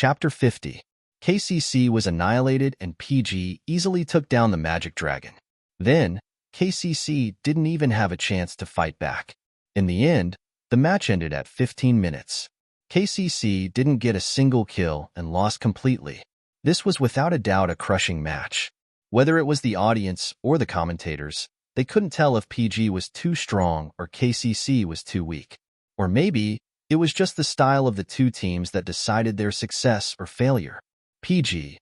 Chapter 50. KCC was annihilated and PG easily took down the magic dragon. Then, KCC didn't even have a chance to fight back. In the end, the match ended at 15 minutes. KCC didn't get a single kill and lost completely. This was without a doubt a crushing match. Whether it was the audience or the commentators, they couldn't tell if PG was too strong or KCC was too weak. Or maybe it was just the style of the two teams that decided their success or failure. PG,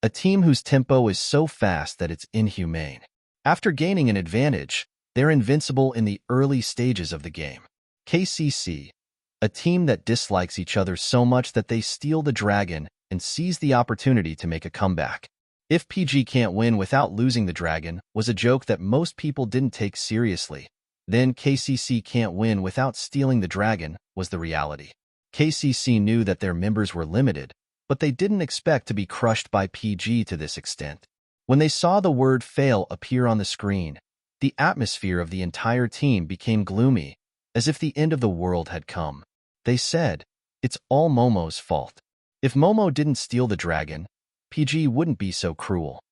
a team whose tempo is so fast that it's inhumane. After gaining an advantage, they're invincible in the early stages of the game. KCC, a team that dislikes each other so much that they steal the dragon and seize the opportunity to make a comeback. If PG can't win without losing the dragon was a joke that most people didn't take seriously. Then KCC can't win without stealing the dragon was the reality. KCC knew that their members were limited, but they didn't expect to be crushed by PG to this extent. When they saw the word fail appear on the screen, the atmosphere of the entire team became gloomy, as if the end of the world had come. They said, "It's all Momo's fault. If Momo didn't steal the dragon, PG wouldn't be so cruel."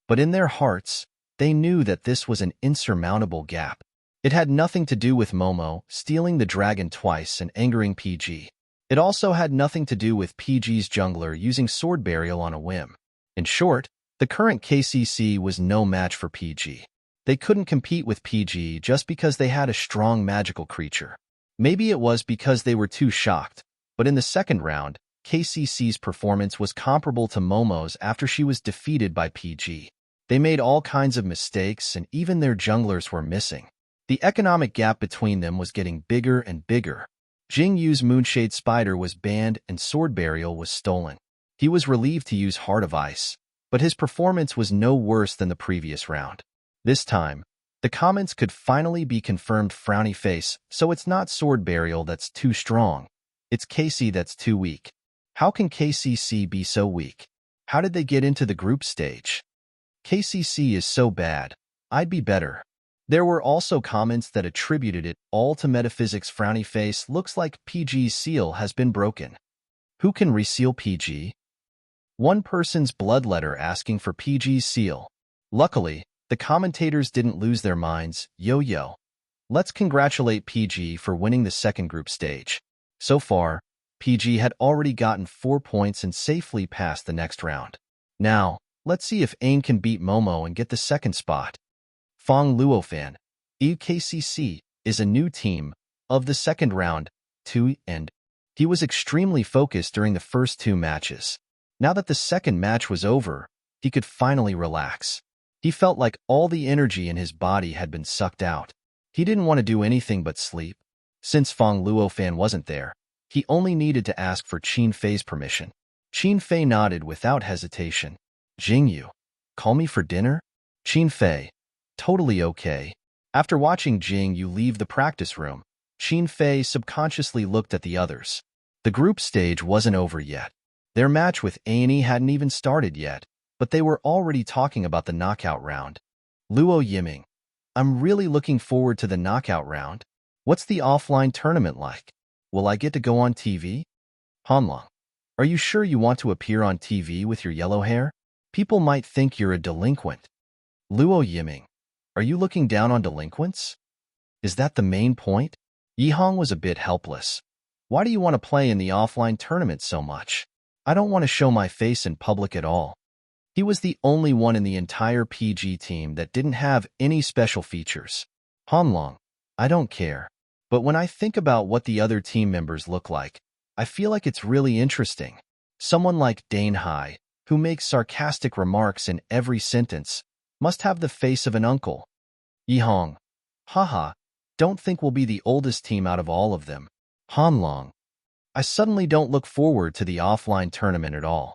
But in their hearts, they knew that this was an insurmountable gap. It had nothing to do with Momo stealing the dragon twice and angering PG. It also had nothing to do with PG's jungler using sword burial on a whim. In short, the current KCC was no match for PG. They couldn't compete with PG just because they had a strong magical creature. Maybe it was because they were too shocked, but in the second round, KCC's performance was comparable to Momo's after she was defeated by PG. They made all kinds of mistakes and even their junglers were missing. The economic gap between them was getting bigger and bigger. Jing Yu's Moonshade Spider was banned and Sword Burial was stolen. He was relieved to use Heart of Ice, but his performance was no worse than the previous round. This time, the comments could finally be confirmed frowny face, so it's not Sword Burial that's too strong. It's KC that's too weak. How can KCC be so weak? How did they get into the group stage? KCC is so bad. I'd be better. There were also comments that attributed it all to Metaphysics frowny face looks like PG's seal has been broken. Who can reseal PG? One person's bloodletter asking for PG's seal. Luckily, the commentators didn't lose their minds. Yo. Let's congratulate PG for winning the second group stage. So far, PG had already gotten 4 points and safely passed the next round. Now, let's see if Ain can beat Momo and get the second spot. Fong Luofan, EKCC, is a new team of the second round, 2 and he was extremely focused during the first 2 matches. Now that the second match was over, he could finally relax. He felt like all the energy in his body had been sucked out. He didn't want to do anything but sleep. Since Fong Luofan wasn't there, he only needed to ask for Qin Fei's permission. Qin Fei nodded without hesitation. Jingyu, call me for dinner? Qin Fei, totally okay. After watching Jingyu leave the practice room, Qin Fei subconsciously looked at the others. The group stage wasn't over yet. Their match with A&E hadn't even started yet, but they were already talking about the knockout round. Luo Yiming, I'm really looking forward to the knockout round. What's the offline tournament like? Will I get to go on TV? Hanlong, are you sure you want to appear on TV with your yellow hair? People might think you're a delinquent. Luo Yiming, are you looking down on delinquents? Is that the main point? Yihong was a bit helpless. Why do you want to play in the offline tournament so much? I don't want to show my face in public at all. He was the only one in the entire PG team that didn't have any special features. Hanlong, I don't care. But when I think about what the other team members look like, I feel like it's really interesting. Someone like Dane Hai, who makes sarcastic remarks in every sentence, must have the face of an uncle. Yihong, haha, don't think we'll be the oldest team out of all of them. Hanlong, I suddenly don't look forward to the offline tournament at all.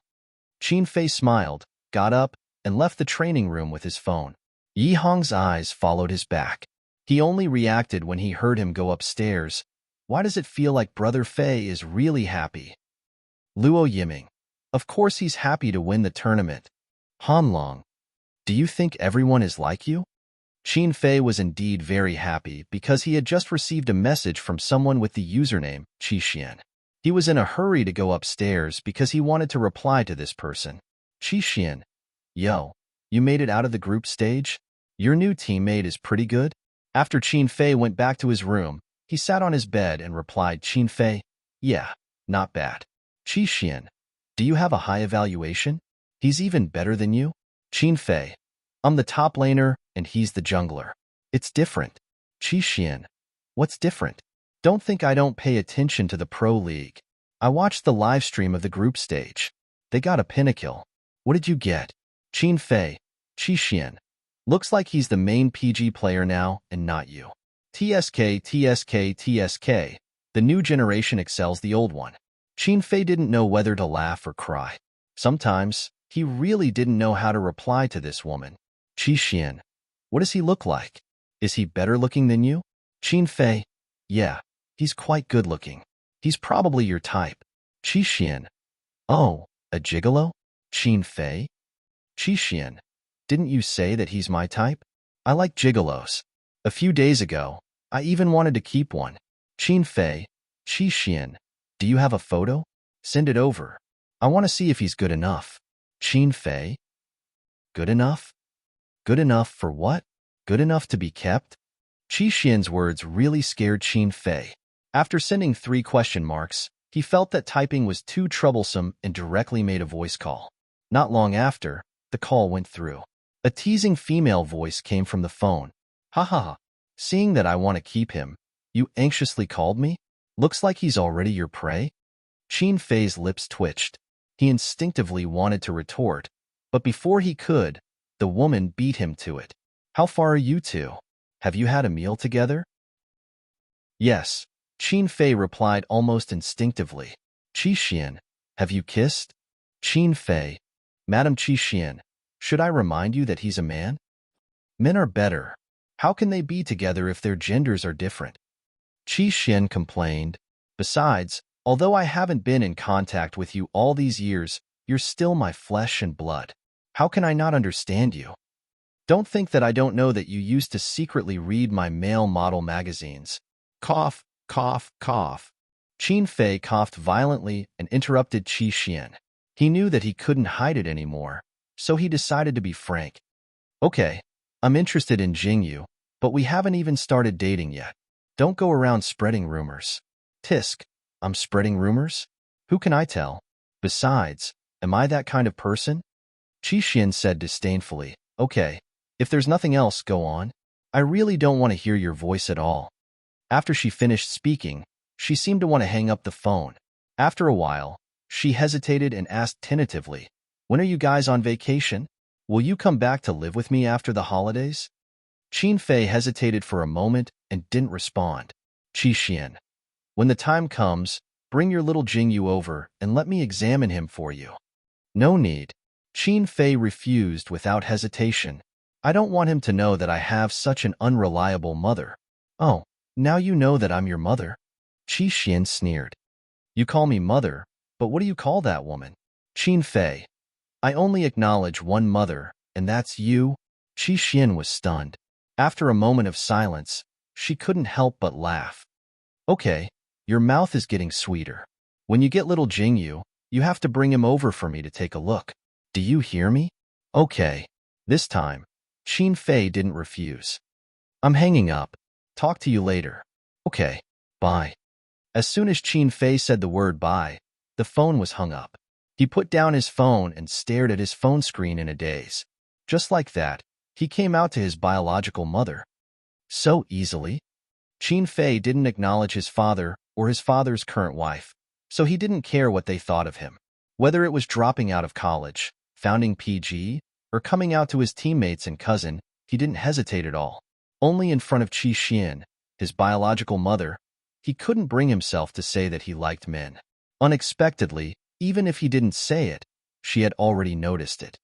Qin Fei smiled, got up, and left the training room with his phone. Yihong's eyes followed his back. He only reacted when he heard him go upstairs. Why does it feel like Brother Fei is really happy? Luo Yiming, of course he's happy to win the tournament. Hanlong, do you think everyone is like you? Qin Fei was indeed very happy because he had just received a message from someone with the username Qi Xian. He was in a hurry to go upstairs because he wanted to reply to this person. Qixian, yo, you made it out of the group stage? Your new teammate is pretty good? After Qin Fei went back to his room, he sat on his bed and replied, Qin Fei, yeah, not bad. Qixian, do you have a high evaluation? He's even better than you? Qin Fei, I'm the top laner and he's the jungler. It's different. Qixian, what's different? Don't think I don't pay attention to the pro league. I watched the live stream of the group stage. They got a pinnacle. What did you get? Qin Fei, Qixian. Looks like he's the main PG player now and not you. TSK, TSK, TSK. The new generation excels the old one. Qin Fei didn't know whether to laugh or cry. Sometimes, he really didn't know how to reply to this woman. Qixian, what does he look like? Is he better looking than you? Qin Fei, yeah, he's quite good looking. He's probably your type. Qixian, oh, a gigolo? Qin Fei? Qixian, didn't you say that he's my type? I like gigolos. A few days ago, I even wanted to keep one. Qin Fei, Qixian, do you have a photo? Send it over. I want to see if he's good enough. Qin Fei? Good enough? Good enough for what? Good enough to be kept? Qixian's words really scared Qin Fei. After sending 3 question marks, he felt that typing was too troublesome and directly made a voice call. Not long after, the call went through. A teasing female voice came from the phone. Ha ha ha. Seeing that I want to keep him, you anxiously called me? Looks like he's already your prey? Qin Fei's lips twitched. He instinctively wanted to retort, but before he could, the woman beat him to it. How far are you two? Have you had a meal together? Yes, Qin Fei replied almost instinctively. Qixian, have you kissed? Qin Fei, Madam Qixian, should I remind you that he's a man? Men are better. How can they be together if their genders are different? Qixian complained. Besides, although I haven't been in contact with you all these years, you're still my flesh and blood. How can I not understand you? Don't think that I don't know that you used to secretly read my male model magazines. Cough, cough, cough. Qin Fei coughed violently and interrupted Qixian. He knew that he couldn't hide it anymore, so he decided to be frank. Okay, I'm interested in Jingyu, but we haven't even started dating yet. Don't go around spreading rumors. Tisk, I'm spreading rumors? Who can I tell? Besides, am I that kind of person? Qixian said disdainfully, okay, if there's nothing else, go on. I really don't want to hear your voice at all. After she finished speaking, she seemed to want to hang up the phone. After a while, she hesitated and asked tentatively, when are you guys on vacation? Will you come back to live with me after the holidays? Qin Fei hesitated for a moment and didn't respond. Qixian, when the time comes, bring your little Jingyu over and let me examine him for you. No need. Qin Fei refused without hesitation. I don't want him to know that I have such an unreliable mother. Oh, now you know that I'm your mother. Qixian sneered. You call me mother, but what do you call that woman? Qin Fei. I only acknowledge one mother, and that's you. Qixian was stunned. After a moment of silence, she couldn't help but laugh. Okay, your mouth is getting sweeter. When you get little Jingyu, you have to bring him over for me to take a look. Do you hear me? Okay. This time, Qin Fei didn't refuse. I'm hanging up. Talk to you later. Okay, bye. As soon as Qin Fei said the word bye, the phone was hung up. He put down his phone and stared at his phone screen in a daze. Just like that, he came out to his biological mother. So easily. Qin Fei didn't acknowledge his father or his father's current wife, so he didn't care what they thought of him. Whether it was dropping out of college, founding PG, or coming out to his teammates and cousin, he didn't hesitate at all. Only in front of Qixian, his biological mother, he couldn't bring himself to say that he liked men. Unexpectedly, even if he didn't say it, she had already noticed it.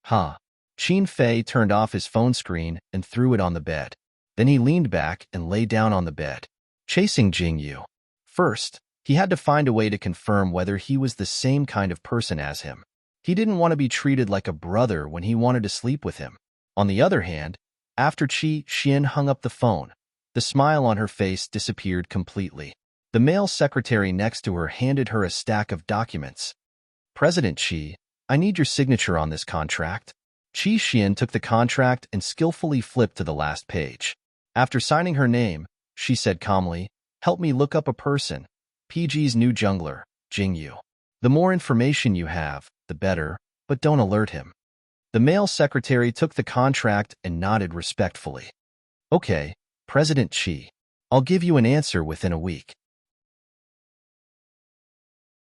Ha! Qin Fei turned off his phone screen and threw it on the bed. Then he leaned back and lay down on the bed, chasing Jingyu. First, he had to find a way to confirm whether he was the same kind of person as him. He didn't want to be treated like a brother when he wanted to sleep with him. On the other hand, after Qixian hung up the phone, the smile on her face disappeared completely. The male secretary next to her handed her a stack of documents. President Qi, I need your signature on this contract. Qi Xian took the contract and skillfully flipped to the last page. After signing her name, she said calmly, help me look up a person. PG's new jungler, Jingyu. The more information you have, the better, but don't alert him. The male secretary took the contract and nodded respectfully. Okay, President Qi. I'll give you an answer within a week.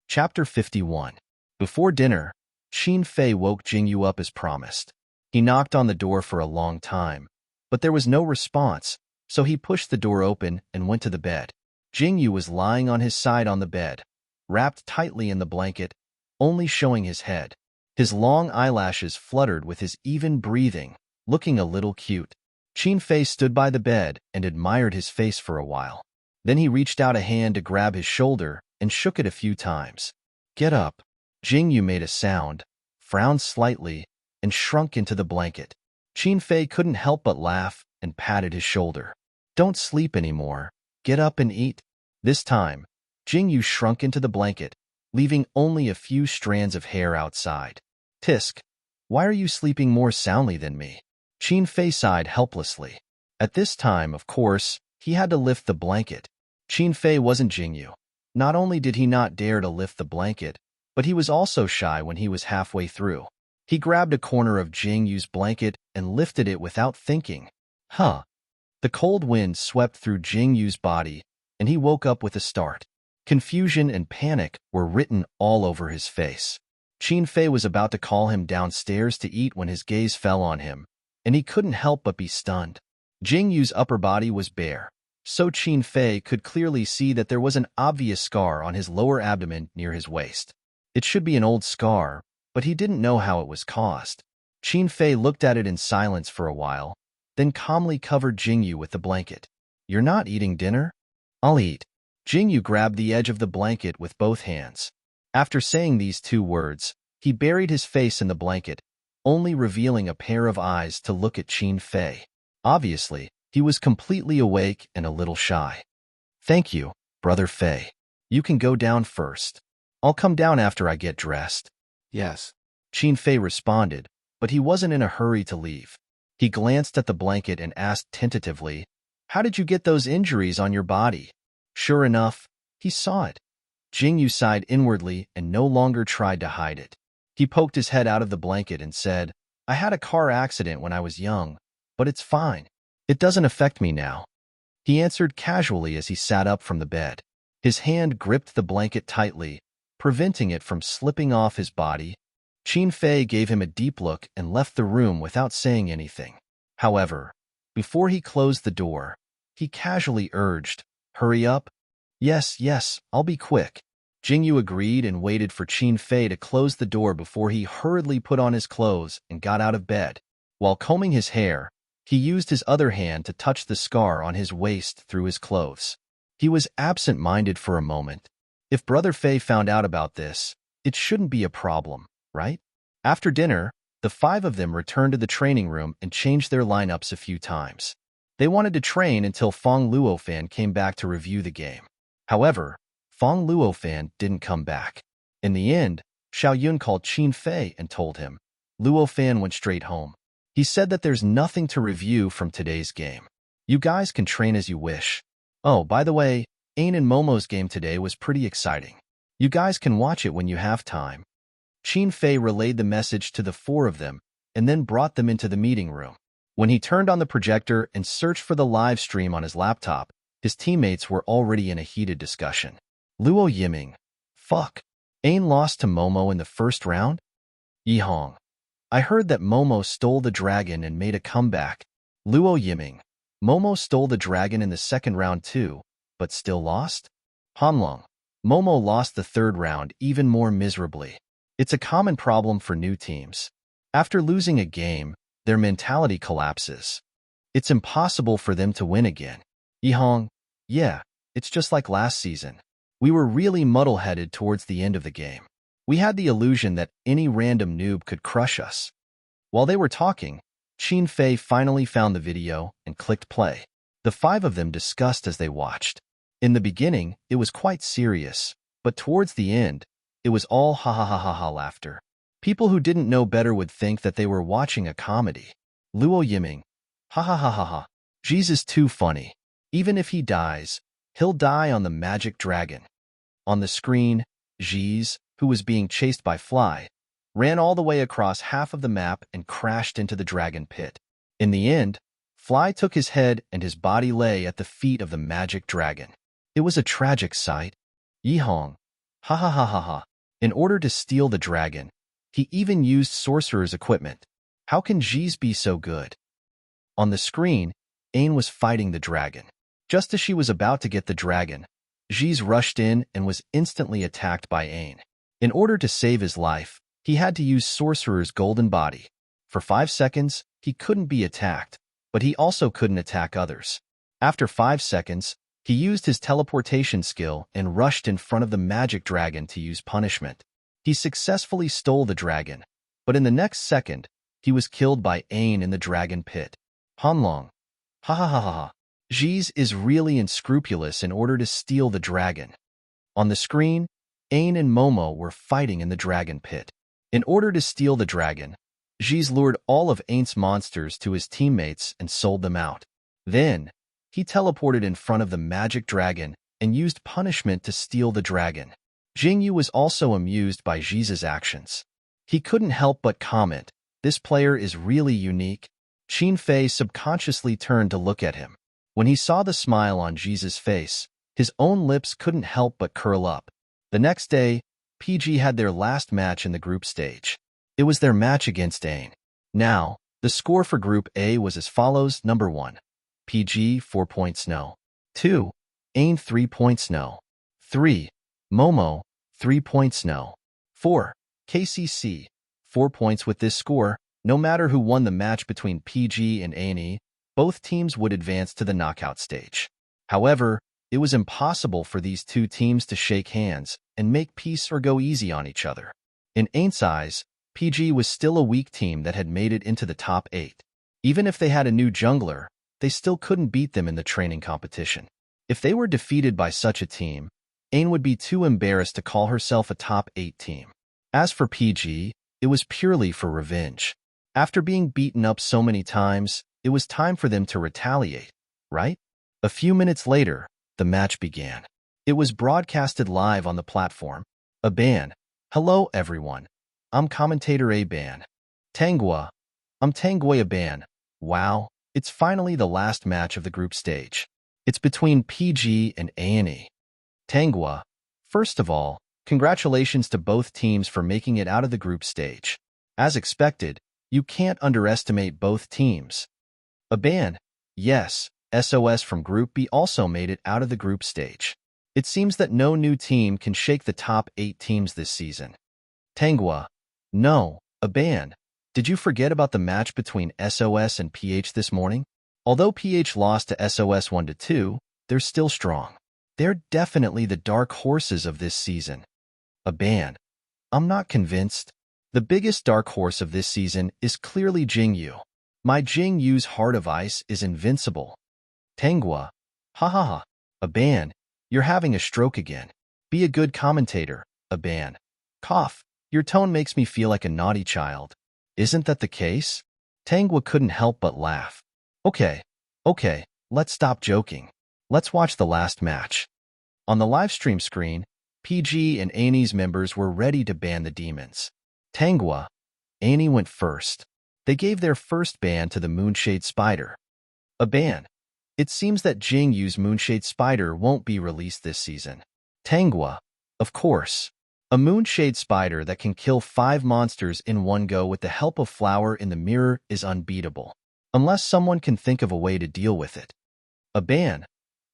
Chapter 51. Before dinner, Qin Fei woke Jingyu up as promised. He knocked on the door for a long time, but there was no response, so he pushed the door open and went to the bed. Jingyu was lying on his side on the bed, wrapped tightly in the blanket, only showing his head. His long eyelashes fluttered with his even breathing, looking a little cute. Qin Fei stood by the bed and admired his face for a while. Then he reached out a hand to grab his shoulder and shook it a few times. Get up. Jingyu made a sound, frowned slightly, and shrunk into the blanket. Qin Fei couldn't help but laugh and patted his shoulder. Don't sleep anymore. Get up and eat. This time, Jingyu shrunk into the blanket, leaving only a few strands of hair outside. Tisk, why are you sleeping more soundly than me? Qin Fei sighed helplessly. At this time, of course, he had to lift the blanket. Qin Fei wasn't Jingyu. Not only did he not dare to lift the blanket, but he was also shy when he was halfway through. He grabbed a corner of Jingyu's blanket and lifted it without thinking. Huh. The cold wind swept through Jingyu's body, and he woke up with a start. Confusion and panic were written all over his face. Qin Fei was about to call him downstairs to eat when his gaze fell on him, and he couldn't help but be stunned. Jingyu's upper body was bare, so Qin Fei could clearly see that there was an obvious scar on his lower abdomen near his waist. It should be an old scar, but he didn't know how it was caused. Qin Fei looked at it in silence for a while, then calmly covered Jingyu with the blanket. You're not eating dinner? I'll eat. Jingyu grabbed the edge of the blanket with both hands. After saying these two words, he buried his face in the blanket, only revealing a pair of eyes to look at Qin Fei. Obviously, he was completely awake and a little shy. Thank you, Brother Fei. You can go down first. I'll come down after I get dressed. Yes. Qin Fei responded, but he wasn't in a hurry to leave. He glanced at the blanket and asked tentatively, How did you get those injuries on your body? Sure enough, he saw it. Jingyu sighed inwardly and no longer tried to hide it. He poked his head out of the blanket and said, I had a car accident when I was young, but it's fine. It doesn't affect me now. He answered casually as he sat up from the bed. His hand gripped the blanket tightly, preventing it from slipping off his body. Qin Fei gave him a deep look and left the room without saying anything. However, before he closed the door, he casually urged, Hurry up. Yes, I'll be quick. Jingyu agreed and waited for Qin Fei to close the door before he hurriedly put on his clothes and got out of bed. While combing his hair, he used his other hand to touch the scar on his waist through his clothes. He was absent-minded for a moment. If Brother Fei found out about this, it shouldn't be a problem, right? After dinner, the five of them returned to the training room and changed their lineups a few times. They wanted to train until Fong Luofan came back to review the game. However, Fong Luofan didn't come back. In the end, Xiao Yun called Qin Fei and told him. Luofan went straight home. He said that there's nothing to review from today's game. You guys can train as you wish. Oh, by the way, Ain and Momo's game today was pretty exciting. You guys can watch it when you have time. Qin Fei relayed the message to the four of them and then brought them into the meeting room. When he turned on the projector and searched for the live stream on his laptop, his teammates were already in a heated discussion. Luo Yiming. Fuck. Ain lost to Momo in the first round? Yihong. I heard that Momo stole the dragon and made a comeback. Luo Yiming. Momo stole the dragon in the second round too, but still lost? Hanlong. Momo lost the third round even more miserably. It's a common problem for new teams. After losing a game, their mentality collapses. It's impossible for them to win again. Yihong. Yeah, it's just like last season. We were really muddle-headed towards the end of the game. We had the illusion that any random noob could crush us. While they were talking, Qin Fei finally found the video and clicked play. The five of them discussed as they watched. In the beginning, it was quite serious, but towards the end, it was all ha ha ha ha ha laughter. People who didn't know better would think that they were watching a comedy. Luo Yiming. Ha ha ha ha ha. Jeez is too funny. Even if he dies, he'll die on the magic dragon. On the screen, Jeez, who was being chased by Fly, ran all the way across half of the map and crashed into the dragon pit. In the end, Fly took his head and his body lay at the feet of the magic dragon. It was a tragic sight. Yihong. Ha ha ha ha ha. In order to steal the dragon, he even used sorcerer's equipment. How can Jeez be so good? On the screen, Ain was fighting the dragon. Just as she was about to get the dragon, Jeez rushed in and was instantly attacked by Ain. In order to save his life, he had to use sorcerer's golden body. For 5 seconds, he couldn't be attacked, but he also couldn't attack others. After 5 seconds, he used his teleportation skill and rushed in front of the magic dragon to use punishment. He successfully stole the dragon, but in the next second, he was killed by Ain in the dragon pit. Hanlong. Ha ha ha ha ha. Jeez is really unscrupulous in order to steal the dragon. On the screen, Ain and Momo were fighting in the dragon pit. In order to steal the dragon, Jeez lured all of Ain's monsters to his teammates and sold them out. Then, he teleported in front of the magic dragon and used punishment to steal the dragon. Jingyu was also amused by Jeez's actions. He couldn't help but comment, "This player is really unique." Qin Fei subconsciously turned to look at him. When he saw the smile on Jeez's face, his own lips couldn't help but curl up. The next day, PG had their last match in the group stage. It was their match against Ain. Now, the score for Group A was as follows. Number 1. PG 4 points no. 2. Ain 3 points no. 3. Momo 3 points no. 4. KCC 4 points. With this score, no matter who won the match between PG and A&E, both teams would advance to the knockout stage. However, it was impossible for these two teams to shake hands and make peace or go easy on each other. In Ain's eyes, PG was still a weak team that had made it into the top 8. Even if they had a new jungler, they still couldn't beat them in the training competition. If they were defeated by such a team, Ain would be too embarrassed to call herself a top 8 team. As for PG, it was purely for revenge. After being beaten up so many times, it was time for them to retaliate, right? A few minutes later, the match began. It was broadcasted live on the platform. Aban. Hello everyone. I'm commentator Aban. Tangua. I'm Tangua Aban. Wow, it's finally the last match of the group stage. It's between PG and A&E. Tangua. First of all, congratulations to both teams for making it out of the group stage. As expected, you can't underestimate both teams. Aban. Yes, SOS from Group B also made it out of the group stage. It seems that no new team can shake the top 8 teams this season. Tangua. No, Aban. Did you forget about the match between SOS and PH this morning? Although PH lost to SOS 1-2, they're still strong. They're definitely the dark horses of this season. Aban. I'm not convinced. The biggest dark horse of this season is clearly Jingyu. My Jingyu's Heart of Ice is invincible. Tangua. Ha ha ha. Aban, you're having a stroke again. Be a good commentator, Aban. Cough. Your tone makes me feel like a naughty child. Isn't that the case? Tangua couldn't help but laugh. Okay, let's stop joking. Let's watch the last match. On the livestream screen, PG and A&E's members were ready to ban the demons. Tangua. A&E went first. They gave their first ban to the Moonshade Spider. A ban. It seems that Jingyu's Moonshade Spider won't be released this season. Tangua. Of course. A Moonshade Spider that can kill 5 monsters in one go with the help of Flower in the Mirror is unbeatable. Unless someone can think of a way to deal with it. A ban.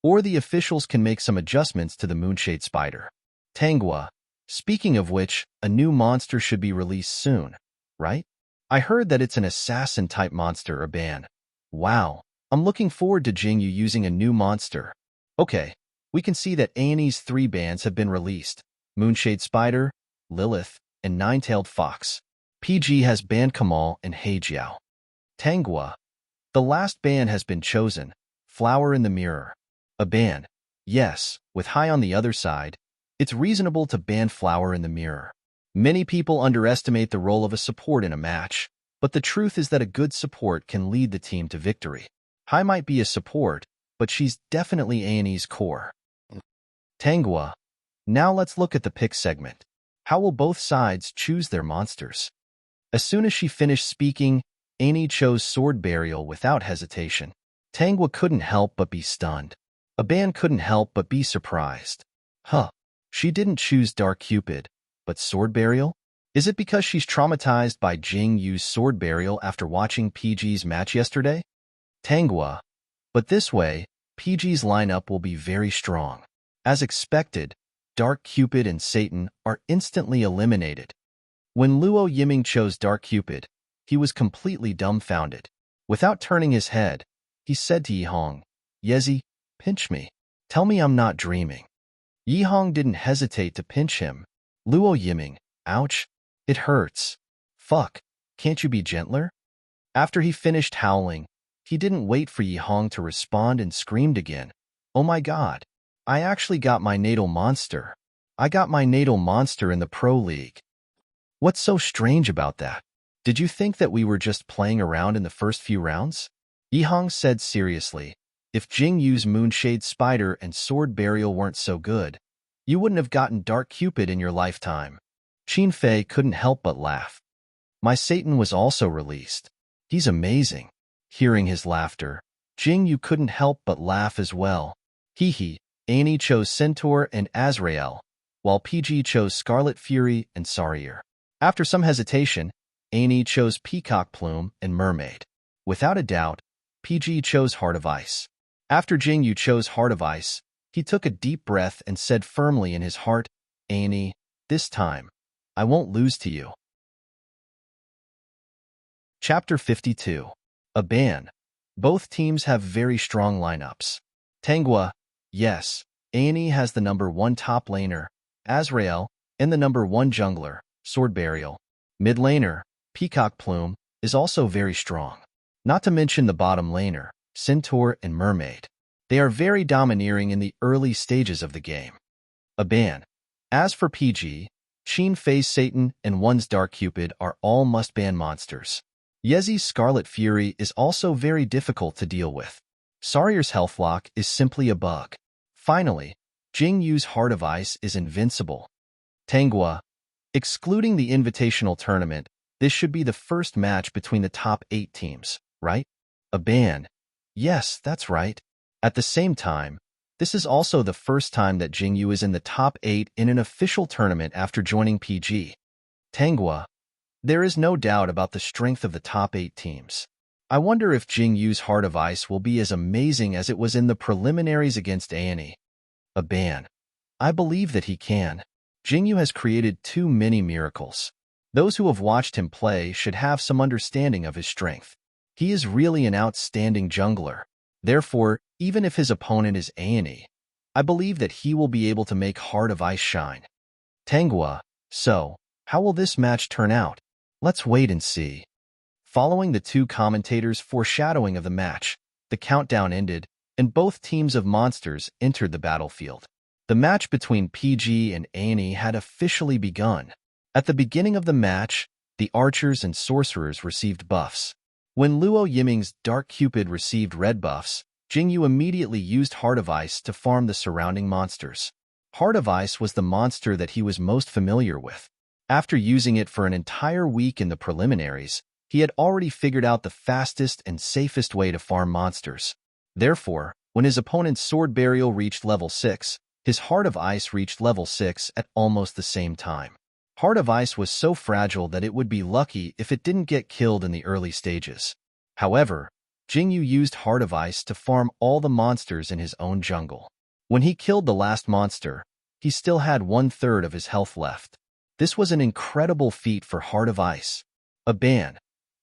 Or the officials can make some adjustments to the Moonshade Spider. Tangua. Speaking of which, a new monster should be released soon, right? I heard that it's an assassin-type monster, a ban. Wow, I'm looking forward to Jingyu using a new monster. Okay, we can see that A&E's 3 bans have been released. Moonshade Spider, Lilith, and Nine-Tailed Fox. PG has banned Kamal and Heijiao. Tangua. The last ban has been chosen, Flower in the Mirror. A ban. Yes, with Hai on the other side, it's reasonable to ban Flower in the mirror. Many people underestimate the role of a support in a match, but the truth is that a good support can lead the team to victory. Hai might be a support, but she's definitely Annie's core. Tangua. Now let's look at the pick segment. How will both sides choose their monsters? As soon as she finished speaking, Annie chose Sword Burial without hesitation. Tangua couldn't help but be stunned. Aban couldn't help but be surprised. Huh. She didn't choose Dark Cupid, but Sword Burial? Is it because she's traumatized by Jing Yu's Sword Burial after watching PG's match yesterday? Tangua. But this way, PG's lineup will be very strong. As expected, Dark Cupid and Satan are instantly eliminated. When Luo Yiming chose Dark Cupid, he was completely dumbfounded. Without turning his head, he said to Yihong, "Yezi, pinch me. Tell me I'm not dreaming." Yihong didn't hesitate to pinch him. Luo Yiming, ouch, it hurts. Fuck, can't you be gentler? After he finished howling, he didn't wait for Yihong to respond and screamed again. Oh my god, I actually got my natal monster. I got my natal monster in the Pro League. What's so strange about that? Did you think that we were just playing around in the first few rounds? Yihong said seriously, if Jing Yu's Moonshade Spider and Sword Burial weren't so good, you wouldn't have gotten Dark Cupid in your lifetime. Qin Fei couldn't help but laugh. My Satan was also released. He's amazing. Hearing his laughter, Jing Yu couldn't help but laugh as well. Hee. Annie chose Centaur and Azrael, while PG chose Scarlet Fury and Sarier. After some hesitation, Annie chose Peacock Plume and Mermaid. Without a doubt, PG chose Heart of Ice. After Jing Yu chose Heart of Ice, he took a deep breath and said firmly in his heart, Annie, this time, I won't lose to you. Chapter 52. A ban. Both teams have very strong lineups. Tangua, yes, Annie has the number 1 top laner, Azrael, and the number 1 jungler, Sword Burial. Mid laner, Peacock Plume, is also very strong. Not to mention the bottom laner, Centaur and Mermaid. They are very domineering in the early stages of the game. A ban. As for PG, Qin Fei's Satan and One's Dark Cupid are all must-ban monsters. Yezi's Scarlet Fury is also very difficult to deal with. Sarier's Health Lock is simply a bug. Finally, Jing Yu's Heart of Ice is invincible. Tangua. Excluding the Invitational Tournament, this should be the first match between the top 8 teams, right? A ban. Yes, that's right. At the same time, this is also the first time that Jing Yu is in the top 8 in an official tournament after joining PG. Tangua. There is no doubt about the strength of the top 8 teams. I wonder if Jing Yu's Heart of Ice will be as amazing as it was in the preliminaries against Annie. A ban. I believe that he can. Jing Yu has created too many miracles. Those who have watched him play should have some understanding of his strength. He is really an outstanding jungler. Therefore, even if his opponent is Annie, I believe that he will be able to make Heart of Ice shine. Tangua. So, how will this match turn out? Let's wait and see. Following the 2 commentators' foreshadowing of the match, the countdown ended, and both teams of monsters entered the battlefield. The match between PG and Annie had officially begun. At the beginning of the match, the archers and sorcerers received buffs. When Luo Yiming's Dark Cupid received red buffs, Jing Yu immediately used Heart of Ice to farm the surrounding monsters. Heart of Ice was the monster that he was most familiar with. After using it for an entire week in the preliminaries, he had already figured out the fastest and safest way to farm monsters. Therefore, when his opponent's Sword Burial reached level 6, his Heart of Ice reached level 6 at almost the same time. Heart of Ice was so fragile that it would be lucky if it didn't get killed in the early stages. However, Jing Yu used Heart of Ice to farm all the monsters in his own jungle. When he killed the last monster, he still had 1/3 of his health left. This was an incredible feat for Heart of Ice. A ban.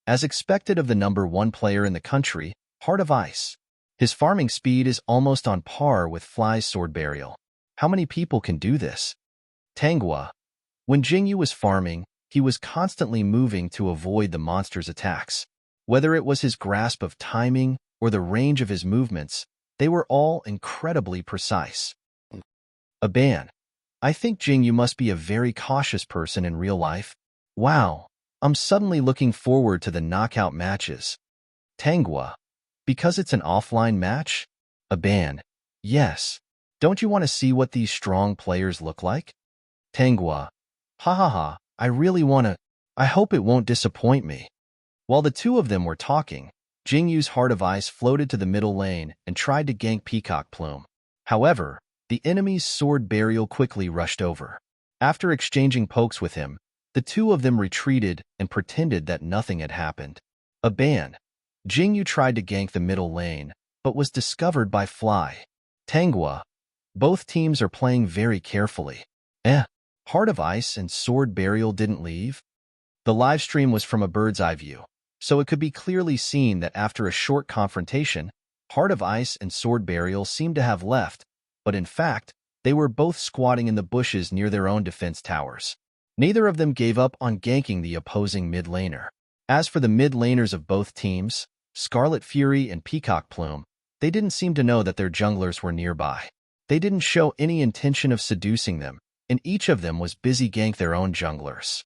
As expected of the number 1 player in the country, Heart of Ice. His farming speed is almost on par with Fly's Sword Burial. How many people can do this? Tangua. When Jing Yu was farming, he was constantly moving to avoid the monster's attacks. Whether it was his grasp of timing or the range of his movements, They were all incredibly precise. A ban. I think, Jing, you must be a very cautious person in real life. Wow, I'm suddenly looking forward to the knockout matches. Tangua. Because it's an offline match? A ban. Yes. Don't you want to see what these strong players look like? Tangua. Ha ha ha, I really want to. I hope it won't disappoint me. While the two of them were talking, Jingyu's Heart of Ice floated to the middle lane and tried to gank Peacock Plume. However, the enemy's Sword Burial quickly rushed over. After exchanging pokes with him, the two of them retreated and pretended that nothing had happened. A ban. Jingyu tried to gank the middle lane, but was discovered by Fly. Tangua. Both teams are playing very carefully. Heart of Ice and Sword Burial didn't leave? The livestream was from a bird's eye view, so it could be clearly seen that after a short confrontation, Heart of Ice and Sword Burial seemed to have left, but in fact, they were both squatting in the bushes near their own defense towers. Neither of them gave up on ganking the opposing mid laner. As for the mid laners of both teams, Scarlet Fury and Peacock Plume, they didn't seem to know that their junglers were nearby. They didn't show any intention of seducing them, and each of them was busy ganking their own junglers.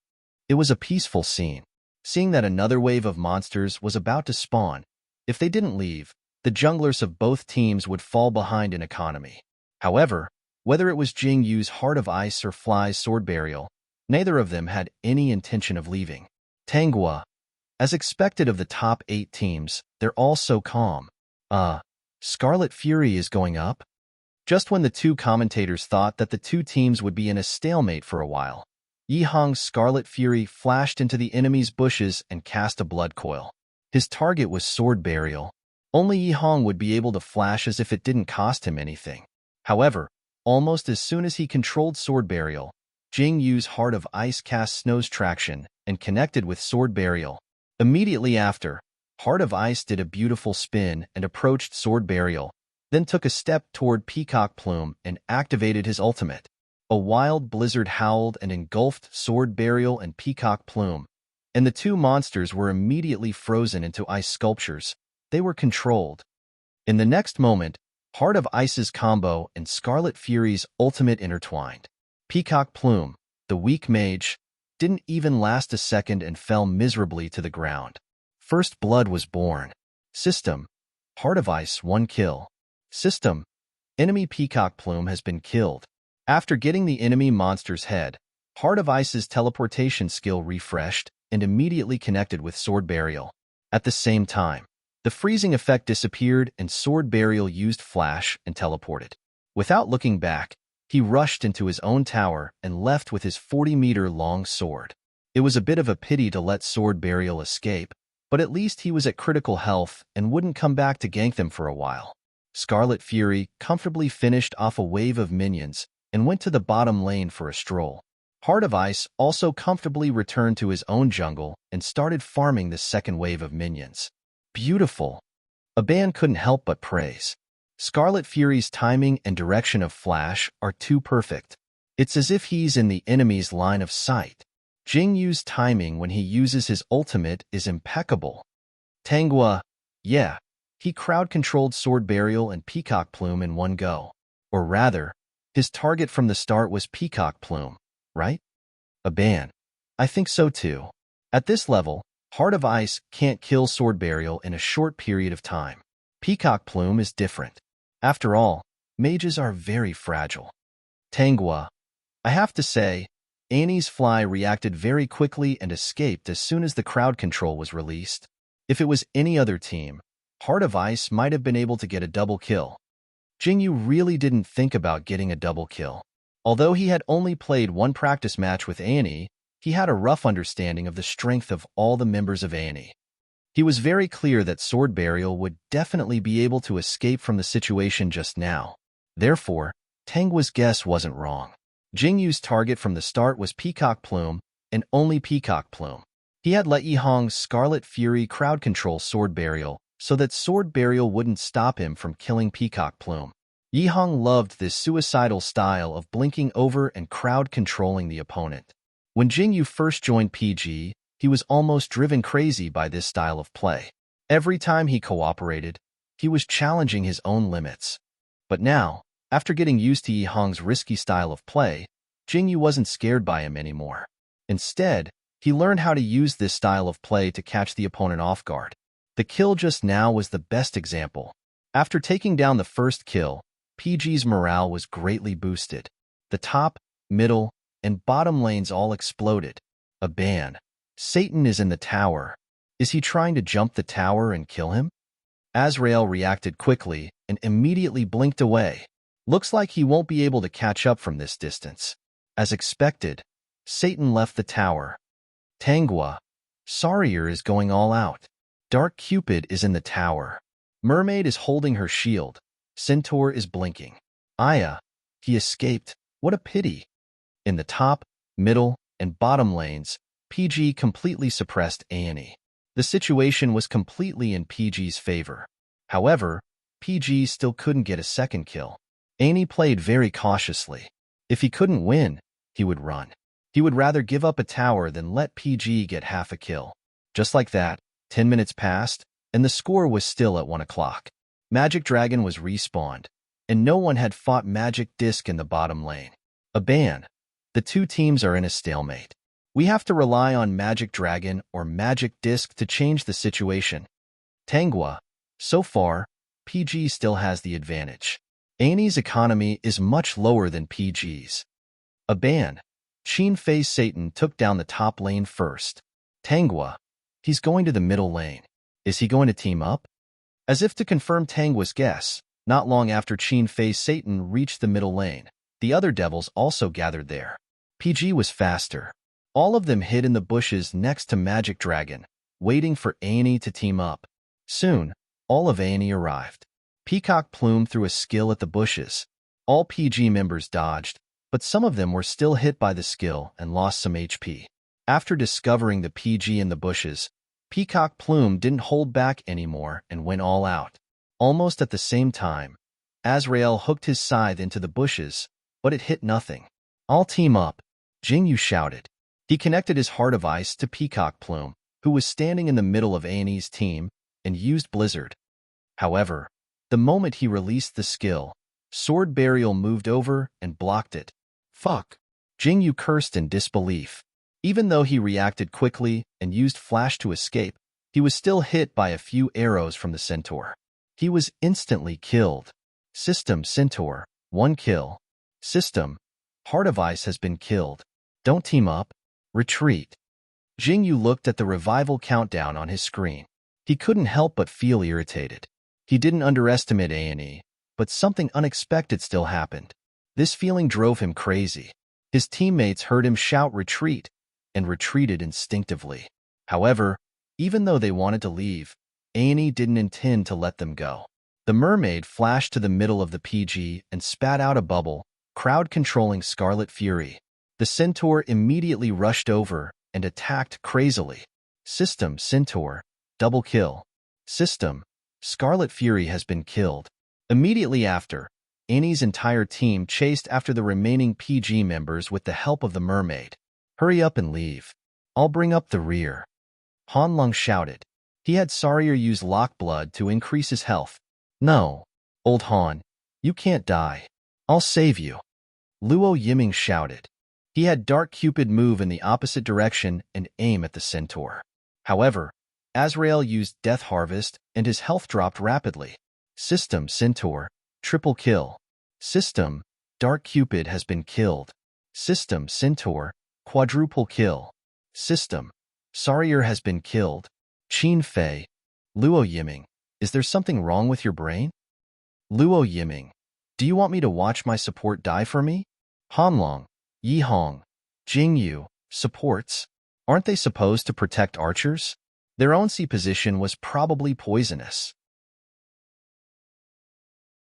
It was a peaceful scene. Seeing that another wave of monsters was about to spawn, if they didn't leave, the junglers of both teams would fall behind in economy. However, whether it was Jingyu's Heart of Ice or Fly's Sword Burial, neither of them had any intention of leaving. Tangua. As expected of the top 8 teams, they're all so calm. Scarlet Fury is going up? Just when the two commentators thought that the two teams would be in a stalemate for a while, Yihang's Scarlet Fury flashed into the enemy's bushes and cast a blood coil. His target was Sword Burial. Only Yihang would be able to flash as if it didn't cost him anything. However, almost as soon as he controlled Sword Burial, Jingyu's Heart of Ice cast Snow's Traction and connected with Sword Burial. Immediately after, Heart of Ice did a beautiful spin and approached Sword Burial, then took a step toward Peacock Plume and activated his ultimate. A wild blizzard howled and engulfed Sword Burial and Peacock Plume, and the two monsters were immediately frozen into ice sculptures. They were controlled. In the next moment, Heart of Ice's combo and Scarlet Fury's ultimate intertwined. Peacock Plume, the weak mage, didn't even last a second and fell miserably to the ground. First blood was born. System. Heart of Ice 1 kill. System. Enemy Peacock Plume has been killed. After getting the enemy monster's head, Heart of Ice's teleportation skill refreshed and immediately connected with Sword Burial. At the same time, the freezing effect disappeared and Sword Burial used Flash and teleported. Without looking back, he rushed into his own tower and left with his 40-meter-long sword. It was a bit of a pity to let Sword Burial escape, but at least he was at critical health and wouldn't come back to gank them for a while. Scarlet Fury comfortably finished off a wave of minions and went to the bottom lane for a stroll. Heart of Ice also comfortably returned to his own jungle and started farming the second wave of minions. Beautiful. Aban couldn't help but praise. Scarlet Fury's timing and direction of flash are too perfect. It's as if he's in the enemy's line of sight. Jingyu's timing when he uses his ultimate is impeccable. Tangua, yeah, he crowd-controlled Sword Burial and Peacock Plume in one go. Or rather, his target from the start was Peacock Plume, right? Aban. I think so too. At this level, Heart of Ice can't kill Sword Burial in a short period of time. Peacock Plume is different. After all, mages are very fragile. Tangua. I have to say, Annie's Fly reacted very quickly and escaped as soon as the crowd control was released. If it was any other team, Heart of Ice might have been able to get a double kill. Jingyu really didn't think about getting a double kill. Although he had only played one practice match with Annie, he had a rough understanding of the strength of all the members of Annie. He was very clear that Sword Burial would definitely be able to escape from the situation just now. Therefore, Tangua's guess wasn't wrong. Jingyu's target from the start was Peacock Plume, and only Peacock Plume. He had let Yihang's Scarlet Fury crowd control Sword Burial so that Sword Burial wouldn't stop him from killing Peacock Plume. Yihang loved this suicidal style of blinking over and crowd controlling the opponent. When Jingyu first joined PG, he was almost driven crazy by this style of play. Every time he cooperated, He was challenging his own limits. But now, after getting used to Yi Hong's risky style of play, Jingyu wasn't scared by him anymore. Instead, he learned how to use this style of play to catch the opponent off guard. The kill just now was the best example. After taking down the first kill, PG's morale was greatly boosted. The top, middle, and bottom lanes all exploded. A ban. Satan is in the tower. Is he trying to jump the tower and kill him? Azrael reacted quickly and immediately blinked away. Looks like he won't be able to catch up from this distance. As expected, Satan left the tower. Tangua. Sarier is going all out. Dark Cupid is in the tower. Mermaid is holding her shield. Centaur is blinking. Aya. He escaped. What a pity. In the top, middle, and bottom lanes, PG completely suppressed Annie. The situation was completely in PG's favor. However, PG still couldn't get a second kill. Annie played very cautiously. If he couldn't win, he would run. He would rather give up a tower than let PG get half a kill. Just like that, 10 minutes passed, and the score was still at 1 o'clock. Magic Dragon was respawned, and no one had fought Magic Disc in the bottom lane. A ban. The two teams are in a stalemate. We have to rely on Magic Dragon or Magic Disc to change the situation. Tangua. So far, PG still has the advantage. Annie's economy is much lower than PG's. A ban. Qin Fei Satan took down the top lane first. Tangua. He's going to the middle lane. Is he going to team up? As if to confirm Tangua's guess, not long after Qin Fei Satan reached the middle lane, the other devils also gathered there. PG was faster. All of them hid in the bushes next to Magic Dragon, waiting for Annie to team up. Soon, all of Annie arrived. Peacock Plume threw a skill at the bushes. All PG members dodged, but some of them were still hit by the skill and lost some HP. After discovering the PG in the bushes, Peacock Plume didn't hold back anymore and went all out. Almost at the same time, Azrael hooked his scythe into the bushes, but it hit nothing. "I'll team up," Jingyu shouted. He connected his Heart of Ice to Peacock Plume, who was standing in the middle of Annie's team, and used Blizzard. However, the moment he released the skill, Sword Burial moved over and blocked it. Fuck! Jingyu cursed in disbelief. Even though he reacted quickly and used Flash to escape, he was still hit by a few arrows from the Centaur. He was instantly killed. System Centaur, 1 kill. System, Heart of Ice has been killed. Don't team up. Retreat. Jingyu looked at the revival countdown on his screen. He couldn't help but feel irritated. He didn't underestimate Annie, but something unexpected still happened. This feeling drove him crazy. His teammates heard him shout retreat, and retreated instinctively. However, even though they wanted to leave, Annie didn't intend to let them go. The mermaid flashed to the middle of the PG and spat out a bubble, crowd-controlling Scarlet Fury. The Centaur immediately rushed over and attacked crazily. System Centaur, double kill. System, Scarlet Fury has been killed. Immediately after, Annie's entire team chased after the remaining PG members with the help of the mermaid. "Hurry up and leave. I'll bring up the rear." Han Lung shouted. He had Sarier use Lock Blood to increase his health. "No, old Han, you can't die. I'll save you." Luo Yiming shouted. He had Dark Cupid move in the opposite direction and aim at the Centaur. However, Azrael used Death Harvest and his health dropped rapidly. System Centaur, triple kill. System, Dark Cupid has been killed. System Centaur, quadruple kill. System, Sarier has been killed. Qin Fei, Luo Yiming, is there something wrong with your brain? Luo Yiming, do you want me to watch my support die for me? Han Long, Yi Hong, Jingyu, supports. Aren't they supposed to protect archers? Their own C position was probably poisonous.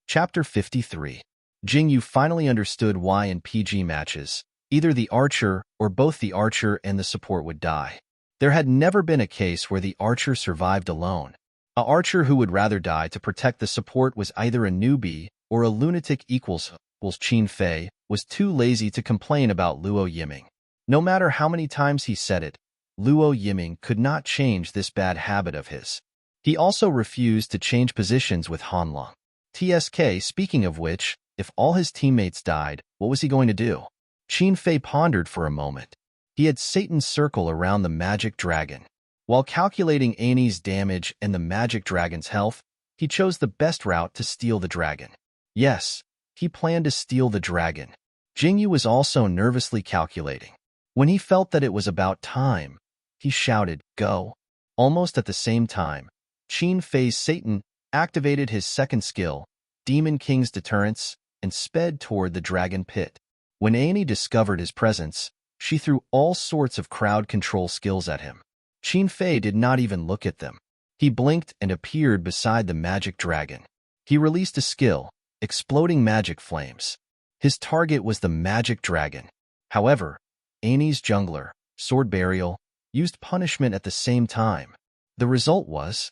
Chapter 53. Jingyu finally understood why in PG matches, either the archer or both the archer and the support would die. There had never been a case where the archer survived alone. A archer who would rather die to protect the support was either a newbie or a lunatic equals Qin Fei was too lazy to complain about Luo Yiming. No matter how many times he said it, Luo Yiming could not change this bad habit of his. He also refused to change positions with Hanlong. TSK, speaking of which, if all his teammates died, what was he going to do? Qin Fei pondered for a moment. He had Satan's circle around the magic dragon. While calculating Annie's damage and the magic dragon's health, he chose the best route to steal the dragon. Yes, he planned to steal the dragon. Jingyu was also nervously calculating. When he felt that it was about time, he shouted, "Go!" Almost at the same time, Qin Fei's Satan activated his second skill, Demon King's Deterrence, and sped toward the dragon pit. When Annie discovered his presence, she threw all sorts of crowd control skills at him. Qin Fei did not even look at them. He blinked and appeared beside the magic dragon. He released a skill, Exploding Magic Flames. His target was the magic dragon. However, Annie's jungler, Sword Burial, used punishment at the same time. The result was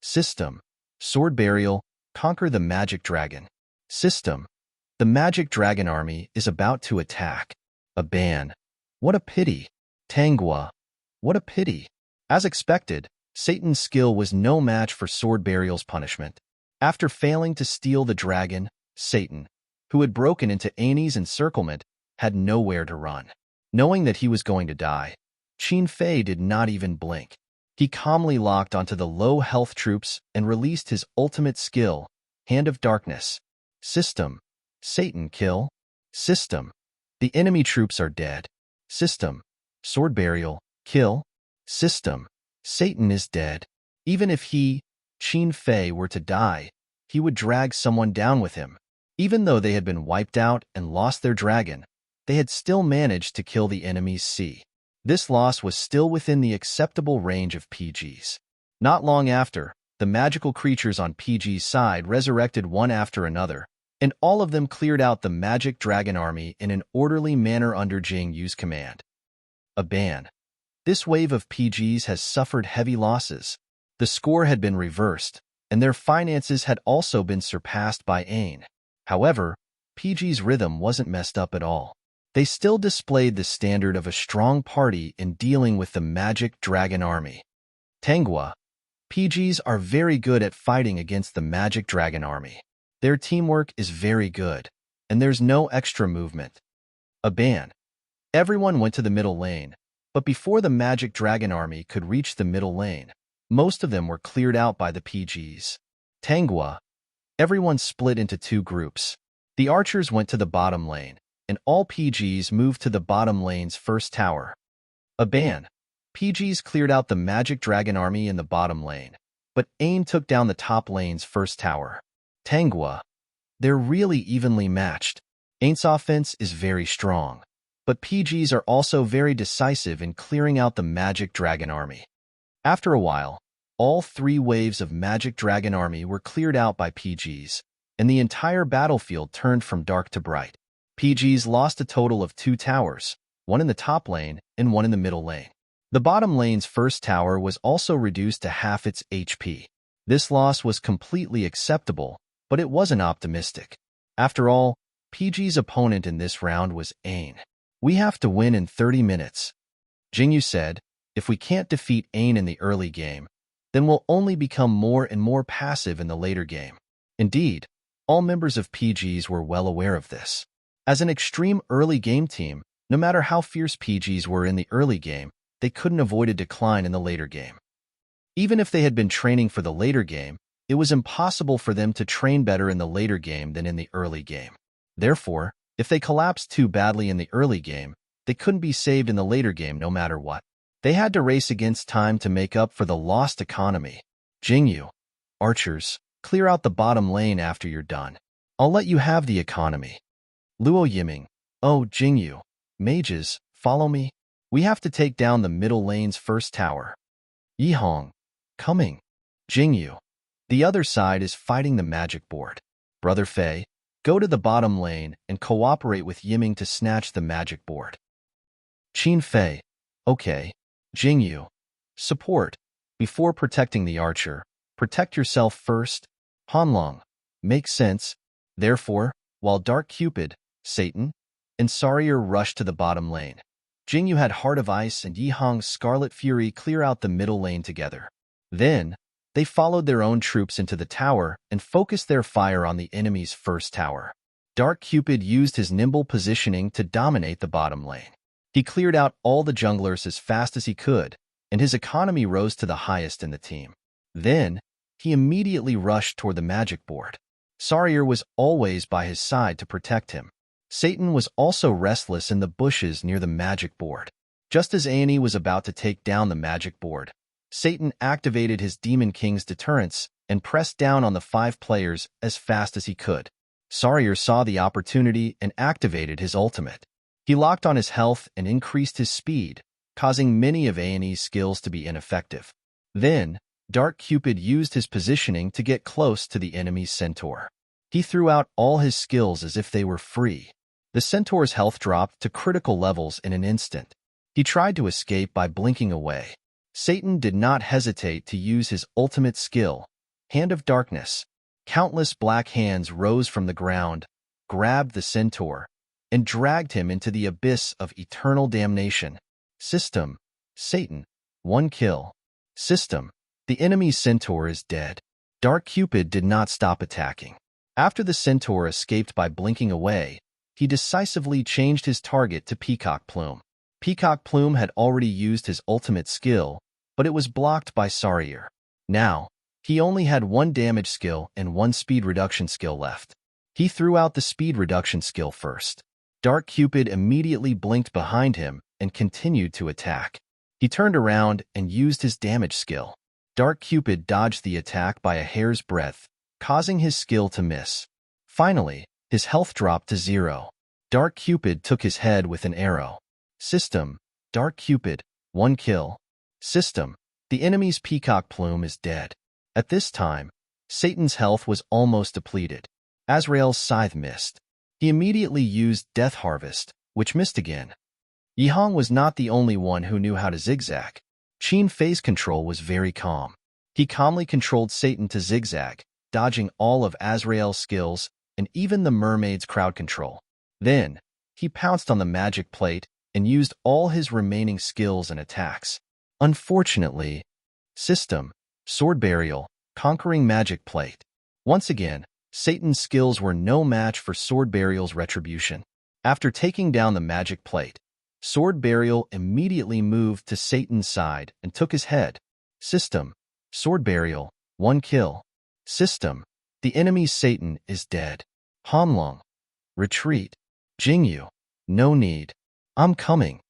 System, Sword Burial, conquer the magic dragon. System, the magic dragon army is about to attack. A ban. What a pity. Tanghua, what a pity. As expected, Satan's skill was no match for Sword Burial's punishment. After failing to steal the dragon, Satan, who had broken into Annie's encirclement, had nowhere to run. Knowing that he was going to die, Qin Fei did not even blink. He calmly locked onto the low health troops and released his ultimate skill, Hand of Darkness. System, Satan kill. System, the enemy troops are dead. System, Sword Burial, kill. System, Satan is dead. Even if he, Qin Fei, were to die, he would drag someone down with him. Even though they had been wiped out and lost their dragon, they had still managed to kill the enemy's C. This loss was still within the acceptable range of PGs. Not long after, the magical creatures on PG's side resurrected one after another, and all of them cleared out the magic dragon army in an orderly manner under Jing Yu's command. A ban. This wave of PGs has suffered heavy losses. The score had been reversed, and their finances had also been surpassed by Ain. However, PG's rhythm wasn't messed up at all. They still displayed the standard of a strong party in dealing with the magic dragon army. Tanghua, PGs are very good at fighting against the magic dragon army. Their teamwork is very good, and there's no extra movement. A ban. Everyone went to the middle lane, but before the magic dragon army could reach the middle lane, most of them were cleared out by the PGs. Tanghua, everyone split into two groups. The archers went to the bottom lane, and all PGs moved to the bottom lane's first tower. A ban. PGs cleared out the magic dragon army in the bottom lane, but Ain took down the top lane's first tower. Tanghua, they're really evenly matched. Ain's offense is very strong, but PGs are also very decisive in clearing out the magic dragon army. After a while, all three waves of magic dragon army were cleared out by PGs, and the entire battlefield turned from dark to bright. PGs lost a total of 2 towers, one in the top lane and one in the middle lane. The bottom lane's first tower was also reduced to half its HP. This loss was completely acceptable, but it wasn't optimistic. After all, PG's opponent in this round was Ain. We have to win in 30 minutes. Jingyu said, if we can't defeat Ain in the early game, then we'll only become more and more passive in the later game. Indeed, all members of PGs were well aware of this. As an extreme early game team, no matter how fierce PGs were in the early game, they couldn't avoid a decline in the later game. Even if they had been training for the later game, it was impossible for them to train better in the later game than in the early game. Therefore, if they collapsed too badly in the early game, they couldn't be saved in the later game no matter what. They had to race against time to make up for the lost economy. Jingyu, archers, clear out the bottom lane after you're done. I'll let you have the economy. Luo Yiming, oh Jingyu, mages, follow me. We have to take down the middle lane's first tower. Yihong, coming. Jingyu, the other side is fighting the magic board. Brother Fei, go to the bottom lane and cooperate with Yiming to snatch the magic board. Qin Fei, okay. Jingyu, support. Before protecting the archer, protect yourself first. Hanlong, makes sense. Therefore, while Dark Cupid, Satan, and Sarier rushed to the bottom lane, Jingyu had Heart of Ice and Yihong's Scarlet Fury clear out the middle lane together. Then, They followed their own troops into the tower and focused their fire on the enemy's first tower. Dark Cupid used his nimble positioning to dominate the bottom lane. He cleared out all the junglers as fast as he could, and his economy rose to the highest in the team. Then, he immediately rushed toward the magic board. Sarier was always by his side to protect him. Satan was also restless in the bushes near the magic board. Just as Annie was about to take down the magic board, Satan activated his Demon King's deterrence and pressed down on the 5 players as fast as he could. Sarier saw the opportunity and activated his ultimate. He locked on his health and increased his speed, causing many of Annie's skills to be ineffective. Then, Dark Cupid used his positioning to get close to the enemy's centaur. He threw out all his skills as if they were free. The centaur's health dropped to critical levels in an instant. He tried to escape by blinking away. Satan did not hesitate to use his ultimate skill, Hand of Darkness. Countless black hands rose from the ground, grabbed the centaur, and dragged him into the abyss of eternal damnation. System: Satan. 1 kill. System: the enemy's centaur is dead. Dark Cupid did not stop attacking. After the centaur escaped by blinking away, he decisively changed his target to Peacock Plume. Peacock Plume had already used his ultimate skill, but it was blocked by Sarier. Now, he only had 1 damage skill and 1 speed reduction skill left. He threw out the speed reduction skill first. Dark Cupid immediately blinked behind him and continued to attack. He turned around and used his damage skill. Dark Cupid dodged the attack by a hair's breadth, causing his skill to miss. Finally, his health dropped to 0. Dark Cupid took his head with an arrow. System: Dark Cupid. 1 kill. System: the enemy's Peacock Plume is dead. At this time, Satan's health was almost depleted. Azrael's scythe missed. He immediately used Death Harvest, which missed again. Yihong was not the only one who knew how to zigzag. Qin Fei's control was very calm. He calmly controlled Satan to zigzag, dodging all of Azrael's skills and even the mermaid's crowd control. Then, he pounced on the magic plate and used all his remaining skills and attacks. Unfortunately, System: Sword Burial, conquering magic plate. Once again, Satan's skills were no match for Sword Burial's retribution. After taking down the magic plate, Sword Burial immediately moved to Satan's side and took his head. System: Sword Burial. 1 kill. System: the enemy's Satan is dead. Hanlong. Retreat. Jingyu. No need. I'm coming.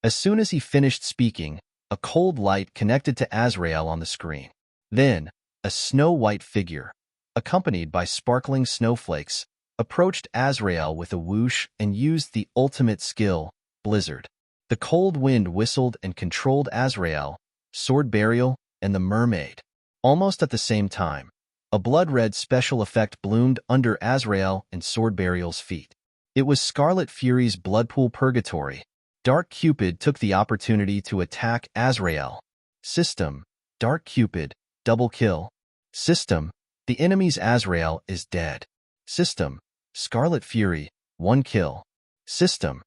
As soon as he finished speaking, a cold light connected to Azrael on the screen. Then, a snow-white figure, accompanied by sparkling snowflakes, approached Azrael with a whoosh and used the ultimate skill, Blizzard. The cold wind whistled and controlled Azrael, Sword Burial, and the mermaid. Almost at the same time, a blood-red special effect bloomed under Azrael and Sword Burial's feet. It was Scarlet Fury's Bloodpool Purgatory. Dark Cupid took the opportunity to attack Azrael. System: Dark Cupid. Double kill. System: the enemy's Azrael is dead. System: Scarlet Fury. 1 kill. System: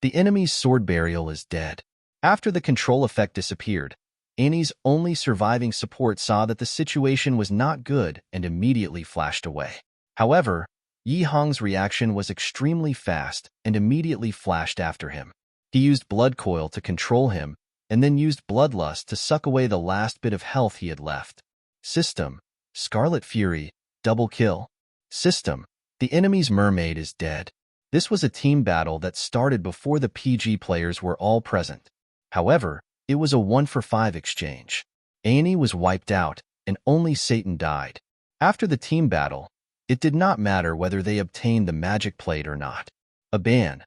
the enemy's Sword Burial is dead. After the control effect disappeared, Annie's only surviving support saw that the situation was not good and immediately flashed away. However, Yihong's reaction was extremely fast and immediately flashed after him. He used Blood Coil to control him and then used Bloodlust to suck away the last bit of health he had left. System: Scarlet Fury. Double kill. System: the enemy's mermaid is dead. This was a team battle that started before the PG players were all present. However, it was a 1-for-5 exchange. Annie was wiped out, and only Satan died. After the team battle, it did not matter whether they obtained the magic plate or not. A ban.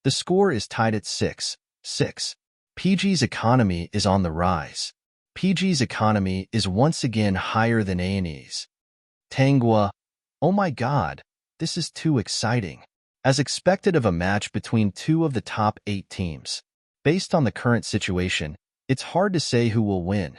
The score is tied at 6-6. PG's economy is on the rise. PG's economy is once again higher than Annie's. Tanghua. Oh my god, this is too exciting. As expected of a match between 2 of the top 8 teams. Based on the current situation, it's hard to say who will win.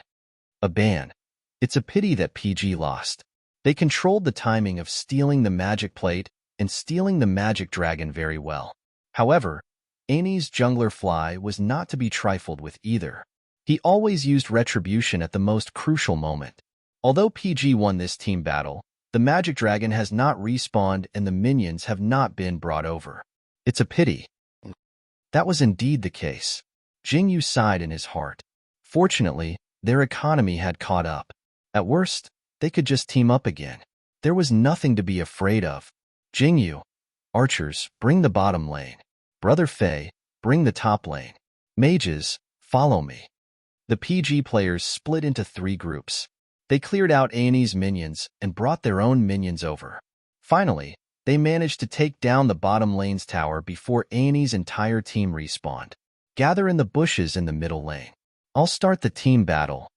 A ban. It's a pity that PG lost. They controlled the timing of stealing the magic plate and stealing the magic dragon very well. However, Annie's jungler Fly was not to be trifled with either. He always used retribution at the most crucial moment. Although PG won this team battle, the Magic Dragon has not respawned and the minions have not been brought over. It's a pity. That was indeed the case. Jingyu sighed in his heart. Fortunately, their economy had caught up. At worst, they could just team up again. There was nothing to be afraid of. Jingyu, archers, bring the bottom lane. Brother Fei, bring the top lane. Mages, follow me. The PG players split into 3 groups. They cleared out Annie's minions and brought their own minions over. Finally, they managed to take down the bottom lane's tower before Annie's entire team respawned. Gather in the bushes in the middle lane. I'll start the team battle.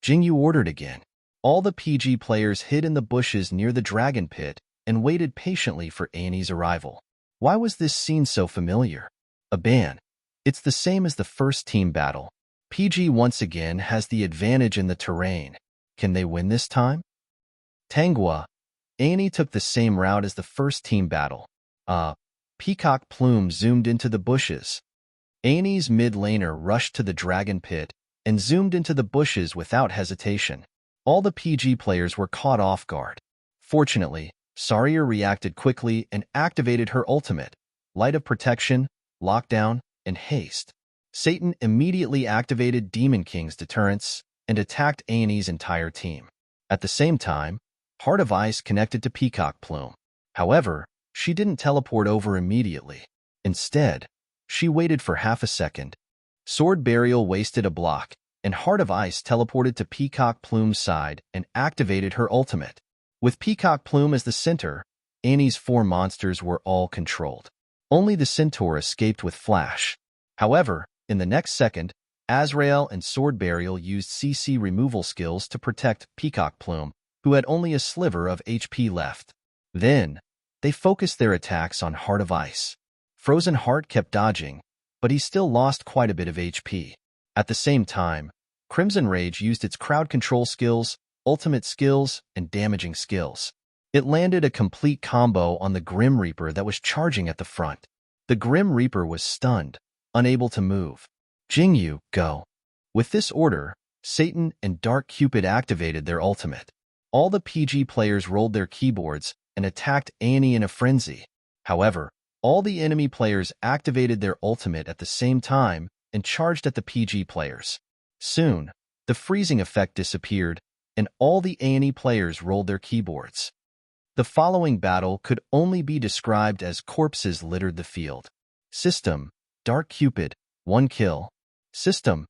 Jingyu ordered again. All the PG players hid in the bushes near the dragon pit and waited patiently for Annie's arrival. Why was this scene so familiar? A ban. It's the same as the first team battle. PG once again has the advantage in the terrain. Can they win this time? Tanghua. Annie took the same route as the first team battle. Peacock Plume zoomed into the bushes. Annie's mid laner rushed to the dragon pit and zoomed into the bushes without hesitation. All the PG players were caught off guard. Fortunately, Saria reacted quickly and activated her ultimate, Light of Protection, Lockdown, and Haste. Satan immediately activated Demon King's deterrence and attacked Annie's entire team. At the same time, Heart of Ice connected to Peacock Plume. However, she didn't teleport over immediately. Instead, she waited for half a second. Sword Burial wasted a block, and Heart of Ice teleported to Peacock Plume's side and activated her ultimate. With Peacock Plume as the center, Annie's 4 monsters were all controlled. Only the Centaur escaped with Flash. However, in the next second, Azrael and Sword Burial used CC removal skills to protect Peacock Plume, who had only a sliver of HP left. Then, they focused their attacks on Heart of Ice. Frozen Heart kept dodging, but he still lost quite a bit of HP. At the same time, Crimson Rage used its crowd control skills, ultimate skills, and damaging skills. It landed a complete combo on the Grim Reaper that was charging at the front. The Grim Reaper was stunned, unable to move. Jingyu, go. With this order, Satan and Dark Cupid activated their ultimate. All the PG players rolled their keyboards and attacked Annie in a frenzy. However, all the enemy players activated their ultimate at the same time and charged at the PG players. Soon, the freezing effect disappeared, and all the Annie players rolled their keyboards. The following battle could only be described as corpses littered the field. System, Dark Cupid, 1 kill. System,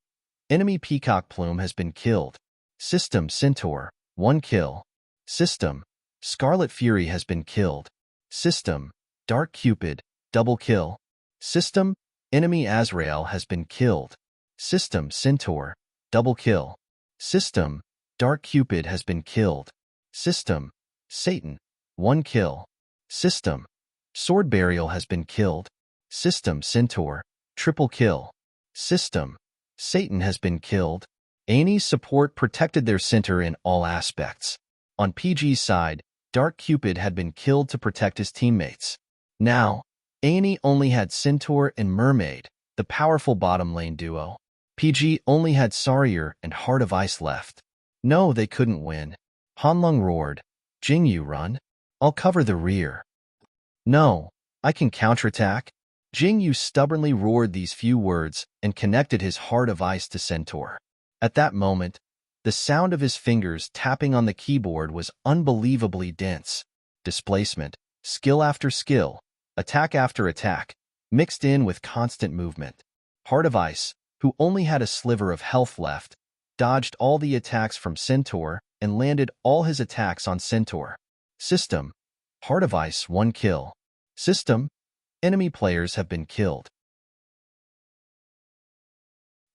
enemy Peacock Plume has been killed. System, Centaur, 1 kill. System, Scarlet Fury has been killed. System, Dark Cupid, double kill. System, enemy Azrael has been killed. System, Centaur, double kill. System, Dark Cupid has been killed. System, Satan, 1 kill. System, Sword Burial has been killed. System, Centaur, triple kill. System, Satan has been killed. Annie's support protected their center in all aspects. On PG's side, Dark Cupid had been killed to protect his teammates. Now, Annie only had Centaur and Mermaid, the powerful bottom lane duo. PG only had Saria and Heart of Ice left. No, they couldn't win. Hanlong roared, Jingyu, run. I'll cover the rear. No, I can counterattack. Jingyu stubbornly roared these few words and connected his Heart of Ice to Centaur. At that moment, the sound of his fingers tapping on the keyboard was unbelievably dense. Displacement, skill after skill, attack after attack, mixed in with constant movement. Heart of Ice, who only had a sliver of health left, dodged all the attacks from Centaur and landed all his attacks on Centaur. System, Heart of Ice, 1 kill. System, enemy players have been killed.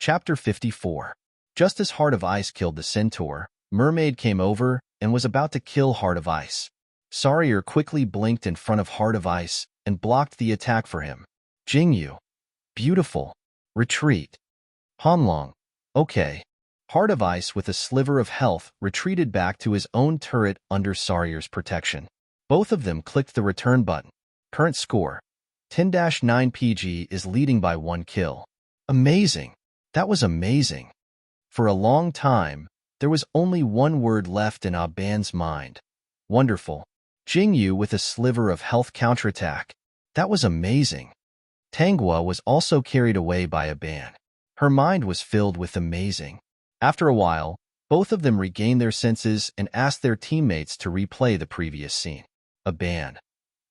Chapter 54. Just as Heart of Ice killed the Centaur, Mermaid came over and was about to kill Heart of Ice. Saria quickly blinked in front of Heart of Ice and blocked the attack for him. Jingyu, beautiful. Retreat. Hanlong, okay. Heart of Ice, with a sliver of health, retreated back to his own turret under Saria's protection. Both of them clicked the return button. Current score, 10-9 PG is leading by 1 kill. Amazing. That was amazing. For a long time, There was only one word left in Ban's mind. Wonderful. Jingyu with a sliver of health counterattack. That was amazing. Tanghua was also carried away by Ban. Her mind was filled with amazing. After a while, both of them regained their senses and asked their teammates to replay the previous scene. Ban.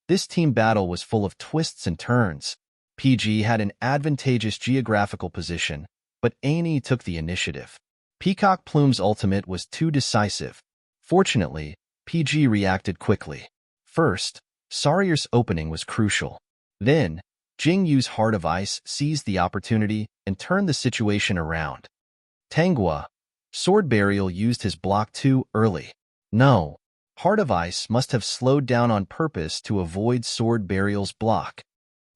This team battle was full of twists and turns. PG had an advantageous geographical position, but Annie took the initiative. Peacock Plume's ultimate was too decisive. Fortunately, PG reacted quickly. First, Saryer's opening was crucial. Then, Jingyu's Heart of Ice seized the opportunity and turned the situation around. Tanghua, Sword Burial used his block too early. No, Heart of Ice must have slowed down on purpose to avoid Sword Burial's block.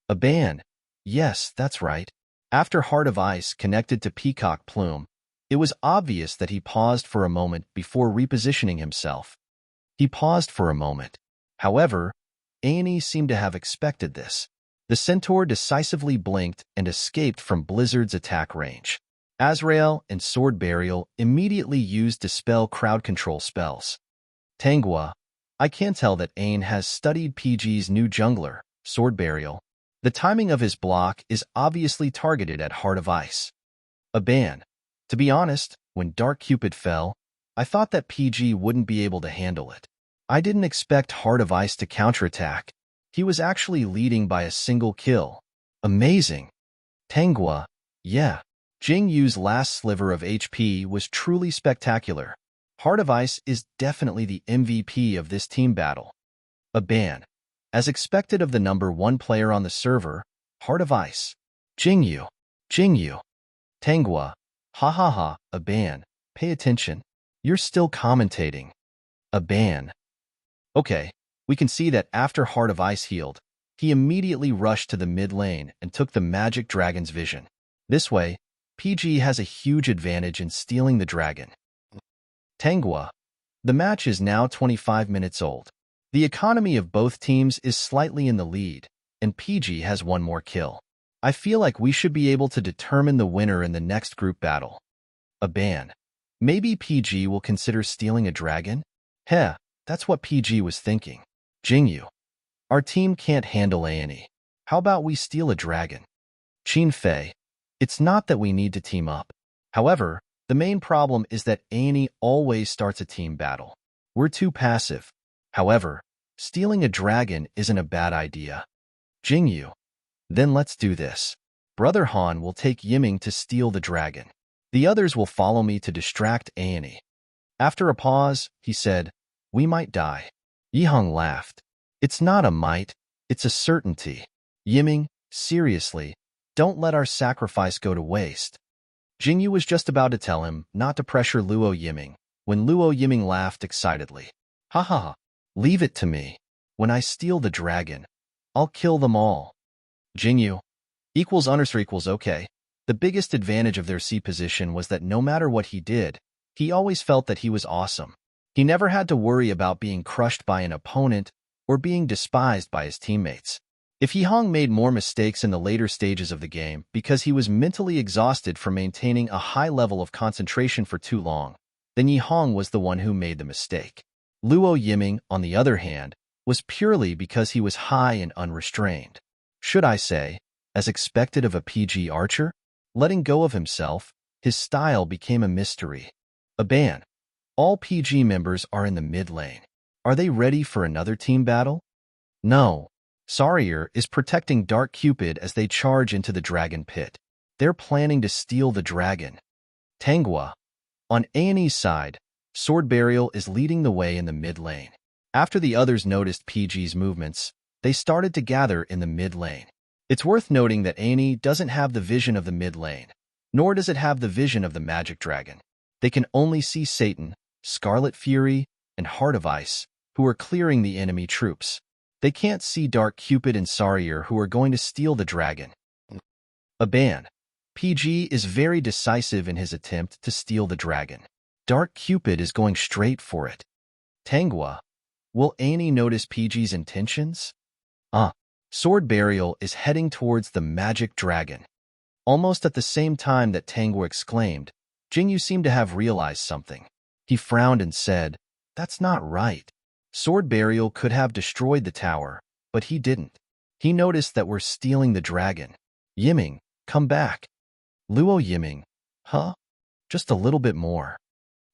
Ban. Yes, that's right. After Heart of Ice connected to Peacock Plume, it was obvious that he paused for a moment before repositioning himself. He paused for a moment. However, Annie seemed to have expected this. The centaur decisively blinked and escaped from Blizzard's attack range. Azrael and Sword Burial immediately used Dispel crowd control spells. Tanghua, I can tell that Ain has studied PG's new jungler, Sword Burial. The timing of his block is obviously targeted at Heart of Ice. Ban. To be honest, when Dark Cupid fell, I thought that PG wouldn't be able to handle it. I didn't expect Heart of Ice to counterattack. He was actually leading by a single kill. Amazing. Tanghua, yeah. Jingyu's last sliver of HP was truly spectacular. Heart of Ice is definitely the MVP of this team battle. Ban. As expected of the #1 player on the server, Heart of Ice. Jingyu. Tanghua. Ha ha ha, Ban. Pay attention. You're still commentating. Ban. Okay, we can see that after Heart of Ice healed, he immediately rushed to the mid lane and took the Magic Dragon's vision. This way, PG has a huge advantage in stealing the dragon. Tanghua. The match is now 25 minutes old. The economy of both teams is slightly in the lead, and PG has one more kill. I feel like we should be able to determine the winner in the next group battle. Ban. Maybe PG will consider stealing a dragon? Heh, that's what PG was thinking. Jingyu. Our team can't handle Annie. How about we steal a dragon? Qin Fei. It's not that we need to team up. However, the main problem is that Annie always starts a team battle. We're too passive. However, stealing a dragon isn't a bad idea. Jingyu. Then let's do this. Brother Han will take Yiming to steal the dragon. The others will follow me to distract Annie. After a pause, he said, we might die. Yihang laughed. It's not a might, it's a certainty. Yiming, seriously, don't let our sacrifice go to waste. Jingyu was just about to tell him not to pressure Luo Yiming, when Luo Yiming laughed excitedly. Ha ha ha. Leave it to me. When I steal the dragon, I'll kill them all. Jingyu. Equals unders equals okay. The biggest advantage of their C position was that no matter what he did, he always felt that he was awesome. He never had to worry about being crushed by an opponent or being despised by his teammates. If Yihang made more mistakes in the later stages of the game because he was mentally exhausted from maintaining a high level of concentration for too long, then Yihang was the one who made the mistake. Luo Yiming, on the other hand, was purely because he was high and unrestrained. Should I say, as expected of a PG archer? Letting go of himself, his style became a mystery. Ban. All PG members are in the mid lane. Are they ready for another team battle? No. Saryer is protecting Dark Cupid as they charge into the dragon pit. They're planning to steal the dragon. Tanghua. On Annie's side, Sword Burial is leading the way in the mid lane. After the others noticed PG's movements, they started to gather in the mid lane. It's worth noting that Annie doesn't have the vision of the mid lane, nor does it have the vision of the Magic Dragon. They can only see Satan, Scarlet Fury, and Heart of Ice, who are clearing the enemy troops. They can't see Dark Cupid and Saryer, who are going to steal the dragon. Ban. PG is very decisive in his attempt to steal the dragon. Dark Cupid is going straight for it. Tanghua. Will Annie notice PG's intentions? Sword Burial is heading towards the Magic Dragon. Almost at the same time that Tanghua exclaimed, Jingyu seemed to have realized something. He frowned and said, "That's not right." Sword Burial could have destroyed the tower, but he didn't. He noticed that we're stealing the dragon. Yiming, come back. Luo Yiming, huh? Just a little bit more.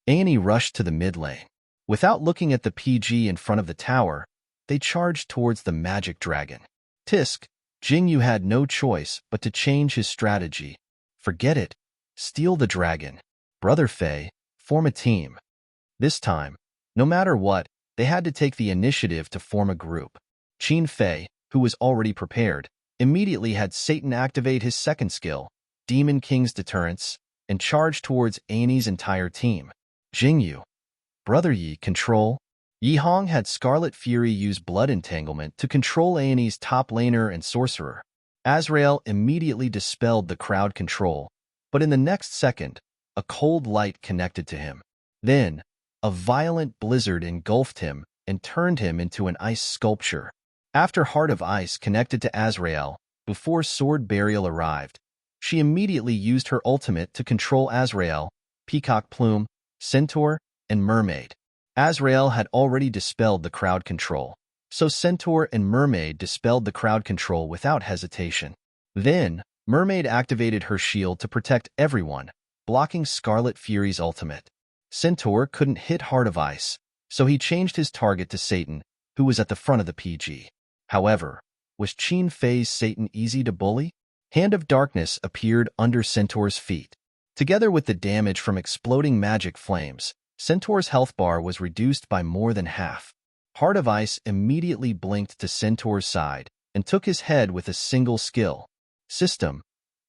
Annie rushed to the mid lane. Without looking at the PG in front of the tower, they charged towards the magic dragon. Tisk, Jingyu had no choice but to change his strategy. Forget it. Steal the dragon. Brother Fei, form a team. This time, no matter what, they had to take the initiative to form a group. Qin Fei, who was already prepared, immediately had Satan activate his second skill, Demon King's Deterrence, and charge towards Annie's entire team. Jingyu, Brother Yi, control. Yi Hong had Scarlet Fury use Blood Entanglement to control Annie's top laner and sorcerer. Azrael immediately dispelled the crowd control, but in the next second, a cold light connected to him. Then, a violent blizzard engulfed him and turned him into an ice sculpture. After Heart of Ice connected to Azrael, before Sword Burial arrived, she immediately used her ultimate to control Azrael, Peacock Plume, Centaur, and Mermaid. Azrael had already dispelled the crowd control, so Centaur and Mermaid dispelled the crowd control without hesitation. Then, Mermaid activated her shield to protect everyone, blocking Scarlet Fury's ultimate. Centaur couldn't hit Heart of Ice, so he changed his target to Satan, who was at the front of the PG. However, was Qin Fei's Satan easy to bully? Hand of Darkness appeared under Centaur's feet. Together with the damage from exploding magic flames, Centaur's health bar was reduced by more than half. Heart of Ice immediately blinked to Centaur's side and took his head with a single skill. System,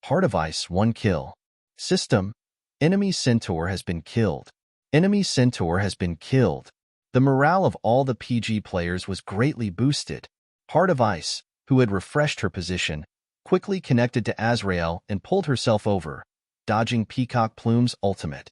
Heart of Ice 1 kill. System, enemy Centaur has been killed. Enemy Centaur has been killed. The morale of all the PG players was greatly boosted. Heart of Ice, who had refreshed her position, quickly connected to Azrael and pulled herself over, dodging Peacock Plume's ultimate.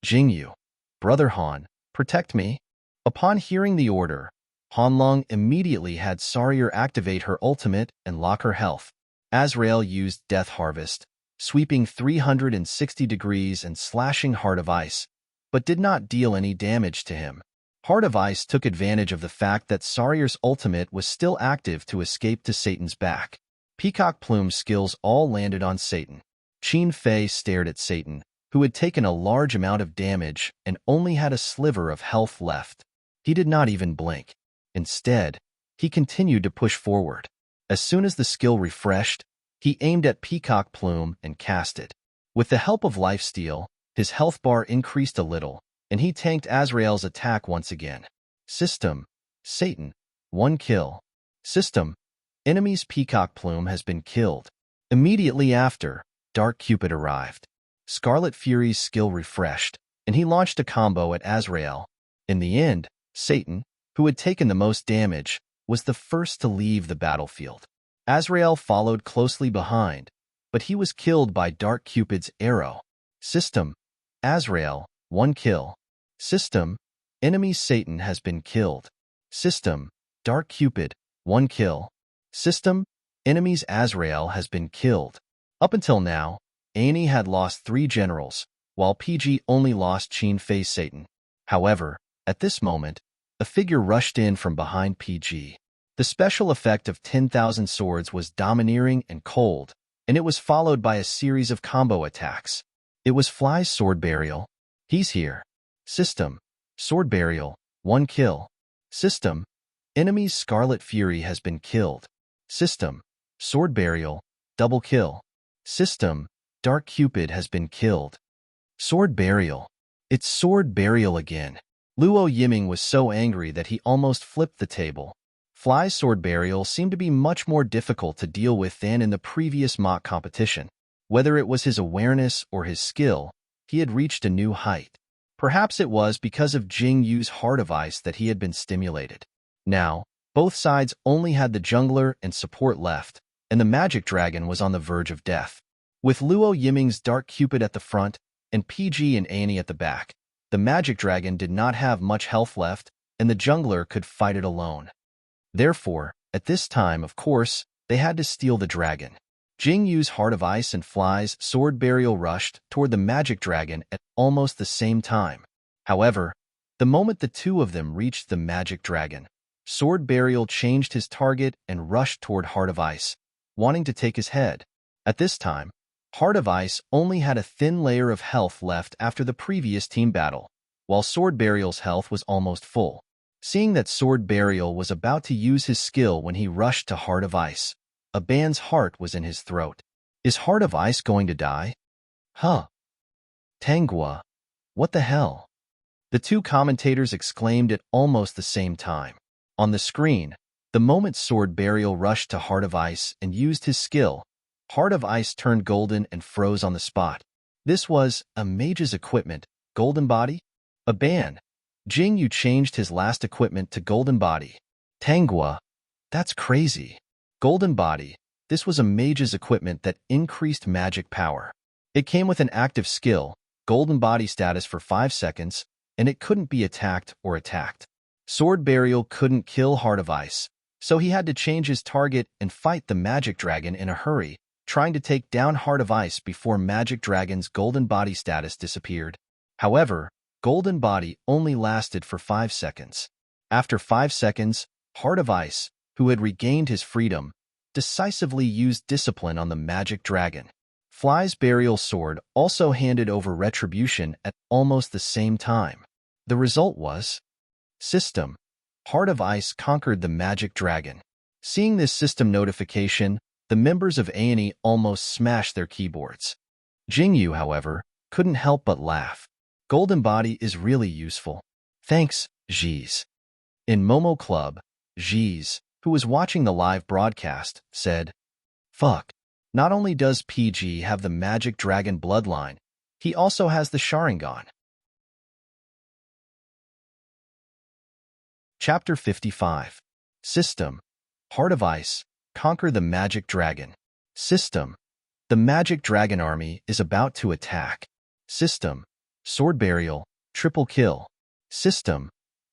Jingyu, Brother Han, protect me. Upon hearing the order, Hanlong immediately had Sarier activate her ultimate and lock her health. Azrael used Death Harvest, sweeping 360 degrees and slashing Heart of Ice, but did not deal any damage to him. Heart of Ice took advantage of the fact that Sarier's ultimate was still active to escape to Satan's back. Peacock Plume's skills all landed on Satan. Qin Fei stared at Satan, who had taken a large amount of damage and only had a sliver of health left. He did not even blink. Instead, he continued to push forward. As soon as the skill refreshed, he aimed at Peacock Plume and cast it. With the help of Lifesteal, his health bar increased a little, and he tanked Azrael's attack once again. System, Satan, 1 kill. System, enemy's Peacock Plume has been killed. Immediately after, Dark Cupid arrived. Scarlet Fury's skill refreshed, and he launched a combo at Azrael. In the end, Satan, who had taken the most damage, was the first to leave the battlefield. Azrael followed closely behind, but he was killed by Dark Cupid's arrow. System, Azrael, 1 kill. System, enemy Satan has been killed. System, Dark Cupid, 1 kill. System, enemy's Azrael has been killed. Up until now, Annie had lost 3 generals, while PG only lost Qin Fei's Satan. However, at this moment, a figure rushed in from behind PG. The special effect of 10,000 swords was domineering and cold, and it was followed by a series of combo attacks. It was Fly's Sword Burial. He's here. System, Sword Burial, 1 kill. System, enemy's Scarlet Fury has been killed. System, Sword Burial, double kill. System, Dark Cupid has been killed. Sword Burial. It's Sword Burial again. Luo Yiming was so angry that he almost flipped the table. Fly's Sword Burial seemed to be much more difficult to deal with than in the previous mock competition. Whether it was his awareness or his skill, he had reached a new height. Perhaps it was because of Jing Yu's Heart of Ice that he had been stimulated. Now, both sides only had the jungler and support left, and the magic dragon was on the verge of death. With Luo Yiming's Dark Cupid at the front and PG and Annie at the back, the magic dragon did not have much health left, and the jungler could fight it alone. Therefore, at this time, of course, they had to steal the dragon. Jing Yu's Heart of Ice and Fly's Sword Burial rushed toward the magic dragon at almost the same time. However, the moment the two of them reached the magic dragon, Sword Burial changed his target and rushed toward Heart of Ice, wanting to take his head. At this time, Heart of Ice only had a thin layer of health left after the previous team battle, while Sword Burial's health was almost full. Seeing that Sword Burial was about to use his skill when he rushed to Heart of Ice, Aban's heart was in his throat. Is Heart of Ice going to die? Huh. Tangua. What the hell? The two commentators exclaimed at almost the same time. On the screen, the moment Sword Burial rushed to Heart of Ice and used his skill, Heart of Ice turned golden and froze on the spot. This was a mage's equipment, Golden Body? Aban. Jingyu changed his last equipment to Golden Body. Tangua. That's crazy. Golden Body. This was a mage's equipment that increased magic power. It came with an active skill, Golden Body status for 5 seconds, and it couldn't be attacked or attacked. Sword Burial couldn't kill Heart of Ice, so he had to change his target and fight the Magic Dragon in a hurry, trying to take down Heart of Ice before Magic Dragon's Golden Body status disappeared. However, Golden Body only lasted for 5 seconds. After 5 seconds, Heart of Ice, who had regained his freedom, decisively used discipline on the Magic Dragon. Fly's Burial Sword also handed over retribution at almost the same time. The result was System. Heart of Ice conquered the Magic Dragon. Seeing this system notification, the members of A&E almost smashed their keyboards. Jingyu, however, couldn't help but laugh. Golden Body is really useful. Thanks, Jeez. In Momo Club, Jeez, who was watching the live broadcast, said, Fuck. Not only does PG have the Magic Dragon bloodline, he also has the Sharingan. Chapter 55. System. Heart of Ice. Conquer the Magic Dragon. System. The Magic Dragon army is about to attack. System. Sword Burial. Triple kill. System.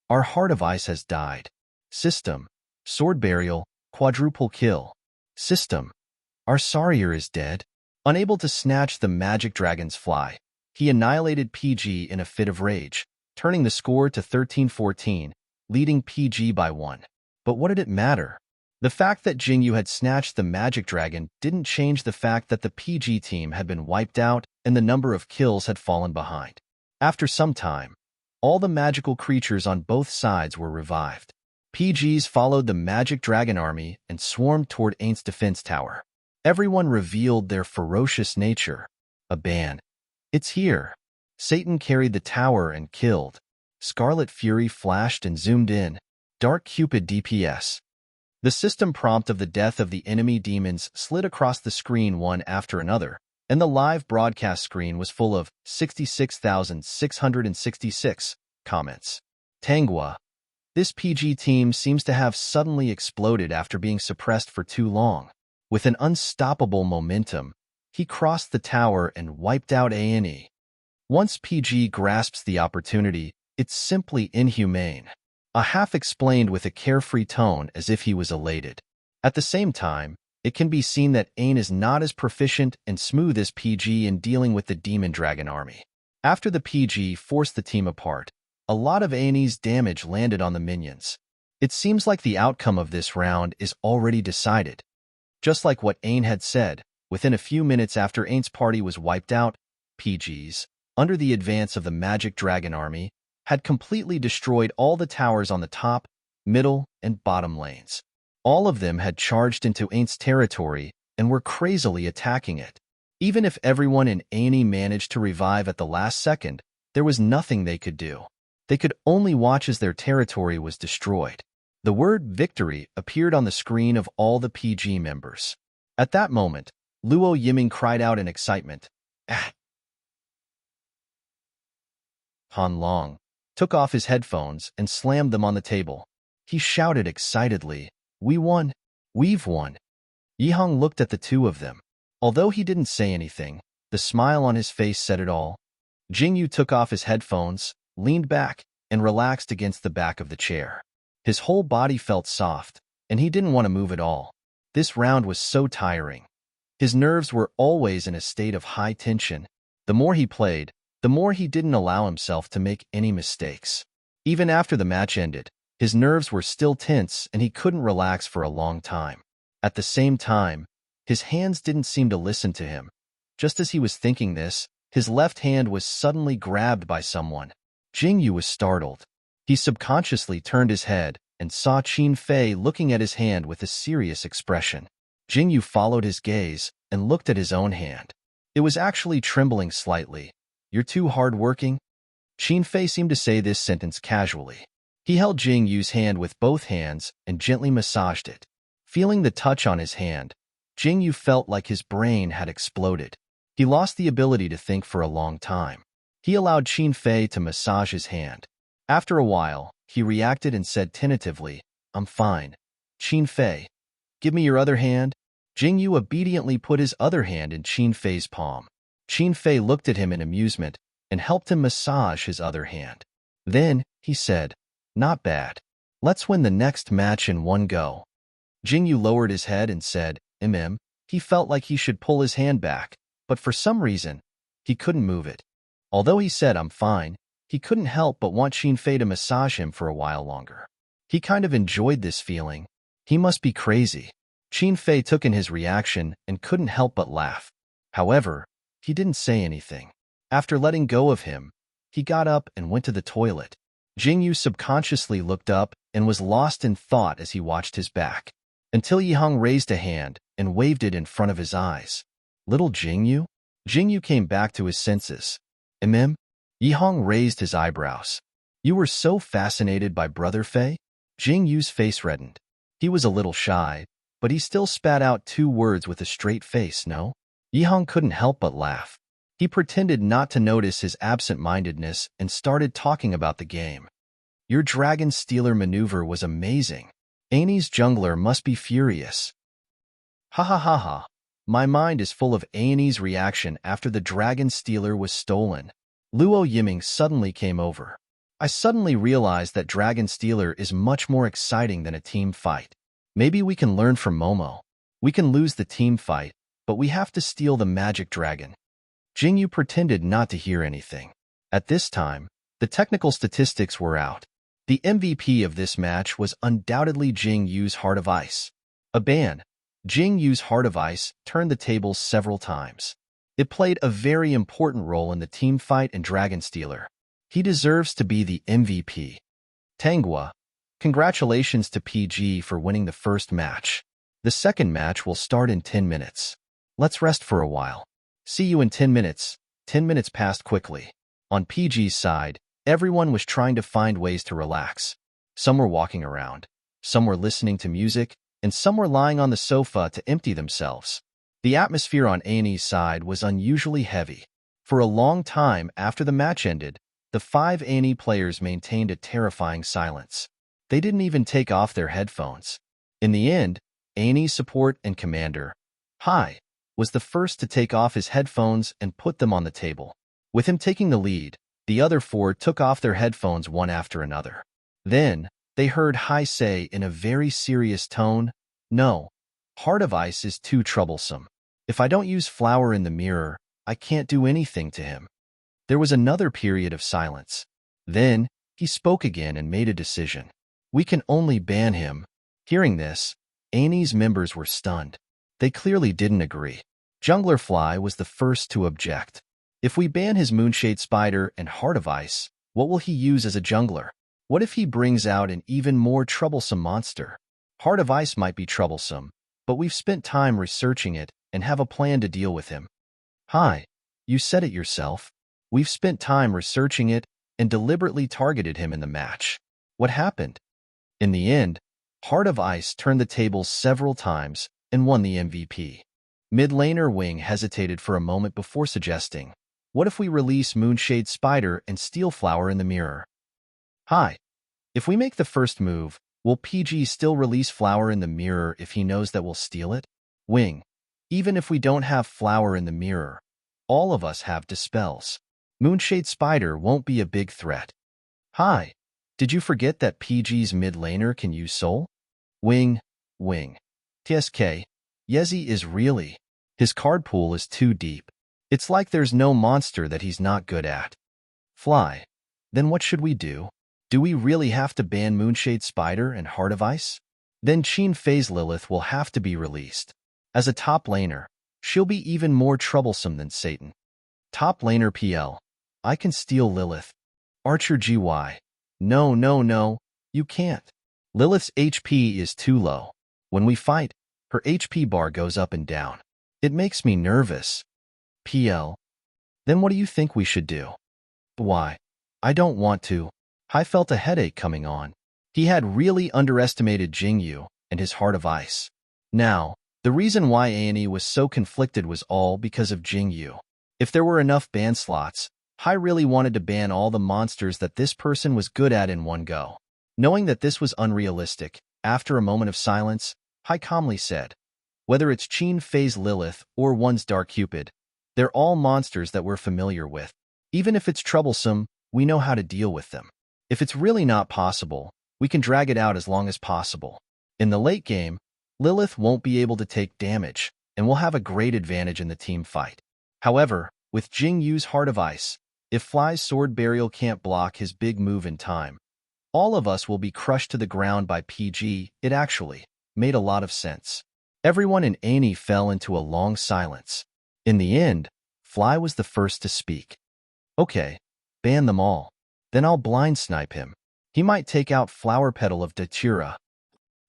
Our Heart of Ice has died. System. Sword Burial. Quadruple kill. System. Our Sarier is dead. Unable to snatch the Magic Dragon's fly, he annihilated PG in a fit of rage, turning the score to 13-14, leading PG by 1. But what did it matter? The fact that Jingyu had snatched the Magic Dragon didn't change the fact that the PG team had been wiped out and the number of kills had fallen behind. After some time, all the magical creatures on both sides were revived. PGs followed the Magic Dragon army and swarmed toward Ain's defense tower. Everyone revealed their ferocious nature. Aban. It's here. Satan carried the tower and killed. Scarlet Fury flashed and zoomed in. Dark Cupid DPS. The system prompt of the death of the enemy demons slid across the screen one after another, and the live broadcast screen was full of 66,666 comments. Tangua. This PG team seems to have suddenly exploded after being suppressed for too long. With an unstoppable momentum, he crossed the tower and wiped out A&E. Once PG grasps the opportunity, it's simply inhumane. A half explained with a carefree tone as if he was elated. At the same time, it can be seen that Ain is not as proficient and smooth as PG in dealing with the Demon Dragon army. After the PG forced the team apart, a lot of A&E's damage landed on the minions. It seems like the outcome of this round is already decided. Just like what Ain had said, within a few minutes after Ain's party was wiped out, PGs, under the advance of the Magic Dragon army, had completely destroyed all the towers on the top, middle, and bottom lanes. All of them had charged into Ain's territory and were crazily attacking it. Even if everyone in A&E managed to revive at the last second, there was nothing they could do. They could only watch as their territory was destroyed. The word victory appeared on the screen of all the PG members. At that moment, Luo Yiming cried out in excitement. Ah! Han Long took off his headphones and slammed them on the table. He shouted excitedly, "We won! We've won!" Yihang looked at the two of them. Although he didn't say anything, the smile on his face said it all. Jingyu took off his headphones, leaned back, and relaxed against the back of the chair. His whole body felt soft, and he didn't want to move at all. This round was so tiring. His nerves were always in a state of high tension. The more he played, the more he didn't allow himself to make any mistakes. Even after the match ended, his nerves were still tense and he couldn't relax for a long time. At the same time, his hands didn't seem to listen to him. Just as he was thinking this, his left hand was suddenly grabbed by someone. Jingyu was startled. He subconsciously turned his head and saw Qin Fei looking at his hand with a serious expression. Jingyu followed his gaze and looked at his own hand. It was actually trembling slightly. "You're too hard-working?" Qin Fei seemed to say this sentence casually. He held Jingyu's hand with both hands and gently massaged it. Feeling the touch on his hand, Jingyu felt like his brain had exploded. He lost the ability to think for a long time. He allowed Qin Fei to massage his hand. After a while, he reacted and said tentatively, "I'm fine." "Qin Fei, give me your other hand." Jingyu obediently put his other hand in Qin Fei's palm. Qin Fei looked at him in amusement and helped him massage his other hand. Then, he said, "Not bad. Let's win the next match in one go." Jingyu lowered his head and said, He felt like he should pull his hand back, but for some reason, he couldn't move it. Although he said, "I'm fine," he couldn't help but want Qin Fei to massage him for a while longer. He kind of enjoyed this feeling. He must be crazy. Qin Fei took in his reaction and couldn't help but laugh. However, he didn't say anything. After letting go of him, he got up and went to the toilet. Jingyu subconsciously looked up and was lost in thought as he watched his back, until Yihang raised a hand and waved it in front of his eyes. "Little Jingyu?" Jingyu came back to his senses. Yihang raised his eyebrows. "You were so fascinated by Brother Fei?" Jingyu's face reddened. He was a little shy, but he still spat out 2 words with a straight face, "No?" Yihang couldn't help but laugh. He pretended not to notice his absent-mindedness and started talking about the game. "Your Dragon Stealer maneuver was amazing. Annie's jungler must be furious." "Ha ha ha ha. My mind is full of Annie's reaction after the Dragon Stealer was stolen." Luo Yiming suddenly came over. "I suddenly realized that Dragon Stealer is much more exciting than a team fight. Maybe we can learn from Momo. We can lose the team fight, but we have to steal the magic dragon." Jingyu pretended not to hear anything. At this time, the technical statistics were out. The MVP of this match was undoubtedly Jingyu's Heart of Ice. A ban. Jingyu's Heart of Ice turned the tables several times. It played a very important role in the team fight and Dragon Stealer. He deserves to be the MVP. Tanghua, congratulations to PG for winning the first match. The second match will start in 10 minutes. Let's rest for a while. See you in 10 minutes. 10 minutes passed quickly. On PG's side, everyone was trying to find ways to relax. Some were walking around, some were listening to music, and some were lying on the sofa to empty themselves. The atmosphere on Annie's side was unusually heavy. For a long time after the match ended, the 5 Annie players maintained a terrifying silence. They didn't even take off their headphones. In the end, Annie's support and commander, Hai, was the first to take off his headphones and put them on the table. With him taking the lead, the other 4 took off their headphones one after another. Then, they heard Hai say in a very serious tone, "No, Heart of Ice is too troublesome. If I don't use Flower in the Mirror, I can't do anything to him." There was another period of silence. Then, he spoke again and made a decision. "We can only ban him." Hearing this, Annie's members were stunned. They clearly didn't agree. Jungler Fly was the first to object. "If we ban his Moonshade Spider and Heart of Ice, what will he use as a jungler? What if he brings out an even more troublesome monster? Heart of Ice might be troublesome, but we've spent time researching it and have a plan to deal with him." "Hi, you said it yourself. We've spent time researching it and deliberately targeted him in the match. What happened?" In the end, Heart of Ice turned the tables several times and won the MVP. Mid laner Wing hesitated for a moment before suggesting, "What if we release Moonshade Spider and steal Flower in the Mirror?" "Hi, if we make the first move, will PG still release Flower in the Mirror if he knows that we'll steal it?" Wing, "Even if we don't have Flower in the Mirror, all of us have Dispels. Moonshade Spider won't be a big threat." "Hi, did you forget that PG's mid laner can use Soul?" Wing, TSK, Yezi is really. His card pool is too deep. It's like there's no monster that he's not good at. Fly. Then what should we do? Do we really have to ban Moonshade Spider and Heart of Ice? Then Qin Fei's Lilith will have to be released. As a top laner, she'll be even more troublesome than Satan. Top laner PL. I can steal Lilith. Archer GY. No, no, no, you can't. Lilith's HP is too low. When we fight, her HP bar goes up and down. It makes me nervous. PL. Then what do you think we should do? Why? I don't want to. I felt a headache coming on. He had really underestimated Jingyu and his Heart of Ice. Now, the reason why Annie was so conflicted was all because of Jingyu. If there were enough ban slots, I really wanted to ban all the monsters that this person was good at in one go. Knowing that this was unrealistic, after a moment of silence, I calmly said, whether it's Qin Fei's Lilith or one's Dark Cupid, they're all monsters that we're familiar with. Even if it's troublesome, we know how to deal with them. If it's really not possible, we can drag it out as long as possible. In the late game, Lilith won't be able to take damage, and will have a great advantage in the team fight. However, with Jingyu's Heart of Ice, if Fly's Sword Burial can't block his big move in time, all of us will be crushed to the ground by PG. It actually made a lot of sense. Everyone in Annie fell into a long silence. In the end, Fly was the first to speak. Okay, ban them all. Then I'll blind snipe him. He might take out Flower Petal of Datura.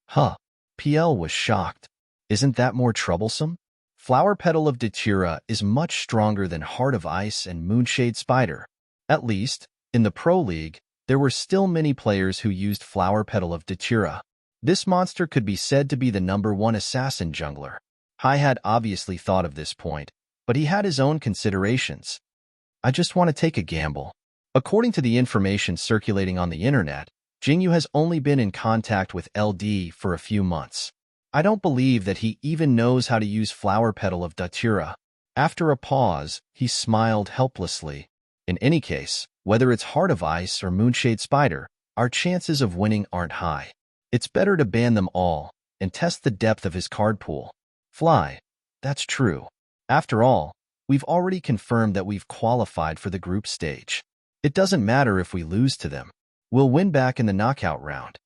Huh. PL was shocked. Isn't that more troublesome? Flower Petal of Datura is much stronger than Heart of Ice and Moonshade Spider. At least, in the Pro League, there were still many players who used Flower Petal of Datura. This monster could be said to be the #1 assassin jungler. I had obviously thought of this point, but he had his own considerations. I just want to take a gamble. According to the information circulating on the internet, Jingyu has only been in contact with LD for a few months. I don't believe that he even knows how to use Flower Petal of Datura. After a pause, he smiled helplessly. In any case, whether it's Heart of Ice or Moonshade Spider, our chances of winning aren't high. It's better to ban them all and test the depth of his card pool. Fly. That's true. After all, we've already confirmed that we've qualified for the group stage. It doesn't matter if we lose to them. We'll win back in the knockout round.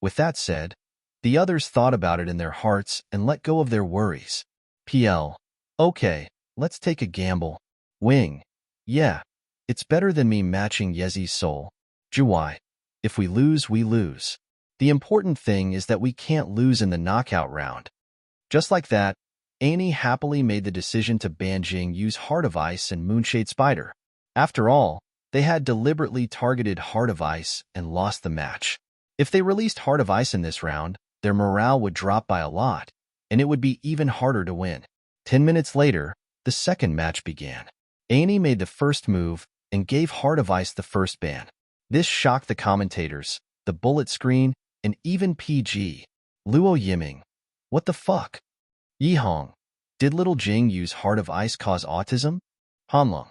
With that said, the others thought about it in their hearts and let go of their worries. PL. Okay, let's take a gamble. Wing. Yeah, it's better than me matching Yezi's soul. Juwai. If we lose, we lose. The important thing is that we can't lose in the knockout round. Just like that, Annie happily made the decision to ban Jingyu's Heart of Ice and Moonshade Spider. After all, they had deliberately targeted Heart of Ice and lost the match. If they released Heart of Ice in this round, their morale would drop by a lot, and it would be even harder to win. 10 minutes later, the second match began. Annie made the first move and gave Heart of Ice the first ban. This shocked the commentators, the bullet screen, and even PG. Luo Yiming. What the fuck? Yihong. Did little Jing use Heart of Ice cause autism? Hanlong.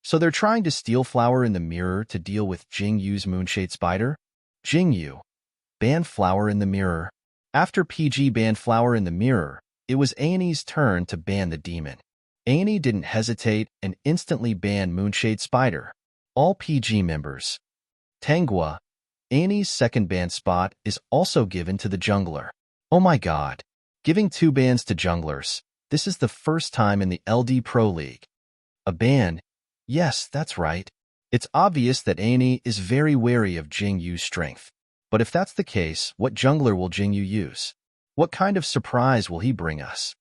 So they're trying to steal Flower in the Mirror to deal with Jingyu's Moonshade Spider? Jingyu. Ban Flower in the Mirror. After PG banned Flower in the Mirror, it was Annie's turn to ban the demon. Annie didn't hesitate and instantly banned Moonshade Spider. All PG members. Tangua. Annie's second ban spot is also given to the jungler. Oh my god. Giving 2 bans to junglers. This is the first time in the LD Pro League. A ban? Yes, that's right. It's obvious that Annie is very wary of Jingyu's strength. But if that's the case, what jungler will Jingyu use? What kind of surprise will he bring us?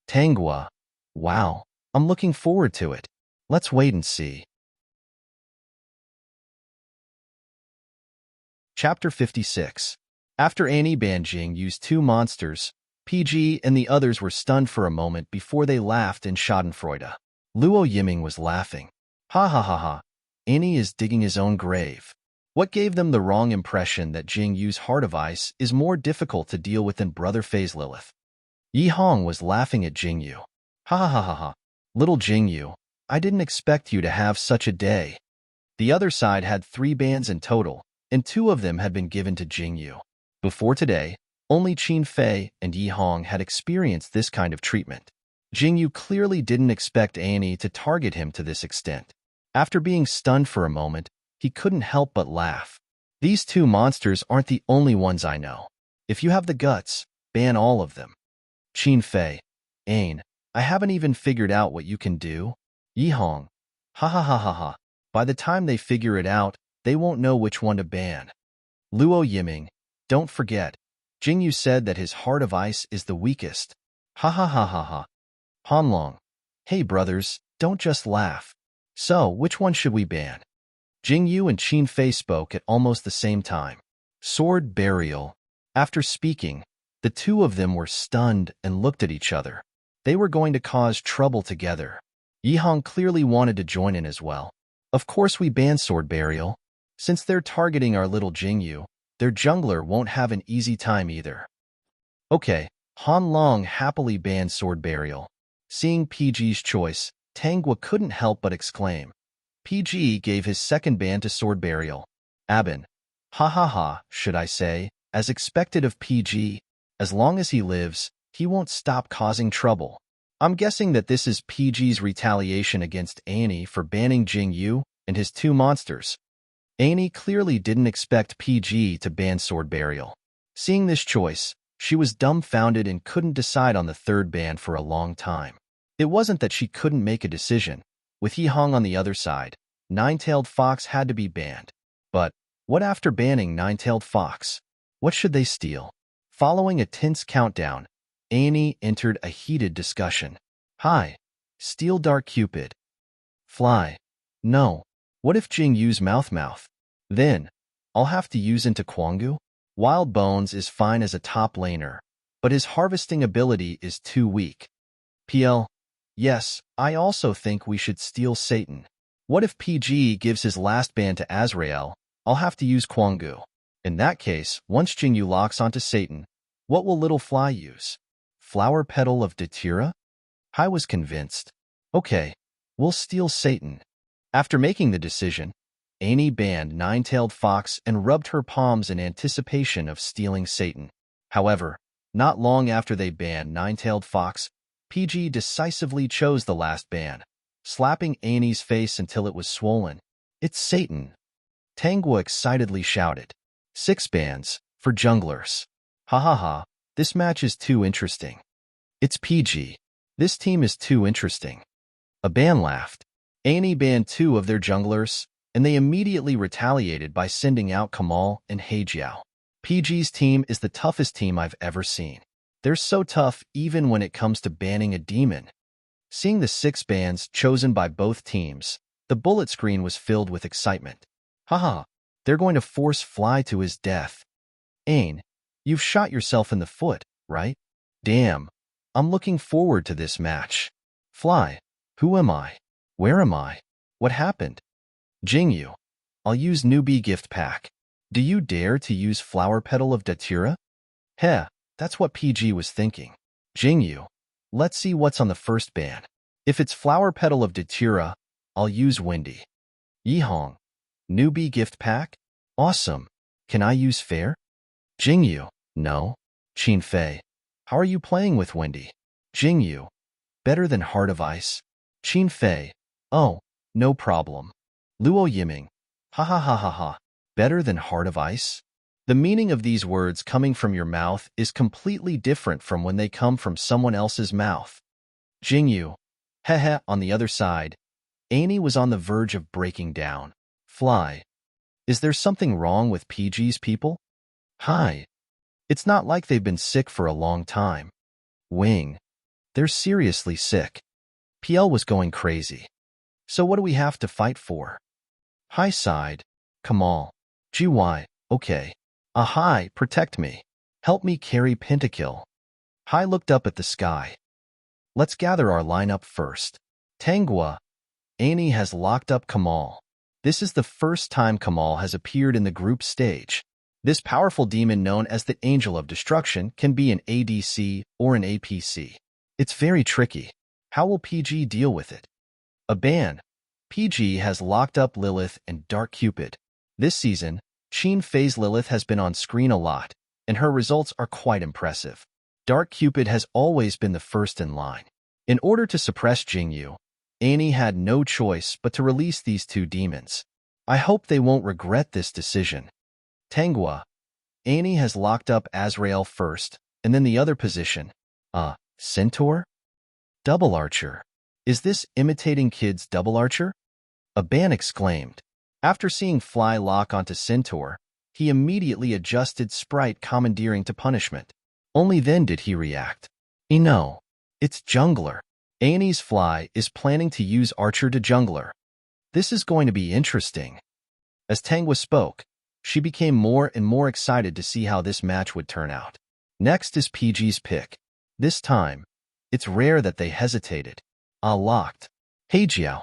Tangua. Wow, I'm looking forward to it. Let's wait and see. Chapter 56. After Annie banned Jingyu's 2 monsters, PG and the others were stunned for a moment before they laughed in schadenfreude. Luo Yiming was laughing. Ha ha ha ha. Annie is digging his own grave. What gave them the wrong impression that Jingyu's Heart of Ice is more difficult to deal with than Brother Fei's Lilith? Yi Hong was laughing at Jingyu. Ha ha ha ha ha. Little Jingyu, I didn't expect you to have such a day. The other side had 3 bans in total, and 2 of them had been given to Jingyu. Before today, only Qin Fei and Yi Hong had experienced this kind of treatment. Jingyu clearly didn't expect Annie to target him to this extent. After being stunned for a moment, he couldn't help but laugh. These two monsters aren't the only ones I know. If you have the guts, ban all of them. Qin Fei. Ain, I haven't even figured out what you can do. Yi Hong. Ha ha ha ha ha. By the time they figure it out, they won't know which one to ban. Luo Yiming. Don't forget. Jingyu said that his heart of ice is the weakest. Ha ha ha ha ha. Hanlong. Hey brothers, don't just laugh. So, which one should we ban? Jingyu and Qin Fei spoke at almost the same time. Sword burial. After speaking, the two of them were stunned and looked at each other. They were going to cause trouble together. Yihong clearly wanted to join in as well. Of course we ban sword burial. Since they're targeting our little Jingyu, their jungler won't have an easy time either. Okay, Han Long happily banned sword burial. Seeing PG's choice, Tanghua couldn't help but exclaim. PG gave his second ban to sword burial. Abin. Ha ha ha, should I say, as expected of PG. As long as he lives, he won't stop causing trouble. I'm guessing that this is PG's retaliation against Annie for banning Jingyu and his two monsters. Annie clearly didn't expect PG to ban sword burial. Seeing this choice, she was dumbfounded and couldn't decide on the third ban for a long time. It wasn't that she couldn't make a decision. With Yihong on the other side, Nine-Tailed Fox had to be banned. But what after banning Nine-Tailed Fox? What should they steal? Following a tense countdown, Annie entered a heated discussion. Hi. Steal Dark Cupid. Fly. No. What if Jingyu's mouth? Then, I'll have to use into Quangu? Wild Bones is fine as a top laner, but his harvesting ability is too weak. PL. Yes, I also think we should steal Satan. What if PG gives his last ban to Azrael? I'll have to use Quangu. In that case, once Jingyu locks onto Satan, what will Little Fly use? Flower Petal of Datira? I was convinced. Okay, we'll steal Satan. After making the decision, Annie banned Nine-Tailed Fox and rubbed her palms in anticipation of stealing Satan. However, not long after they banned Nine-Tailed Fox, PG decisively chose the last ban, slapping Annie's face until it was swollen. It's Satan. Tanghua excitedly shouted. 6 bans, for junglers. Ha ha ha, this match is too interesting. It's PG. This team is too interesting. A ban laughed. Annie banned 2 of their junglers, and they immediately retaliated by sending out Kamal and Heijiao. PG's team is the toughest team I've ever seen. They're so tough even when it comes to banning a demon. Seeing the 6 bans chosen by both teams, the bullet screen was filled with excitement. Haha, they're going to force Fly to his death. Ain, you've shot yourself in the foot, right? Damn, I'm looking forward to this match. Fly, who am I? Where am I? What happened? Jingyu, I'll use newbie gift pack. Do you dare to use Flower Petal of Datira? Heh, that's what PG was thinking. Jingyu, let's see what's on the first ban. If it's Flower Petal of Datira, I'll use Windy. Yihong, newbie gift pack? Awesome. Can I use Fair? Jingyu, no. Qin Fei, how are you playing with Windy? Jingyu, better than Heart of Ice. Qin Fei, oh, no problem. Luo Yiming, ha ha ha ha ha, better than Heart of Ice? The meaning of these words coming from your mouth is completely different from when they come from someone else's mouth. Jingyu, heh. On the other side, Annie was on the verge of breaking down. Fly, is there something wrong with PG's people? Hi, it's not like they've been sick for a long time. Wing, they're seriously sick. PL was going crazy. So what do we have to fight for? Hi side, Kamal. GY, okay. Hi, protect me. Help me carry Pentakill. Hi looked up at the sky. Let's gather our lineup first. Tanghua, Annie has locked up Kamal. This is the first time Kamal has appeared in the group stage. This powerful demon known as the Angel of Destruction can be an ADC or an APC. It's very tricky. How will PG deal with it? A ban. PG has locked up Lilith and Dark Cupid. This season, Qin Fei's Lilith has been on screen a lot, and her results are quite impressive. Dark Cupid has always been the first in line. In order to suppress Jingyu, Annie had no choice but to release these two demons. I hope they won't regret this decision. Tangua, Annie has locked up Azrael first, and then the other position. Centaur? Double Archer. Is this imitating Kid's Double Archer? Aban exclaimed. After seeing Fly lock onto Centaur, he immediately adjusted Sprite commandeering to punishment. Only then did he react. No, it's Jungler. Annie's Fly is planning to use Archer to Jungler. This is going to be interesting. As Tangua spoke, she became more and more excited to see how this match would turn out. Next is PG's pick. This time, it's rare that they hesitated. Locked. Heijiao.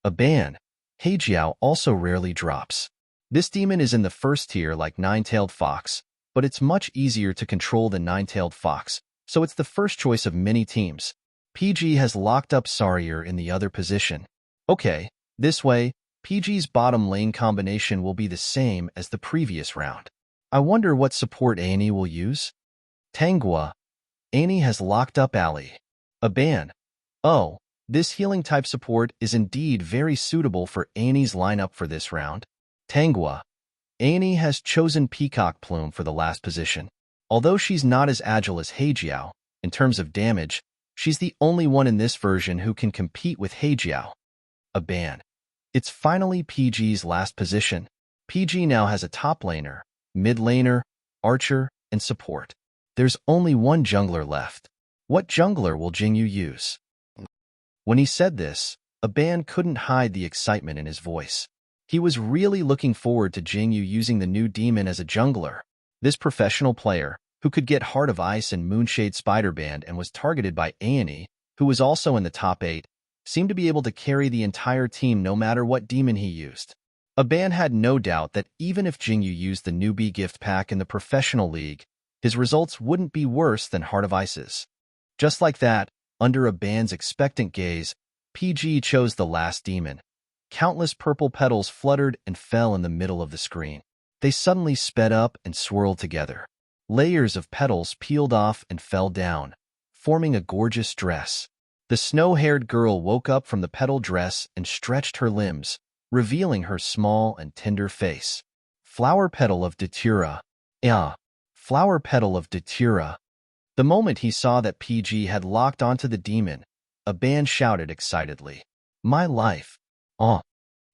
Aban. Heijiao also rarely drops. This demon is in the first tier like Nine-Tailed Fox, but it's much easier to control than Nine-Tailed Fox, so it's the first choice of many teams. PG has locked up Sarier in the other position. Okay, this way, PG's bottom lane combination will be the same as the previous round. I wonder what support Annie will use? Tangua. Annie has locked up Ali. Aban. Oh, this healing type support is indeed very suitable for Annie's lineup for this round. Tangua. Annie has chosen Peacock Plume for the last position. Although she's not as agile as Heijiao, in terms of damage, she's the only one in this version who can compete with Heijiao. Aban. It's finally PG's last position. PG now has a top laner, mid laner, archer, and support. There's only one jungler left. What jungler will Jingyu use? When he said this, Aban couldn't hide the excitement in his voice. He was really looking forward to Jingyu using the new demon as a jungler. This professional player, who could get Heart of Ice and Moonshade Spider Band and was targeted by Annie, who was also in the top 8, seemed to be able to carry the entire team no matter what demon he used. Aban had no doubt that even if Jingyu used the newbie gift pack in the professional league, his results wouldn't be worse than Heart of Ice's. Just like that, under Aban's expectant gaze, PG chose the last demon. Countless purple petals fluttered and fell in the middle of the screen. They suddenly sped up and swirled together. Layers of petals peeled off and fell down, forming a gorgeous dress. The snow-haired girl woke up from the petal dress and stretched her limbs, revealing her small and tender face. Flower Petal of Datura. Flower Petal of Datura. The moment he saw that PG had locked onto the demon, Aban shouted excitedly, "My life!"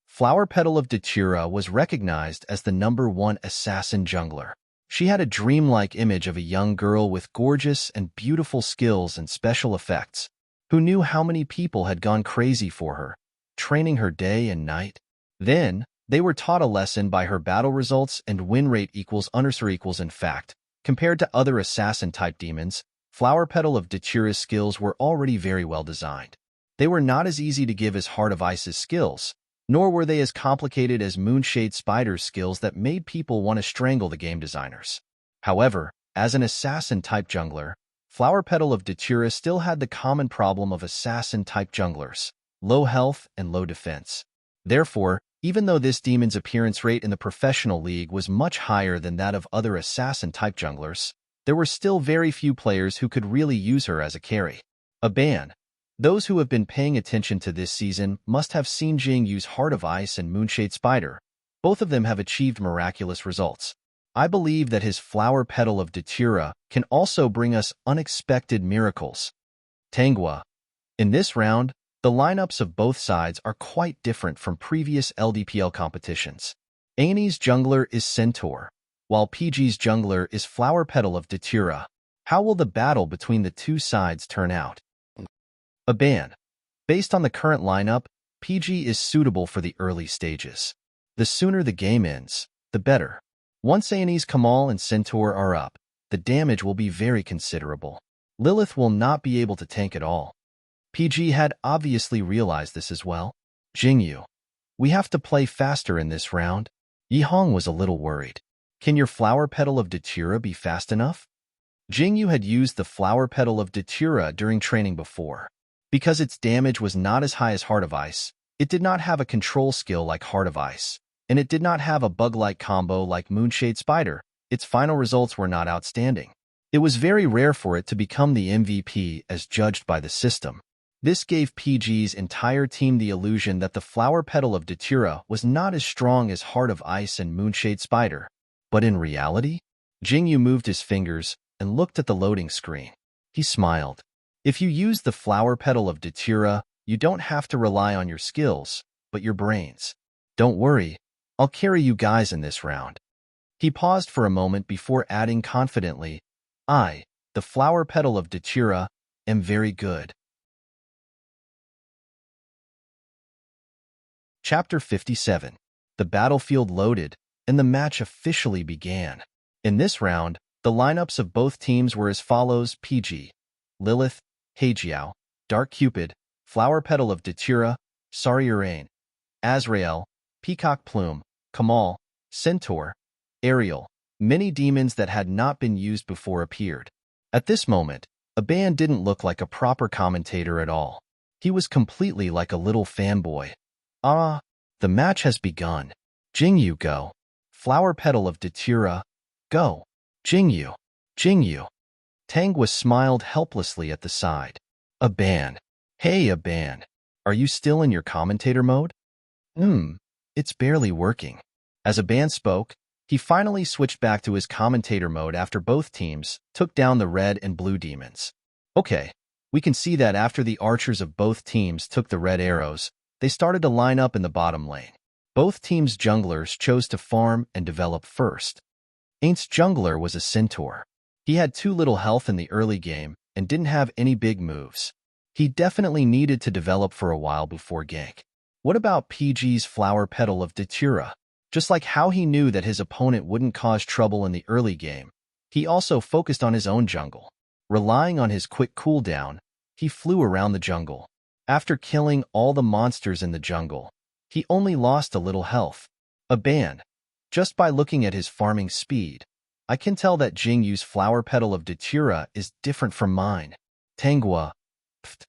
Flower Petal of Datura was recognized as the #1 assassin jungler. She had a dreamlike image of a young girl with gorgeous and beautiful skills and special effects. Who knew how many people had gone crazy for her, training her day and night? Then, they were taught a lesson by her battle results and win rate equals unanswer equals. In fact, compared to other assassin-type demons, Flower Petal of Datura's skills were already very well designed. They were not as easy to give as Heart of Ice's skills, nor were they as complicated as Moonshade Spider's skills that made people want to strangle the game designers. However, as an assassin-type jungler, Flower Petal of Datura still had the common problem of assassin-type junglers, low health and low defense. Therefore, even though this demon's appearance rate in the professional league was much higher than that of other assassin-type junglers, there were still very few players who could really use her as a carry. Aban. Those who have been paying attention to this season must have seen Jing use Heart of Ice and Moonshade Spider. Both of them have achieved miraculous results. I believe that his Flower Petal of Datura can also bring us unexpected miracles. Tangua. In this round, the lineups of both sides are quite different from previous LDPL competitions. Annie's jungler is Centaur, while PG's jungler is Flower Petal of Datura. How will the battle between the two sides turn out? Aban. Based on the current lineup, PG is suitable for the early stages. The sooner the game ends, the better. Once Annie's Kamal and Centaur are up, the damage will be very considerable. Lilith will not be able to tank at all. PG had obviously realized this as well. Jingyu. We have to play faster in this round. Yihong was a little worried. Can your Flower Petal of Datura be fast enough? Jingyu had used the Flower Petal of Datura during training before. Because its damage was not as high as Heart of Ice, it did not have a control skill like Heart of Ice, and it did not have a bug-like combo like Moonshade Spider. Its final results were not outstanding. It was very rare for it to become the MVP as judged by the system. This gave PG's entire team the illusion that the flower petal of Datura was not as strong as Heart of Ice and Moonshade Spider. But in reality, Jingyu moved his fingers and looked at the loading screen. He smiled. If you use the flower petal of Datura, you don't have to rely on your skills, but your brains. Don't worry, I'll carry you guys in this round. He paused for a moment before adding confidently, I, the flower petal of Datura, am very good. Chapter 57. The battlefield loaded, and the match officially began. In this round, the lineups of both teams were as follows: PG, Lilith, Heijiao, Dark Cupid, Flower Petal of Datura, Saryurain, Azrael, Peacock Plume, Kamal, Centaur, Ariel. Many demons that had not been used before appeared. At this moment, Aban didn't look like a proper commentator at all. He was completely like a little fanboy. Ah, the match has begun. Jingyu, go. Flower Petal of Datura, go. Jingyu, Jingyu. Tangwa smiled helplessly at the side. Aban. Hey, Aban. Are you still in your commentator mode? It's barely working. As Aban spoke, he finally switched back to his commentator mode after both teams took down the red and blue demons. Okay, we can see that after the archers of both teams took the red arrows, they started to line up in the bottom lane. Both teams' junglers chose to farm and develop first. Ain's jungler was a centaur. He had too little health in the early game and didn't have any big moves. He definitely needed to develop for a while before gank. What about PG's Flower Petal of Datura? Just like how he knew that his opponent wouldn't cause trouble in the early game, he also focused on his own jungle. Relying on his quick cooldown, he flew around the jungle. After killing all the monsters in the jungle, he only lost a little health. Aban. Just by looking at his farming speed, I can tell that Jingyu's Flower Petal of Datura is different from mine. Tangwa. Pfft.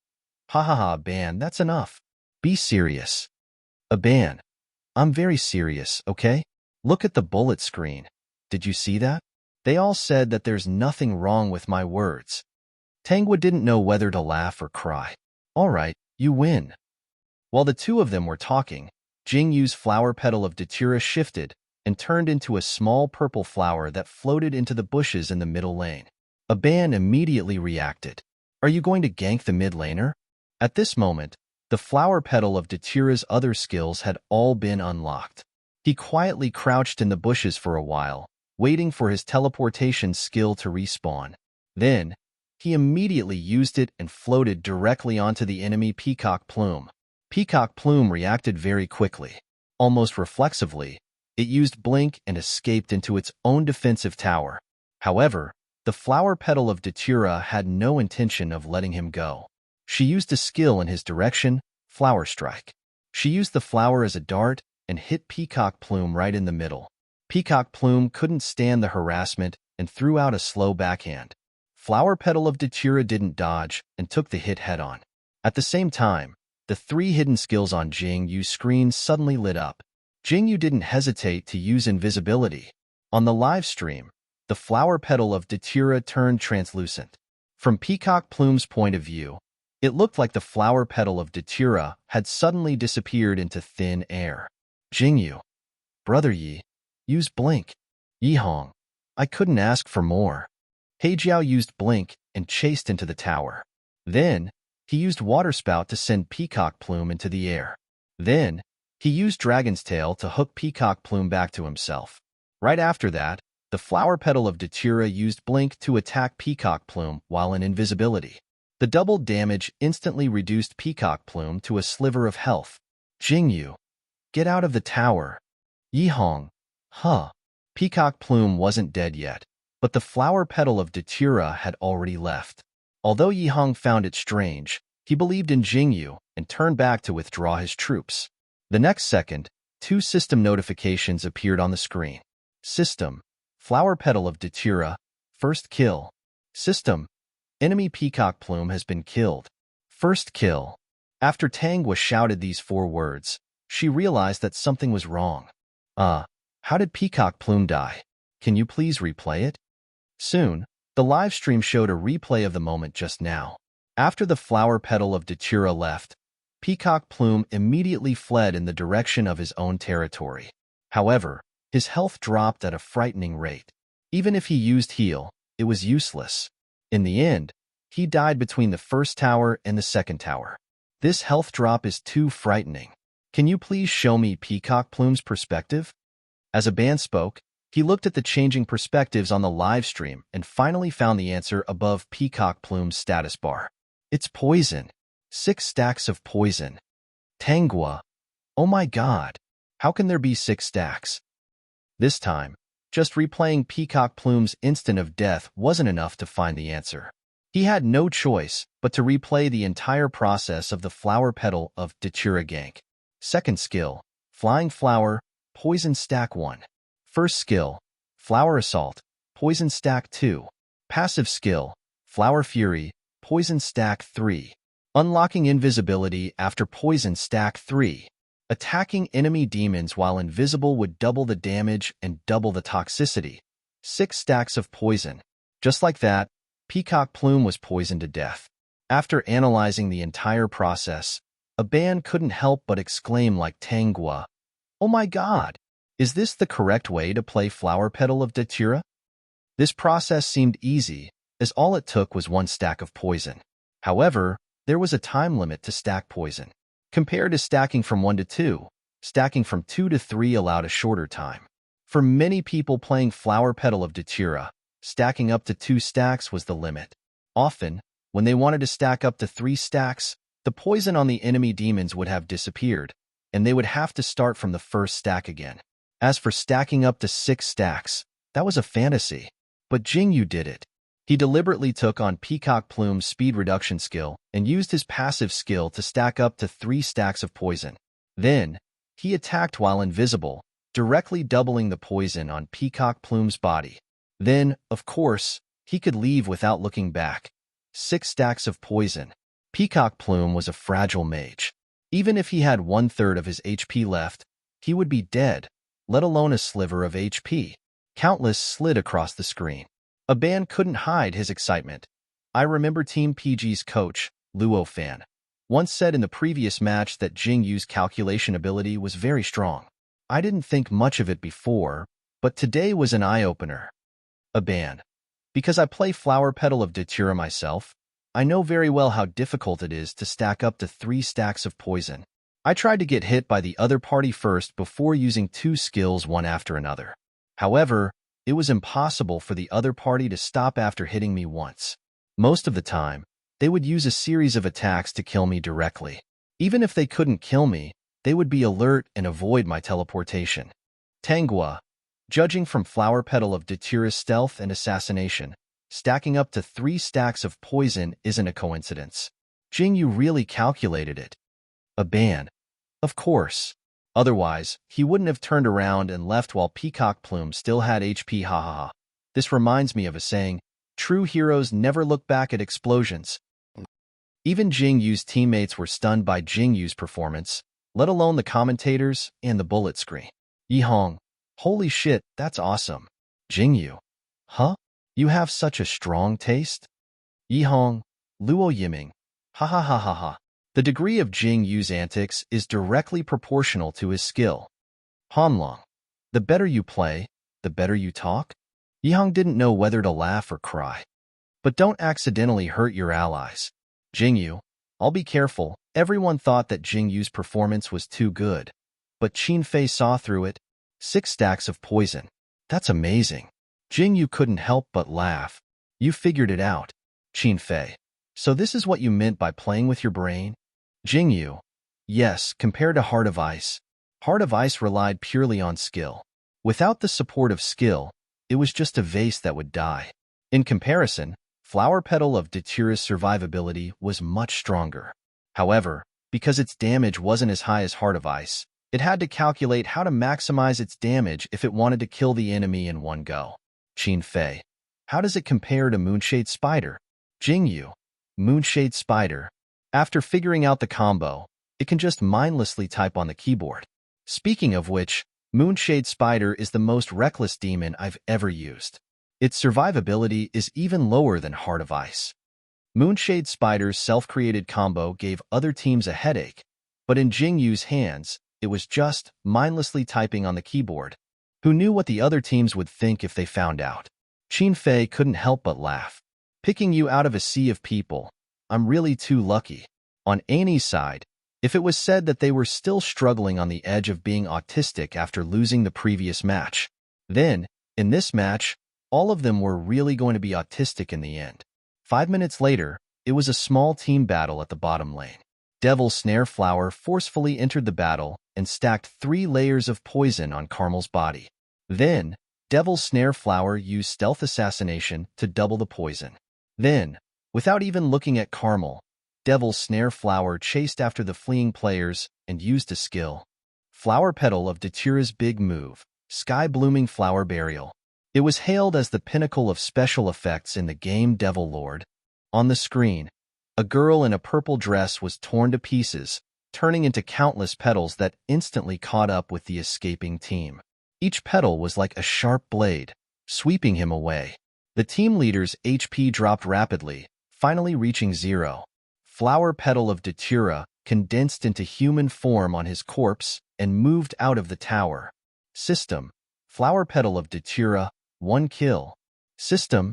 Hahaha, Aban, that's enough. Be serious. Aban. I'm very serious, okay? Look at the bullet screen. Did you see that? They all said that there's nothing wrong with my words. Tangwa didn't know whether to laugh or cry. All right, you win. While the two of them were talking, Jingyu's Flower Petal of Datura shifted and turned into a small purple flower that floated into the bushes in the middle lane. Aban immediately reacted. Are you going to gank the mid laner? At this moment, the Flower Petal of Datura's other skills had all been unlocked. He quietly crouched in the bushes for a while, waiting for his teleportation skill to respawn. Then, he immediately used it and floated directly onto the enemy Peacock Plume. Peacock Plume reacted very quickly. Almost reflexively, it used Blink and escaped into its own defensive tower. However, the Flower Petal of Datura had no intention of letting him go. She used a skill in his direction, Flower Strike. She used the flower as a dart and hit Peacock Plume right in the middle. Peacock Plume couldn't stand the harassment and threw out a slow backhand. Flower Petal of Datura didn't dodge and took the hit head-on. At the same time, the three hidden skills on Jingyu's screen suddenly lit up. Jingyu didn't hesitate to use invisibility. On the live stream, the Flower Petal of Datura turned translucent. From Peacock Plume's point of view, it looked like the Flower Petal of Datura had suddenly disappeared into thin air. Jingyu. Brother Yi. Use Blink. Yihong. I couldn't ask for more. Heijiao used Blink and chased into the tower. Then, he used Water Spout to send Peacock Plume into the air. Then, he used Dragon's Tail to hook Peacock Plume back to himself. Right after that, the Flower Petal of Datura used Blink to attack Peacock Plume while in invisibility. The double damage instantly reduced Peacock Plume to a sliver of health. Jingyu. Get out of the tower. Yihong. Huh. Peacock Plume wasn't dead yet, but the Flower Petal of Datura had already left. Although Yihong found it strange, he believed in Jingyu and turned back to withdraw his troops. The next second, two system notifications appeared on the screen. System. Flower Petal of Datura. First kill. System. Enemy Peacock Plume has been killed. First kill. After Tangwa shouted these 4 words, she realized that something was wrong. How did Peacock Plume die? Can you please replay it? Soon, the live stream showed a replay of the moment just now. After the flower petal of Datura left, Peacock Plume immediately fled in the direction of his own territory. However, his health dropped at a frightening rate. Even if he used heal, it was useless. In the end, he died between the first tower and the second tower. This health drop is too frightening. Can you please show me Peacock Plume's perspective? As Aban spoke, he looked at the changing perspectives on the live stream and finally found the answer above Peacock Plume's status bar. It's poison. 6 stacks of poison. Tangua. Oh my god. How can there be 6 stacks? This time, just replaying Peacock Plume's instant of death wasn't enough to find the answer. He had no choice but to replay the entire process of the flower petal of Datura Gank. Second skill, Flying Flower, Poison Stack 1. First skill, Flower Assault, Poison Stack 2. Passive skill, Flower Fury, Poison Stack 3. Unlocking invisibility after Poison Stack 3. Attacking enemy demons while invisible would double the damage and double the toxicity. 6 stacks of poison. Just like that, Peacock Plume was poisoned to death. After analyzing the entire process, Aban couldn't help but exclaim like Tangua, "Oh my god! Is this the correct way to play Flower Petal of Datura?" This process seemed easy, as all it took was 1 stack of poison. However, there was a time limit to stack poison. Compared to stacking from 1 to 2, stacking from 2 to 3 allowed a shorter time. For many people playing Flower Petal of Datura, stacking up to 2 stacks was the limit. Often, when they wanted to stack up to 3 stacks, the poison on the enemy demons would have disappeared, and they would have to start from the first stack again. As for stacking up to 6 stacks, that was a fantasy. But Jingyu did it. He deliberately took on Peacock Plume's speed reduction skill and used his passive skill to stack up to 3 stacks of poison. Then, he attacked while invisible, directly doubling the poison on Peacock Plume's body. Then, of course, he could leave without looking back. 6 stacks of poison. Peacock Plume was a fragile mage. Even if he had 1/3 of his HP left, he would be dead, let alone a sliver of HP. Countless slid across the screen. Aban couldn't hide his excitement. I remember Team PG's coach, Luo Fan, once said in the previous match that Jingyu's calculation ability was very strong. I didn't think much of it before, but today was an eye-opener. Aban. Because I play Flower Petal of Datura myself, I know very well how difficult it is to stack up to 3 stacks of poison. I tried to get hit by the other party first before using 2 skills one after another. However, it was impossible for the other party to stop after hitting me once. Most of the time, they would use a series of attacks to kill me directly. Even if they couldn't kill me, they would be alert and avoid my teleportation. Tangua. Judging from Flower Petal of Datura's stealth and assassination, stacking up to 3 stacks of poison isn't a coincidence. Jingyu really calculated it. Aban. Of course. Otherwise, he wouldn't have turned around and left while Peacock Plume still had HP. Hahaha. This reminds me of a saying, true heroes never look back at explosions. Even Jingyu's teammates were stunned by Jingyu's performance, let alone the commentators and the bullet screen. Yihong. Holy shit, that's awesome. Jingyu. Huh? You have such a strong taste? Yihong. Luo Yiming. Ha ha ha ha ha. The degree of Jingyu's antics is directly proportional to his skill. Hanlong. The better you play, the better you talk? Yihong didn't know whether to laugh or cry. But don't accidentally hurt your allies. Jingyu. I'll be careful. Everyone thought that Jingyu's performance was too good. But Qin Fei saw through it. 6 stacks of poison. That's amazing. Jingyu couldn't help but laugh. You figured it out. Qin Fei. So this is what you meant by playing with your brain? Jingyu. Yes, compared to Heart of Ice. Heart of Ice relied purely on skill. Without the support of skill, it was just a vase that would die. In comparison, Flower Petal of Datura's survivability was much stronger. However, because its damage wasn't as high as Heart of Ice, it had to calculate how to maximize its damage if it wanted to kill the enemy in one go. Qin Fei. How does it compare to Moonshade Spider? Jingyu. Moonshade Spider. After figuring out the combo, it can just mindlessly type on the keyboard. Speaking of which, Moonshade Spider is the most reckless demon I've ever used. Its survivability is even lower than Heart of Ice. Moonshade Spider's self-created combo gave other teams a headache, but in Jingyu's hands, it was just mindlessly typing on the keyboard. Who knew what the other teams would think if they found out? Qin Fei couldn't help but laugh. Picking you out of a sea of people, I'm really too lucky. On Annie's side, if it was said that they were still struggling on the edge of being autistic after losing the previous match, then, in this match, all of them were really going to be autistic in the end. 5 minutes later, it was a small team battle at the bottom lane. Devil Snare Flower forcefully entered the battle and stacked 3 layers of poison on Carmel's body. Then, Devil Snare Flower used Stealth Assassination to double the poison. Then, without even looking at Carmel, Devil Snare Flower chased after the fleeing players and used a skill. Flower Petal of Datura's big move, Sky Blooming Flower Burial. It was hailed as the pinnacle of special effects in the game Devil Lord. On the screen, a girl in a purple dress was torn to pieces, turning into countless petals that instantly caught up with the escaping team. Each petal was like a sharp blade, sweeping him away. The team leader's HP dropped rapidly, finally reaching 0. Flower Petal of Datura condensed into human form on his corpse and moved out of the tower. System: Flower Petal of Datura, 1 kill. System: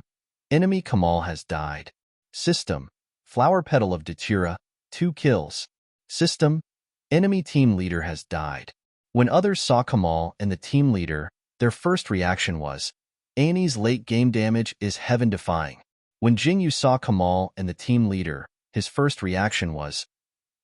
Enemy Kamal has died. System: Flower Petal of Datura, 2 kills. System: Enemy team leader has died. When others saw Kamal and the team leader, their first reaction was, Annie's late game damage is heaven-defying. When Jingyu saw Kamal and the team leader, his first reaction was,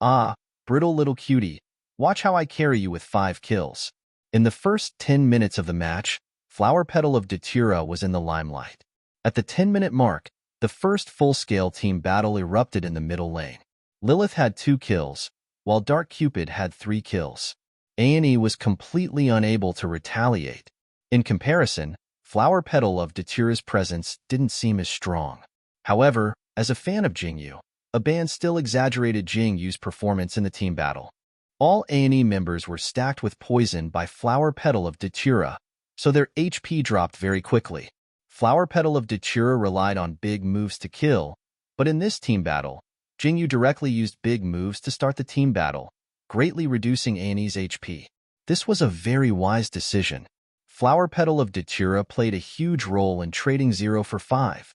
ah, brittle little cutie, watch how I carry you with 5 kills. In the first 10 minutes of the match, Flower Petal of Datura was in the limelight. At the 10-minute mark, the first full-scale team battle erupted in the middle lane. Lilith had 2 kills, while Dark Cupid had 3 kills. Annie was completely unable to retaliate. In comparison, Flower Petal of Datura's presence didn't seem as strong. However, as a fan of Jingyu, a band still exaggerated Jingyu's performance in the team battle. All A&E members were stacked with poison by Flower Petal of Datura, so their HP dropped very quickly. Flower Petal of Datura relied on big moves to kill, but in this team battle, Jingyu directly used big moves to start the team battle, greatly reducing A&E's HP. This was a very wise decision. Flower Petal of Datura played a huge role in trading 0 for 5.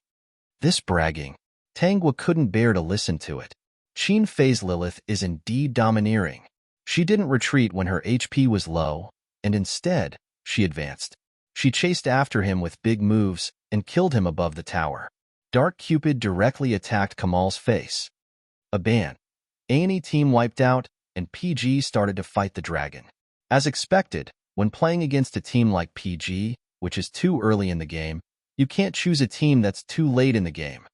This bragging, Tangwa couldn't bear to listen to it. Qin Fei's Lilith is indeed domineering. She didn't retreat when her HP was low, and instead, she advanced. She chased after him with big moves and killed him above the tower. Dark Cupid directly attacked Kamal's face. A ban. A&E team wiped out, and PG started to fight the dragon. As expected, when playing against a team like PG, which is too early in the game, you can't choose a team that's too late in the game.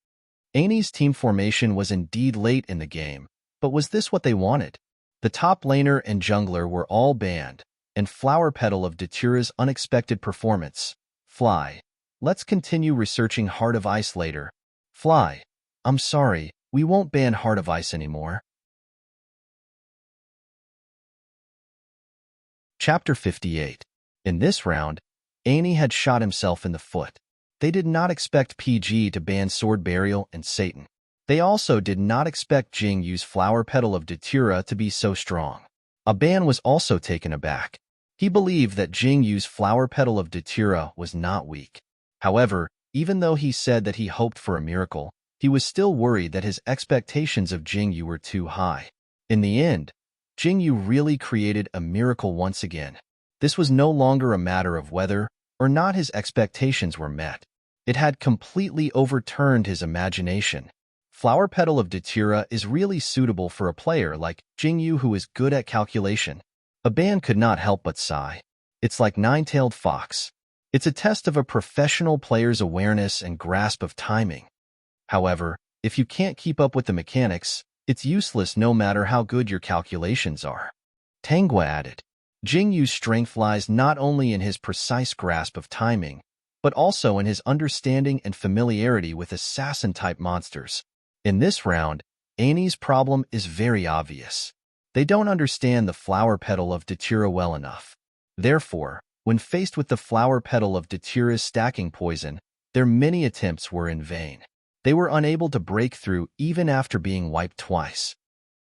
A&E's team formation was indeed late in the game, but was this what they wanted? The top laner and jungler were all banned, and Flower Petal of Datura's unexpected performance. Fly. Let's continue researching Heart of Ice later. Fly. I'm sorry, we won't ban Heart of Ice anymore. Chapter 58. In this round, A&E had shot himself in the foot. They did not expect PG to ban Sword Burial and Satan. They also did not expect Jingyu's Flower Petal of Datura to be so strong. Aban was also taken aback. He believed that Jingyu's Flower Petal of Datura was not weak. However, even though he said that he hoped for a miracle, he was still worried that his expectations of Jingyu were too high. In the end, Jingyu really created a miracle once again. This was no longer a matter of whether or not his expectations were met. It had completely overturned his imagination. Flower Petal of Datura is really suitable for a player like Jingyu who is good at calculation. Aban could not help but sigh. It's like Nine-Tailed Fox. It's a test of a professional player's awareness and grasp of timing. However, if you can't keep up with the mechanics, it's useless no matter how good your calculations are. Tangwa added. Jingyu's strength lies not only in his precise grasp of timing, but also in his understanding and familiarity with assassin-type monsters. In this round, A&E's problem is very obvious. They don't understand the Flower Petal of Datura well enough. Therefore, when faced with the Flower Petal of Datura's stacking poison, their many attempts were in vain. They were unable to break through even after being wiped twice.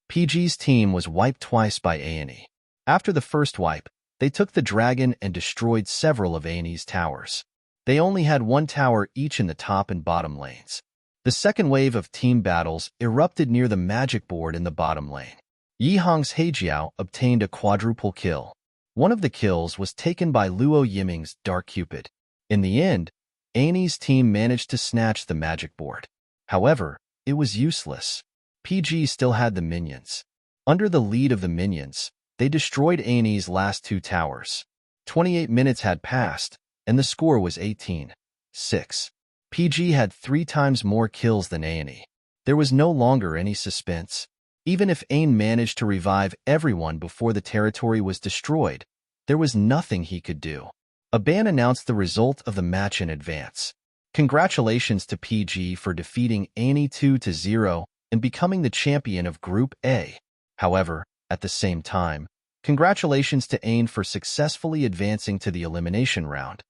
PG's team was wiped twice by A&E. After the first wipe, they took the dragon and destroyed several of A&E's towers. They only had one tower each in the top and bottom lanes. The second wave of team battles erupted near the magic board in the bottom lane. Yihang's Hejiao obtained a quadruple kill. One of the kills was taken by Luo Yiming's Dark Cupid. In the end, A&E's team managed to snatch the magic board. However, it was useless. PG still had the minions. Under the lead of the minions, they destroyed A&E's last two towers. 28 minutes had passed, and the score was 18-6. PG had 3 times more kills than A&E. There was no longer any suspense. Even if Ain managed to revive everyone before the territory was destroyed, there was nothing he could do. Aban announced the result of the match in advance. Congratulations to PG for defeating A&E 2-0 and becoming the champion of Group A. However, at the same time, congratulations to Ain for successfully advancing to the elimination round.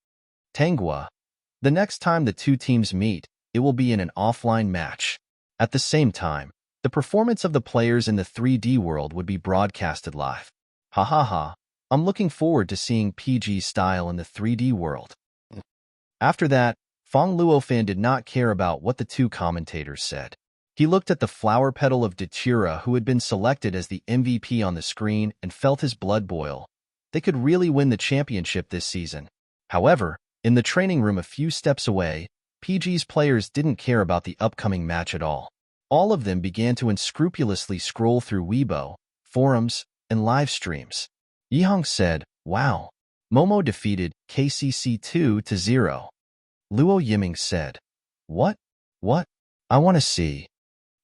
Tanghua. The next time the two teams meet, it will be in an offline match. At the same time, the performance of the players in the 3D world would be broadcasted live. Ha ha ha, I'm looking forward to seeing PG's style in the 3D world. After that, Fong Luofan did not care about what the two commentators said. He looked at the flower petal of Datura who had been selected as the MVP on the screen and felt his blood boil. They could really win the championship this season. However, in the training room a few steps away, PG's players didn't care about the upcoming match at all. All of them began to unscrupulously scroll through Weibo, forums, and live streams. Yihang said, "Wow, Momo defeated KCC 2-0. Luo Yiming said, What? I want to see."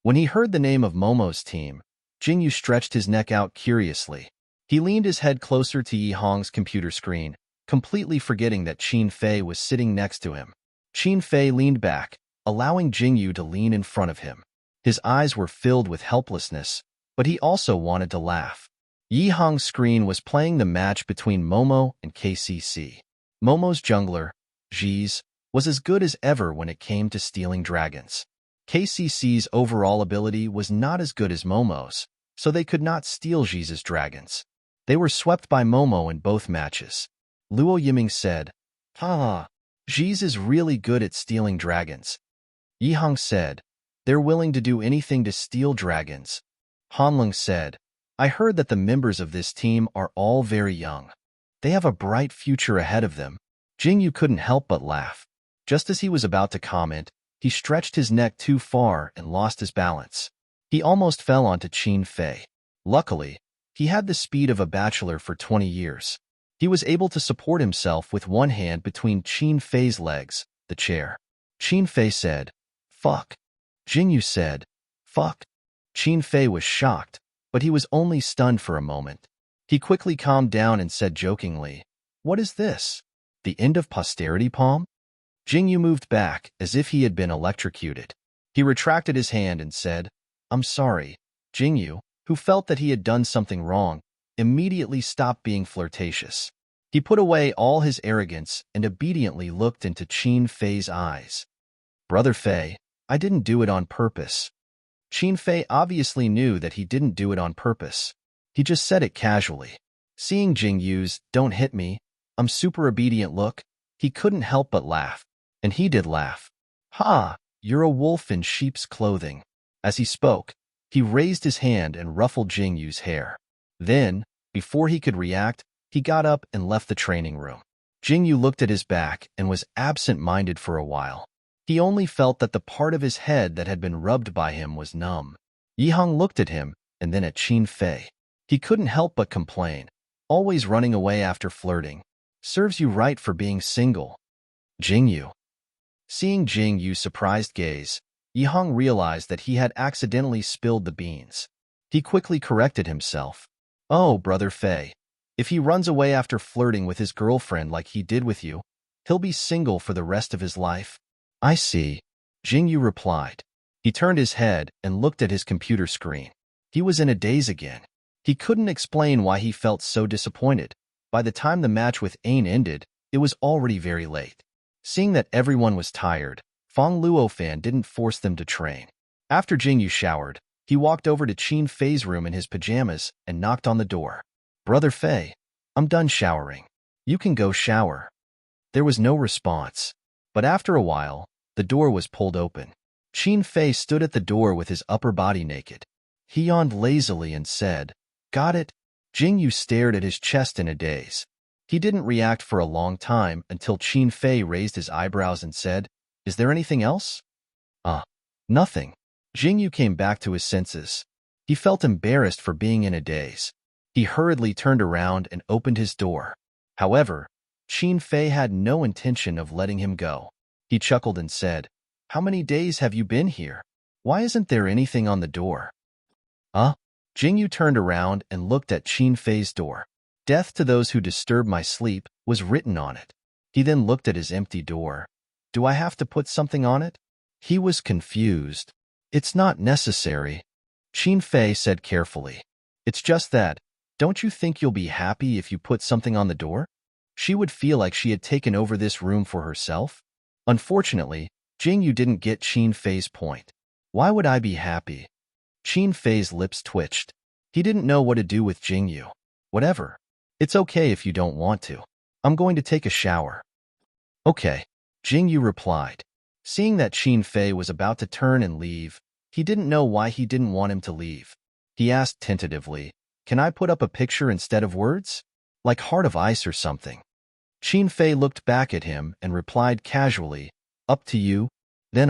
When he heard the name of Momo's team, Jingyu stretched his neck out curiously. He leaned his head closer to Yihang's computer screen, completely forgetting that Qin Fei was sitting next to him. Qin Fei leaned back, allowing Jingyu to lean in front of him. His eyes were filled with helplessness, but he also wanted to laugh. Yihang's screen was playing the match between Momo and KCC. Momo's jungler, Jiz, was as good as ever when it came to stealing dragons. KCC's overall ability was not as good as Momo's, so they could not steal Jiz's dragons. They were swept by Momo in both matches. Luo Yiming said, Jiz is really good at stealing dragons. Yihang said, "They're willing to do anything to steal dragons." Hanlong said, "I heard that the members of this team are all very young. They have a bright future ahead of them." Jingyu couldn't help but laugh. Just as he was about to comment, he stretched his neck too far and lost his balance. He almost fell onto Qin Fei. Luckily, he had the speed of a bachelor for 20 years. He was able to support himself with one hand between Qin Fei's legs, the chair. Qin Fei said, "Fuck." Jingyu said, "Fuck." Qin Fei was shocked, but he was only stunned for a moment. He quickly calmed down and said jokingly, "What is this? The end of posterity palm?" Jingyu moved back as if he had been electrocuted. He retracted his hand and said, "I'm sorry." Jingyu, who felt that he had done something wrong, immediately stopped being flirtatious. He put away all his arrogance and obediently looked into Qin Fei's eyes. "Brother Fei, I didn't do it on purpose." Qin Fei obviously knew that he didn't do it on purpose. He just said it casually. Seeing Jingyu's "don't hit me, I'm super obedient" look, he couldn't help but laugh. And he did laugh. "Ha, you're a wolf in sheep's clothing." As he spoke, he raised his hand and ruffled Jingyu's hair. Then, before he could react, he got up and left the training room. Jingyu looked at his back and was absent-minded for a while. He only felt that the part of his head that had been rubbed by him was numb. Yihang looked at him and then at Qin Fei. He couldn't help but complain. "Always running away after flirting. Serves you right for being single." Jingyu. Seeing Jingyu's surprised gaze, Yihang realized that he had accidentally spilled the beans. He quickly corrected himself. "Oh, Brother Fei, if he runs away after flirting with his girlfriend like he did with you, he'll be single for the rest of his life." "I see," Jingyu replied. He turned his head and looked at his computer screen. He was in a daze again. He couldn't explain why he felt so disappointed. By the time the match with Ain ended, it was already very late. Seeing that everyone was tired, Fong Luofan didn't force them to train. After Jingyu showered, he walked over to Qin Fei's room in his pajamas and knocked on the door. "Brother Fei, I'm done showering. You can go shower." There was no response. But after a while, the door was pulled open. Qin Fei stood at the door with his upper body naked. He yawned lazily and said, "Got it?" Jingyu stared at his chest in a daze. He didn't react for a long time until Qin Fei raised his eyebrows and said, "Is there anything else?" Nothing." Jingyu came back to his senses. He felt embarrassed for being in a daze. He hurriedly turned around and opened his door. However, Qin Fei had no intention of letting him go. He chuckled and said, "How many days have you been here? Why isn't there anything on the door?" Jingyu turned around and looked at Qin Fei's door. "Death to those who disturb my sleep" was written on it. He then looked at his empty door. "Do I have to put something on it?" He was confused. "It's not necessary," Qin Fei said carefully. "It's just that, don't you think you'll be happy if you put something on the door? She would feel like she had taken over this room for herself." Unfortunately, Jingyu didn't get Qin Fei's point. "Why would I be happy?" Qin Fei's lips twitched. He didn't know what to do with Jingyu. "Whatever. It's okay if you don't want to. I'm going to take a shower." "Okay," Jingyu replied. Seeing that Qin Fei was about to turn and leave, he didn't know why he didn't want him to leave. He asked tentatively, "Can I put up a picture instead of words? Like Heart of Ice or something?" Qin Fei looked back at him and replied casually, "Up to you." Then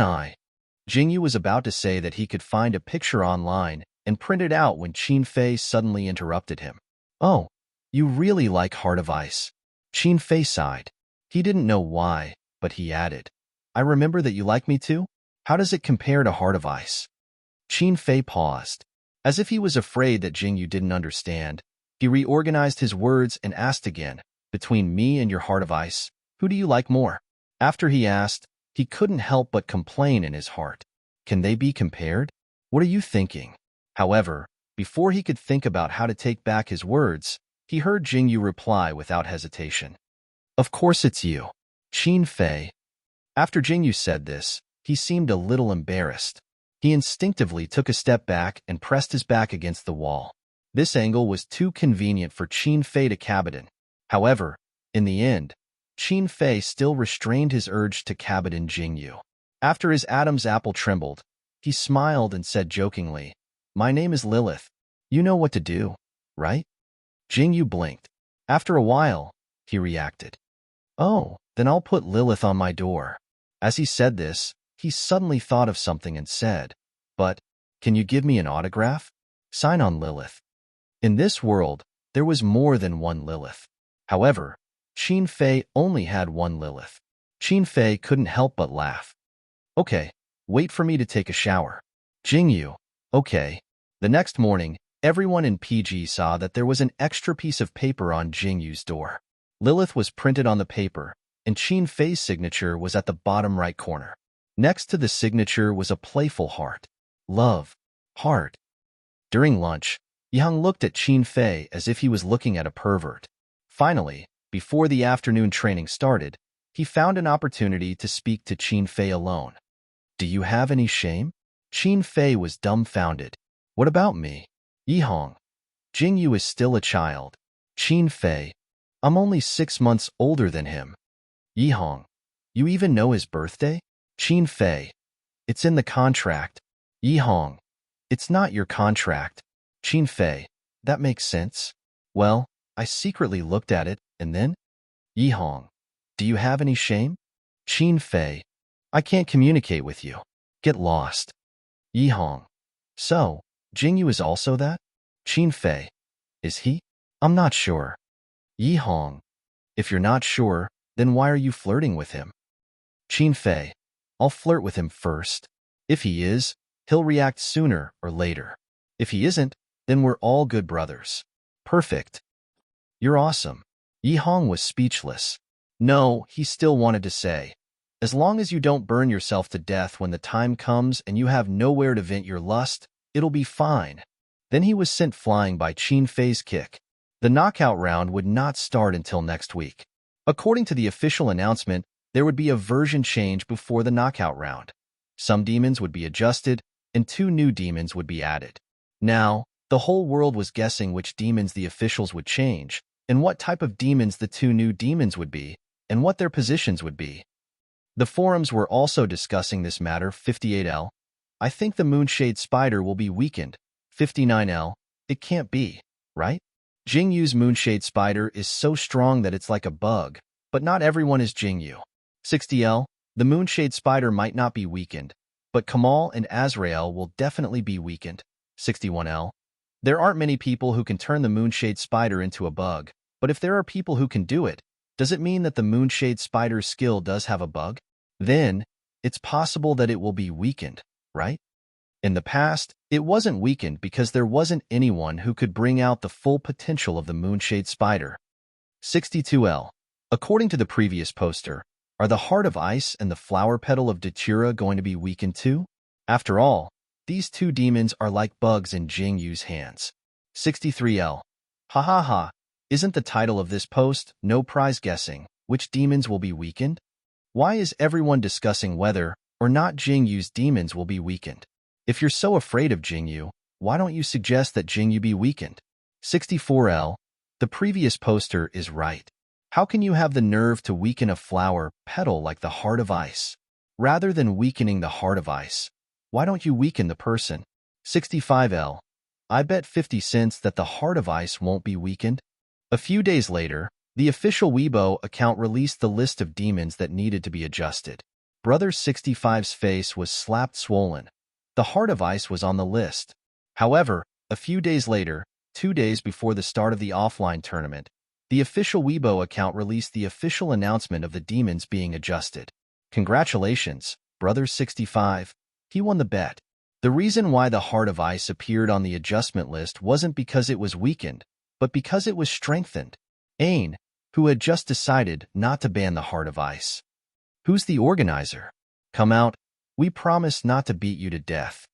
Jingyu was about to say that he could find a picture online and print it out when Qin Fei suddenly interrupted him. "Oh, you really like Heart of Ice." Qin Fei sighed. He didn't know why, but he added, "I remember that you like me too. How does it compare to Heart of Ice?" Qin Fei paused. As if he was afraid that Jingyu didn't understand, he reorganized his words and asked again, "Between me and your Heart of Ice, who do you like more?" After he asked, he couldn't help but complain in his heart. Can they be compared? What are you thinking? However, before he could think about how to take back his words, he heard Jingyu reply without hesitation. "Of course it's you, Qin Fei." After Jingyu said this, he seemed a little embarrassed. He instinctively took a step back and pressed his back against the wall. This angle was too convenient for Qin Fei to cabotin. However, in the end, Qin Fei still restrained his urge to cabotin Jingyu. After his Adam's apple trembled, he smiled and said jokingly, "My name is Lilith. You know what to do, right?" Jingyu blinked. After a while, he reacted, "Oh, then I'll put Lilith on my door." As he said this, he suddenly thought of something and said, "But, can you give me an autograph? Sign on Lilith." In this world, there was more than one Lilith. However, Qin Fei only had one Lilith. Qin Fei couldn't help but laugh. "Okay, wait for me to take a shower." Jingyu, "Okay." The next morning, everyone in PG saw that there was an extra piece of paper on Jingyu's door. Lilith was printed on the paper, and Qin Fei's signature was at the bottom right corner. Next to the signature was a playful heart. Love. Heart. During lunch, Yang looked at Qin Fei as if he was looking at a pervert. Finally, before the afternoon training started, he found an opportunity to speak to Qin Fei alone. "Do you have any shame?" Qin Fei was dumbfounded. "What about me?" Yihong. "Jingyu is still a child." Qin Fei. "I'm only 6 months older than him." Yihong. "You even know his birthday?" Qin Fei. "It's in the contract." Yihong. "It's not your contract." Qin Fei. "That makes sense. Well, I secretly looked at it, and then?" Yihong. "Do you have any shame?" Qin Fei. "I can't communicate with you. Get lost." Yihong. "So, Jingyu is also that?" Qin Fei. "Is he? I'm not sure." Yihong. "If you're not sure, then why are you flirting with him?" Qin Fei. "I'll flirt with him first. If he is, he'll react sooner or later. If he isn't, then we're all good brothers." "Perfect. You're awesome." Yihong was speechless. No, he still wanted to say, "As long as you don't burn yourself to death when the time comes and you have nowhere to vent your lust, it'll be fine." Then he was sent flying by Qin Fei's kick. The knockout round would not start until next week. According to the official announcement, There would be a version change before the knockout round. Some demons would be adjusted, and 2 new demons would be added. Now, the whole world was guessing which demons the officials would change, and what type of demons the 2 new demons would be, and what their positions would be. The forums were also discussing this matter. 58L. I think the Moonshade Spider will be weakened. 59L. It can't be, right? Jingyu's Moonshade Spider is so strong that it's like a bug, but not everyone is Jingyu. 60L. The Moonshade Spider might not be weakened, but Kamal and Azrael will definitely be weakened. 61L. There aren't many people who can turn the Moonshade Spider into a bug, but if there are people who can do it, does it mean that the Moonshade Spider's skill does have a bug? Then, it's possible that it will be weakened, right? In the past, it wasn't weakened because there wasn't anyone who could bring out the full potential of the Moonshade Spider. 62L. According to the previous poster, are the Heart of Ice and the Flower Petal of Datura going to be weakened too? After all, these 2 demons are like bugs in Jingyu's hands. 63L. Ha ha ha. Isn't the title of this post, No Prize Guessing, which demons will be weakened? Why is everyone discussing whether or not Jingyu's demons will be weakened? If you're so afraid of Jingyu, why don't you suggest that Jingyu be weakened? 64L. The previous poster is right. How can you have the nerve to weaken a flower petal like the Heart of Ice? Rather than weakening the Heart of Ice, why don't you weaken the person? 65L. I bet 50 cents that the Heart of Ice won't be weakened. A few days later, the official Weibo account released the list of demons that needed to be adjusted. Brother 65's face was slapped swollen. The Heart of Ice was on the list. However, a few days later, 2 days before the start of the offline tournament, the official Weibo account released the official announcement of the demons being adjusted. Congratulations, Brother 65. He won the bet. The reason why the Heart of Ice appeared on the adjustment list wasn't because it was weakened, but because it was strengthened. Ain, who had just decided not to ban the Heart of Ice. Who's the organizer? Come out. We promise not to beat you to death.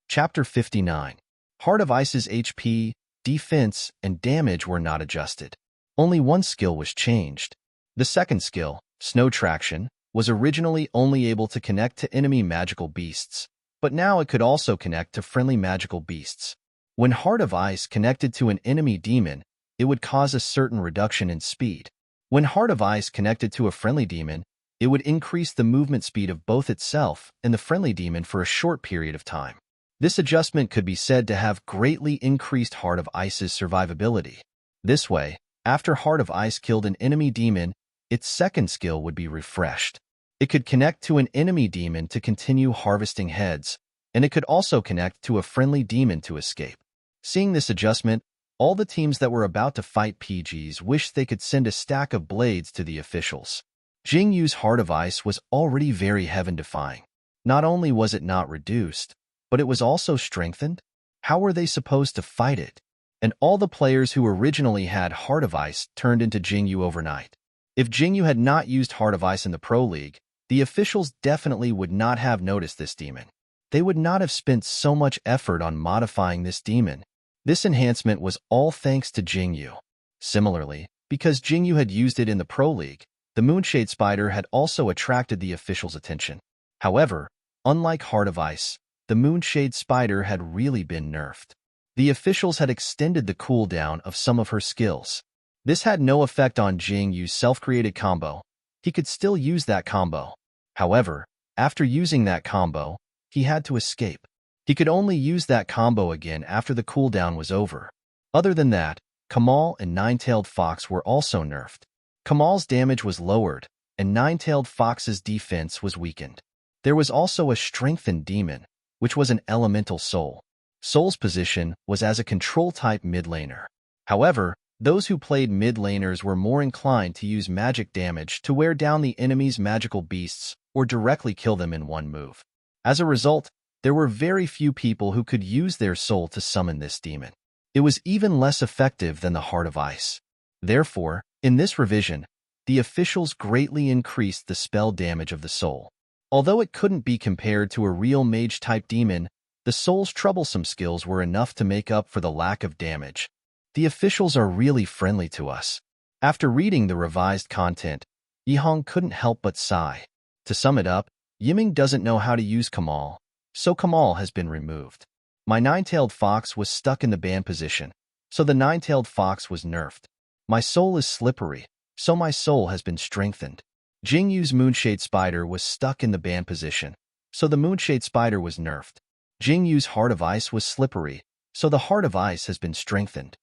Chapter 59. Heart of Ice's HP, defense, and damage were not adjusted. Only one skill was changed. The second skill, Snow Traction, was originally only able to connect to enemy magical beasts, but now it could also connect to friendly magical beasts. When Heart of Ice connected to an enemy demon, it would cause a certain reduction in speed. When Heart of Ice connected to a friendly demon, it would increase the movement speed of both itself and the friendly demon for a short period of time. This adjustment could be said to have greatly increased Heart of Ice's survivability. This way, after Heart of Ice killed an enemy demon, its second skill would be refreshed. It could connect to an enemy demon to continue harvesting heads, and it could also connect to a friendly demon to escape. Seeing this adjustment, all the teams that were about to fight PGs wished they could send a stack of blades to the officials. Jingyu's Heart of Ice was already very heaven-defying. Not only was it not reduced, but it was also strengthened. How were they supposed to fight it? And all the players who originally had Heart of Ice turned into Jingyu overnight. If Jingyu had not used Heart of Ice in the Pro League, the officials definitely would not have noticed this demon. They would not have spent so much effort on modifying this demon. This enhancement was all thanks to Jingyu. Similarly, because Jingyu had used it in the Pro League, the Moonshade Spider had also attracted the officials' attention. However, unlike Heart of Ice, the Moonshade Spider had really been nerfed. The officials had extended the cooldown of some of her skills. This had no effect on Jingyu's self-created combo. He could still use that combo. However, after using that combo, he had to escape. He could only use that combo again after the cooldown was over. Other than that, Kamal and Nine-Tailed Fox were also nerfed. Kamal's damage was lowered, and Nine-Tailed Fox's defense was weakened. There was also a strengthened demon, which was an elemental soul. Soul's position was as a control-type mid-laner. However, those who played mid-laners were more inclined to use magic damage to wear down the enemy's magical beasts or directly kill them in one move. As a result, there were very few people who could use their soul to summon this demon. It was even less effective than the Heart of Ice. Therefore, in this revision, the officials greatly increased the spell damage of the soul. Although it couldn't be compared to a real mage-type demon, the soul's troublesome skills were enough to make up for the lack of damage. The officials are really friendly to us. After reading the revised content, Yihong couldn't help but sigh. To sum it up, Yiming doesn't know how to use Kamal, so Kamal has been removed. My nine-tailed fox was stuck in the ban position, so the nine-tailed fox was nerfed. My soul is slippery, so my soul has been strengthened. Jingyu's moonshade spider was stuck in the ban position, so the moonshade spider was nerfed. Jingyu's heart of ice was slippery, so the heart of ice has been strengthened.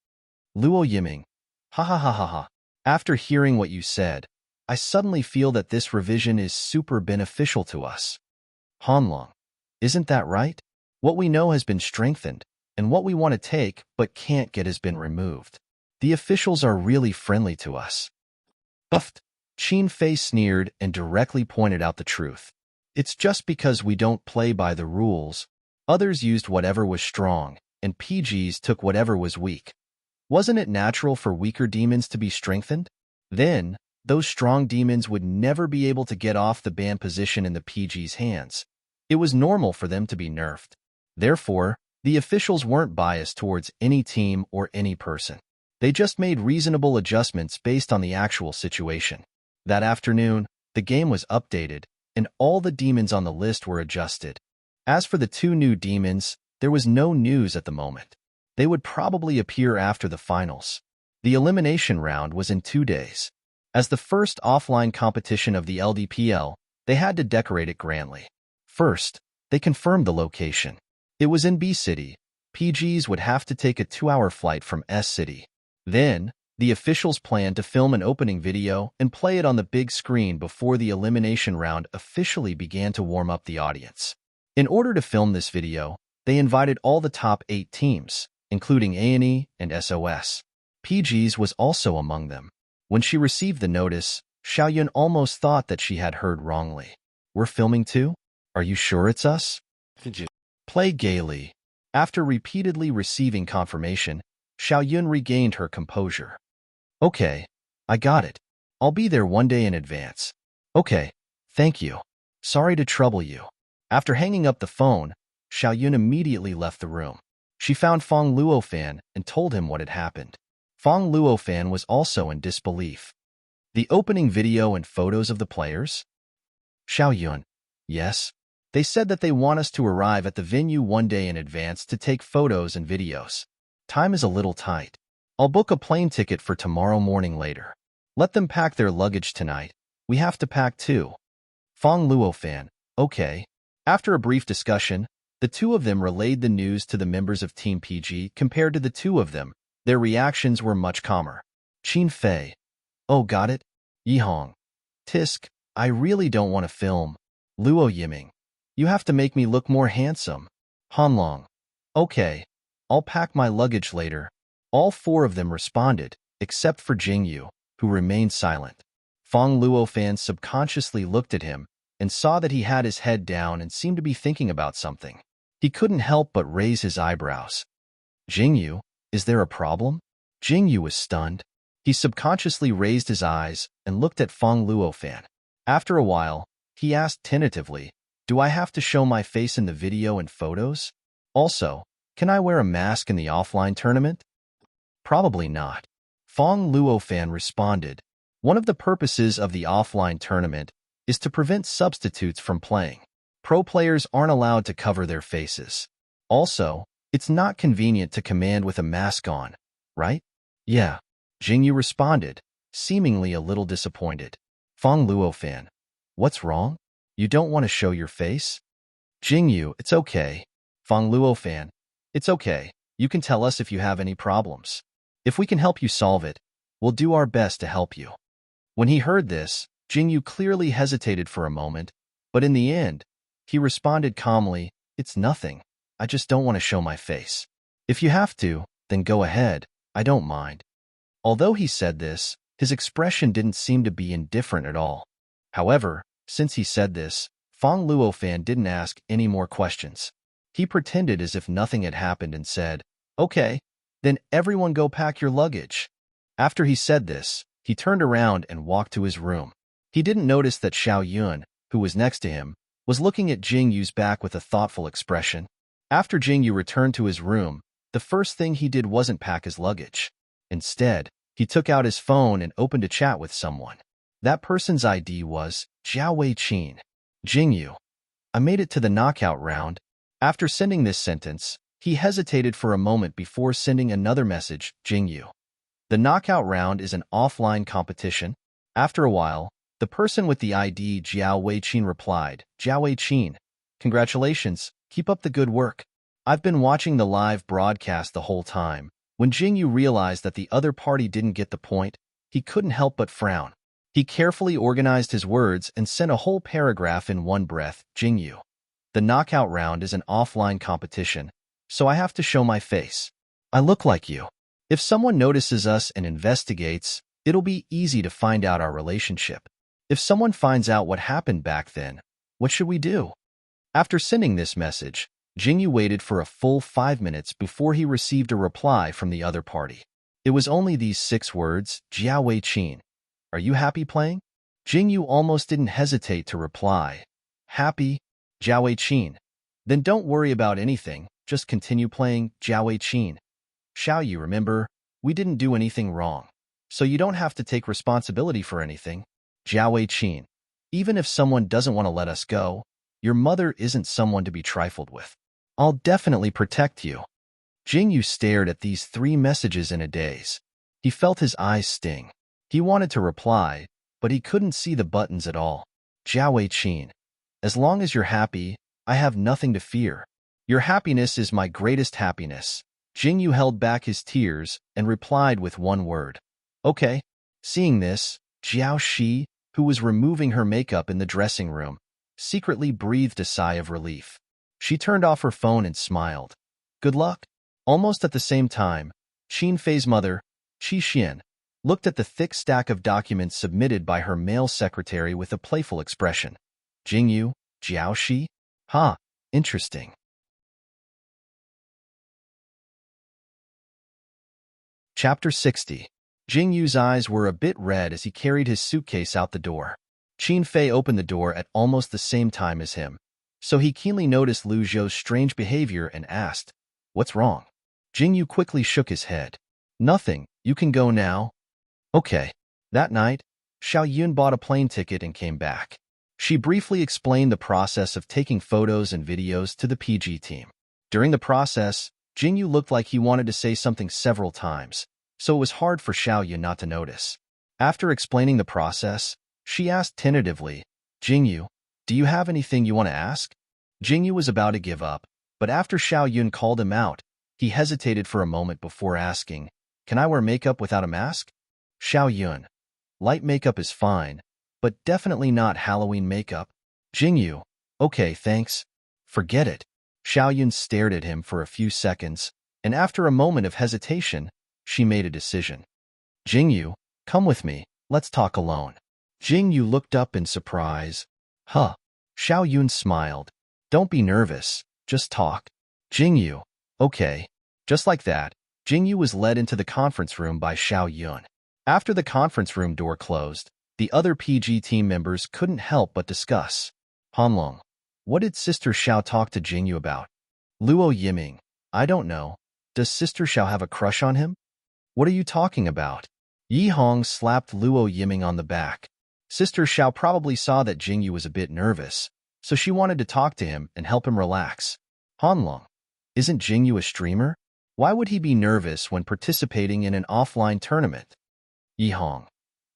Luo Yiming. Ha ha ha ha ha. After hearing what you said, I suddenly feel that this revision is super beneficial to us. Hanlong. Isn't that right? What we know has been strengthened, and what we want to take but can't get has been removed. The officials are really friendly to us. Buffed. Qin Fei sneered and directly pointed out the truth. It's just because we don't play by the rules. Others used whatever was strong, and PGs took whatever was weak. Wasn't it natural for weaker demons to be strengthened? Then, those strong demons would never be able to get off the ban position in the PG's hands. It was normal for them to be nerfed. Therefore, the officials weren't biased towards any team or any person. They just made reasonable adjustments based on the actual situation. That afternoon, the game was updated, and all the demons on the list were adjusted. As for the two new demons, there was no news at the moment. They would probably appear after the finals. The elimination round was in 2 days. As the first offline competition of the LDPL, they had to decorate it grandly. First, they confirmed the location. It was in B City. PGs would have to take a 2-hour flight from S City. Then, the officials planned to film an opening video and play it on the big screen before the elimination round officially began to warm up the audience. In order to film this video, they invited all the top 8 teams, including A&E and SOS. PGs was also among them. When she received the notice, Xiaoyun almost thought that she had heard wrongly. We're filming too? Are you sure it's us? Play gaily. After repeatedly receiving confirmation, Xiaoyun regained her composure. Okay, I got it. I'll be there 1 day in advance. Okay, thank you. Sorry to trouble you. After hanging up the phone, Xiaoyun immediately left the room. She found Fong Luofan and told him what had happened. Fong Luofan was also in disbelief. The opening video and photos of the players? Xiaoyun. Yes. They said that they want us to arrive at the venue 1 day in advance to take photos and videos. Time is a little tight. I'll book a plane ticket for tomorrow morning later. Let them pack their luggage tonight. We have to pack too. Fong Luofan. Okay. After a brief discussion, the two of them relayed the news to the members of Team PG. Compared to the two of them, their reactions were much calmer. Qin Fei. Oh, got it? Yihong. Tisk, I really don't want to film. Luo Yiming. You have to make me look more handsome. Hanlong. Okay. I'll pack my luggage later. All 4 of them responded, except for Jingyu, who remained silent. Fong Luofan subconsciously looked at him and saw that he had his head down and seemed to be thinking about something. He couldn't help but raise his eyebrows. Jingyu, is there a problem? Jingyu was stunned. He subconsciously raised his eyes and looked at Fong Luofan. After a while, he asked tentatively, do I have to show my face in the video and photos? Also, can I wear a mask in the offline tournament? Probably not. Fong Luofan responded. One of the purposes of the offline tournament is to prevent substitutes from playing. Pro players aren't allowed to cover their faces. Also, it's not convenient to command with a mask on, right? Yeah. Jingyu responded, seemingly a little disappointed. Fong Luofan. What's wrong? You don't want to show your face? Jingyu, it's okay. Fong Luofan. It's okay. You can tell us if you have any problems. If we can help you solve it, we'll do our best to help you. When he heard this, Jingyu clearly hesitated for a moment, but in the end, he responded calmly, it's nothing. I just don't want to show my face. If you have to, then go ahead. I don't mind. Although he said this, his expression didn't seem to be indifferent at all. However, since he said this, Fong Luofan didn't ask any more questions. He pretended as if nothing had happened and said, okay, then everyone go pack your luggage. After he said this, he turned around and walked to his room. He didn't notice that Xiaoyun, who was next to him, was looking at Jingyu's back with a thoughtful expression. After Jingyu returned to his room, the first thing he did wasn't pack his luggage. Instead, he took out his phone and opened a chat with someone. That person's ID was Jiao Wei-chin. Jingyu. I made it to the knockout round. After sending this sentence, he hesitated for a moment before sending another message, Jingyu. The knockout round is an offline competition. After a while, the person with the ID Jiao Wei-chin replied, Jiao Wei-chin, congratulations, keep up the good work. I've been watching the live broadcast the whole time. When Jingyu realized that the other party didn't get the point, he couldn't help but frown. He carefully organized his words and sent a whole paragraph in one breath, Jingyu. The knockout round is an offline competition, so I have to show my face. I look like you. If someone notices us and investigates, it'll be easy to find out our relationship. If someone finds out what happened back then, what should we do? After sending this message, Jingyu waited for a full 5 minutes before he received a reply from the other party. It was only these 6 words, Jiao Wei-chin. Are you happy playing? Jingyu almost didn't hesitate to reply. Happy? Jiao Wei-chin. Then don't worry about anything, just continue playing, Jiao Wei-chin. Xiaoyu, remember, we didn't do anything wrong, so you don't have to take responsibility for anything. Jiao Wei-chin. Even if someone doesn't want to let us go, your mother isn't someone to be trifled with. I'll definitely protect you. Jingyu stared at these 3 messages in a daze. He felt his eyes sting. He wanted to reply, but he couldn't see the buttons at all. Jiao Wei-chin. As long as you're happy, I have nothing to fear. Your happiness is my greatest happiness. Jingyu held back his tears and replied with one word. Okay. Seeing this, Jiao Shi, who was removing her makeup in the dressing room, secretly breathed a sigh of relief. She turned off her phone and smiled. Good luck. Almost at the same time, Qin Fei's mother, Qi Xian, looked at the thick stack of documents submitted by her male secretary with a playful expression. Jingyu, Jiao Shi? Huh, interesting. Chapter 60. Jingyu's eyes were a bit red as he carried his suitcase out the door. Qin Fei opened the door at almost the same time as him, so he keenly noticed Lu Zhou's strange behavior and asked, What's wrong? Jingyu quickly shook his head. Nothing, you can go now. Okay. That night, Xiao Yun bought a plane ticket and came back. She briefly explained the process of taking photos and videos to the PG team. During the process, Jingyu looked like he wanted to say something several times, so it was hard for Xiao Yun not to notice. After explaining the process, she asked tentatively, Jingyu, do you have anything you want to ask? Jingyu was about to give up, but after Xiao Yun called him out, he hesitated for a moment before asking, Can I wear makeup without a mask? Xiao Yun. Light makeup is fine, but definitely not Halloween makeup. Jingyu. Okay, thanks. Forget it. Xiao Yun stared at him for a few seconds, and after a moment of hesitation, she made a decision. Jingyu, come with me, let's talk alone. Jingyu looked up in surprise. Huh. Xiao Yun smiled. Don't be nervous, just talk. Jingyu. Okay. Just like that, Jingyu was led into the conference room by Xiao Yun. After the conference room door closed, the other PG team members couldn't help but discuss. Hanlong. What did Sister Xiao talk to Jingyu about? Luo Yiming. I don't know. Does Sister Xiao have a crush on him? What are you talking about? Yi Hong slapped Luo Yiming on the back. Sister Xiao probably saw that Jingyu was a bit nervous, so she wanted to talk to him and help him relax. Hanlong. Isn't Jingyu a streamer? Why would he be nervous when participating in an offline tournament? Yi Hong.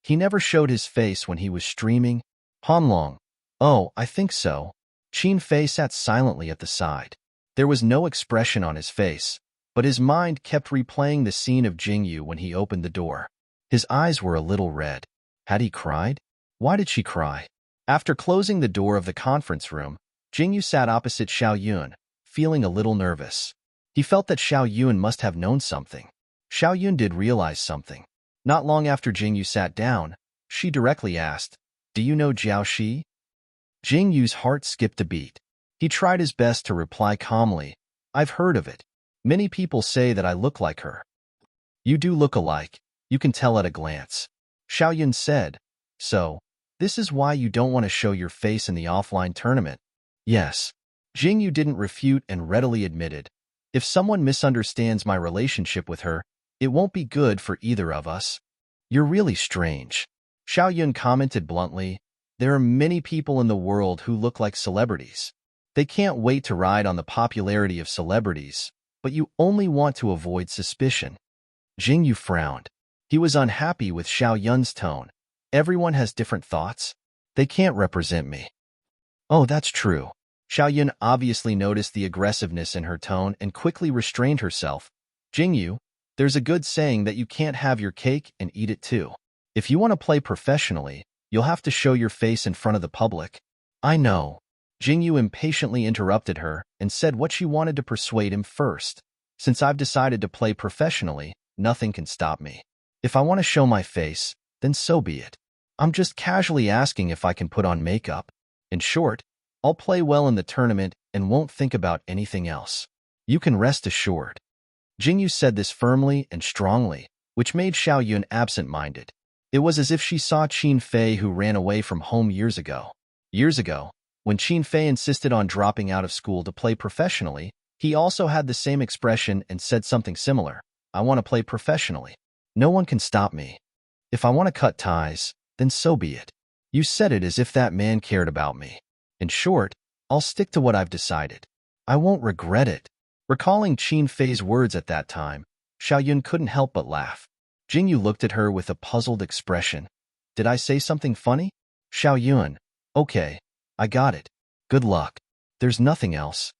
He never showed his face when he was streaming. Hanlong. Oh, I think so. Qin Fei sat silently at the side. There was no expression on his face, but his mind kept replaying the scene of Jingyu when he opened the door. His eyes were a little red. Had he cried? Why did she cry? After closing the door of the conference room, Jingyu sat opposite Xiao Yun, feeling a little nervous. He felt that Xiao Yun must have known something. Xiao Yun did realize something. Not long after Jingyu sat down, she directly asked, Do you know Jiao Shi? Jingyu's heart skipped a beat. He tried his best to reply calmly, I've heard of it. Many people say that I look like her. You do look alike. You can tell at a glance. Xiao Yun said, So, this is why you don't want to show your face in the offline tournament? Yes. Jingyu didn't refute and readily admitted, If someone misunderstands my relationship with her, It won't be good for either of us. You're really strange. Xiao Yun commented bluntly. There are many people in the world who look like celebrities. They can't wait to ride on the popularity of celebrities, but you only want to avoid suspicion. Jingyu frowned. He was unhappy with Xiao Yun's tone. Everyone has different thoughts. They can't represent me. Oh, that's true. Xiao Yun obviously noticed the aggressiveness in her tone and quickly restrained herself. Jingyu, there's a good saying that you can't have your cake and eat it too. If you want to play professionally, you'll have to show your face in front of the public. I know. Jingyu impatiently interrupted her and said what she wanted to persuade him first. Since I've decided to play professionally, nothing can stop me. If I want to show my face, then so be it. I'm just casually asking if I can put on makeup. In short, I'll play well in the tournament and won't think about anything else. You can rest assured. Jingyu said this firmly and strongly, which made Xiao Yun absent-minded. It was as if she saw Qin Fei who ran away from home years ago. Years ago, when Qin Fei insisted on dropping out of school to play professionally, he also had the same expression and said something similar. I want to play professionally. No one can stop me. If I want to cut ties, then so be it. You said it as if that man cared about me. In short, I'll stick to what I've decided. I won't regret it. Recalling Qin Fei's words at that time, Xiao Yun couldn't help but laugh. Jingyu looked at her with a puzzled expression. Did I say something funny? Xiao Yun. Okay, I got it. Good luck. There's nothing else.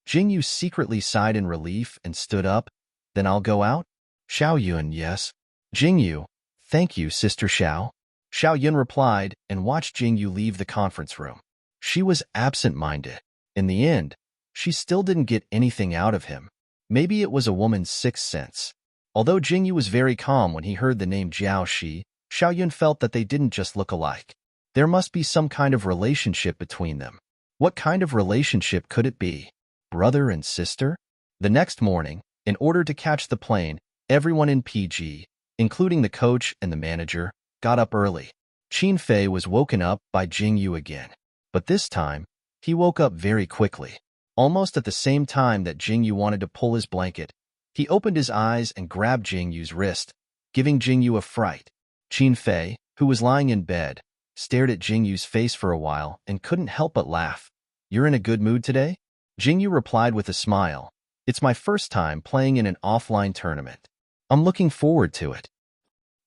Jingyu secretly sighed in relief and stood up. Then I'll go out? Xiao Yun, yes. Jingyu. Thank you, Sister Xiao. Xiao Yun replied and watched Jingyu leave the conference room. She was absent-minded. In the end, she still didn't get anything out of him. Maybe it was a woman's sixth sense. Although Jingyu was very calm when he heard the name Jiao Shi, Xiao Yun felt that they didn't just look alike. There must be some kind of relationship between them. What kind of relationship could it be? Brother and sister? The next morning, in order to catch the plane, everyone in PG, including the coach and the manager, got up early. Qin Fei was woken up by Jingyu again. But this time, he woke up very quickly. Almost at the same time that Jingyu wanted to pull his blanket, he opened his eyes and grabbed Jingyu's wrist, giving Jingyu a fright. Qin Fei, who was lying in bed, stared at Jingyu's face for a while and couldn't help but laugh. You're in a good mood today? Jingyu replied with a smile. It's my first time playing in an offline tournament. I'm looking forward to it.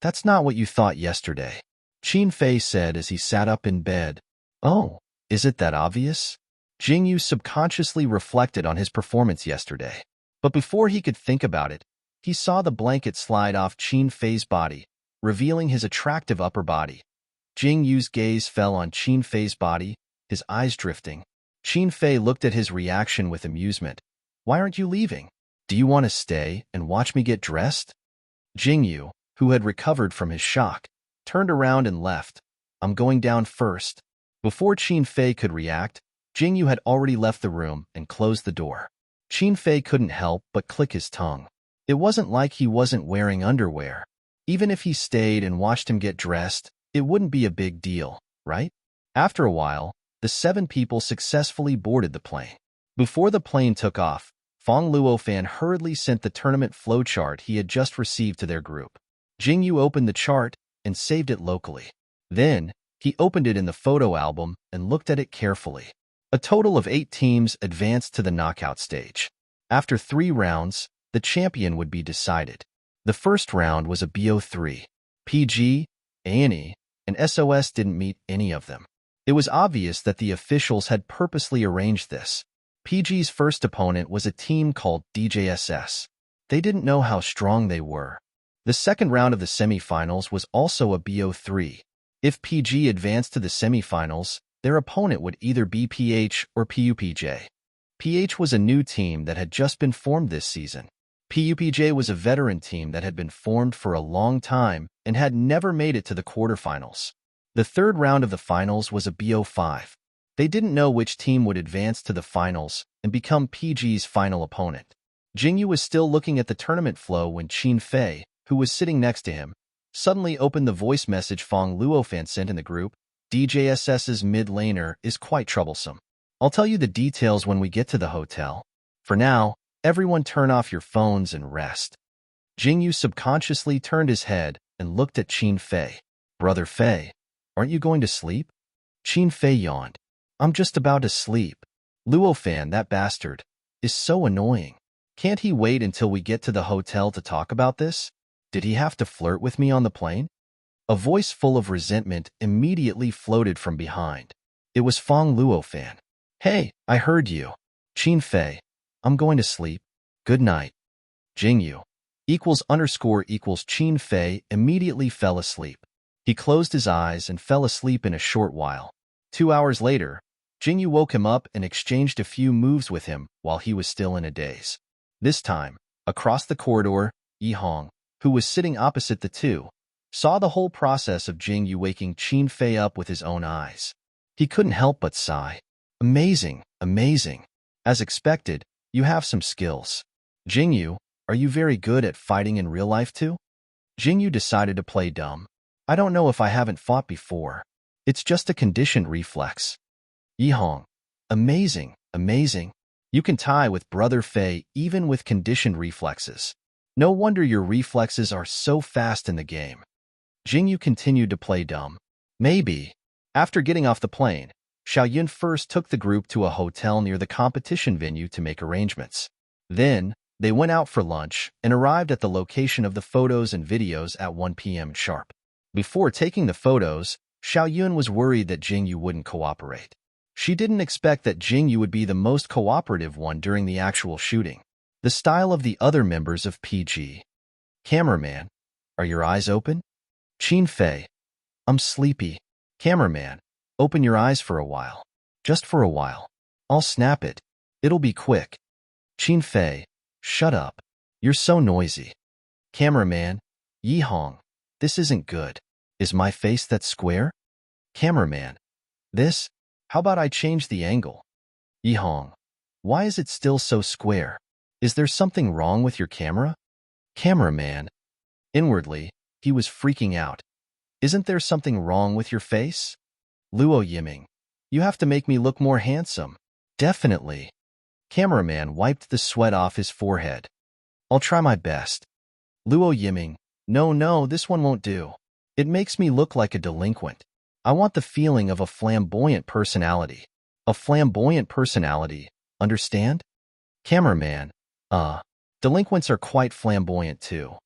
That's not what you thought yesterday, Qin Fei said as he sat up in bed. Oh, is it that obvious? Jingyu subconsciously reflected on his performance yesterday. But before he could think about it, he saw the blanket slide off Qin Fei's body, revealing his attractive upper body. Jingyu's gaze fell on Qin Fei's body, his eyes drifting. Qin Fei looked at his reaction with amusement. Why aren't you leaving? Do you want to stay and watch me get dressed? Jingyu, who had recovered from his shock, turned around and left. I'm going down first. Before Qin Fei could react, Jingyu had already left the room and closed the door. Qin Fei couldn't help but click his tongue. It wasn't like he wasn't wearing underwear. Even if he stayed and watched him get dressed, it wouldn't be a big deal, right? After a while, the 7 people successfully boarded the plane. Before the plane took off, Fong Luofan hurriedly sent the tournament flowchart he had just received to their group. Jingyu opened the chart and saved it locally. Then, he opened it in the photo album and looked at it carefully. A total of 8 teams advanced to the knockout stage. After 3 rounds, the champion would be decided. The first round was a BO3. PG, A&E, and SOS didn't meet any of them. It was obvious that the officials had purposely arranged this. PG's first opponent was a team called DJSS. They didn't know how strong they were. The second round of the semifinals was also a BO3. If PG advanced to the semifinals, their opponent would either be PH or PUPJ. PH was a new team that had just been formed this season. PUPJ was a veteran team that had been formed for a long time and had never made it to the quarterfinals. The third round of the finals was a BO5. They didn't know which team would advance to the finals and become PG's final opponent. Jingyu was still looking at the tournament flow when Qin Fei, who was sitting next to him, suddenly opened the voice message Fong Luofan sent in the group. DJSS's mid laner is quite troublesome. I'll tell you the details when we get to the hotel. For now, everyone turn off your phones and rest. Jingyu subconsciously turned his head and looked at Qin Fei. Brother Fei, aren't you going to sleep? Qin Fei yawned. I'm just about to sleep. Luo Fan, that bastard, is so annoying. Can't he wait until we get to the hotel to talk about this? Did he have to flirt with me on the plane? A voice full of resentment immediately floated from behind. It was Fong Luo Fan. Hey, I heard you. Qin Fei, I'm going to sleep. Good night. Jingyu equals Qin Fei immediately fell asleep. He closed his eyes and fell asleep in a short while. 2 hours later, Jingyu woke him up and exchanged a few moves with him while he was still in a daze. This time, across the corridor, Yi Hong, who was sitting opposite the two, saw the whole process of Jingyu waking Qin Fei up with his own eyes. He couldn't help but sigh. Amazing, amazing. As expected, you have some skills. Jingyu, are you very good at fighting in real life too? Jingyu decided to play dumb. I don't know if I haven't fought before. It's just a conditioned reflex. Yi Hong, amazing, amazing. You can tie with Brother Fei even with conditioned reflexes. No wonder your reflexes are so fast in the game. Jingyu continued to play dumb. Maybe. After getting off the plane, Xiaoyun first took the group to a hotel near the competition venue to make arrangements. Then, they went out for lunch and arrived at the location of the photos and videos at 1 p.m. sharp. Before taking the photos, Xiaoyun was worried that Jingyu wouldn't cooperate. She didn't expect that Jingyu would be the most cooperative one during the actual shooting. The style of the other members of PG. Cameraman, are your eyes open? Qin Fei, I'm sleepy. Cameraman, open your eyes for a while. Just for a while. I'll snap it. It'll be quick. Qin Fei, shut up. You're so noisy. Cameraman, Yi Hong, this isn't good. Is my face that square? Cameraman, this? How about I change the angle? Yi Hong, why is it still so square? Is there something wrong with your camera? Cameraman, inwardly, he was freaking out. Isn't there something wrong with your face? Luo Yiming, you have to make me look more handsome. Definitely. Cameraman wiped the sweat off his forehead. I'll try my best. Luo Yiming, no, this one won't do. It makes me look like a delinquent. I want the feeling of a flamboyant personality. A flamboyant personality, understand? Cameraman, delinquents are quite flamboyant too.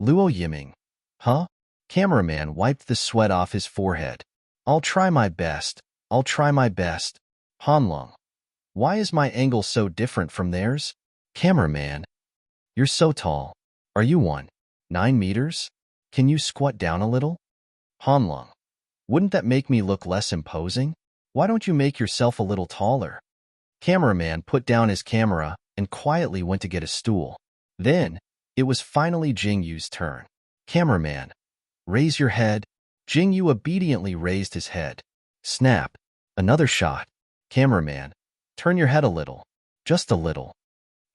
Luo Yiming, huh? Cameraman wiped the sweat off his forehead. I'll try my best. I'll try my best. Hanlong, why is my angle so different from theirs? Cameraman, you're so tall. Are you 9 meters? Can you squat down a little? Hanlong, wouldn't that make me look less imposing? Why don't you make yourself a little taller? Cameraman put down his camera and quietly went to get a stool. Then, it was finally Jingyu's turn. Cameraman, raise your head. Jingyu obediently raised his head. Snap. Another shot. Cameraman, turn your head a little. Just a little.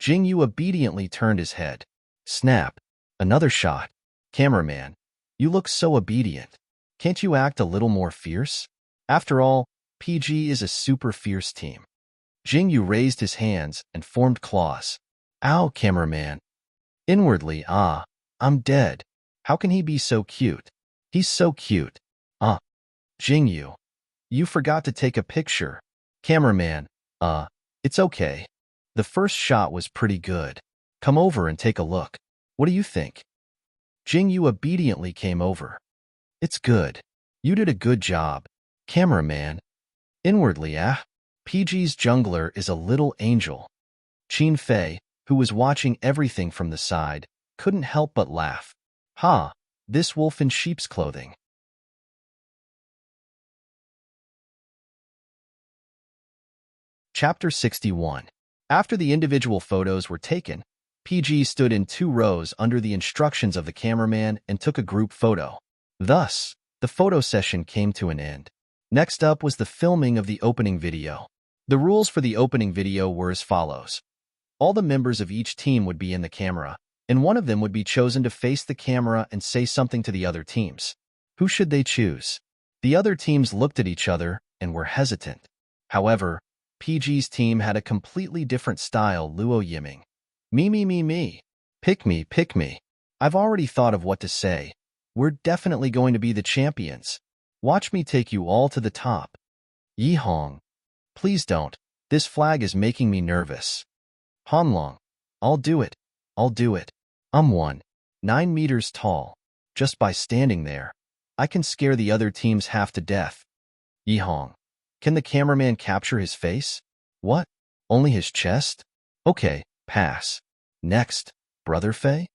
Jingyu obediently turned his head. Snap. Another shot. Cameraman, you look so obedient. Can't you act a little more fierce? After all, PG is a super fierce team. Jingyu raised his hands and formed claws. Ow, cameraman. Inwardly, I'm dead. How can he be so cute? He's so cute. Jingyu, you forgot to take a picture. Cameraman, it's okay. The first shot was pretty good. Come over and take a look. What do you think? Jingyu obediently came over. It's good. You did a good job. Cameraman. Inwardly, PG's jungler is a little angel. Qin Fei, who was watching everything from the side, couldn't help but laugh. Ha, this wolf in sheep's clothing. Chapter 61. After the individual photos were taken, PG stood in 2 rows under the instructions of the cameraman and took a group photo. Thus, the photo session came to an end. Next up was the filming of the opening video. The rules for the opening video were as follows. All the members of each team would be in the camera, and one of them would be chosen to face the camera and say something to the other teams. Who should they choose? The other teams looked at each other and were hesitant. However, PG's team had a completely different style. Luo Yiming. Me. Pick me. I've already thought of what to say. We're definitely going to be the champions. Watch me take you all to the top. Yi Hong. Please don't. This flag is making me nervous. Han Long. I'll do it. I'll do it. I'm 9 meters tall. Just by standing there, I can scare the other teams half to death. Yi Hong. Can the cameraman capture his face? What? Only his chest? Okay, pass. Next, Brother Fei?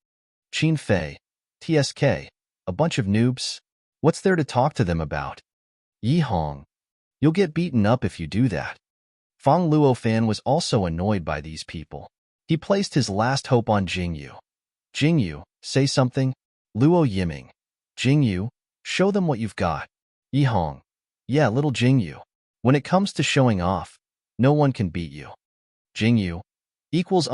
Qin Fei. TSK. A bunch of noobs? What's there to talk to them about? Yi Hong. You'll get beaten up if you do that. Fang Luofan was also annoyed by these people. He placed his last hope on Jingyu. Jingyu, say something. Luo Yiming. Jingyu, show them what you've got. Yi Hong. Yeah, little Jingyu. When it comes to showing off, no one can beat you. Jingyu. Equals.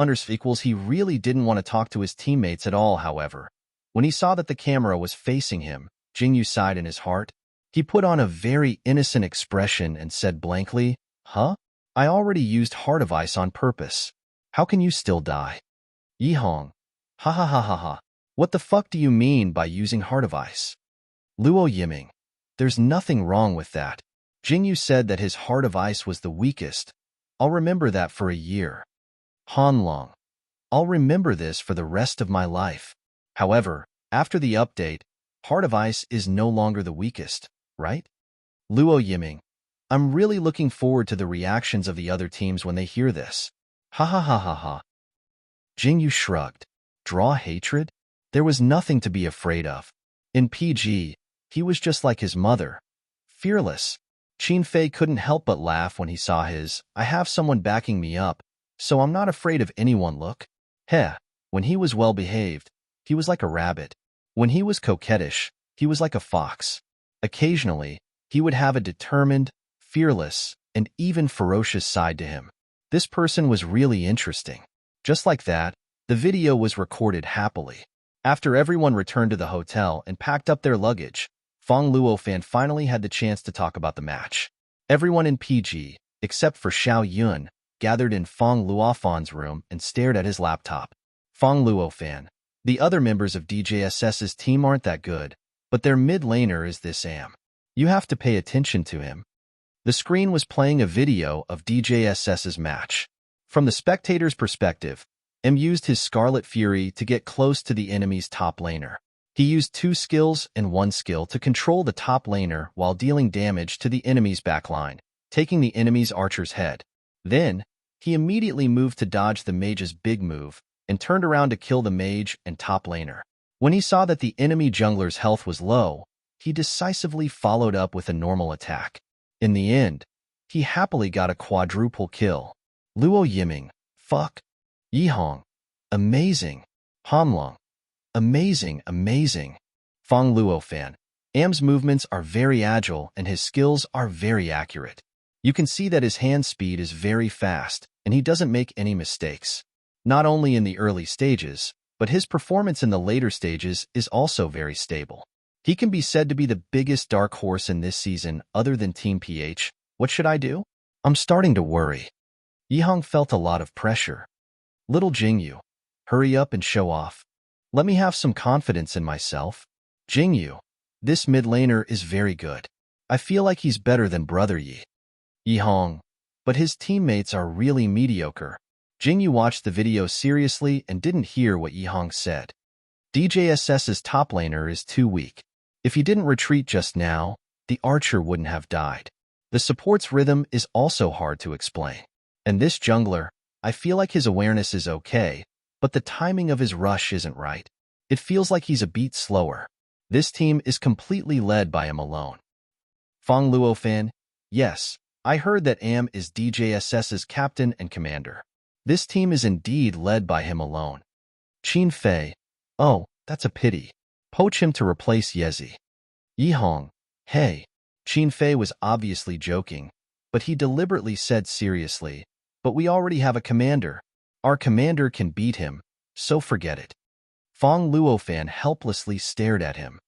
He really didn't want to talk to his teammates at all, however. When he saw that the camera was facing him, Jingyu sighed in his heart. He put on a very innocent expression and said blankly, Huh? I already used Heart of Ice on purpose. How can you still die? Yi Hong. Ha ha ha ha ha. What the fuck do you mean by using Heart of Ice? Luo Yiming. There's nothing wrong with that. Jingyu said that his Heart of Ice was the weakest. I'll remember that for a year. Han Long. I'll remember this for the rest of my life. However, after the update, Heart of Ice is no longer the weakest, right? Luo Yiming. I'm really looking forward to the reactions of the other teams when they hear this. Ha ha ha ha ha. Jingyu shrugged. Draw hatred? There was nothing to be afraid of. In PG, he was just like his mother. Fearless. Qin Fei couldn't help but laugh when he saw his, I have someone backing me up, so I'm not afraid of anyone look. Heh, when he was well-behaved, he was like a rabbit. When he was coquettish, he was like a fox. Occasionally, he would have a determined, fearless, and even ferocious side to him. This person was really interesting. Just like that, the video was recorded happily. After everyone returned to the hotel and packed up their luggage, Fang Luofan finally had the chance to talk about the match. Everyone in PG, except for Xiao Yun, gathered in Fang Luofan's room and stared at his laptop. Fang Luofan. The other members of DJSS's team aren't that good, but their mid-laner is this Am. You have to pay attention to him. The screen was playing a video of DJSS's match. From the spectator's perspective, M used his Scarlet Fury to get close to the enemy's top laner. He used 2 skills and 1 skill to control the top laner while dealing damage to the enemy's backline, taking the enemy's archer's head. Then, he immediately moved to dodge the mage's big move and turned around to kill the mage and top laner. When he saw that the enemy jungler's health was low, he decisively followed up with a normal attack. In the end, he happily got a quadruple kill. Luo Yiming. Fuck. Yi Hong. Amazing. Han Long. Amazing, amazing. Fang Luofan. Am's movements are very agile and his skills are very accurate. You can see that his hand speed is very fast and he doesn't make any mistakes. Not only in the early stages, but his performance in the later stages is also very stable. He can be said to be the biggest dark horse in this season other than Team PH. What should I do? I'm starting to worry. Yi Hong felt a lot of pressure. Little Jingyu, hurry up and show off. Let me have some confidence in myself. Jingyu, this mid laner is very good. I feel like he's better than Brother Yi. Yi Hong, but his teammates are really mediocre. Jingyu watched the video seriously and didn't hear what Yi Hong said. DJSS's top laner is too weak. If he didn't retreat just now, the archer wouldn't have died. The support's rhythm is also hard to explain. And this jungler, I feel like his awareness is okay, but the timing of his rush isn't right. It feels like he's a beat slower. This team is completely led by him alone. Fang Luofan. Yes, I heard that Am is DJSS's captain and commander. This team is indeed led by him alone. Qin Fei. Oh, that's a pity. Poach him to replace Yezi. Yi Hong. Hey. Qin Fei was obviously joking, but he deliberately said seriously, but we already have a commander. Our commander can beat him, so forget it. Fang Luofan helplessly stared at him.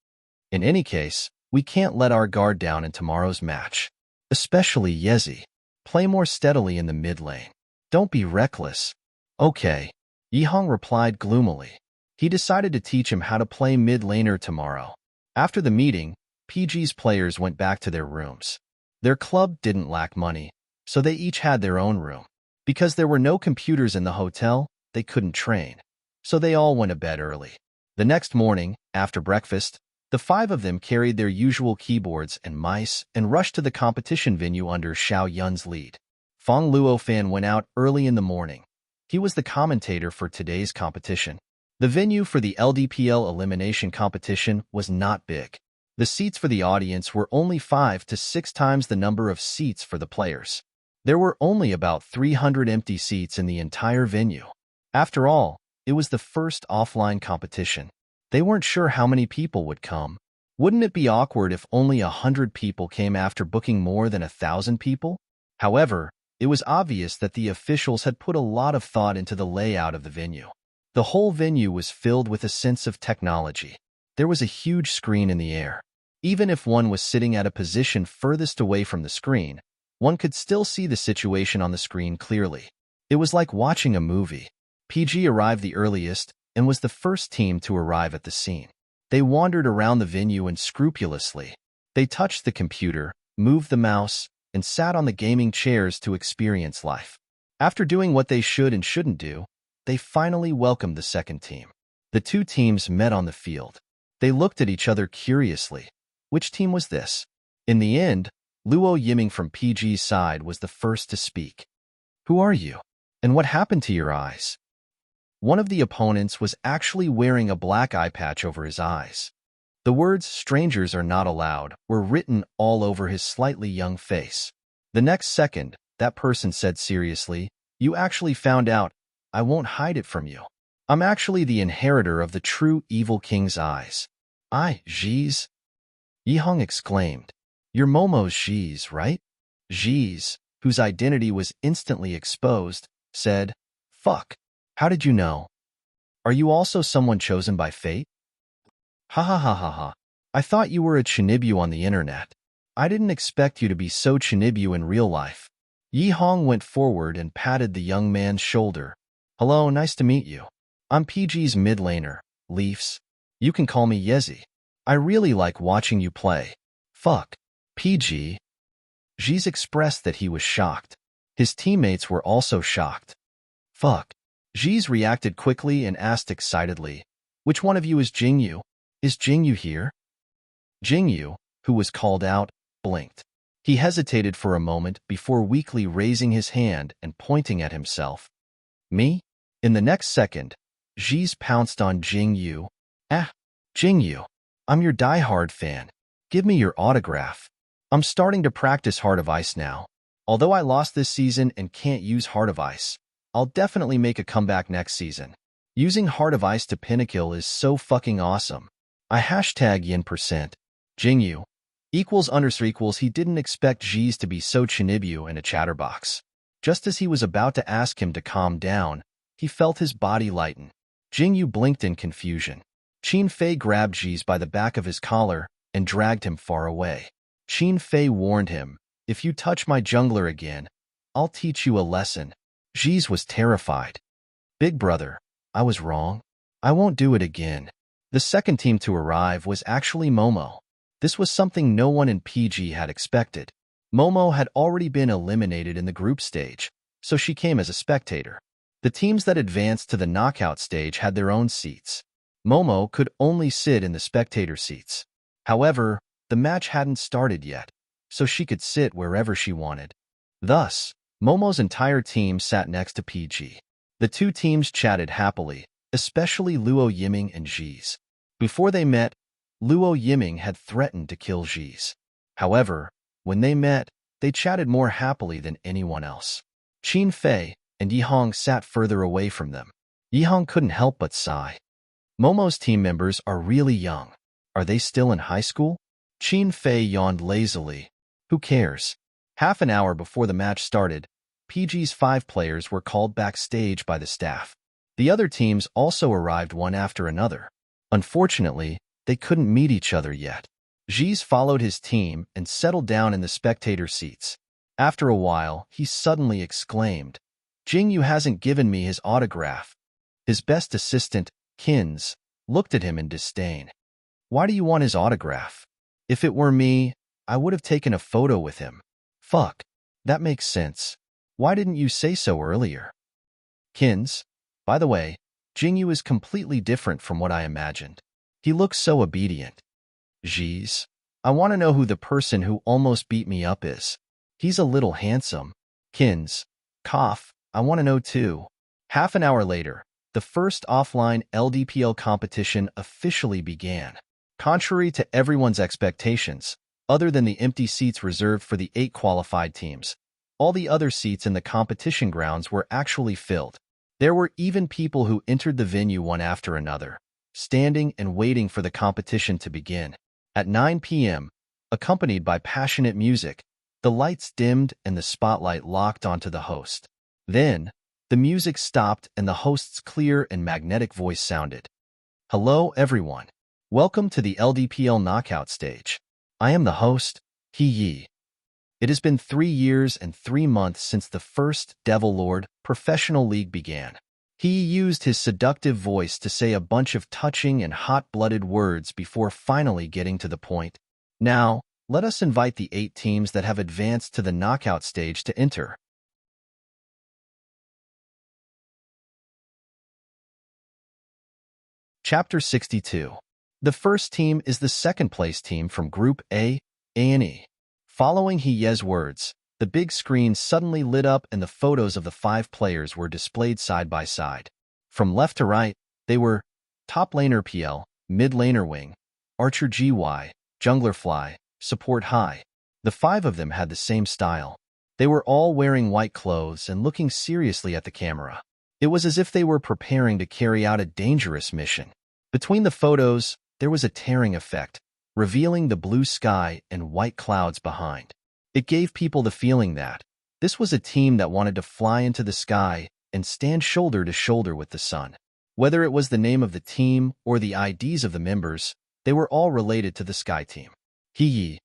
In any case, we can't let our guard down in tomorrow's match. Especially Yezi. Play more steadily in the mid lane. Don't be reckless. Okay. Yi Hong replied gloomily. He decided to teach him how to play mid laner tomorrow. After the meeting, PG's players went back to their rooms. Their club didn't lack money, so they each had their own room. Because there were no computers in the hotel, they couldn't train. So they all went to bed early. The next morning, after breakfast, the 5 of them carried their usual keyboards and mice and rushed to the competition venue under Xiao Yun's lead. Feng Luofan went out early in the morning. He was the commentator for today's competition. The venue for the LDPL elimination competition was not big. The seats for the audience were only 5 to 6 times the number of seats for the players. There were only about 300 empty seats in the entire venue. After all, it was the first offline competition. They weren't sure how many people would come. Wouldn't it be awkward if only 100 people came after booking more than 1,000 people? However, it was obvious that the officials had put a lot of thought into the layout of the venue. The whole venue was filled with a sense of technology. There was a huge screen in the air. Even if one was sitting at a position furthest away from the screen, one could still see the situation on the screen clearly. It was like watching a movie. PG arrived the earliest and was the first team to arrive at the scene. They wandered around the venue unscrupulously. They touched the computer, moved the mouse, and sat on the gaming chairs to experience life. After doing what they should and shouldn't do, they finally welcomed the second team. The 2 teams met on the field. They looked at each other curiously. Which team was this? In the end, Luo Yiming from PG's side was the first to speak. Who are you? And what happened to your eyes? One of the opponents was actually wearing a black eye patch over his eyes. The words "strangers are not allowed" were written all over his slightly young face. The next second, that person said seriously, "You actually found out. I won't hide it from you. I'm actually the inheritor of the true evil king's eyes." Jeez. Yihong exclaimed. "You're Momo's Jeez, right?" Jeez, whose identity was instantly exposed, said, "Fuck. How did you know? Are you also someone chosen by fate?" Ha ha ha ha ha. I thought you were a Chinibu on the internet. I didn't expect you to be so Chinibu in real life. Yihong went forward and patted the young man's shoulder. "Hello, nice to meet you. I'm PG's mid laner, Leafs. You can call me Yezi. I really like watching you play." "Fuck. PG." Jeez expressed that he was shocked. His teammates were also shocked. "Fuck." Jeez reacted quickly and asked excitedly, "Which one of you is Jingyu? Is Jingyu here?" Jingyu, who was called out, blinked. He hesitated for a moment before weakly raising his hand and pointing at himself. "Me?" In the next second, Jeez pounced on Jingyu. Jingyu, I'm your die-hard fan. Give me your autograph. I'm starting to practice Heart of Ice now. Although I lost this season and can't use Heart of Ice, I'll definitely make a comeback next season. Using Heart of Ice to Pinnacle is so fucking awesome. I hashtag yin%. Jingyu. =_= He didn't expect Jeez to be so Chinibu and a chatterbox. Just as he was about to ask him to calm down, he felt his body lighten. Jingyu blinked in confusion. Qin Fei grabbed Jeez by the back of his collar and dragged him far away. Qin Fei warned him, "If you touch my jungler again, I'll teach you a lesson." Jeez was terrified. "Big brother, I was wrong. I won't do it again." The second team to arrive was actually Momo. This was something no one in PG had expected. Momo had already been eliminated in the group stage, so she came as a spectator. The teams that advanced to the knockout stage had their own seats. Momo could only sit in the spectator seats. However, the match hadn't started yet, so she could sit wherever she wanted. Thus, Momo's entire team sat next to PG. The 2 teams chatted happily, especially Luo Yiming and Jeez. Before they met, Luo Yiming had threatened to kill Jeez. However, when they met, they chatted more happily than anyone else. Qin Fei and Yihong sat further away from them. Yihong couldn't help but sigh. Momo's team members are really young. Are they still in high school? Qin Fei yawned lazily. Who cares? Half an hour before the match started, PG's 5 players were called backstage by the staff. The other teams also arrived one after another. Unfortunately, they couldn't meet each other yet. Jeez followed his team and settled down in the spectator seats. After a while, he suddenly exclaimed, "Jingyu hasn't given me his autograph." His best assistant, Kins, looked at him in disdain. Why do you want his autograph? If it were me, I would have taken a photo with him. Fuck. That makes sense. Why didn't you say so earlier? Kins, by the way, Jingyu is completely different from what I imagined. He looks so obedient. Jeez. I want to know who the person who almost beat me up is. He's a little handsome. Kins, cough, I want to know too. Half an hour later, the first offline LDPL competition officially began. Contrary to everyone's expectations, other than the empty seats reserved for the 8 qualified teams, all the other seats in the competition grounds were actually filled. There were even people who entered the venue one after another, standing and waiting for the competition to begin. At 9 p.m., accompanied by passionate music, the lights dimmed and the spotlight locked onto the host. Then, the music stopped and the host's clear and magnetic voice sounded. Hello, everyone. Welcome to the LDPL knockout stage. I am the host, He Yi. It has been 3 years and 3 months since the first Devil Lord professional league began. He used his seductive voice to say a bunch of touching and hot-blooded words before finally getting to the point. Now, let us invite the 8 teams that have advanced to the knockout stage to enter. Chapter 62. The first team is the second-place team from Group A, A&E. Following He Ye's words, the big screen suddenly lit up and the photos of the 5 players were displayed side by side. From left to right, they were top laner PL, mid laner Wing, archer GY, jungler Fly, support High. The 5 of them had the same style. They were all wearing white clothes and looking seriously at the camera. It was as if they were preparing to carry out a dangerous mission. Between the photos, there was a tearing effect, revealing the blue sky and white clouds behind. It gave people the feeling that this was a team that wanted to fly into the sky and stand shoulder to shoulder with the sun. Whether it was the name of the team or the IDs of the members, they were all related to the Sky Team. He Yi,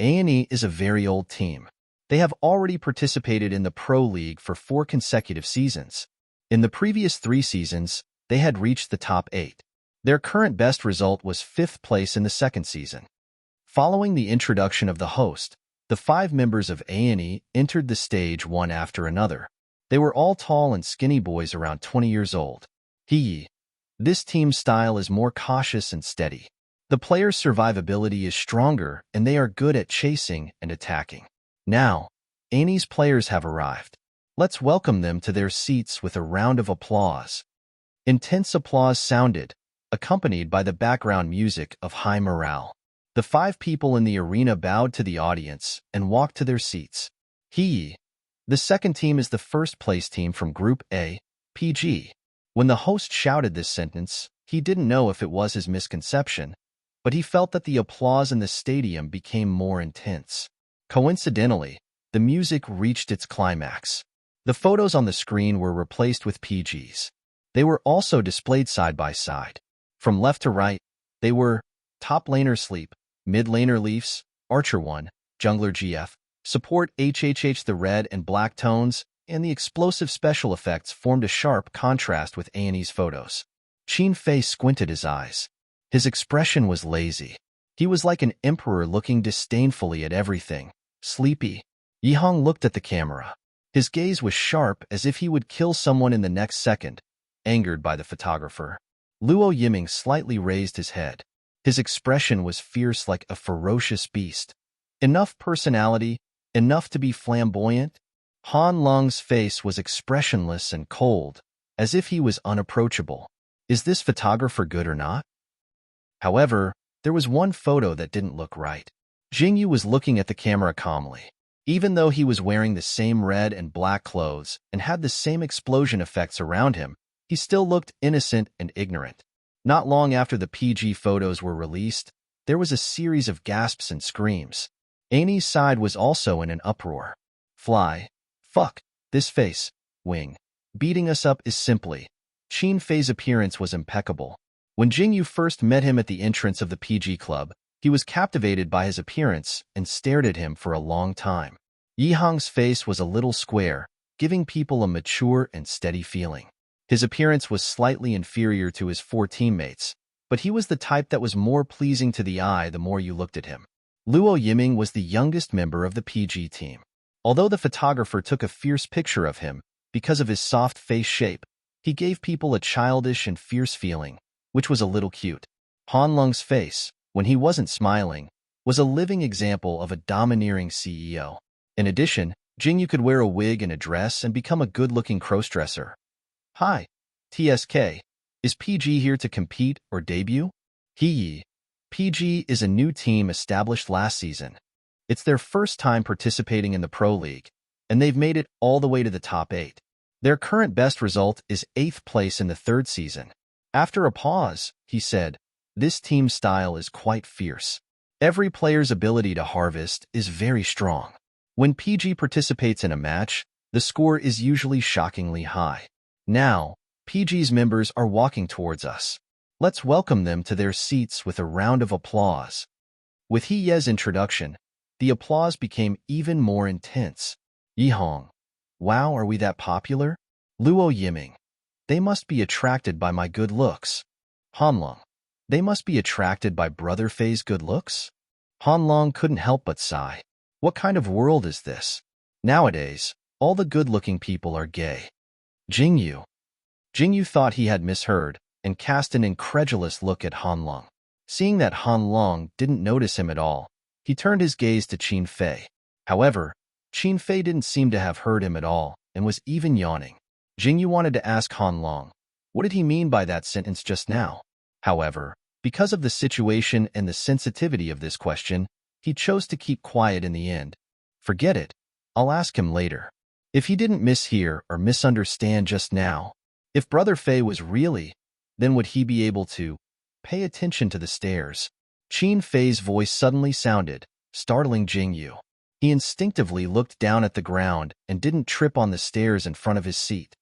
A&E is a very old team. They have already participated in the Pro League for 4 consecutive seasons. In the previous 3 seasons, they had reached the top 8. Their current best result was 5th place in the 2nd season. Following the introduction of the host, the 5 members of A&E entered the stage one after another. They were all tall and skinny boys around 20 years old. He Yi. This team's style is more cautious and steady. The players' survivability is stronger and they are good at chasing and attacking. Now, A&E's players have arrived. Let's welcome them to their seats with a round of applause. Intense applause sounded, accompanied by the background music of high morale. The 5 people in the arena bowed to the audience and walked to their seats. He Yi. The second team is the first-place team from Group A, PG. When the host shouted this sentence, he didn't know if it was his misconception, but he felt that the applause in the stadium became more intense. Coincidentally, the music reached its climax. The photos on the screen were replaced with PGs. They were also displayed side by side. From left to right, they were top laner Sleep, mid laner Leafs, archer 1, jungler GF, support HHH. The red and black tones and the explosive special effects formed a sharp contrast with A&E's photos. Qin Fei squinted his eyes. His expression was lazy. He was like an emperor looking disdainfully at everything. Sleepy. Yihong looked at the camera. His gaze was sharp as if he would kill someone in the next second, angered by the photographer. Luo Yiming slightly raised his head. His expression was fierce like a ferocious beast. Enough personality, enough to be flamboyant? Han Long's face was expressionless and cold, as if he was unapproachable. Is this photographer good or not? However, there was one photo that didn't look right. Jingyu was looking at the camera calmly. Even though he was wearing the same red and black clothes and had the same explosion effects around him, he still looked innocent and ignorant. Not long after the PG photos were released, there was a series of gasps and screams. A&E's side was also in an uproar. Fly. Fuck. This face. Wing. Beating us up is simply. Qin Fei's appearance was impeccable. When Jingyu first met him at the entrance of the PG club, he was captivated by his appearance and stared at him for a long time. Yihong's face was a little square, giving people a mature and steady feeling. His appearance was slightly inferior to his four teammates, but he was the type that was more pleasing to the eye the more you looked at him. Luo Yiming was the youngest member of the PG team. Although the photographer took a fierce picture of him, because of his soft face shape, he gave people a childish and fierce feeling, which was a little cute. Han Lung's face, when he wasn't smiling, was a living example of a domineering CEO. In addition, Jingyu could wear a wig and a dress and become a good-looking crossdresser. Hi, TSK. Is PG here to compete or debut? Hee. PG is a new team established last season. It's their first time participating in the Pro League, and they've made it all the way to the top 8. Their current best result is 8th place in the 3rd season. After a pause, he said, "This team style is quite fierce. Every player's ability to harvest is very strong. When PG participates in a match, the score is usually shockingly high. Now, PG's members are walking towards us. Let's welcome them to their seats with a round of applause." With He Ye's introduction, the applause became even more intense. Yihong. Wow, are we that popular? Luo Yiming. They must be attracted by my good looks. Hanlong. They must be attracted by Brother Fei's good looks? Hanlong couldn't help but sigh. What kind of world is this? Nowadays, all the good-looking people are gay. Jingyu. Jingyu thought he had misheard and cast an incredulous look at Hanlong. Seeing that Hanlong didn't notice him at all, he turned his gaze to Qin Fei. However, Qin Fei didn't seem to have heard him at all and was even yawning. Jingyu wanted to ask Hanlong, what did he mean by that sentence just now? However, because of the situation and the sensitivity of this question, he chose to keep quiet in the end. Forget it. I'll ask him later. If he didn't mishear or misunderstand just now, if Brother Fei was really, then would he be able to pay attention to the stairs? Qin Fei's voice suddenly sounded, startling Jingyu. He instinctively looked down at the ground and didn't trip on the stairs in front of his seat.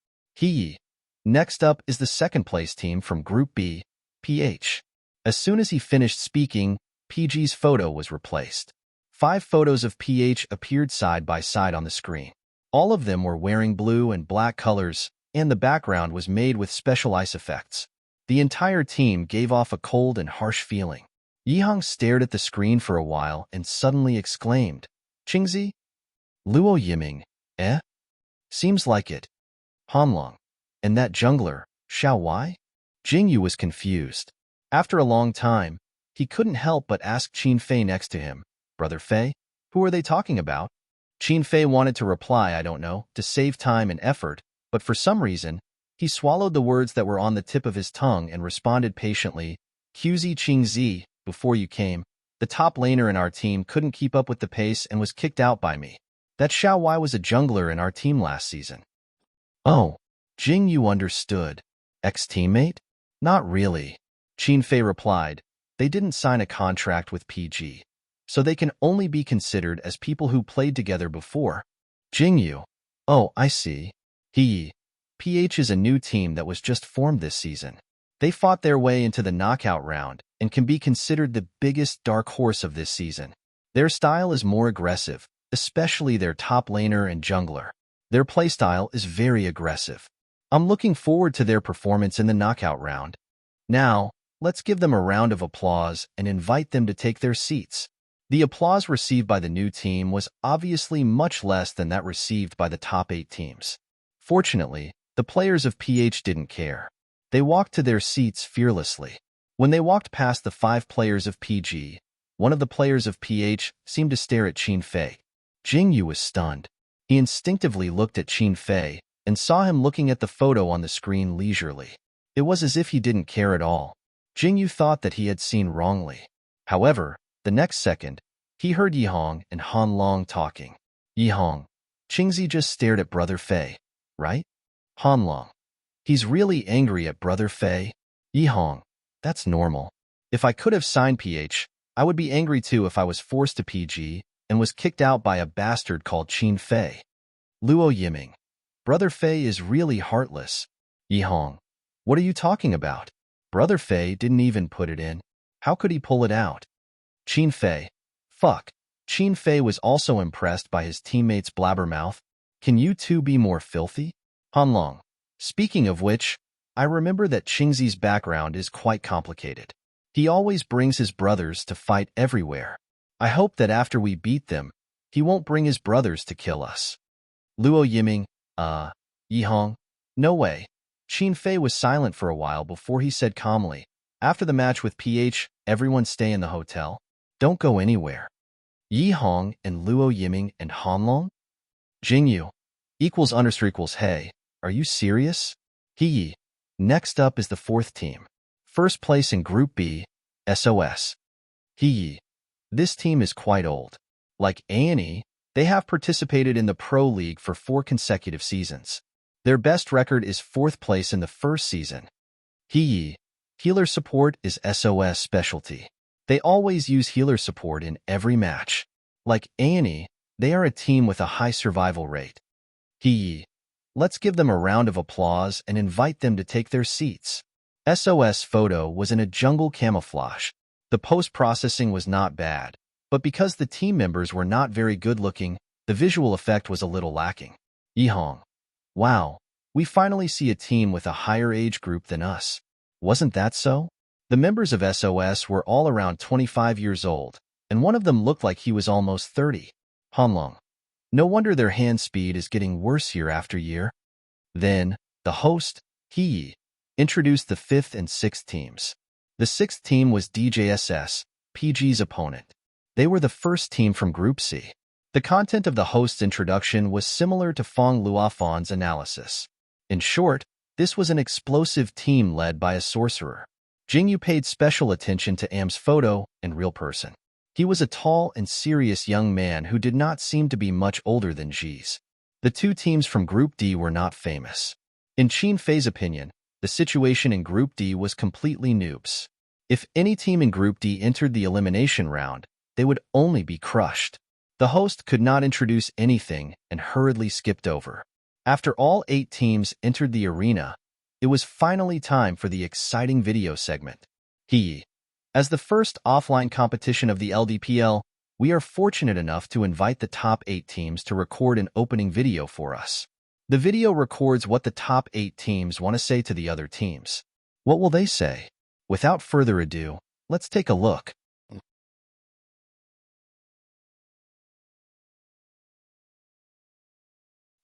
Next up is the second-place team from Group B, PH. As soon as he finished speaking, PG's photo was replaced. 5 photos of PH appeared side by side on the screen. All of them were wearing blue and black colors, and the background was made with special ice effects. The entire team gave off a cold and harsh feeling. Yihong stared at the screen for a while and suddenly exclaimed, "Qingzi? Luo Yiming, eh? Seems like it. Hanlong. And that jungler, Xiao Wei?" Jingyu was confused. After a long time, he couldn't help but ask Qin Fei next to him, "Brother Fei, who are they talking about?" Qin Fei wanted to reply, "I don't know," to save time and effort, but for some reason, he swallowed the words that were on the tip of his tongue and responded patiently, "QZ Qingzi, before you came, the top laner in our team couldn't keep up with the pace and was kicked out by me. That Xiao Wei was a jungler in our team last season." Oh, Jingyu understood. Ex-teammate? Not really. Qin Fei replied, "They didn't sign a contract with PG, so they can only be considered as people who played together before." Jingyu. Oh, I see. PH is a new team that was just formed this season. They fought their way into the knockout round and can be considered the biggest dark horse of this season. Their style is more aggressive, especially their top laner and jungler. Their playstyle is very aggressive. I'm looking forward to their performance in the knockout round. Now, let's give them a round of applause and invite them to take their seats. The applause received by the new team was obviously much less than that received by the top 8 teams. Fortunately, the players of PH didn't care. They walked to their seats fearlessly. When they walked past the 5 players of PG, one of the players of PH seemed to stare at Qin Fei. Jingyu was stunned. He instinctively looked at Qin Fei and saw him looking at the photo on the screen leisurely. It was as if he didn't care at all. Jingyu thought that he had seen wrongly. However, the next second, he heard Yihong and Hanlong talking. Yihong. Qingzi just stared at Brother Fei, right? Hanlong. He's really angry at Brother Fei. Yihong. That's normal. If I could have signed PH, I would be angry too if I was forced to PG and was kicked out by a bastard called Qin Fei. Luo Yiming. Brother Fei is really heartless. Yihong. What are you talking about? Brother Fei didn't even put it in. How could he pull it out? Qin Fei. Fuck. Qin Fei was also impressed by his teammate's blabbermouth. Can you two be more filthy? Hanlong. Speaking of which, I remember that Qingzi's background is quite complicated. He always brings his brothers to fight everywhere. I hope that after we beat them, he won't bring his brothers to kill us. Luo Yiming, Yihong, no way. Qin Fei was silent for a while before he said calmly, after the match with PH, everyone stay in the hotel. Don't go anywhere. Yihong and Luo Yiming and Hanlong? Jingyu, equals hey, are you serious? He. Next up is the fourth team. First place in Group B, SOS. He. This team is quite old. Like A&E, they have participated in the Pro League for 4 consecutive seasons. Their best record is 4th place in the first season. Healer support is SOS specialty. They always use healer support in every match. Like A&E, they are a team with a high survival rate. Let's give them a round of applause and invite them to take their seats. SOS photo was in a jungle camouflage. The post-processing was not bad, but because the team members were not very good-looking, the visual effect was a little lacking. Yihong. Wow, we finally see a team with a higher age group than us. Wasn't that so? The members of SOS were all around 25 years old, and one of them looked like he was almost 30. Hanlong. No wonder their hand speed is getting worse year after year. Then, the host, He, introduced the 5th and 6th teams. The 6th team was DJSS, PG's opponent. They were the first team from Group C. The content of the host's introduction was similar to Fong Luofan's analysis. In short, this was an explosive team led by a sorcerer. Jingyu paid special attention to Am's photo and real person. He was a tall and serious young man who did not seem to be much older than Ji's. The 2 teams from Group D were not famous. In Qin Fei's opinion, the situation in Group D was completely noobs. If any team in Group D entered the elimination round, they would only be crushed. The host could not introduce anything and hurriedly skipped over. After all 8 teams entered the arena, it was finally time for the exciting video segment. As the first offline competition of the LDPL, we are fortunate enough to invite the top 8 teams to record an opening video for us. The video records what the top 8 teams want to say to the other teams. What will they say? Without further ado, let's take a look.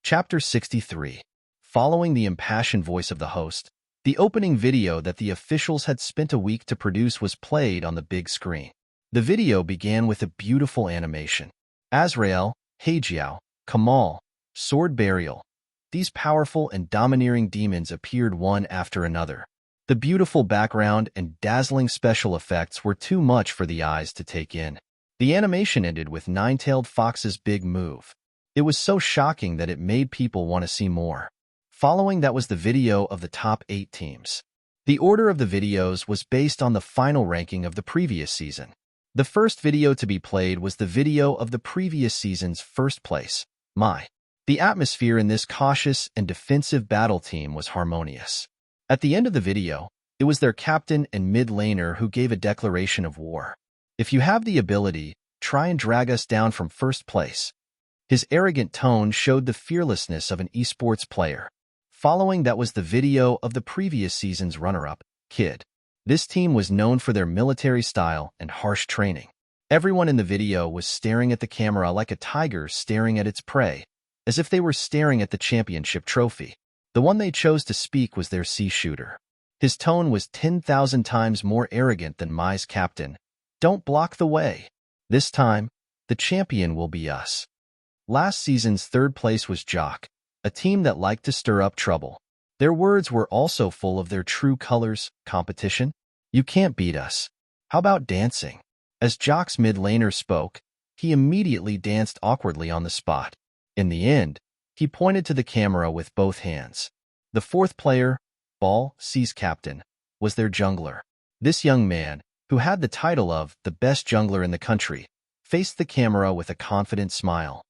Chapter 63. Following the impassioned voice of the host, the opening video that the officials had spent a week to produce was played on the big screen. The video began with a beautiful animation. Azrael, Heijiao, Kamal, Sword Burial. These powerful and domineering demons appeared one after another. The beautiful background and dazzling special effects were too much for the eyes to take in. The animation ended with Nine-Tailed Fox's big move. It was so shocking that it made people want to see more. Following that was the video of the top 8 teams. The order of the videos was based on the final ranking of the previous season. The first video to be played was the video of the previous season's first place, Mai. The atmosphere in this cautious and defensive battle team was harmonious. At the end of the video, it was their captain and mid laner who gave a declaration of war. If you have the ability, try and drag us down from first place. His arrogant tone showed the fearlessness of an esports player. Following that was the video of the previous season's runner-up, Kid. This team was known for their military style and harsh training. Everyone in the video was staring at the camera like a tiger staring at its prey, as if they were staring at the championship trophy. The one they chose to speak was their sea shooter. His tone was 10,000 times more arrogant than Mai's captain. Don't block the way. This time, the champion will be us. Last season's 3rd place was Jock, a team that liked to stir up trouble. Their words were also full of their true colors, competition. You can't beat us. How about dancing? As Jock's mid laner spoke, he immediately danced awkwardly on the spot. In the end, he pointed to the camera with both hands. The 4th player, Ball, C's captain, was their jungler. This young man, who had the title of the best jungler in the country, faced the camera with a confident smile.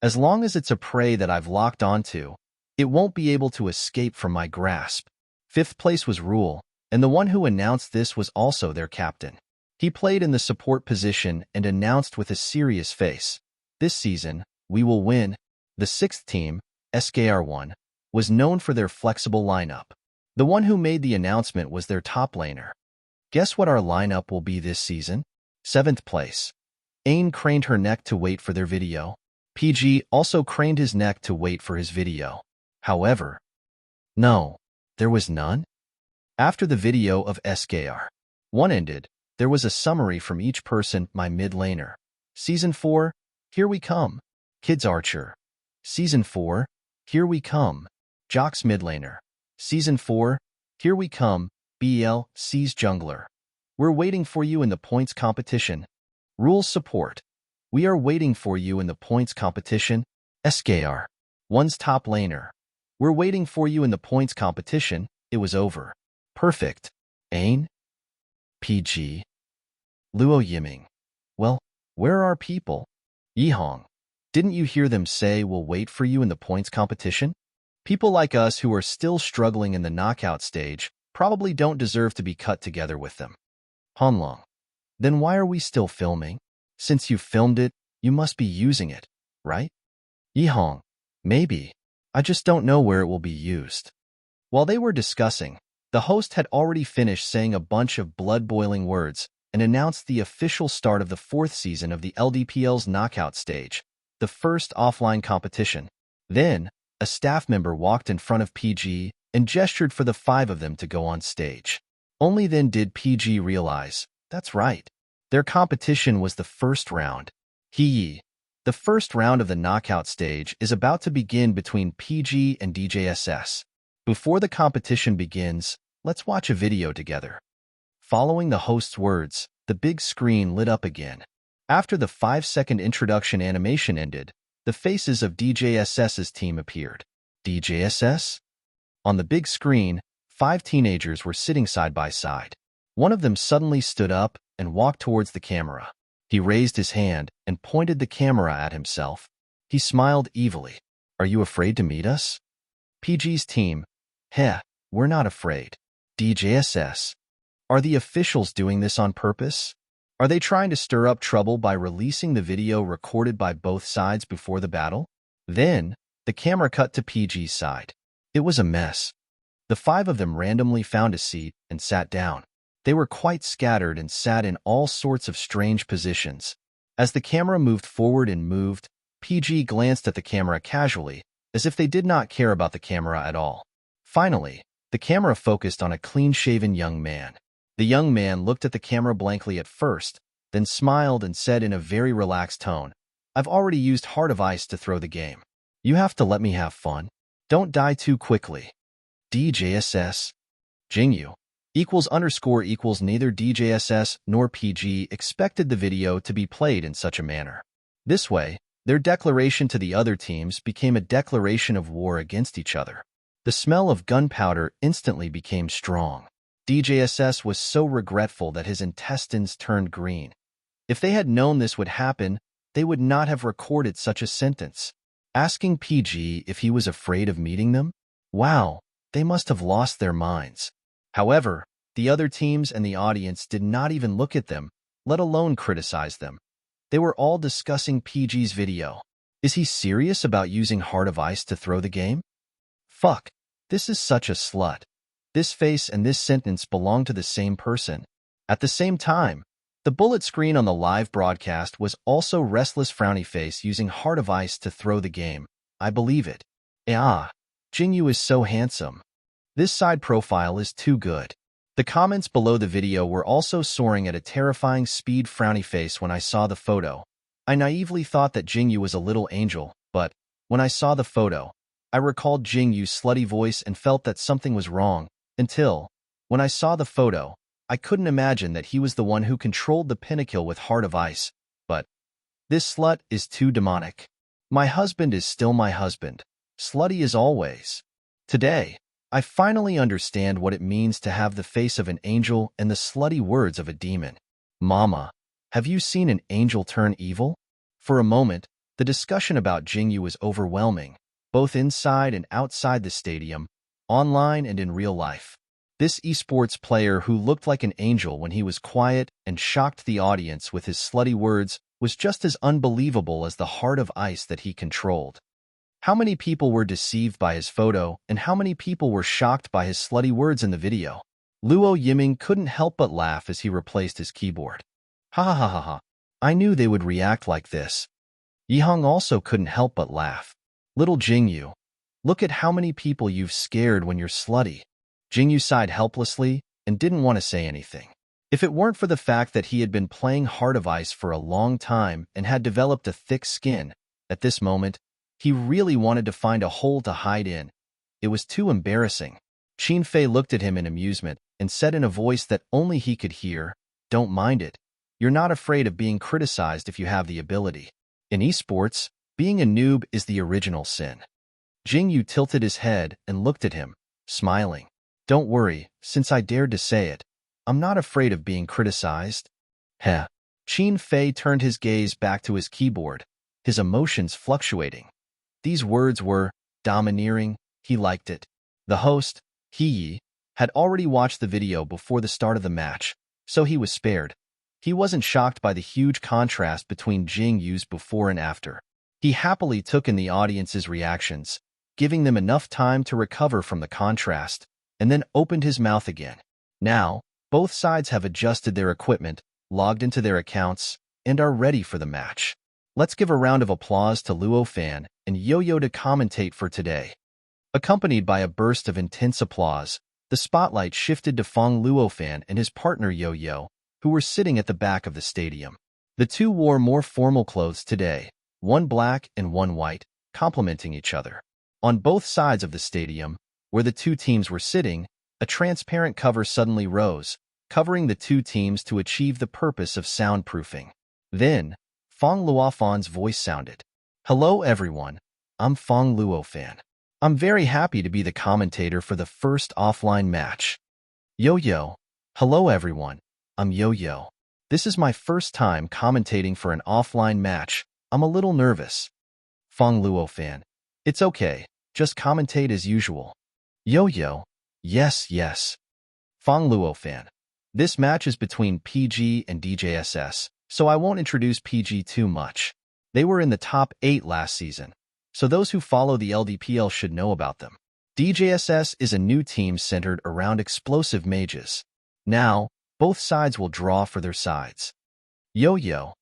As long as it's a prey that I've locked onto, it won't be able to escape from my grasp. 5th place was Rule, and the one who announced this was also their captain. He played in the support position and announced with a serious face, "This season, we will win." The 6th team, SKR1, was known for their flexible lineup. The one who made the announcement was their top laner. Guess what our lineup will be this season? 7th place. Ain craned her neck to wait for their video. PG also craned his neck to wait for his video. However, no, there was none. After the video of SKR1 ended, there was a summary from each person. My mid laner. Season 4, here we come. Kids Archer. Season 4, here we come. Jocks mid laner. Season 4, here we come. BLC's jungler. We're waiting for you in the points competition. Rules support. We are waiting for you in the points competition. SKR1's top laner. We're waiting for you in the points competition. It was over. Perfect. Ain? PG? Luo Yiming. Well, where are our people? Yihong. Didn't you hear them say we'll wait for you in the points competition? People like us who are still struggling in the knockout stage probably don't deserve to be cut together with them. Hanlong. Then why are we still filming? Since you filmed it, you must be using it, right? Yihong. Maybe. I just don't know where it will be used. While they were discussing, the host had already finished saying a bunch of blood-boiling words and announced the official start of the 4th season of the LDPL's knockout stage, the first offline competition. Then, a staff member walked in front of PG and gestured for the 5 of them to go on stage. Only then did PG realize, that's right, their competition was the first round. The first round of the knockout stage is about to begin between PG and DJSS. Before the competition begins, let's watch a video together. Following the host's words, the big screen lit up again. After the 5-second introduction animation ended, the faces of DJSS's team appeared. DJSS? On the big screen, 5 teenagers were sitting side by side. One of them suddenly stood up and walked towards the camera. He raised his hand and pointed the camera at himself. He smiled evilly. Are you afraid to meet us? PG's team. Heh, we're not afraid. DJSS. Are the officials doing this on purpose? Are they trying to stir up trouble by releasing the video recorded by both sides before the battle? Then, the camera cut to PG's side. It was a mess. The 5 of them randomly found a seat and sat down. They were quite scattered and sat in all sorts of strange positions. As the camera moved forward and moved, PG glanced at the camera casually, as if they did not care about the camera at all. Finally, the camera focused on a clean-shaven young man. The young man looked at the camera blankly at first, then smiled and said in a very relaxed tone, I've already used Heart of Ice to throw the game. You have to let me have fun. Don't die too quickly. DJSS. Jingyu. == neither DJSS nor PG expected the video to be played in such a manner. This way, their declaration to the other teams became a declaration of war against each other. The smell of gunpowder instantly became strong. DJSS was so regretful that his intestines turned green. If they had known this would happen, they would not have recorded such a sentence. Asking PG if he was afraid of meeting them? Wow, they must have lost their minds. However, the other teams and the audience did not even look at them, let alone criticize them. They were all discussing PG's video. Is he serious about using Heart of Ice to throw the game? Fuck, this is such a slut. This face and this sentence belong to the same person. At the same time, the bullet screen on the live broadcast was also Restless Frowny Face using Heart of Ice to throw the game. I believe it. Jingyu is so handsome. This side profile is too good. The comments below the video were also soaring at a terrifying speed. Frowny Face. When I saw the photo, I naively thought that Jingyu was a little angel, but when I saw the photo, I recalled Jingyu's slutty voice and felt that something was wrong, until, when I saw the photo, I couldn't imagine that he was the one who controlled the pinnacle with Heart of Ice. But this slut is too demonic. My husband is still my husband. Slutty as always. Today, I finally understand what it means to have the face of an angel and the slutty words of a demon. Mama, have you seen an angel turn evil? For a moment, the discussion about Jingyu was overwhelming, both inside and outside the stadium, online and in real life. This esports player who looked like an angel when he was quiet and shocked the audience with his slutty words was just as unbelievable as the Heart of Ice that he controlled. How many people were deceived by his photo, and how many people were shocked by his slutty words in the video? Luo Yiming couldn't help but laugh as he replaced his keyboard. Ha ha ha ha ha. I knew they would react like this. Yihong also couldn't help but laugh. Little Jingyu, look at how many people you've scared when you're slutty. Jingyu sighed helplessly and didn't want to say anything. If it weren't for the fact that he had been playing Heart of Ice for a long time and had developed a thick skin, at this moment, he really wanted to find a hole to hide in. It was too embarrassing. Qin Fei looked at him in amusement and said in a voice that only he could hear, "Don't mind it. You're not afraid of being criticized if you have the ability. In esports, being a noob is the original sin." Jingyu tilted his head and looked at him, smiling. "Don't worry, since I dared to say it. I'm not afraid of being criticized." Heh. Qin Fei turned his gaze back to his keyboard, his emotions fluctuating. These words were domineering. He liked it. The host, He, had already watched the video before the start of the match, so he was spared. He wasn't shocked by the huge contrast between Jingyu's before and after. He happily took in the audience's reactions, giving them enough time to recover from the contrast, and then opened his mouth again. Now, both sides have adjusted their equipment, logged into their accounts, and are ready for the match. Let's give a round of applause to Luo Fan and Yo-Yo to commentate for today. Accompanied by a burst of intense applause, the spotlight shifted to Fong Luo Fan and his partner Yo-Yo, who were sitting at the back of the stadium. The two wore more formal clothes today, one black and one white, complementing each other. On both sides of the stadium, where the two teams were sitting, a transparent cover suddenly rose, covering the two teams to achieve the purpose of soundproofing. Then, Fong Luofan's voice sounded. "Hello everyone, I'm Fong Luofan. I'm very happy to be the commentator for the first offline match. Yo-Yo, hello everyone, I'm Yo-Yo. This is my first time commentating for an offline match. I'm a little nervous." Fong Luofan, "It's okay, just commentate as usual." Yo-Yo, yes. Fong Luofan, "This match is between PG and DJSS, so I won't introduce PG too much. They were in the top 8 last season, so those who follow the LDPL should know about them. DJSS is a new team centered around explosive mages. Now, both sides will draw for their sides. Yo-Yo,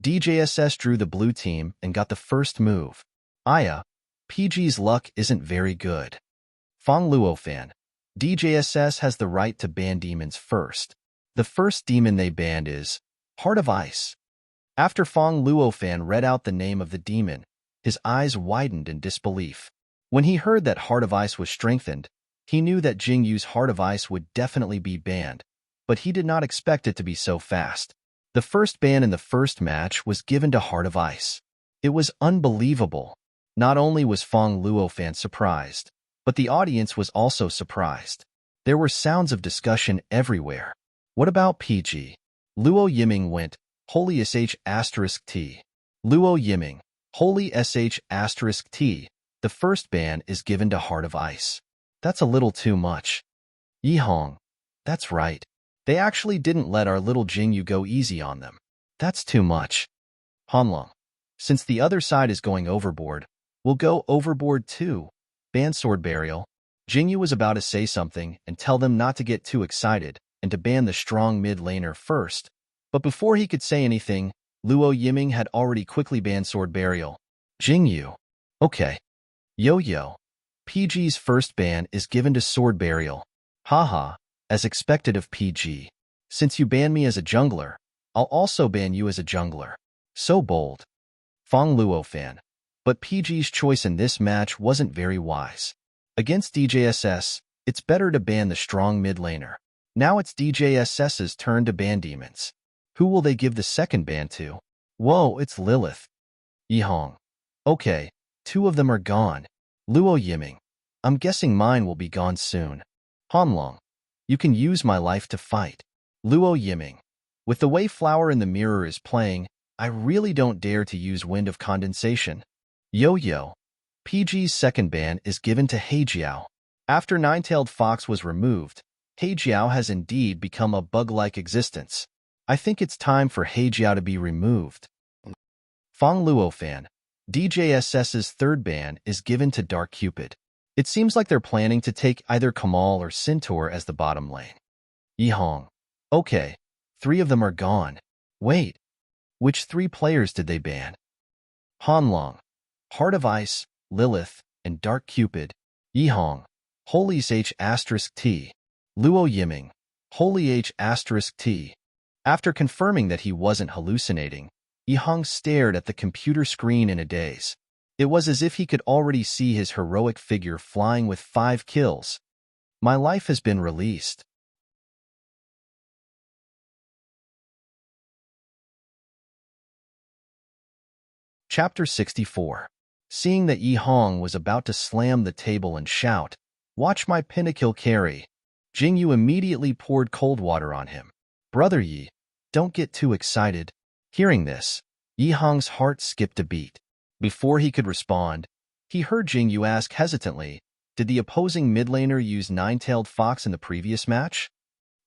DJSS drew the blue team and got the first move. Aya, PG's luck isn't very good. Fong Luofan, DJSS has the right to ban demons first. The first demon they banned is Heart of Ice." After Fong Luofan read out the name of the demon, his eyes widened in disbelief. When he heard that Heart of Ice was strengthened, he knew that Jingyu's Heart of Ice would definitely be banned, but he did not expect it to be so fast. The first ban in the first match was given to Heart of Ice. It was unbelievable. Not only was Fong Luofan surprised, but the audience was also surprised. There were sounds of discussion everywhere. What about PG? Luo Yiming went, "Holy SH *T. Luo Yiming, "Holy SH *T. The first ban is given to Heart of Ice." That's a little too much. Yihong, "That's right. They actually didn't let our little Jingyu go easy on them. That's too much." Hanlong, "Since the other side is going overboard, we'll go overboard too. Ban Sword Burial." Jingyu was about to say something and tell them not to get too excited and to ban the strong mid laner first, but before he could say anything, Luo Yiming had already quickly banned Sword Burial. Jingyu, "Okay." Yo-Yo, "PG's first ban is given to Sword Burial." Haha, as expected of PG. "Since you banned me as a jungler, I'll also ban you as a jungler." So bold. Fong Luofan, "But PG's choice in this match wasn't very wise. Against DJSS, it's better to ban the strong mid laner. Now it's DJSS's turn to ban demons. Who will they give the second ban to?" "Whoa, it's Lilith." Yihong, "Okay, 2 of them are gone." Luo Yiming, "I'm guessing mine will be gone soon." Hanlong, "You can use my life to fight." Luo Yiming, "With the way Flower in the Mirror is playing, I really don't dare to use Wind of Condensation." Yo-Yo, "PG's second ban is given to Heijiao." After Nine-Tailed Fox was removed, Heijiao has indeed become a bug-like existence. I think it's time for Heijiao to be removed. Fong Luofan, DJSS's third ban is given to Dark Cupid. It seems like they're planning to take either Kamal or Centaur as the bottom lane. Yihong. Okay, 3 of them are gone. Wait, which 3 players did they ban? Hanlong, Heart of Ice, Lilith, and Dark Cupid. Yihong, Holy's H***T. Luo Yiming, Holy H***T. After confirming that he wasn't hallucinating, Yihong stared at the computer screen in a daze. It was as if he could already see his heroic figure flying with 5 kills. My life has been released. Chapter 64. Seeing that Yihong was about to slam the table and shout, "Watch my pinnacle carry," Jingyu immediately poured cold water on him. "Brother Yi, don't get too excited." Hearing this, Yihong's heart skipped a beat. Before he could respond, he heard Jingyu ask hesitantly, "Did the opposing mid laner use Nine-Tailed Fox in the previous match?"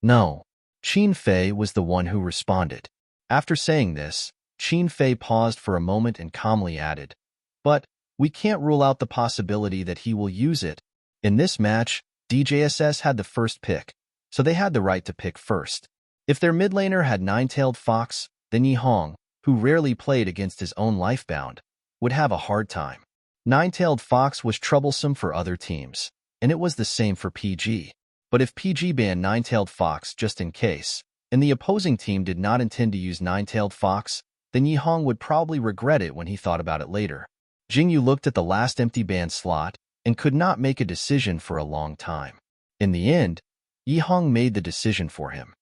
"No." Qin Fei was the one who responded. After saying this, Qin Fei paused for a moment and calmly added, "But we can't rule out the possibility that he will use it. In this match, DJSS had the first pick, so they had the right to pick first. If their mid laner had Nine-Tailed Fox, then Yihong, who rarely played against his own Lifebound, would have a hard time. Nine-Tailed Fox was troublesome for other teams, and it was the same for PG. But if PG banned Nine-Tailed Fox just in case, and the opposing team did not intend to use Nine-Tailed Fox, then Yihong would probably regret it when he thought about it later." Jingyu looked at the last empty ban slot and could not make a decision for a long time. In the end, Yihong made the decision for him.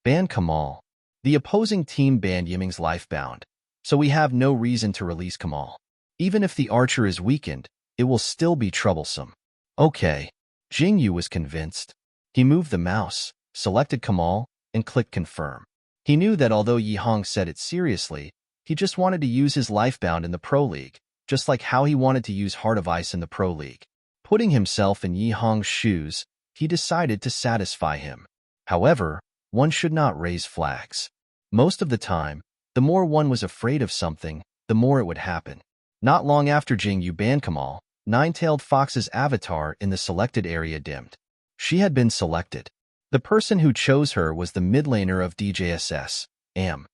Ban Kamal. The opposing team banned Yiming's Lifebound, so we have no reason to release Kamal. Even if the archer is weakened, it will still be troublesome. Okay, Jingyu was convinced. He moved the mouse, selected Kamal, and clicked confirm. He knew that although Yihong said it seriously, he just wanted to use his Lifebound in the Pro League, just like how he wanted to use Heart of Ice in the Pro League. Putting himself in Yihong's shoes, he decided to satisfy him. However, one should not raise flags. Most of the time, the more one was afraid of something, the more it would happen. Not long after Jingyu banned Kamal, Nine-Tailed Fox's avatar in the selected area dimmed. She had been selected. The person who chose her was the mid laner of DJSS, Am.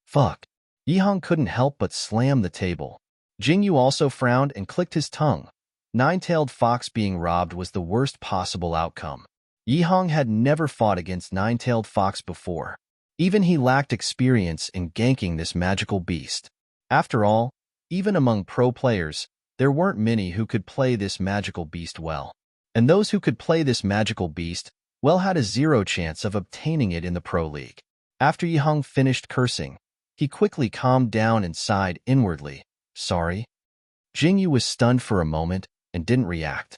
Fuck. Yihong couldn't help but slam the table. Jingyu also frowned and clicked his tongue. Nine-Tailed Fox being robbed was the worst possible outcome. Yihong had never fought against Nine-Tailed Fox before. Even he lacked experience in ganking this magical beast. After all, even among pro players, there weren't many who could play this magical beast well. And those who could play this magical beast well had a 0 chance of obtaining it in the Pro League. After Yihong finished cursing, he quickly calmed down and sighed inwardly. "Sorry." Jingyu was stunned for a moment and didn't react.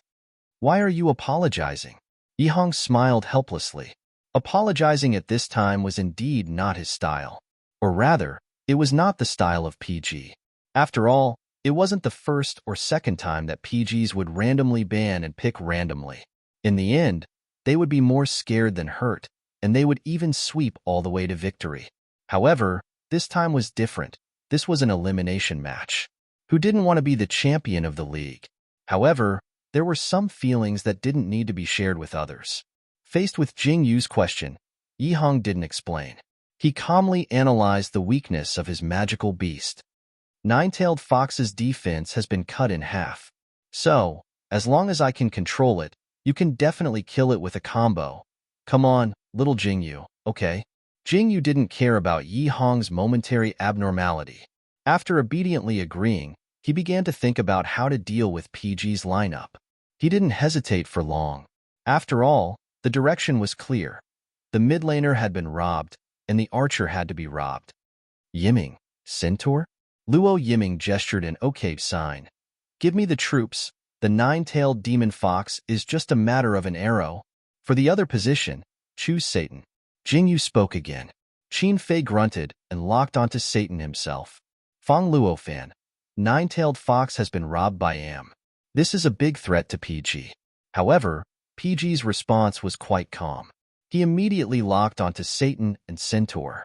"Why are you apologizing?" Yihong smiled helplessly. Apologizing at this time was indeed not his style. Or rather, it was not the style of PG. After all, it wasn't the first or second time that PGs would randomly ban and pick randomly. In the end, they would be more scared than hurt, and they would even sweep all the way to victory. However, this time was different. This was an elimination match. Who didn't want to be the champion of the league? However, there were some feelings that didn't need to be shared with others. Faced with Jingyu's question, Yihong didn't explain. He calmly analyzed the weakness of his magical beast. Nine-Tailed Fox's defense has been cut in half. So, as long as I can control it, you can definitely kill it with a combo. Come on, little Jingyu, okay? Jingyu didn't care about Yihong's momentary abnormality. After obediently agreeing, he began to think about how to deal with PG's lineup. He didn't hesitate for long. After all, the direction was clear. The mid laner had been robbed, and the archer had to be robbed. Yiming, Centaur? Luo Yiming gestured an okay sign. Give me the troops. The nine-tailed demon fox is just a matter of an arrow. For the other position, choose Satan. Jingyu spoke again. Qin Fei grunted and locked onto Satan himself. Fang Luo fan. Nine-tailed fox has been robbed by Am. This is a big threat to PG. However, PG's response was quite calm. He immediately locked onto Satan and Centaur.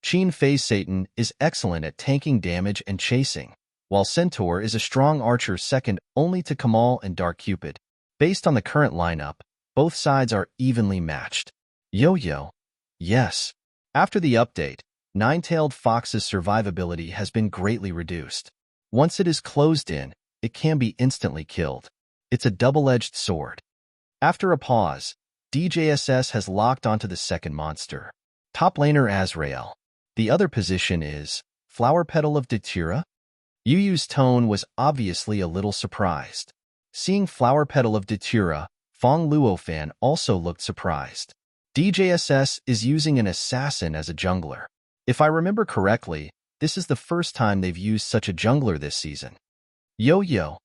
Qin Fei's Satan is excellent at tanking damage and chasing, while Centaur is a strong archer second only to Kamal and Dark Cupid. Based on the current lineup, both sides are evenly matched. Yo-Yo. Yes. After the update, Nine-Tailed Fox's survivability has been greatly reduced. Once it is closed in, it can be instantly killed. It's a double-edged sword. After a pause, DJSS has locked onto the second monster. Top laner Azrael. The other position is Flower Petal of Datura. Yuyu's tone was obviously a little surprised. Seeing Flower Petal of Datura, Fong Luofan also looked surprised. DJSS is using an assassin as a jungler. If I remember correctly, this is the first time they've used such a jungler this season. Yo-Yo.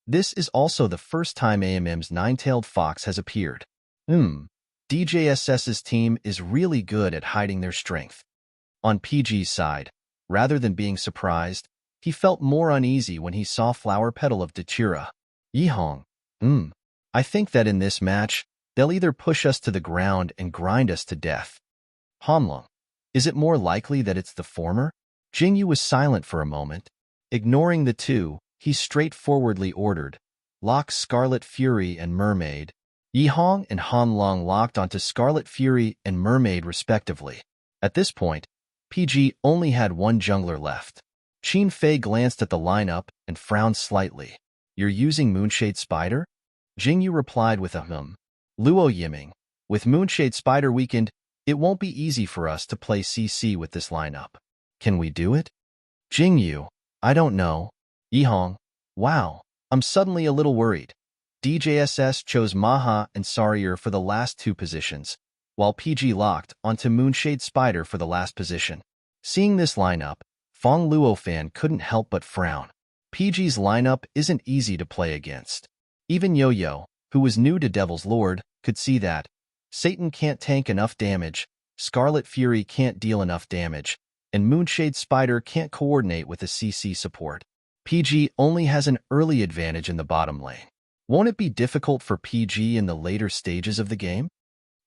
This is also the first time AMM's Nine-Tailed Fox has appeared. DJSS's team is really good at hiding their strength. On PG's side, rather than being surprised, he felt more uneasy when he saw Flower Petal of Datura. Yihong. I think that in this match, they'll either push us to the ground and grind us to death. Hanlong. Is it more likely that it's the former? Jingyu was silent for a moment. Ignoring the two, he straightforwardly ordered, lock Scarlet Fury and Mermaid. Yihong and Hanlong locked onto Scarlet Fury and Mermaid respectively. At this point, PG only had one jungler left. Qin Fei glanced at the lineup and frowned slightly. You're using Moonshade Spider? Jingyu replied with a Luo Yiming. With Moonshade Spider weakened, it won't be easy for us to play CC with this lineup. Can we do it? Jingyu. I don't know. Yihong. Wow. I'm suddenly a little worried. DJSS chose Maha and Sarier for the last two positions, while PG locked onto Moonshade Spider for the last position. Seeing this lineup, Fong Luofan couldn't help but frown. PG's lineup isn't easy to play against. Even Yo-Yo, who was new to Devil's Lord, could see that. Satan can't tank enough damage, Scarlet Fury can't deal enough damage, and Moonshade Spider can't coordinate with the CC support. PG only has an early advantage in the bottom lane. Won't it be difficult for PG in the later stages of the game?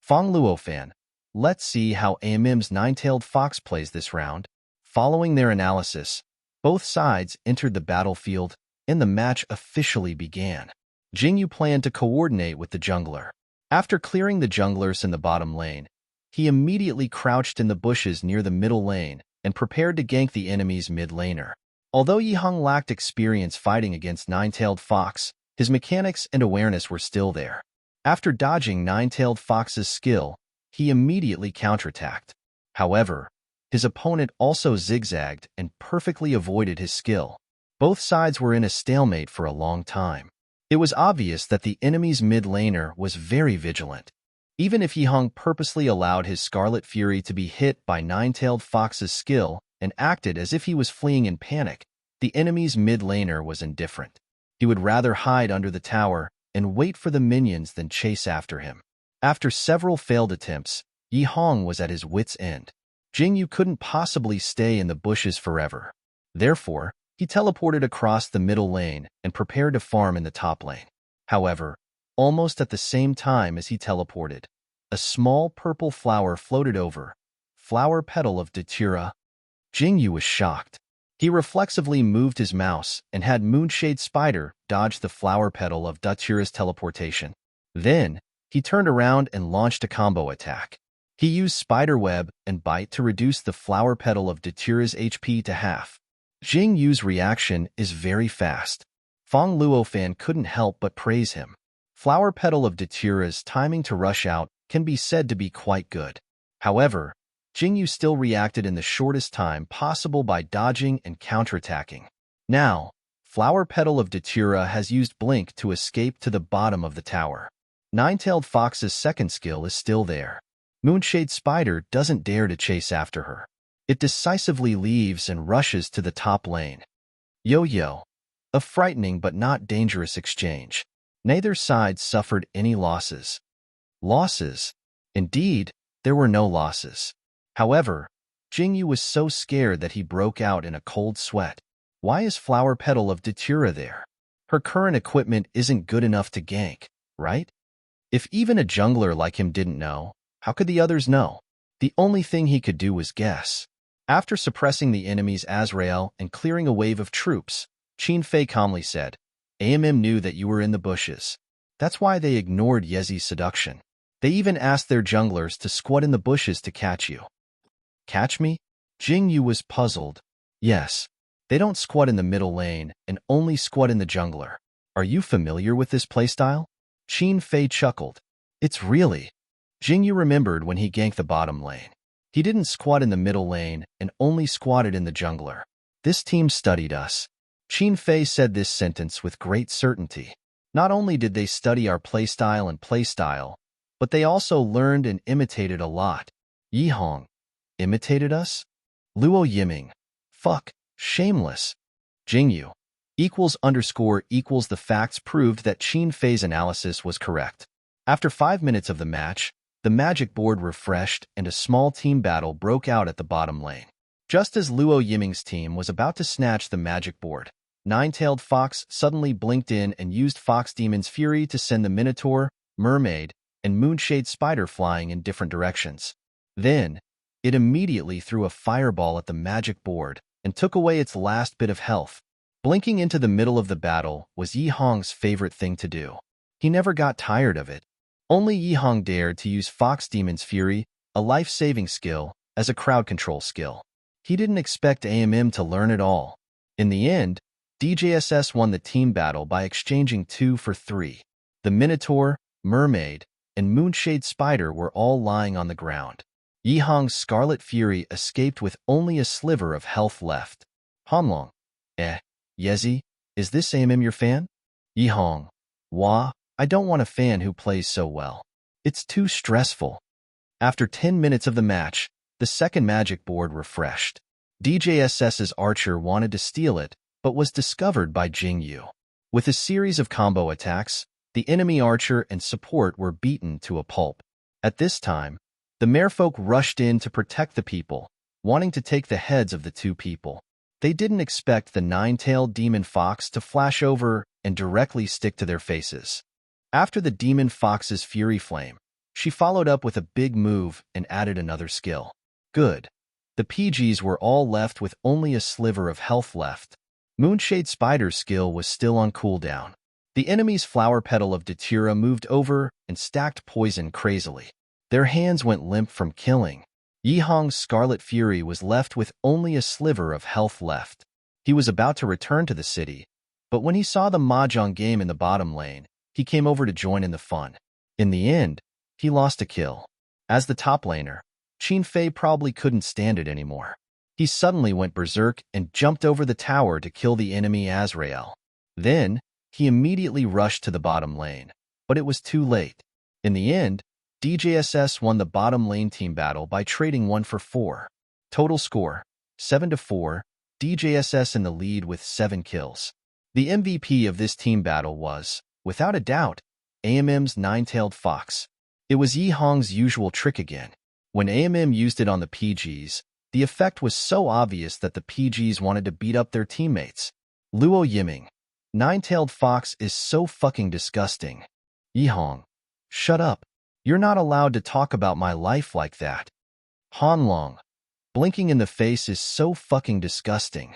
Fong Luofan. Let's see how AMM's Nine-Tailed Fox plays this round. Following their analysis, both sides entered the battlefield, and the match officially began. Jingyu planned to coordinate with the jungler. After clearing the junglers in the bottom lane, he immediately crouched in the bushes near the middle lane and prepared to gank the enemy's mid laner. Although Yihong lacked experience fighting against Nine-Tailed Fox, his mechanics and awareness were still there. After dodging Nine-Tailed Fox's skill, he immediately counterattacked. However, his opponent also zigzagged and perfectly avoided his skill. Both sides were in a stalemate for a long time. It was obvious that the enemy's mid laner was very vigilant. Even if Yihong purposely allowed his Scarlet Fury to be hit by Nine-Tailed Fox's skill and acted as if he was fleeing in panic, the enemy's mid laner was indifferent. He would rather hide under the tower and wait for the minions than chase after him. After several failed attempts, Yihong was at his wit's end. Jingyu couldn't possibly stay in the bushes forever. Therefore, he teleported across the middle lane and prepared to farm in the top lane. However, almost at the same time as he teleported, a small purple flower floated over. Flower Petal of Datura. Jingyu was shocked. He reflexively moved his mouse and had Moonshade Spider dodge the Flower Petal of Datura's teleportation. Then, he turned around and launched a combo attack. He used Spiderweb and Bite to reduce the Flower Petal of Datura's HP to half. Jingyu's reaction is very fast. Fong Luofan couldn't help but praise him. Flower Petal of Datura's timing to rush out can be said to be quite good. However, Jingyu still reacted in the shortest time possible by dodging and counterattacking. Now, Flower Petal of Datura has used Blink to escape to the bottom of the tower. Nine-Tailed Fox's second skill is still there. Moonshade Spider doesn't dare to chase after her. It decisively leaves and rushes to the top lane. Yo-Yo. A frightening but not dangerous exchange. Neither side suffered any losses. Losses? Indeed, there were no losses. However, Jingyu was so scared that he broke out in a cold sweat. Why is Flower Petal of Datura there? Her current equipment isn't good enough to gank, right? If even a jungler like him didn't know, how could the others know? The only thing he could do was guess. After suppressing the enemy's Azrael and clearing a wave of troops, Qin Fei calmly said. Knew that you were in the bushes. That's why they ignored Yezi's seduction. They even asked their junglers to squat in the bushes to catch you. Catch me? Jingyu was puzzled. Yes. They don't squat in the middle lane and only squat in the jungler. Are you familiar with this playstyle? Qin Fei chuckled. It's really. Jingyu remembered when he ganked the bottom lane. He didn't squat in the middle lane and only squatted in the jungler. This team studied us. Qin Fei said this sentence with great certainty. Not only did they study our playstyle, but they also learned and imitated a lot. Yi Hong. Imitated us? Luo Yiming. Fuck. Shameless. Jingyu. == The facts proved that Qin Fei's analysis was correct. After 5 minutes of the match, the magic board refreshed and a small team battle broke out at the bottom lane. Just as Luo Yiming's team was about to snatch the magic board, Nine-Tailed Fox suddenly blinked in and used Fox Demon's Fury to send the Minotaur, Mermaid, and Moonshade Spider flying in different directions. Then, it immediately threw a fireball at the magic board and took away its last bit of health. Blinking into the middle of the battle was Yi Hong's favorite thing to do. He never got tired of it. Only Yi Hong dared to use Fox Demon's Fury, a life-saving skill, as a crowd control skill. He didn't expect to learn it all. In the end, DJSS won the team battle by exchanging 2 for 3. The Minotaur, Mermaid, and Moonshade Spider were all lying on the ground. Yi Hong's Scarlet Fury escaped with only a sliver of health left. Hanlong. Yezi, is this your fan? Yi Hong. Wah, I don't want a fan who plays so well. It's too stressful. After 10 minutes of the match, the second magic board refreshed. DJSS's archer wanted to steal it, but was discovered by Jingyu. With a series of combo attacks, the enemy archer and support were beaten to a pulp. At this time, the merfolk rushed in to protect the people, wanting to take the heads of the two people. They didn't expect the nine-tailed demon fox to flash over and directly stick to their faces. After the demon fox's fury flame, she followed up with a big move and added another skill. Good. The PGs were all left with only a sliver of health left. Moonshade Spider's skill was still on cooldown. The enemy's flower petal of Datura moved over and stacked poison crazily. Their hands went limp from killing. Yi Hong's Scarlet Fury was left with only a sliver of health left. He was about to return to the city, but when he saw the mahjong game in the bottom lane, he came over to join in the fun. In the end, he lost a kill. As the top laner, Qin Fei probably couldn't stand it anymore. He suddenly went berserk and jumped over the tower to kill the enemy Azrael. Then, he immediately rushed to the bottom lane, but it was too late. In the end, DJSS won the bottom lane team battle by trading 1 for 4. Total score, 7-4, DJSS in the lead with 7 kills. The MVP of this team battle was, without a doubt, AMM's Nine-Tailed Fox. It was Yi Hong's usual trick again. When AMM used it on the PGs, the effect was so obvious that the PGs wanted to beat up their teammates. Luo Yiming. Nine-Tailed Fox is so fucking disgusting. Yi Hong. Shut up. You're not allowed to talk about my life like that. Hanlong. Blinking in the face is so fucking disgusting.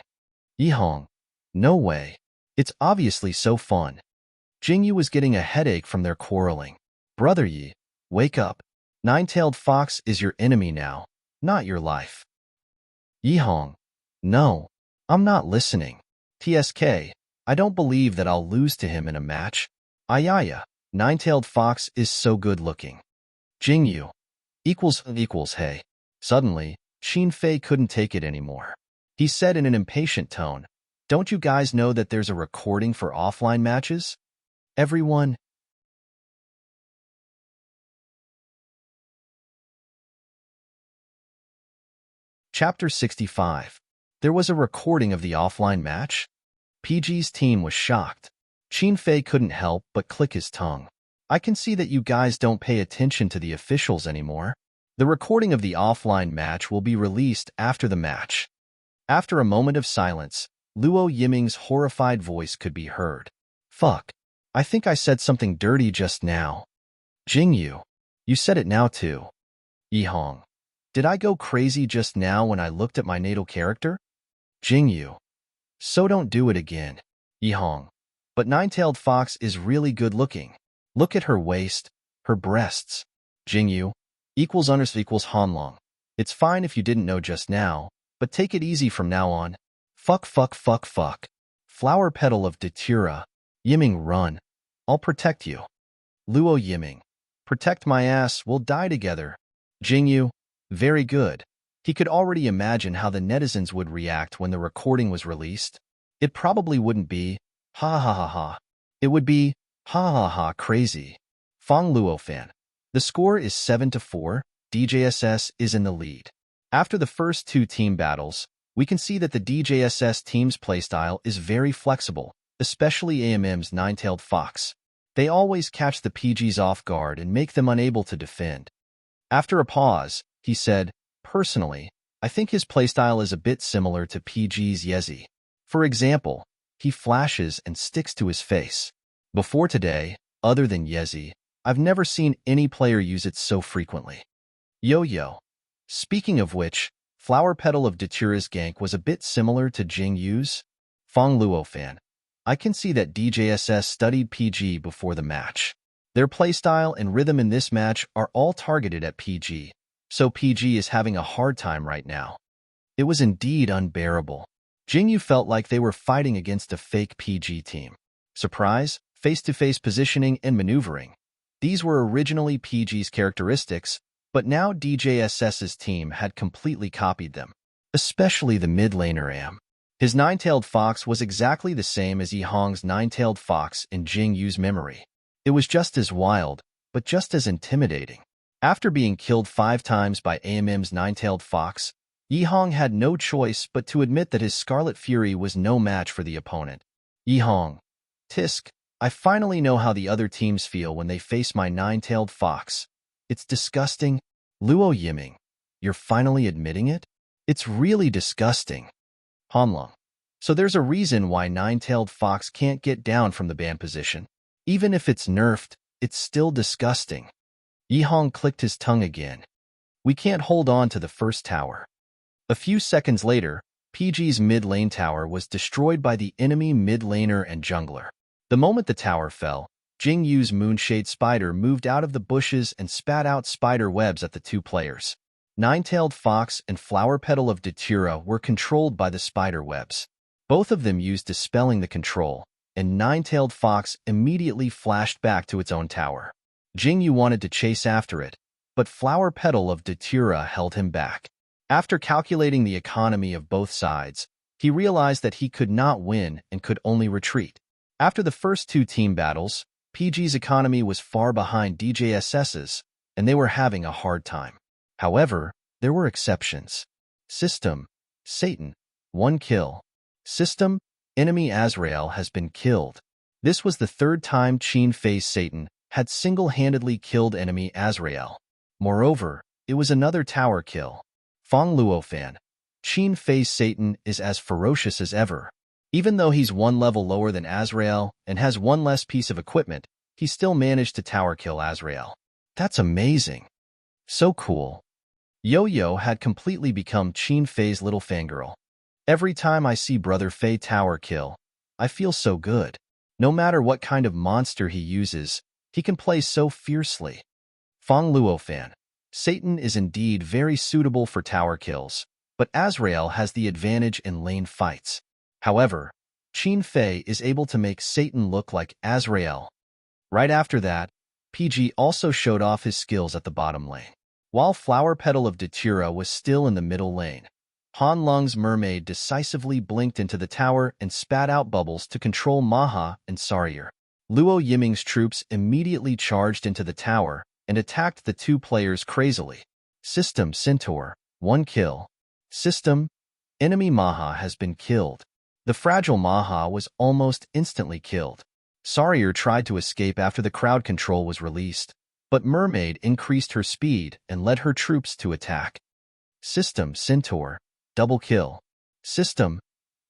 Yi Hong. No way. It's obviously so fun. Jingyu was getting a headache from their quarreling. Brother Yi, wake up. Nine-Tailed Fox is your enemy now, not your life. Yi Hong. No, I'm not listening. TSK, I don't believe that I'll lose to him in a match. Ayaya. Nine-Tailed Fox is so good-looking. Jingyu. Hey. Suddenly, Qin Fei couldn't take it anymore. He said in an impatient tone, Don't you guys know that there's a recording for offline matches? Everyone. Chapter 65. There was a recording of the offline match? PG's team was shocked. Qin Fei couldn't help but click his tongue. I can see that you guys don't pay attention to the officials anymore. The recording of the offline match will be released after the match. After a moment of silence, Luo Yiming's horrified voice could be heard. Fuck. I think I said something dirty just now. Jingyu. You said it now too. Yi Hong. Did I go crazy just now when I looked at my natal character? Jingyu. So don't do it again. Yihong. But Nine-Tailed Fox is really good looking. Look at her waist, her breasts. Jingyu equals unders equals Hanlong. It's fine if you didn't know just now, but take it easy from now on. Fuck, fuck, fuck, fuck. Flower petal of Datura. Yiming, run. I'll protect you. Luo Yiming. Protect my ass, we'll die together. Jingyu. Very good. He could already imagine how the netizens would react when the recording was released. It probably wouldn't be, ha ha ha ha. It would be, ha ha ha crazy. Fong Luo fan. The score is 7-4, DJSS is in the lead. After the first two team battles, we can see that the DJSS team's playstyle is very flexible, especially AMM's Nine-Tailed Fox. They always catch the PGs off guard and make them unable to defend. After a pause, he said, personally, I think his playstyle is a bit similar to PG's Yezi. For example, he flashes and sticks to his face. Before today, other than Yezi, I've never seen any player use it so frequently. Yo-Yo. Speaking of which, Flower Petal of Datura's gank was a bit similar to Jingyu's. Fong Luo fan. I can see that DJSS studied PG before the match. Their playstyle and rhythm in this match are all targeted at PG, so PG is having a hard time right now. It was indeed unbearable. Jingyu felt like they were fighting against a fake PG team. Surprise, face-to-face positioning and maneuvering. These were originally PG's characteristics, but now DJSS's team had completely copied them, especially the mid laner Am. His Nine-Tailed Fox was exactly the same as Yihong's Nine-Tailed Fox in Jingyu's memory. It was just as wild, but just as intimidating. After being killed 5 times by AMM's Nine-Tailed Fox, Yihong had no choice but to admit that his Scarlet Fury was no match for the opponent. Yihong. Tisk, I finally know how the other teams feel when they face my Nine-Tailed Fox. It's disgusting. Luo Yiming. You're finally admitting it? It's really disgusting. Hanlong. So there's a reason why Nine-Tailed Fox can't get down from the ban position. Even if it's nerfed, it's still disgusting. Yihong clicked his tongue again. We can't hold on to the first tower. A few seconds later, PG's mid lane tower was destroyed by the enemy mid laner and jungler. The moment the tower fell, Jingyu's Moonshade Spider moved out of the bushes and spat out spider webs at the two players. Nine-Tailed Fox and Flower Petal of Datura were controlled by the spider webs. Both of them used dispelling the control, and Nine-Tailed Fox immediately flashed back to its own tower. Jingyu wanted to chase after it, but Flower Petal of Datura held him back. After calculating the economy of both sides, he realized that he could not win and could only retreat. After the first two team battles, PG's economy was far behind DJSS's, and they were having a hard time. However, there were exceptions. System, Satan, 1 kill. System, enemy Azrael has been killed. This was the third time Qin Fei's Satan had single-handedly killed enemy Azrael. Moreover, it was another tower kill. Fong Luo fan. Qin Fei's Satan is as ferocious as ever. Even though he's 1 level lower than Azrael and has 1 less piece of equipment, he still managed to tower kill Azrael. That's amazing. So cool. Yo-Yo had completely become Qin Fei's little fangirl. Every time I see Brother Fei tower kill, I feel so good. No matter what kind of monster he uses, he can play so fiercely. Fong Luo fan. Satan is indeed very suitable for tower kills, but Azrael has the advantage in lane fights. However, Qin Fei is able to make Satan look like Azrael. Right after that, PG also showed off his skills at the bottom lane. While Flower Petal of Datura was still in the middle lane, Han Lung's mermaid decisively blinked into the tower and spat out bubbles to control Maha and Sarier. Luo Yiming's troops immediately charged into the tower and attacked the two players crazily. System Centaur, 1 kill. System, enemy Maha has been killed. The fragile Maha was almost instantly killed. Sarier tried to escape after the crowd control was released, but Mermaid increased her speed and led her troops to attack. System Centaur, double kill. System,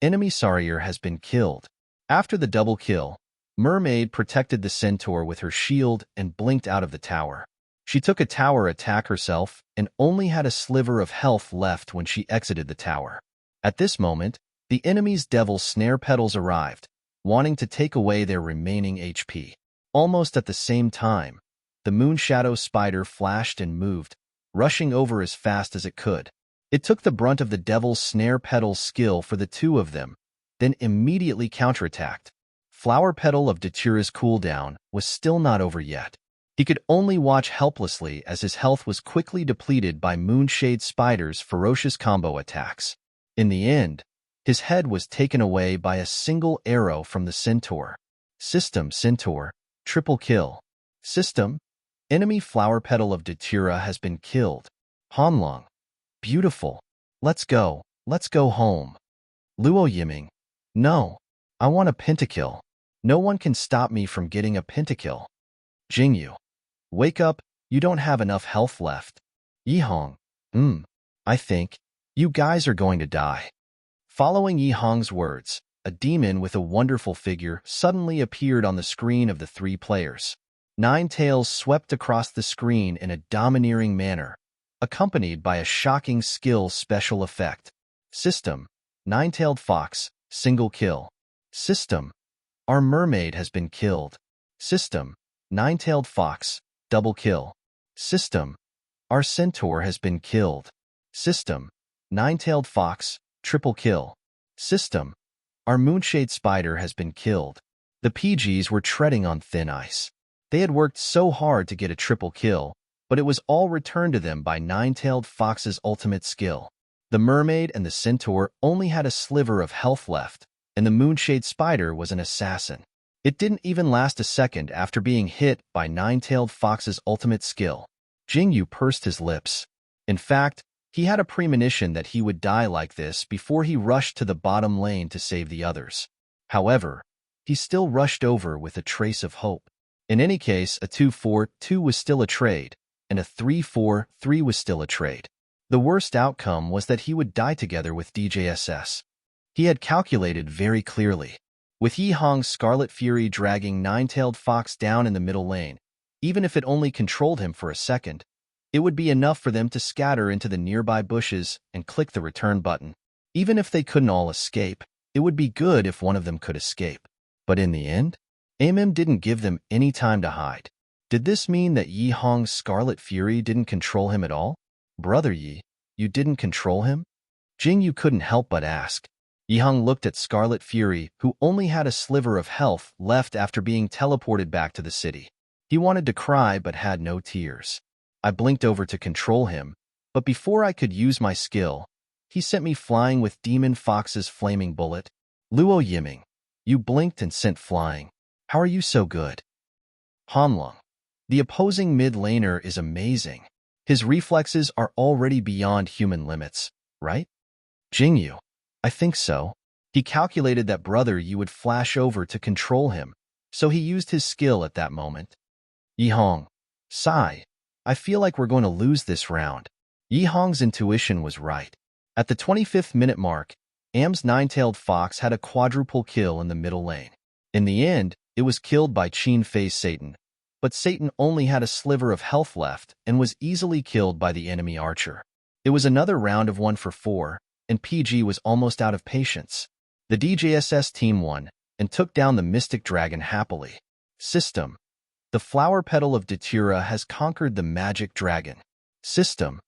enemy Sarier has been killed. After the double kill, Mermaid protected the Centaur with her shield and blinked out of the tower. She took a tower attack herself and only had a sliver of health left when she exited the tower. At this moment, the enemy's Devil's Snare Petals arrived, wanting to take away their remaining HP. Almost at the same time, the Moon Shadow Spider flashed and moved, rushing over as fast as it could. It took the brunt of the Devil's Snare Petal's skill for the two of them, then immediately counterattacked. Flower Petal of Datura's cooldown was still not over yet. He could only watch helplessly as his health was quickly depleted by Moonshade Spider's ferocious combo attacks. In the end, his head was taken away by a single arrow from the Centaur. System Centaur, triple kill. System, enemy Flower Petal of Datura has been killed. Hanlong, beautiful. Let's go home. Luo Yiming, no, I want a pentakill. No one can stop me from getting a pentakill. Jingyu, wake up, you don't have enough health left. Yihong, I think you guys are going to die. Following Yihong's words, a demon with a wonderful figure suddenly appeared on the screen of the three players. Nine Tails swept across the screen in a domineering manner, accompanied by a shocking skill special effect. System, Nine-Tailed Fox, single kill. System, our mermaid has been killed. System, Nine-Tailed Fox, double kill. System, our centaur has been killed. System, Nine-Tailed Fox, triple kill. System, our Moonshade Spider has been killed. The PGs were treading on thin ice. They had worked so hard to get a triple kill, but it was all returned to them by Nine-Tailed Fox's ultimate skill. The mermaid and the centaur only had a sliver of health left, and the Moonshade Spider was an assassin. It didn't even last a second after being hit by Nine-Tailed Fox's ultimate skill. Jingyu pursed his lips. In fact, he had a premonition that he would die like this before he rushed to the bottom lane to save the others. However, he still rushed over with a trace of hope. In any case, a 2-4-2 was still a trade, and a 3-4-3 was still a trade. The worst outcome was that he would die together with DJSS. He had calculated very clearly. With Yihong's Scarlet Fury dragging Nine-Tailed Fox down in the middle lane, even if it only controlled him for a second, it would be enough for them to scatter into the nearby bushes and click the return button. Even if they couldn't all escape, it would be good if one of them could escape. But in the end, Amim didn't give them any time to hide. Did this mean that Yihong's Scarlet Fury didn't control him at all? Brother Yi, you didn't control him? Jingyu couldn't help but ask. Yihong looked at Scarlet Fury, who only had a sliver of health left after being teleported back to the city. He wanted to cry but had no tears. I blinked over to control him, but before I could use my skill, he sent me flying with Demon Fox's flaming bullet. Luo Yiming, you blinked and sent flying. How are you so good? Hanlong, the opposing mid-laner is amazing. His reflexes are already beyond human limits, right? Jingyu, I think so. He calculated that Brother Yi would flash over to control him, so he used his skill at that moment. Yihong, sigh. I feel like we're going to lose this round. Yihong's intuition was right. At the 25th minute mark, Am's Nine-Tailed Fox had a quadruple kill in the middle lane. In the end, it was killed by Qin Fei's Satan, but Satan only had a sliver of health left and was easily killed by the enemy archer. It was another round of 1-for-4, and PG was almost out of patience. The DJSS team won and took down the Mystic Dragon happily. System, the Flower Petal of Datura has conquered the Magic Dragon. System,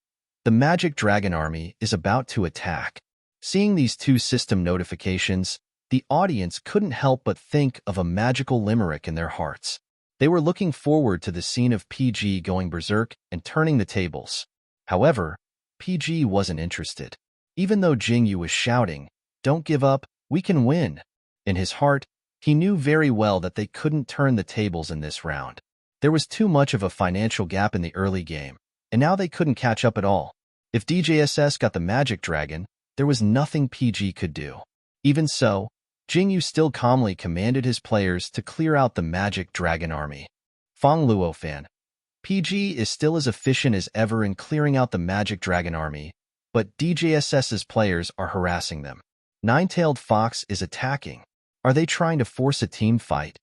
the Magic Dragon army is about to attack. Seeing these two system notifications, the audience couldn't help but think of a magical limerick in their hearts. They were looking forward to the scene of PG going berserk and turning the tables. However, PG wasn't interested. Even though Jingyu was shouting, "Don't give up, we can win," in his heart, he knew very well that they couldn't turn the tables in this round. There was too much of a financial gap in the early game, and now they couldn't catch up at all. If DJSS got the Magic Dragon, there was nothing PG could do. Even so, Jingyu still calmly commanded his players to clear out the Magic Dragon army. Fang Luo fan, PG is still as efficient as ever in clearing out the Magic Dragon army, but DJSS's players are harassing them. Nine-Tailed Fox is attacking. Are they trying to force a team fight?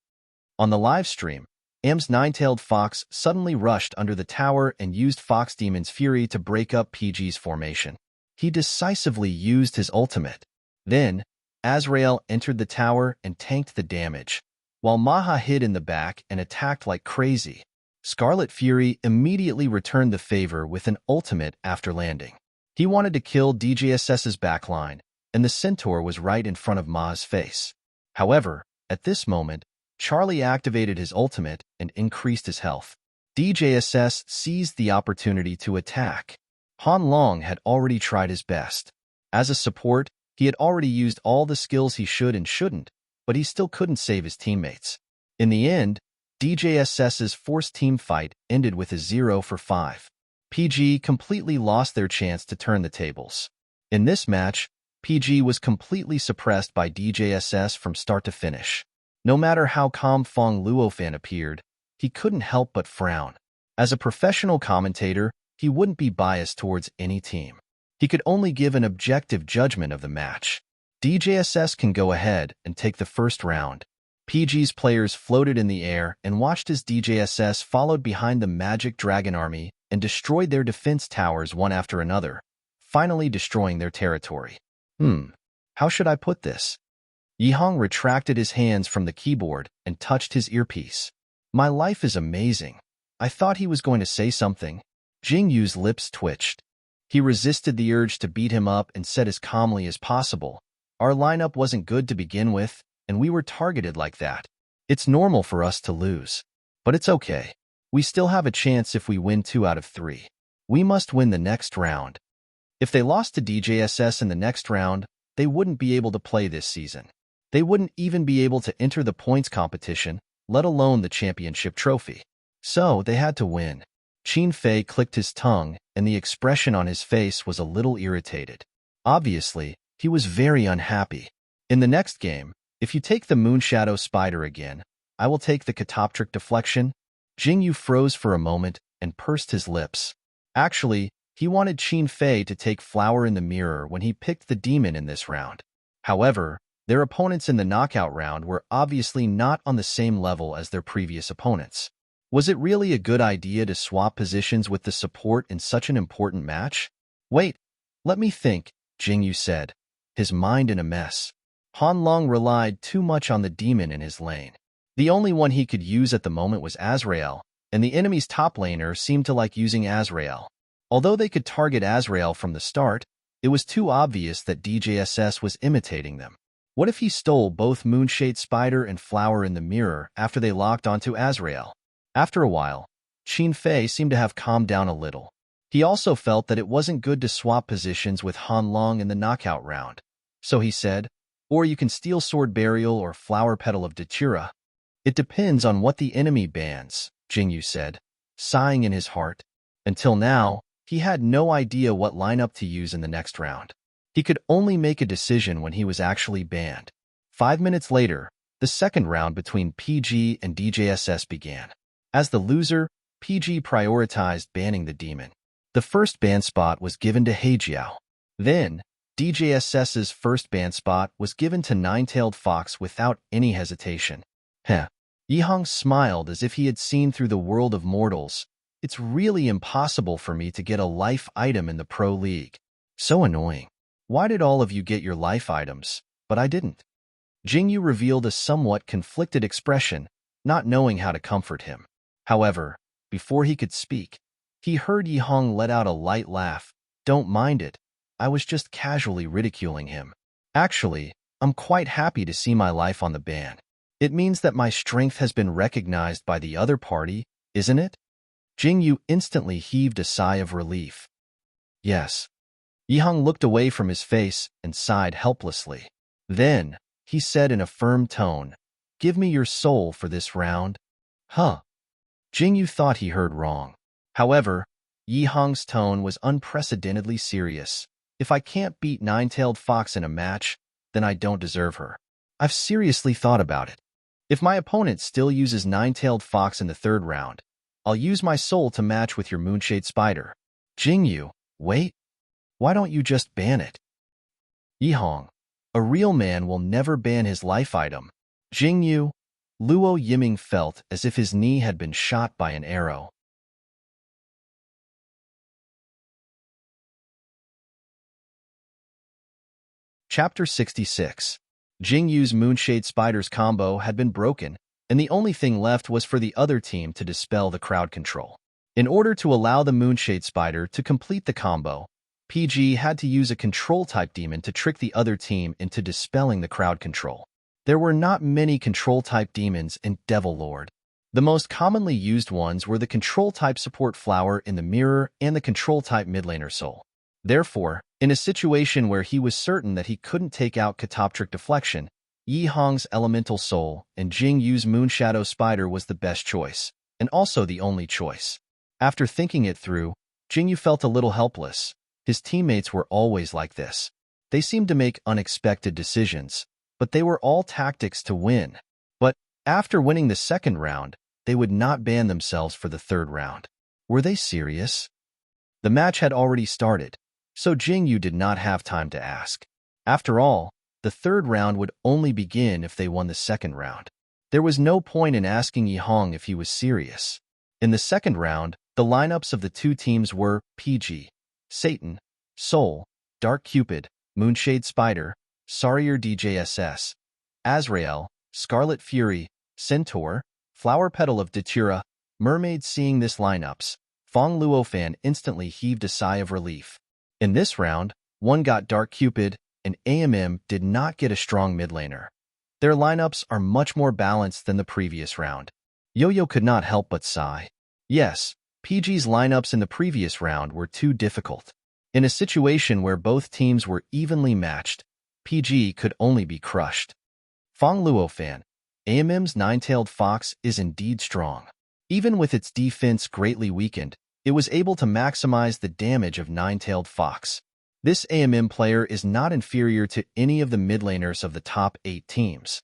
On the live stream, Am's Nine-Tailed Fox suddenly rushed under the tower and used Fox Demon's Fury to break up PG's formation. He decisively used his ultimate. Then, Azrael entered the tower and tanked the damage, while Maha hid in the back and attacked like crazy. Scarlet Fury immediately returned the favor with an ultimate after landing. He wanted to kill DJSS's backline, and the Centaur was right in front of Ma's face. However, at this moment, Charlie activated his ultimate and increased his health. DJSS seized the opportunity to attack. Han Long had already tried his best. As a support, he had already used all the skills he should and shouldn't, but he still couldn't save his teammates. In the end, DJSS's forced team fight ended with a 0-for-5. PG completely lost their chance to turn the tables. In this match, PG was completely suppressed by DJSS from start to finish. No matter how calm Fong Luofan appeared, he couldn't help but frown. As a professional commentator, he wouldn't be biased towards any team. He could only give an objective judgment of the match. DJSS can go ahead and take the first round. PG's players floated in the air and watched as DJSS followed behind the Magic Dragon army and destroyed their defense towers one after another, finally destroying their territory. How should I put this? Yihong retracted his hands from the keyboard and touched his earpiece. My life is amazing. I thought he was going to say something. Jingyu's lips twitched. He resisted the urge to beat him up and said as calmly as possible, "Our lineup wasn't good to begin with, and we were targeted like that. It's normal for us to lose. But it's okay. We still have a chance if we win 2 out of 3. We must win the next round." If they lost to DJSS in the next round, they wouldn't be able to play this season. They wouldn't even be able to enter the points competition, let alone the championship trophy. So they had to win. Qin Fei clicked his tongue, and the expression on his face was a little irritated. Obviously, he was very unhappy. In the next game, if you take the Moonshadow Spider again, I will take the Catoptric Deflection. Jingyu froze for a moment and pursed his lips. Actually, he wanted Qin Fei to take Flower in the Mirror when he picked the demon in this round. However, their opponents in the knockout round were obviously not on the same level as their previous opponents. Was it really a good idea to swap positions with the support in such an important match? Wait, let me think, Jingyu said, his mind in a mess. Han Long relied too much on the demon in his lane. The only one he could use at the moment was Azrael, and the enemy's top laner seemed to like using Azrael. Although they could target Azrael from the start, it was too obvious that DJSS was imitating them. What if he stole both Moonshade Spider and Flower in the Mirror after they locked onto Azrael? After a while, Qin Fei seemed to have calmed down a little. He also felt that it wasn't good to swap positions with Han Long in the knockout round. So he said, "Or you can steal Sword Burial or Flower Petal of Datura." "It depends on what the enemy bans," Jingyu said, sighing in his heart. Until now, he had no idea what lineup to use in the next round. He could only make a decision when he was actually banned. 5 minutes later, the second round between PG and DJSS began. As the loser, PG prioritized banning the demon. The first ban spot was given to Heijiao. Then, DJSS's first ban spot was given to Nine-Tailed Fox without any hesitation. Yihong smiled as if he had seen through the world of mortals. "It's really impossible for me to get a life item in the Pro League. So annoying. Why did all of you get your life items, but I didn't?" Jingyu revealed a somewhat conflicted expression, not knowing how to comfort him. However, before he could speak, he heard Yihong let out a light laugh. "Don't mind it. I was just casually ridiculing him. Actually, I'm quite happy to see my life on the ban. It means that my strength has been recognized by the other party, isn't it?" Jingyu instantly heaved a sigh of relief. "Yes." Yihong looked away from his face and sighed helplessly. Then, he said in a firm tone, "Give me your soul for this round." Huh. Jingyu thought he heard wrong. However, Yihong's tone was unprecedentedly serious. "If I can't beat Nine-Tailed Fox in a match, then I don't deserve her. I've seriously thought about it. If my opponent still uses Nine-Tailed Fox in the third round, I'll use my soul to match with your Moonshade Spider." "Jingyu, wait. Why don't you just ban it?" "Yihong, a real man will never ban his life item." "Jingyu," Luo Yiming felt as if his knee had been shot by an arrow. Chapter 66. Jingyu's Moonshade Spider's combo had been broken, and the only thing left was for the other team to dispel the crowd control. In order to allow the Moonshade Spider to complete the combo, PG had to use a control-type demon to trick the other team into dispelling the crowd control. There were not many control-type demons in Devil Lord. The most commonly used ones were the control-type support flower in the mirror and the control-type midlaner soul. Therefore, in a situation where he was certain that he couldn't take out Catoptric Deflection, Yi Hong's Elemental Soul and Jing Yu's Moonshadow Spider was the best choice, and also the only choice. After thinking it through, Jing Yu felt a little helpless. His teammates were always like this. They seemed to make unexpected decisions, but they were all tactics to win. But after winning the second round, they would not ban themselves for the third round. Were they serious? The match had already started, so Jing Yu did not have time to ask. After all, the third round would only begin if they won the second round. There was no point in asking Yi Hong if he was serious. In the second round, the lineups of the two teams were PG, Satan, Soul, Dark Cupid, Moonshade Spider, Sarier DJSS, Azrael, Scarlet Fury, Centaur, Flower Petal of Datura, Mermaid. Seeing this lineups, Fong Luofan instantly heaved a sigh of relief. In this round, one got Dark Cupid, and AMM did not get a strong mid laner. Their lineups are much more balanced than the previous round. Yo-Yo could not help but sigh. Yes, PG's lineups in the previous round were too difficult. In a situation where both teams were evenly matched, PG could only be crushed. Fong Luofan, AMM's Nine-Tailed Fox is indeed strong. Even with its defense greatly weakened, it was able to maximize the damage of Nine-Tailed Fox. This AMM player is not inferior to any of the mid laners of the top 8 teams.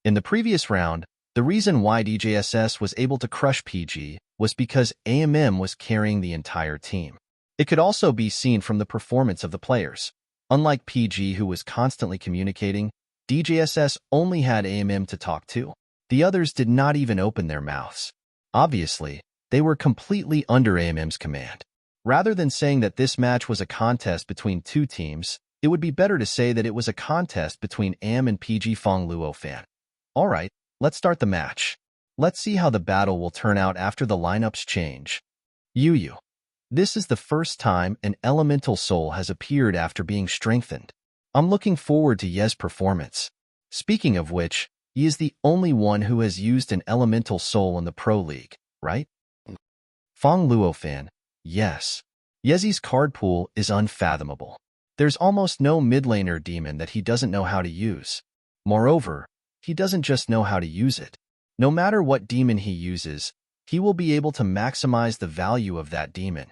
In the previous round, the reason why DJSS was able to crush PG was because AMM was carrying the entire team. It could also be seen from the performance of the players. Unlike PG, who was constantly communicating, DJSS only had AMM to talk to. The others did not even open their mouths. Obviously, they were completely under AMM's command. Rather than saying that this match was a contest between two teams, it would be better to say that it was a contest between AM and PG. Fong Luofan. Alright, let's start the match. Let's see how the battle will turn out after the lineups change. Yu. This is the first time an elemental soul has appeared after being strengthened. I'm looking forward to Ye's performance. Speaking of which, he is the only one who has used an elemental soul in the Pro League, right? Fong Luofan. Yes. Yezi's card pool is unfathomable. There's almost no mid laner demon that he doesn't know how to use. Moreover, he doesn't just know how to use it. No matter what demon he uses, he will be able to maximize the value of that demon.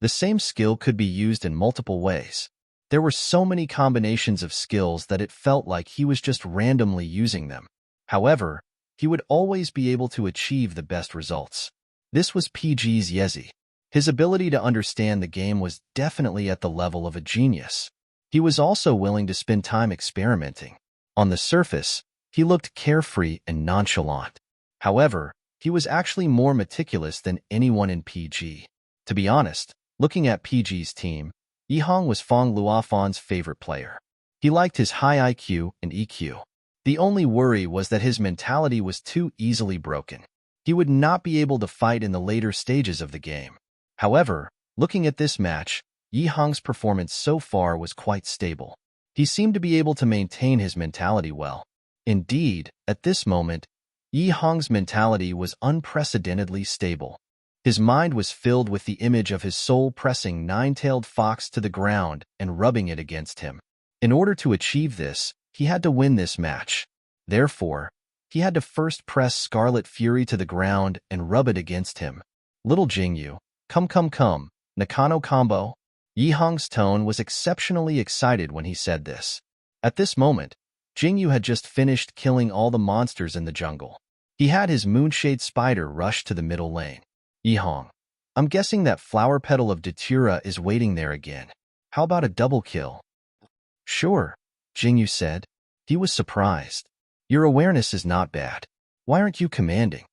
The same skill could be used in multiple ways. There were so many combinations of skills that it felt like he was just randomly using them. However, he would always be able to achieve the best results. This was PG's Yezi. His ability to understand the game was definitely at the level of a genius. He was also willing to spend time experimenting. On the surface, he looked carefree and nonchalant. However, he was actually more meticulous than anyone in PG. To be honest, looking at PG's team, Yi Hong was Fong Luofan's favorite player. He liked his high IQ and EQ. The only worry was that his mentality was too easily broken. He would not be able to fight in the later stages of the game. However, looking at this match, Yi Hong's performance so far was quite stable. He seemed to be able to maintain his mentality well. Indeed, at this moment, Yi Hong's mentality was unprecedentedly stable. His mind was filled with the image of his soul pressing Nine-Tailed Fox to the ground and rubbing it against him. In order to achieve this, he had to win this match. Therefore, he had to first press Scarlet Fury to the ground and rub it against him. Little Jingyu. Come, Nakano combo. Yi Hong's tone was exceptionally excited when he said this. At this moment, Jingyu had just finished killing all the monsters in the jungle. He had his Moonshade Spider rush to the middle lane. Yi Hong, I'm guessing that Flower Petal of Datura is waiting there again. How about a double kill? Sure, Jingyu said. He was surprised. Your awareness is not bad. Why aren't you commanding?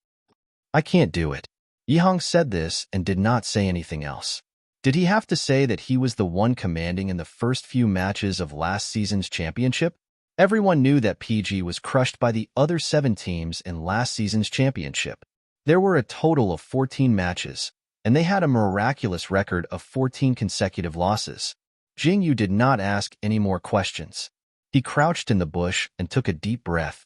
I can't do it. Yi Hong said this and did not say anything else. Did he have to say that he was the one commanding in the first few matches of last season's championship? Everyone knew that PG was crushed by the other 7 teams in last season's championship. There were a total of 14 matches, and they had a miraculous record of 14 consecutive losses. Jingyu did not ask any more questions. He crouched in the bush and took a deep breath.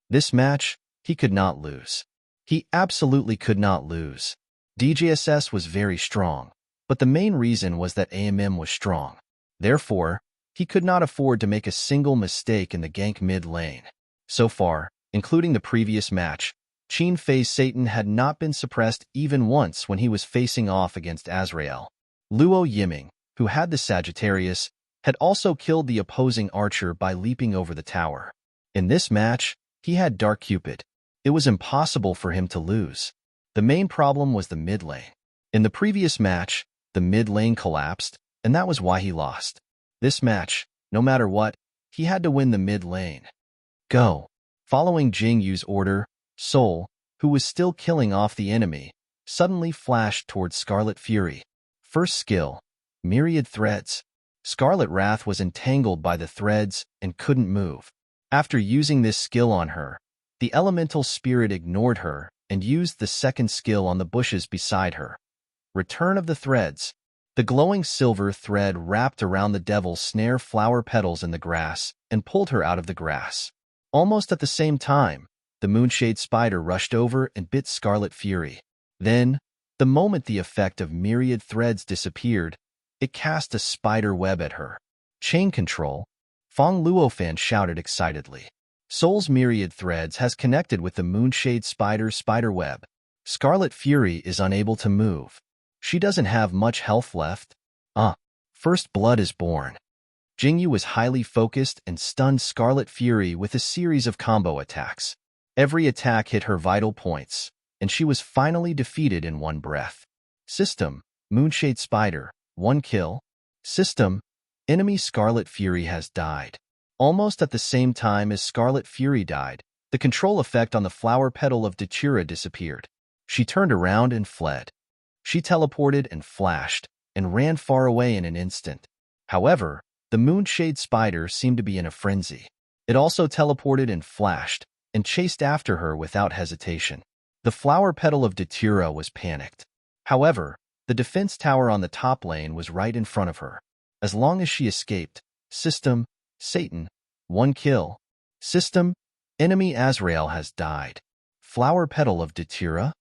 This match, he could not lose. He absolutely could not lose. DJSS was very strong, but the main reason was that AMM was strong. Therefore, he could not afford to make a single mistake in the gank mid lane. So far, including the previous match, Qin Fei's Satan had not been suppressed even once when he was facing off against Azrael. Luo Yiming, who had the Sagittarius, had also killed the opposing archer by leaping over the tower. In this match, he had Dark Cupid. It was impossible for him to lose. The main problem was the mid lane. In the previous match, the mid lane collapsed, and that was why he lost. This match, no matter what, he had to win the mid lane. Go. Following Jingyu's order, Sol, who was still killing off the enemy, suddenly flashed towards Scarlet Fury. First skill, Myriad Threads. Scarlet Wrath was entangled by the threads and couldn't move. After using this skill on her, the elemental spirit ignored her and used the second skill on the bushes beside her. Return of the Threads. The glowing silver thread wrapped around the devil's snare flower petals in the grass and pulled her out of the grass. Almost at the same time, the Moonshade Spider rushed over and bit Scarlet Fury. Then, the moment the effect of Myriad Threads disappeared, it cast a spider web at her. Chain control, Fong Luofan shouted excitedly. Sol's Myriad Threads has connected with the Moonshade Spider's spider web. Scarlet Fury is unable to move. She doesn't have much health left. First blood is born. Jingyu was highly focused and stunned Scarlet Fury with a series of combo attacks. Every attack hit her vital points, and she was finally defeated in one breath. System, Moonshade Spider, 1 kill. System, enemy Scarlet Fury has died. Almost at the same time as Scarlet Fury died, the control effect on the flower petal of Datura disappeared. She turned around and fled. She teleported and flashed, and ran far away in an instant. However, the Moonshade Spider seemed to be in a frenzy. It also teleported and flashed, and chased after her without hesitation. The flower petal of Datura was panicked. However, the defense tower on the top lane was right in front of her. As long as she escaped, System, Satan, 1 kill. System, enemy Azrael has died. Flower petal of Datura?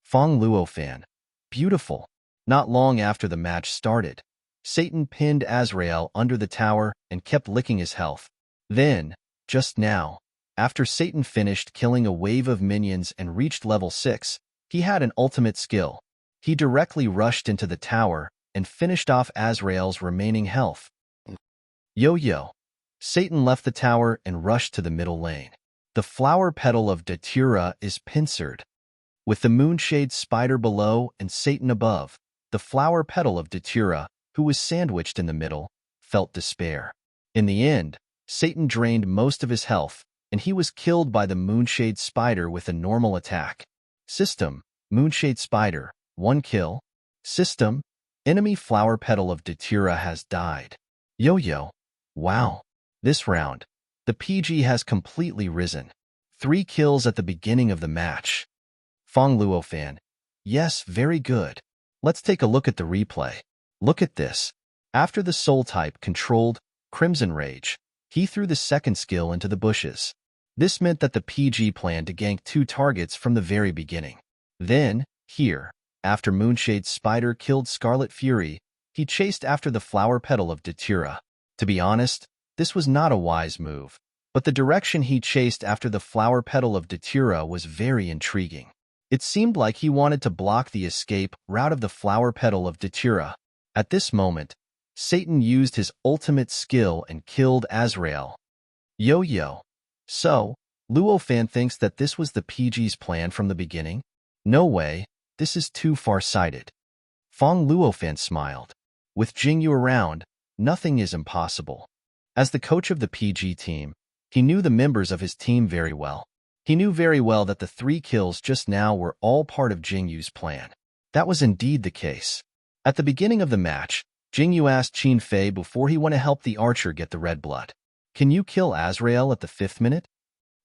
Fong Luofan. Beautiful. Not long after the match started, Satan pinned Azrael under the tower and kept licking his health. Then, just now, after Satan finished killing a wave of minions and reached level 6, he had an ultimate skill. He directly rushed into the tower and finished off Azrael's remaining health. Yo-yo. Satan left the tower and rushed to the middle lane. The flower petal of Datura is pincered. With the Moonshade Spider below and Satan above, the flower petal of Datura, who was sandwiched in the middle, felt despair. In the end, Satan drained most of his health, and he was killed by the Moonshade Spider with a normal attack. System, Moonshade Spider, 1 kill. System, enemy flower petal of Datura has died. Yo-yo. Wow. This round, the PG has completely risen. 3 kills at the beginning of the match. Fong Luofan. Yes, very good. Let's take a look at the replay. Look at this. After the soul type controlled Crimson Rage, he threw the second skill into the bushes. This meant that the PG planned to gank 2 targets from the very beginning. Then, here, after Moonshade Spider killed Scarlet Fury, he chased after the flower petal of Datura. To be honest, this was not a wise move, but the direction he chased after the flower petal of Datura was very intriguing. It seemed like he wanted to block the escape route of the flower petal of Datura. At this moment, Satan used his ultimate skill and killed Azrael. Yo-yo. So, Luofan thinks that this was the PG's plan from the beginning? No way, this is too far-sighted. Fong Luofan smiled. With Jingyu around, nothing is impossible. As the coach of the PG team, he knew the members of his team very well. He knew very well that the 3 kills just now were all part of Jingyu's plan. That was indeed the case. At the beginning of the match, Jingyu asked Qin Fei before he went to help the archer get the red blood. Can you kill Azrael at the 5th minute?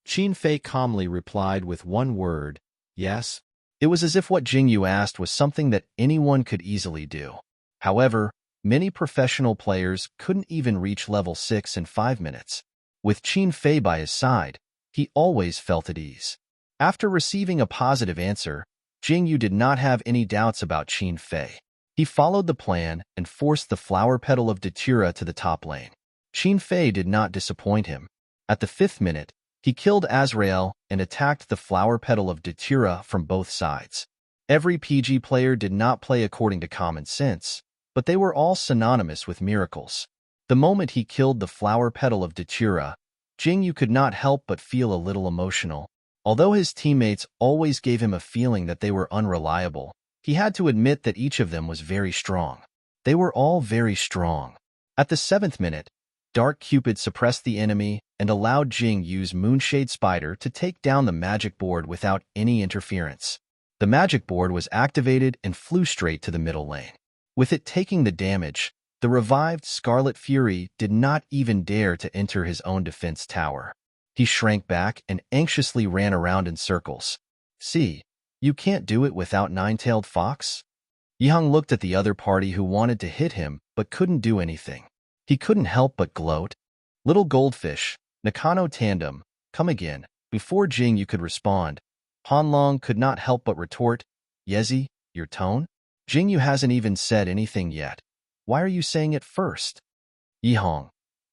Qin Fei calmly replied with one word, yes. It was as if what Jingyu asked was something that anyone could easily do. However, many professional players couldn't even reach level 6 in 5 minutes. With Qin Fei by his side, he always felt at ease. After receiving a positive answer, Jingyu did not have any doubts about Qin Fei. He followed the plan and forced the flower petal of Datura to the top lane. Qin Fei did not disappoint him. At the 5th minute, he killed Azrael and attacked the flower petal of Datura from both sides. Every PG player did not play according to common sense, but they were all synonymous with miracles. The moment he killed the flower petal of Datura, Jingyu could not help but feel a little emotional. Although his teammates always gave him a feeling that they were unreliable, he had to admit that each of them was very strong. They were all very strong. At the 7th minute, Dark Cupid suppressed the enemy and allowed Jing use Moonshade Spider to take down the magic board without any interference. The magic board was activated and flew straight to the middle lane. With it taking the damage, the revived Scarlet Fury did not even dare to enter his own defense tower. He shrank back and anxiously ran around in circles. See, you can't do it without Nine-Tailed Fox? Yihang looked at the other party who wanted to hit him but couldn't do anything. He couldn't help but gloat. Little Goldfish, Nakano Tandem, come again. Before Jingyu could respond, Hanlong could not help but retort, Yezi, your tone? Jingyu hasn't even said anything yet. Why are you saying it first? Yihang,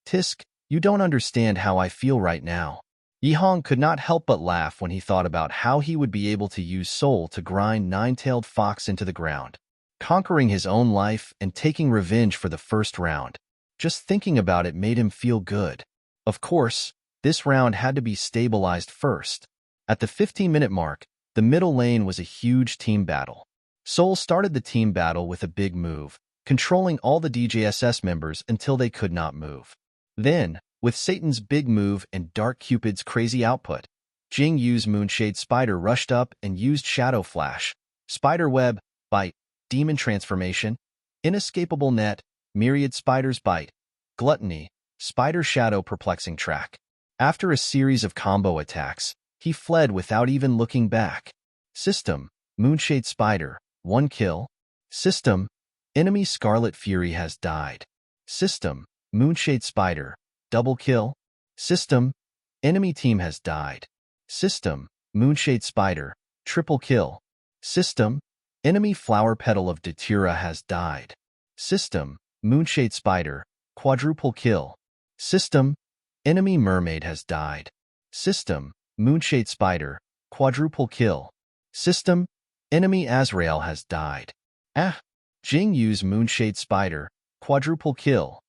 Tisk, you don't understand how I feel right now. Yihang could not help but laugh when he thought about how he would be able to use Soul to grind Nine-Tailed Fox into the ground, conquering his own life and taking revenge for the first round. Just thinking about it made him feel good. Of course, this round had to be stabilized first. At the 15-minute mark, the middle lane was a huge team battle. Soul started the team battle with a big move, controlling all the DJSS members until they could not move. Then, with Satan's big move and Dark Cupid's crazy output, Jing Yu's Moonshade Spider rushed up and used Shadow Flash, Spider Web, Bite, Demon Transformation, Inescapable Net, Myriad Spider's Bite, Gluttony, Spider Shadow Perplexing Track. After a series of combo attacks, he fled without even looking back. System, Moonshade Spider, 1 kill. System, enemy Scarlet Fury has died. System, Moonshade Spider, double kill. System, enemy team has died. System, Moonshade Spider, triple kill. System, enemy Flower Petal of Datura has died. System, Moonshade Spider, quadruple kill. System, enemy Mermaid has died. System, Moonshade Spider, quadruple kill. System, enemy Azrael has died. Jing Yu's Moonshade Spider, quadruple kill.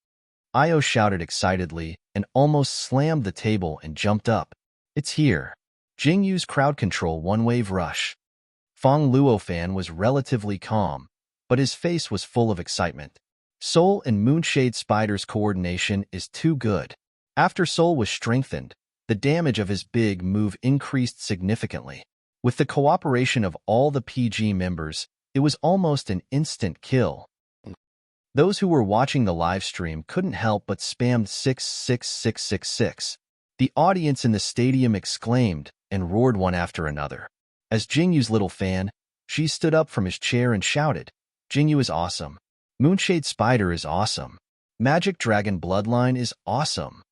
Io shouted excitedly and almost slammed the table and jumped up. It's here. Jing Yu's crowd control one-wave rush. Fong Luofan was relatively calm, but his face was full of excitement. Soul and Moonshade Spider's coordination is too good. After Soul was strengthened, the damage of his big move increased significantly. With the cooperation of all the PG members, it was almost an instant kill. Those who were watching the live stream couldn't help but spam 66666. The audience in the stadium exclaimed and roared one after another. As Jingyu's little fan, she stood up from his chair and shouted, Jingyu is awesome. Moonshade Spider is awesome. Magic Dragon Bloodline is awesome.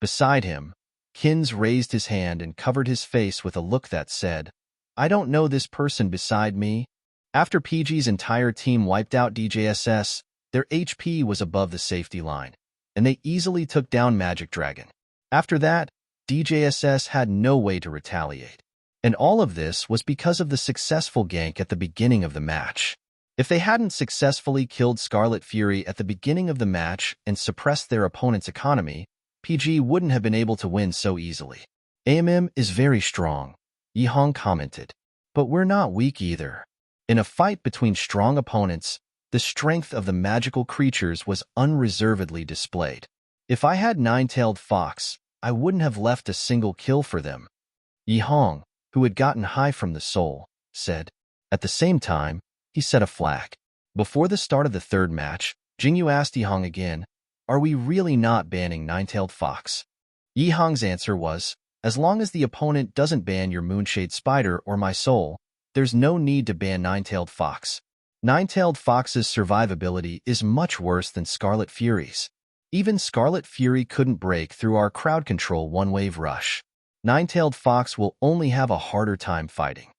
Beside him, Kins raised his hand and covered his face with a look that said, I don't know this person beside me. After PG's entire team wiped out DJSS, their HP was above the safety line, and they easily took down Magic Dragon. After that, DJSS had no way to retaliate. And all of this was because of the successful gank at the beginning of the match. If they hadn't successfully killed Scarlet Fury at the beginning of the match and suppressed their opponent's economy, PG wouldn't have been able to win so easily. AMM is very strong, Yihong commented. But we're not weak either. In a fight between strong opponents, the strength of the magical creatures was unreservedly displayed. If I had Nine-Tailed Fox, I wouldn't have left a single kill for them. Yihong, who had gotten high from the soul, said. At the same time, he set a flag. Before the start of the third match, Jingyu asked Yihong again, are we really not banning Nine-Tailed Fox? Yi Hong's answer was, as long as the opponent doesn't ban your Moonshade Spider or my soul, there's no need to ban Nine-Tailed Fox. Nine-Tailed Fox's survivability is much worse than Scarlet Fury's. Even Scarlet Fury couldn't break through our crowd control one-wave rush. Nine-Tailed Fox will only have a harder time fighting.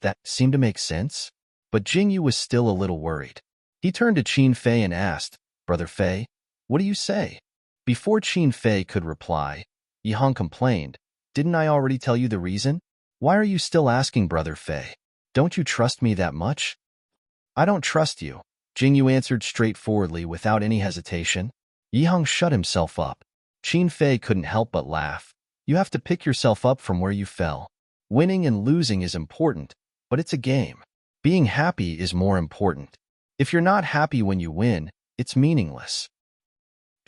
That seemed to make sense, but Jingyu was still a little worried. He turned to Qin Fei and asked, Brother Fei, what do you say? Before Qin Fei could reply, Yi Hong complained, didn't I already tell you the reason? Why are you still asking, Brother Fei? Don't you trust me that much? I don't trust you, Jingyu answered straightforwardly without any hesitation. Yi Hong shut himself up. Qin Fei couldn't help but laugh. You have to pick yourself up from where you fell. Winning and losing is important, but it's a game. Being happy is more important. If you're not happy when you win, it's meaningless.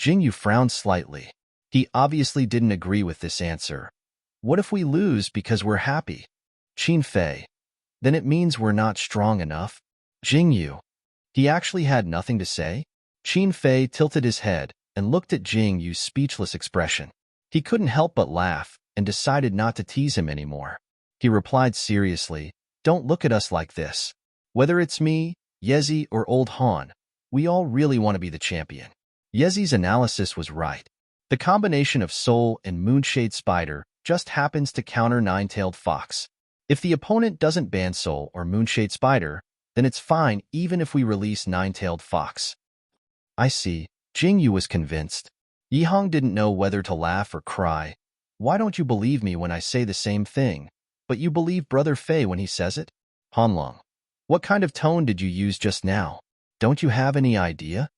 Jingyu frowned slightly. He obviously didn't agree with this answer. What if we lose because we're happy? Qin Fei. Then it means we're not strong enough. Jingyu. He actually had nothing to say? Qin Fei tilted his head and looked at Jingyu's speechless expression. He couldn't help but laugh and decided not to tease him anymore. He replied seriously, don't look at us like this. Whether it's me, Yezi, or Old Han, we all really want to be the champion. Yezi's analysis was right. The combination of Soul and Moonshade Spider just happens to counter Nine-Tailed Fox. If the opponent doesn't ban Soul or Moonshade Spider, then it's fine even if we release Nine-Tailed Fox. I see. Jingyu was convinced. Yi Hong didn't know whether to laugh or cry. Why don't you believe me when I say the same thing, but you believe Brother Fei when he says it? Hanlong, what kind of tone did you use just now? Don't you have any idea?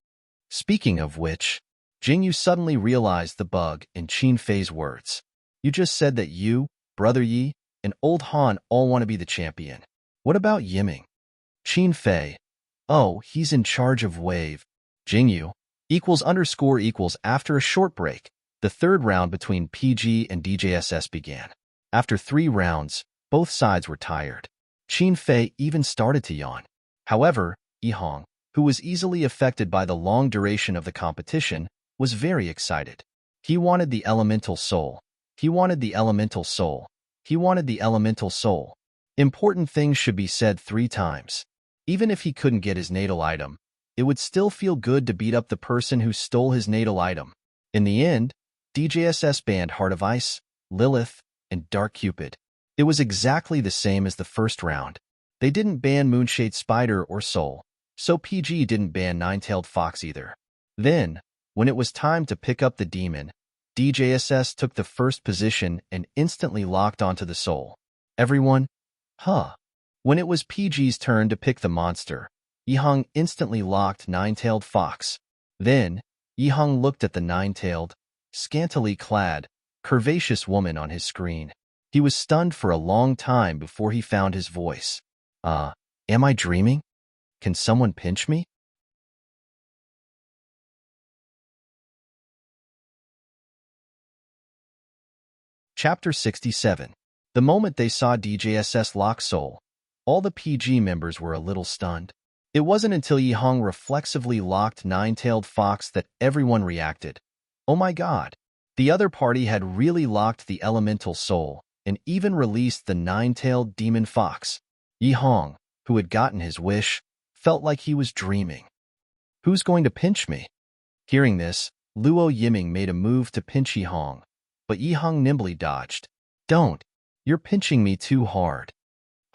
Speaking of which, Jingyu suddenly realized the bug in Qin Fei's words. You just said that you, Brother Yi, and Old Han all want to be the champion. What about Yiming? Qin Fei. Oh, he's in charge of Wave. Jingyu. == After a short break, the third round between PG and DJSS began. After 3 rounds, both sides were tired. Qin Fei even started to yawn. However, Yi Hong, who was easily affected by the long duration of the competition, was very excited. He wanted the elemental soul. He wanted the elemental soul. He wanted the elemental soul. Important things should be said 3 times. Even if he couldn't get his natal item, it would still feel good to beat up the person who stole his natal item. In the end, DJSS banned Heart of Ice, Lilith, and Dark Cupid. It was exactly the same as the first round. They didn't ban Moonshade Spider or Soul, so PG didn't ban Nine-Tailed Fox either. Then, when it was time to pick up the demon, DJSS took the first position and instantly locked onto the Soul. Everyone, huh? When it was PG's turn to pick the monster, Yi Hong instantly locked Nine-Tailed Fox. Then, Yi Hong looked at the nine-tailed, scantily clad, curvaceous woman on his screen. He was stunned for a long time before he found his voice. Am I dreaming? Can someone pinch me? Chapter 67. The moment they saw DJSS lock Soul, all the PG members were a little stunned. It wasn't until Yi Hong reflexively locked Nine-Tailed Fox that everyone reacted. Oh my god! The other party had really locked the elemental soul and even released the Nine-Tailed Demon Fox. Yi Hong, who had gotten his wish, felt like he was dreaming. Who's going to pinch me? Hearing this, Luo Yiming made a move to pinch Yi Hong, but Yi Hong nimbly dodged. Don't! You're pinching me too hard.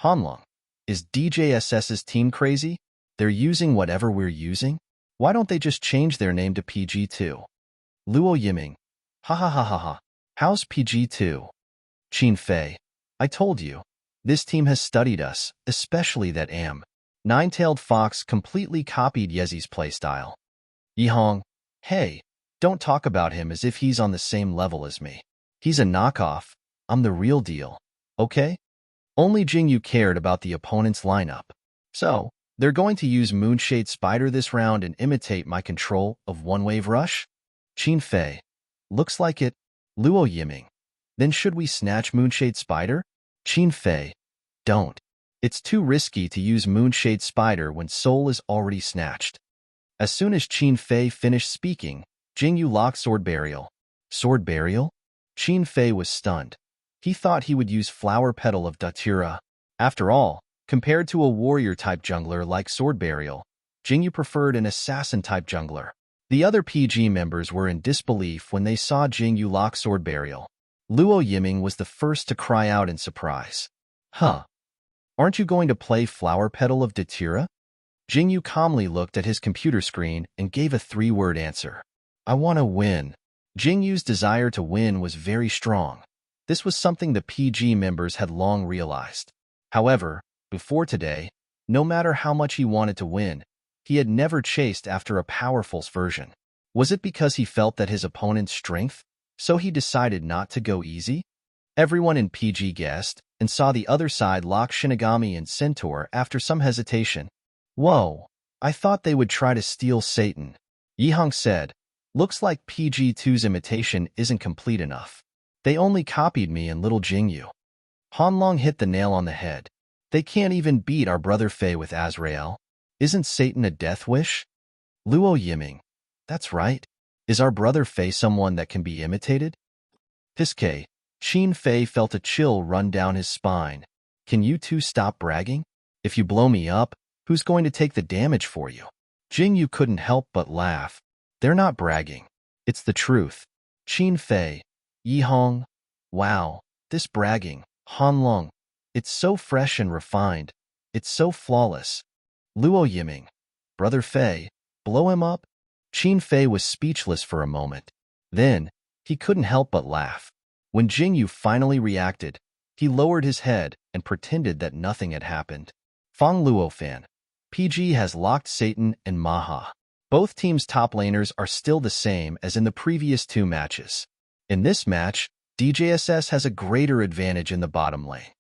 Hanlong, is DJSS's team crazy? They're using whatever we're using? Why don't they just change their name to PG2? Luo Yiming. Ha ha ha ha ha. How's PG2? Qin Fei. I told you. This team has studied us, especially that Nine-Tailed Fox completely copied Yezi's playstyle. Yi Hong. Hey, don't talk about him as if he's on the same level as me. He's a knockoff. I'm the real deal. Okay? Only Jingyu cared about the opponent's lineup. So, they're going to use Moonshade Spider this round and imitate my control of one-wave rush? Qin Fei. Looks like it. Luo Yiming. Then should we snatch Moonshade Spider? Qin Fei. Don't. It's too risky to use Moonshade Spider when Soul is already snatched. As soon as Qin Fei finished speaking, Jingyu locked sword burial. Sword burial? Qin Fei was stunned. He thought he would use flower petal of datura. After all, compared to a warrior-type jungler like sword burial, Jingyu preferred an assassin-type jungler. The other PG members were in disbelief when they saw Jingyu lock sword burial. Luo Yiming was the first to cry out in surprise. Huh? Aren't you going to play flower petal of datura? Jingyu calmly looked at his computer screen and gave a three-word answer. I want to win. Jingyu's desire to win was very strong. This was something the PG members had long realized. However, before today, no matter how much he wanted to win, he had never chased after a powerful version. Was it because he felt that his opponent's strength, so he decided not to go easy? Everyone in PG guessed and saw the other side lock Shinigami and Centaur after some hesitation. Whoa, I thought they would try to steal Satan. Yihong said, looks like PG2's imitation isn't complete enough. They only copied me and little Jingyu. Hanlong hit the nail on the head. They can't even beat our brother Fei with Azrael. Isn't Satan a death wish? Luo Yiming. That's right. Is our brother Fei someone that can be imitated? Piske. Qin Fei felt a chill run down his spine. Can you two stop bragging? If you blow me up, who's going to take the damage for you? Jingyu couldn't help but laugh. They're not bragging. It's the truth. Qin Fei. Yihong. Wow, this bragging. Hanlong. It's so fresh and refined. It's so flawless. Luo Yiming. Brother Fei, blow him up? Qin Fei was speechless for a moment. Then, he couldn't help but laugh. When Jingyu finally reacted, he lowered his head and pretended that nothing had happened. Fang Luofan. PG has locked Satan and Maha. Both teams' top laners are still the same as in the previous two matches. In this match, DJSS has a greater advantage in the bottom lane.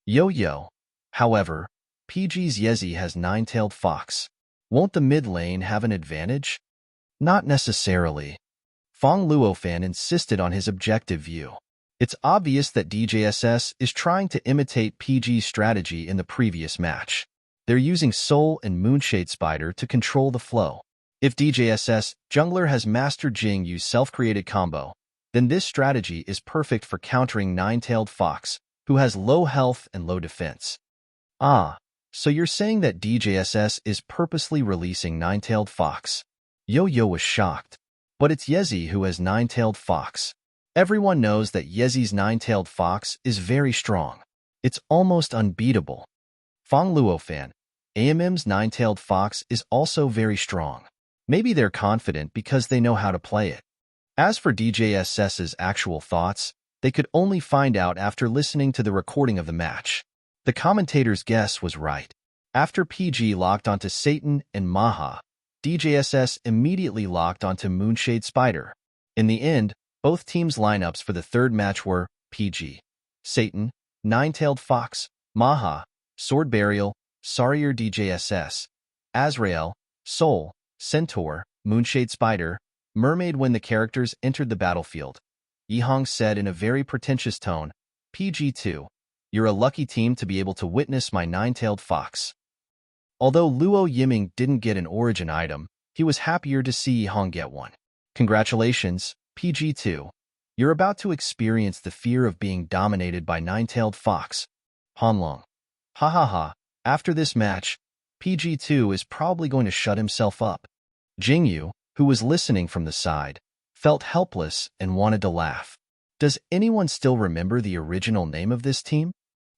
Yo-Yo. However, PG's Yezi has nine-tailed fox. Won't the mid lane have an advantage? Not necessarily. Fang Luofan insisted on his objective view. It's obvious that DJSS is trying to imitate PG's strategy in the previous match. They're using Soul and Moonshade Spider to control the flow. If DJSS jungler has mastered Jingyu's self-created combo, then this strategy is perfect for countering nine-tailed fox, who has low health and low defense. Ah, so you're saying that DJSS is purposely releasing nine-tailed fox? Yo-Yo was shocked. But it's Yezi who has nine-tailed fox. Everyone knows that Yezi's nine-tailed fox is very strong. It's almost unbeatable. Fang Luofan. AMM's nine-tailed fox is also very strong. Maybe they're confident because they know how to play it. As for DJSS's actual thoughts, they could only find out after listening to the recording of the match. The commentator's guess was right. After PG locked onto Satan and Maha, DJSS immediately locked onto Moonshade Spider. In the end, both teams' lineups for the third match were PG, Satan, Nine-Tailed Fox, Maha, Sword Burial, Sarier DJSS, Azrael, Soul, Centaur, Moonshade Spider, Mermaid. When the characters entered the battlefield, Yihong said in a very pretentious tone, PG2, you're a lucky team to be able to witness my nine-tailed fox. Although Luo Yiming didn't get an origin item, he was happier to see Yihong get one. Congratulations, PG2. You're about to experience the fear of being dominated by nine-tailed fox. Hanlong. Ha ha ha. After this match, PG2 is probably going to shut himself up. Jingyu, who was listening from the side, felt helpless and wanted to laugh. Does anyone still remember the original name of this team?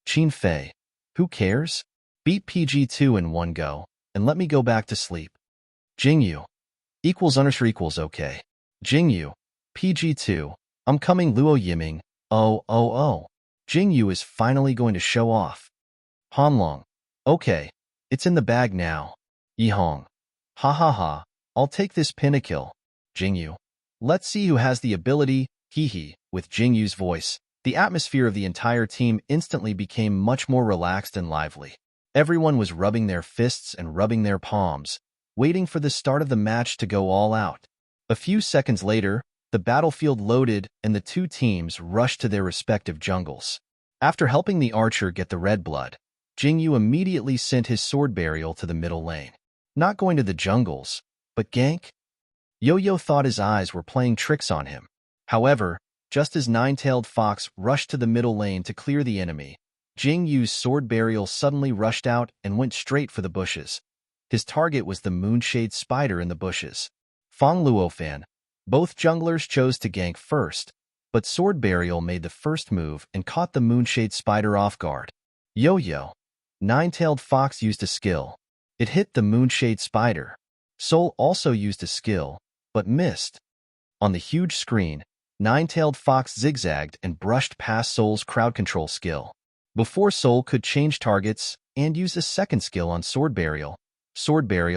Qin Fei. Who cares? Beat PG2 in one go, and let me go back to sleep. Jingyu. Equals underscore equals okay. Jingyu. PG2. I'm coming. Luo Yiming. Oh. Jingyu is finally going to show off. Hanlong. Okay. It's in the bag now. Yihong. Ha ha ha. I'll take this pinnacle. Jingyu. Let's see who has the ability. Hee hee. With Jingyu's voice, the atmosphere of the entire team instantly became much more relaxed and lively. Everyone was rubbing their fists and rubbing their palms, waiting for the start of the match to go all out. A few seconds later, the battlefield loaded and the two teams rushed to their respective jungles. After helping the archer get the red blood, Jingyu immediately sent his sword burial to the middle lane. Not going to the jungles, but gank? Yo-Yo thought his eyes were playing tricks on him. However, just as Nine-Tailed Fox rushed to the middle lane to clear the enemy, Jing Yu's sword burial suddenly rushed out and went straight for the bushes. His target was the Moonshade Spider in the bushes. Fong Luofan. Both junglers chose to gank first, but Sword Burial made the first move and caught the Moonshade Spider off guard. Yo-Yo. Nine-Tailed Fox used a skill. It hit the Moonshade Spider. Soul also used a skill, but missed. On the huge screen, Nine-Tailed Fox zigzagged and brushed past Soul's crowd control skill. Before Soul could change targets and use a second skill on Sword Burial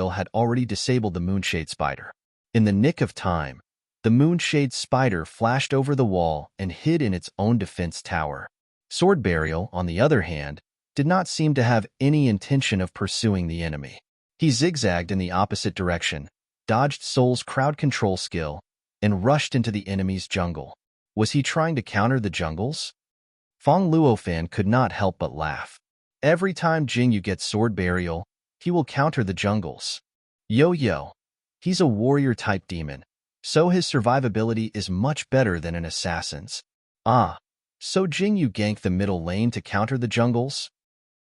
had already disabled the Moonshade Spider. In the nick of time, the Moonshade Spider flashed over the wall and hid in its own defense tower. Sword Burial, on the other hand, did not seem to have any intention of pursuing the enemy. He zigzagged in the opposite direction, dodged Soul's crowd control skill, and rushed into the enemy's jungle. Was he trying to counter the jungles? Fong Luofan could not help but laugh. Every time Jingyu gets Sword Burial, he will counter the jungles. Yo-Yo. He's a warrior-type demon, so his survivability is much better than an assassin's. Ah, so Jingyu ganked the middle lane to counter the jungles?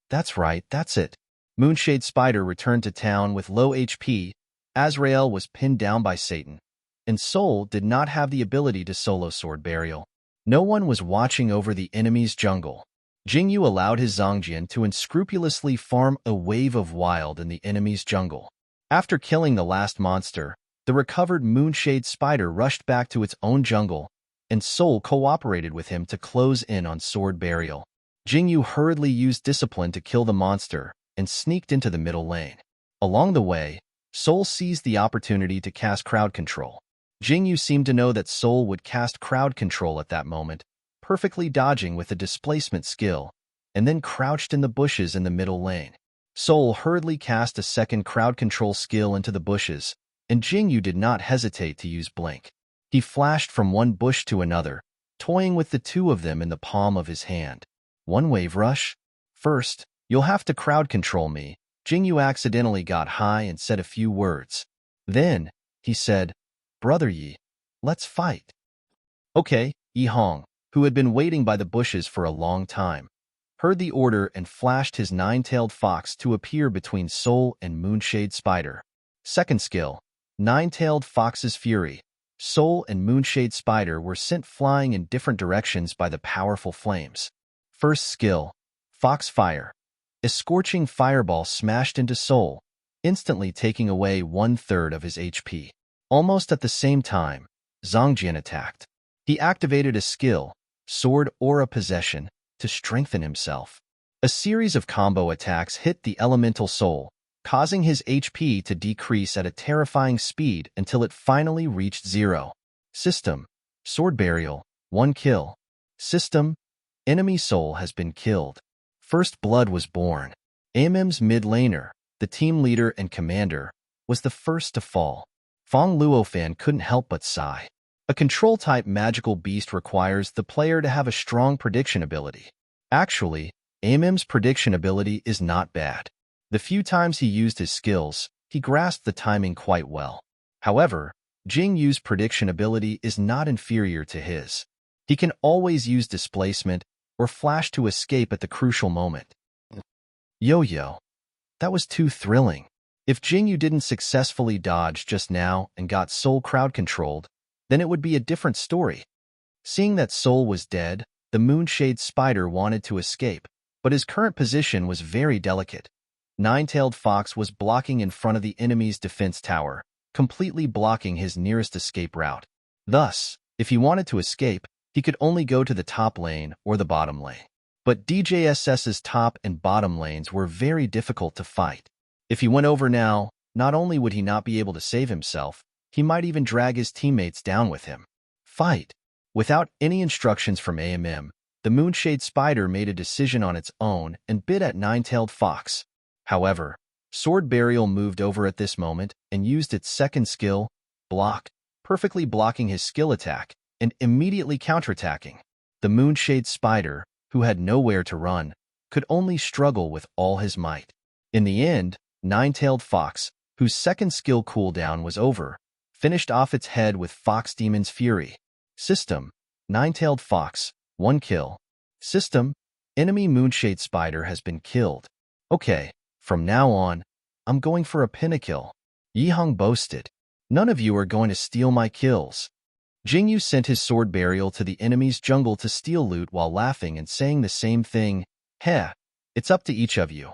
That's right, that's it. Moonshade Spider returned to town with low HP, Azrael was pinned down by Satan, and Soul did not have the ability to solo Sword Burial. No one was watching over the enemy's jungle. Jingyu allowed his Zongjian to unscrupulously farm a wave of wild in the enemy's jungle. After killing the last monster, the recovered Moonshade Spider rushed back to its own jungle, and Soul cooperated with him to close in on Sword Burial. Jingyu hurriedly used Discipline to kill the monster and sneaked into the middle lane. Along the way, Soul seized the opportunity to cast Crowd Control. Jingyu seemed to know that Soul would cast Crowd Control at that moment, perfectly dodging with the displacement skill, and then crouched in the bushes in the middle lane. Soul hurriedly cast a second Crowd Control skill into the bushes, and Jingyu did not hesitate to use Blink. He flashed from one bush to another, toying with the two of them in the palm of his hand. One wave rush? First, you'll have to crowd control me. Jingyu accidentally got high and said a few words. Then, he said, Brother Yi, let's fight. Okay, Yi Hong, who had been waiting by the bushes for a long time, heard the order and flashed his Nine-Tailed Fox to appear between Soul and Moonshade Spider. Second skill, Nine-Tailed Fox's Fury. Soul and Moonshade Spider were sent flying in different directions by the powerful flames. First skill, Fox Fire. A scorching fireball smashed into Soul, instantly taking away 1/3 of his HP. Almost at the same time, Zongjian attacked. He activated a skill, Sword Aura Possession, to strengthen himself. A series of combo attacks hit the elemental Soul, causing his HP to decrease at a terrifying speed until it finally reached 0. System, Sword Burial, 1 kill. System, enemy Soul has been killed. First blood was born. AMM's mid laner, the team leader and commander, was the first to fall. Fong Luofan couldn't help but sigh. A control-type magical beast requires the player to have a strong prediction ability. Actually, AMM's prediction ability is not bad. The few times he used his skills, he grasped the timing quite well. However, Jingyu's prediction ability is not inferior to his. He can always use displacement or flash to escape at the crucial moment. Yo-Yo. That was too thrilling. If Jingyu didn't successfully dodge just now and got Soul crowd controlled, then it would be a different story. Seeing that Soul was dead, the Moonshade Spider wanted to escape, but his current position was very delicate. Nine-Tailed Fox was blocking in front of the enemy's defense tower, completely blocking his nearest escape route. Thus, if he wanted to escape, he could only go to the top lane or the bottom lane. But DJSS's top and bottom lanes were very difficult to fight. If he went over now, not only would he not be able to save himself, he might even drag his teammates down with him. Fight! Without any instructions from AMM, the Moonshade Spider made a decision on its own and bit at Nine-Tailed Fox. However, Sword Burial moved over at this moment and used its second skill, Block, perfectly blocking his skill attack and immediately counterattacking. The Moonshade Spider, who had nowhere to run, could only struggle with all his might. In the end, Nine-Tailed Fox, whose second skill cooldown was over, finished off its head with Fox Demon's Fury. System: Nine-tailed Fox, 1 kill. System: Enemy Moonshade Spider has been killed. Okay, from now on, I'm going for a pentakill. Yihong boasted. None of you are going to steal my kills. Jingyu sent his sword burial to the enemy's jungle to steal loot while laughing and saying the same thing. Heh, it's up to each of you.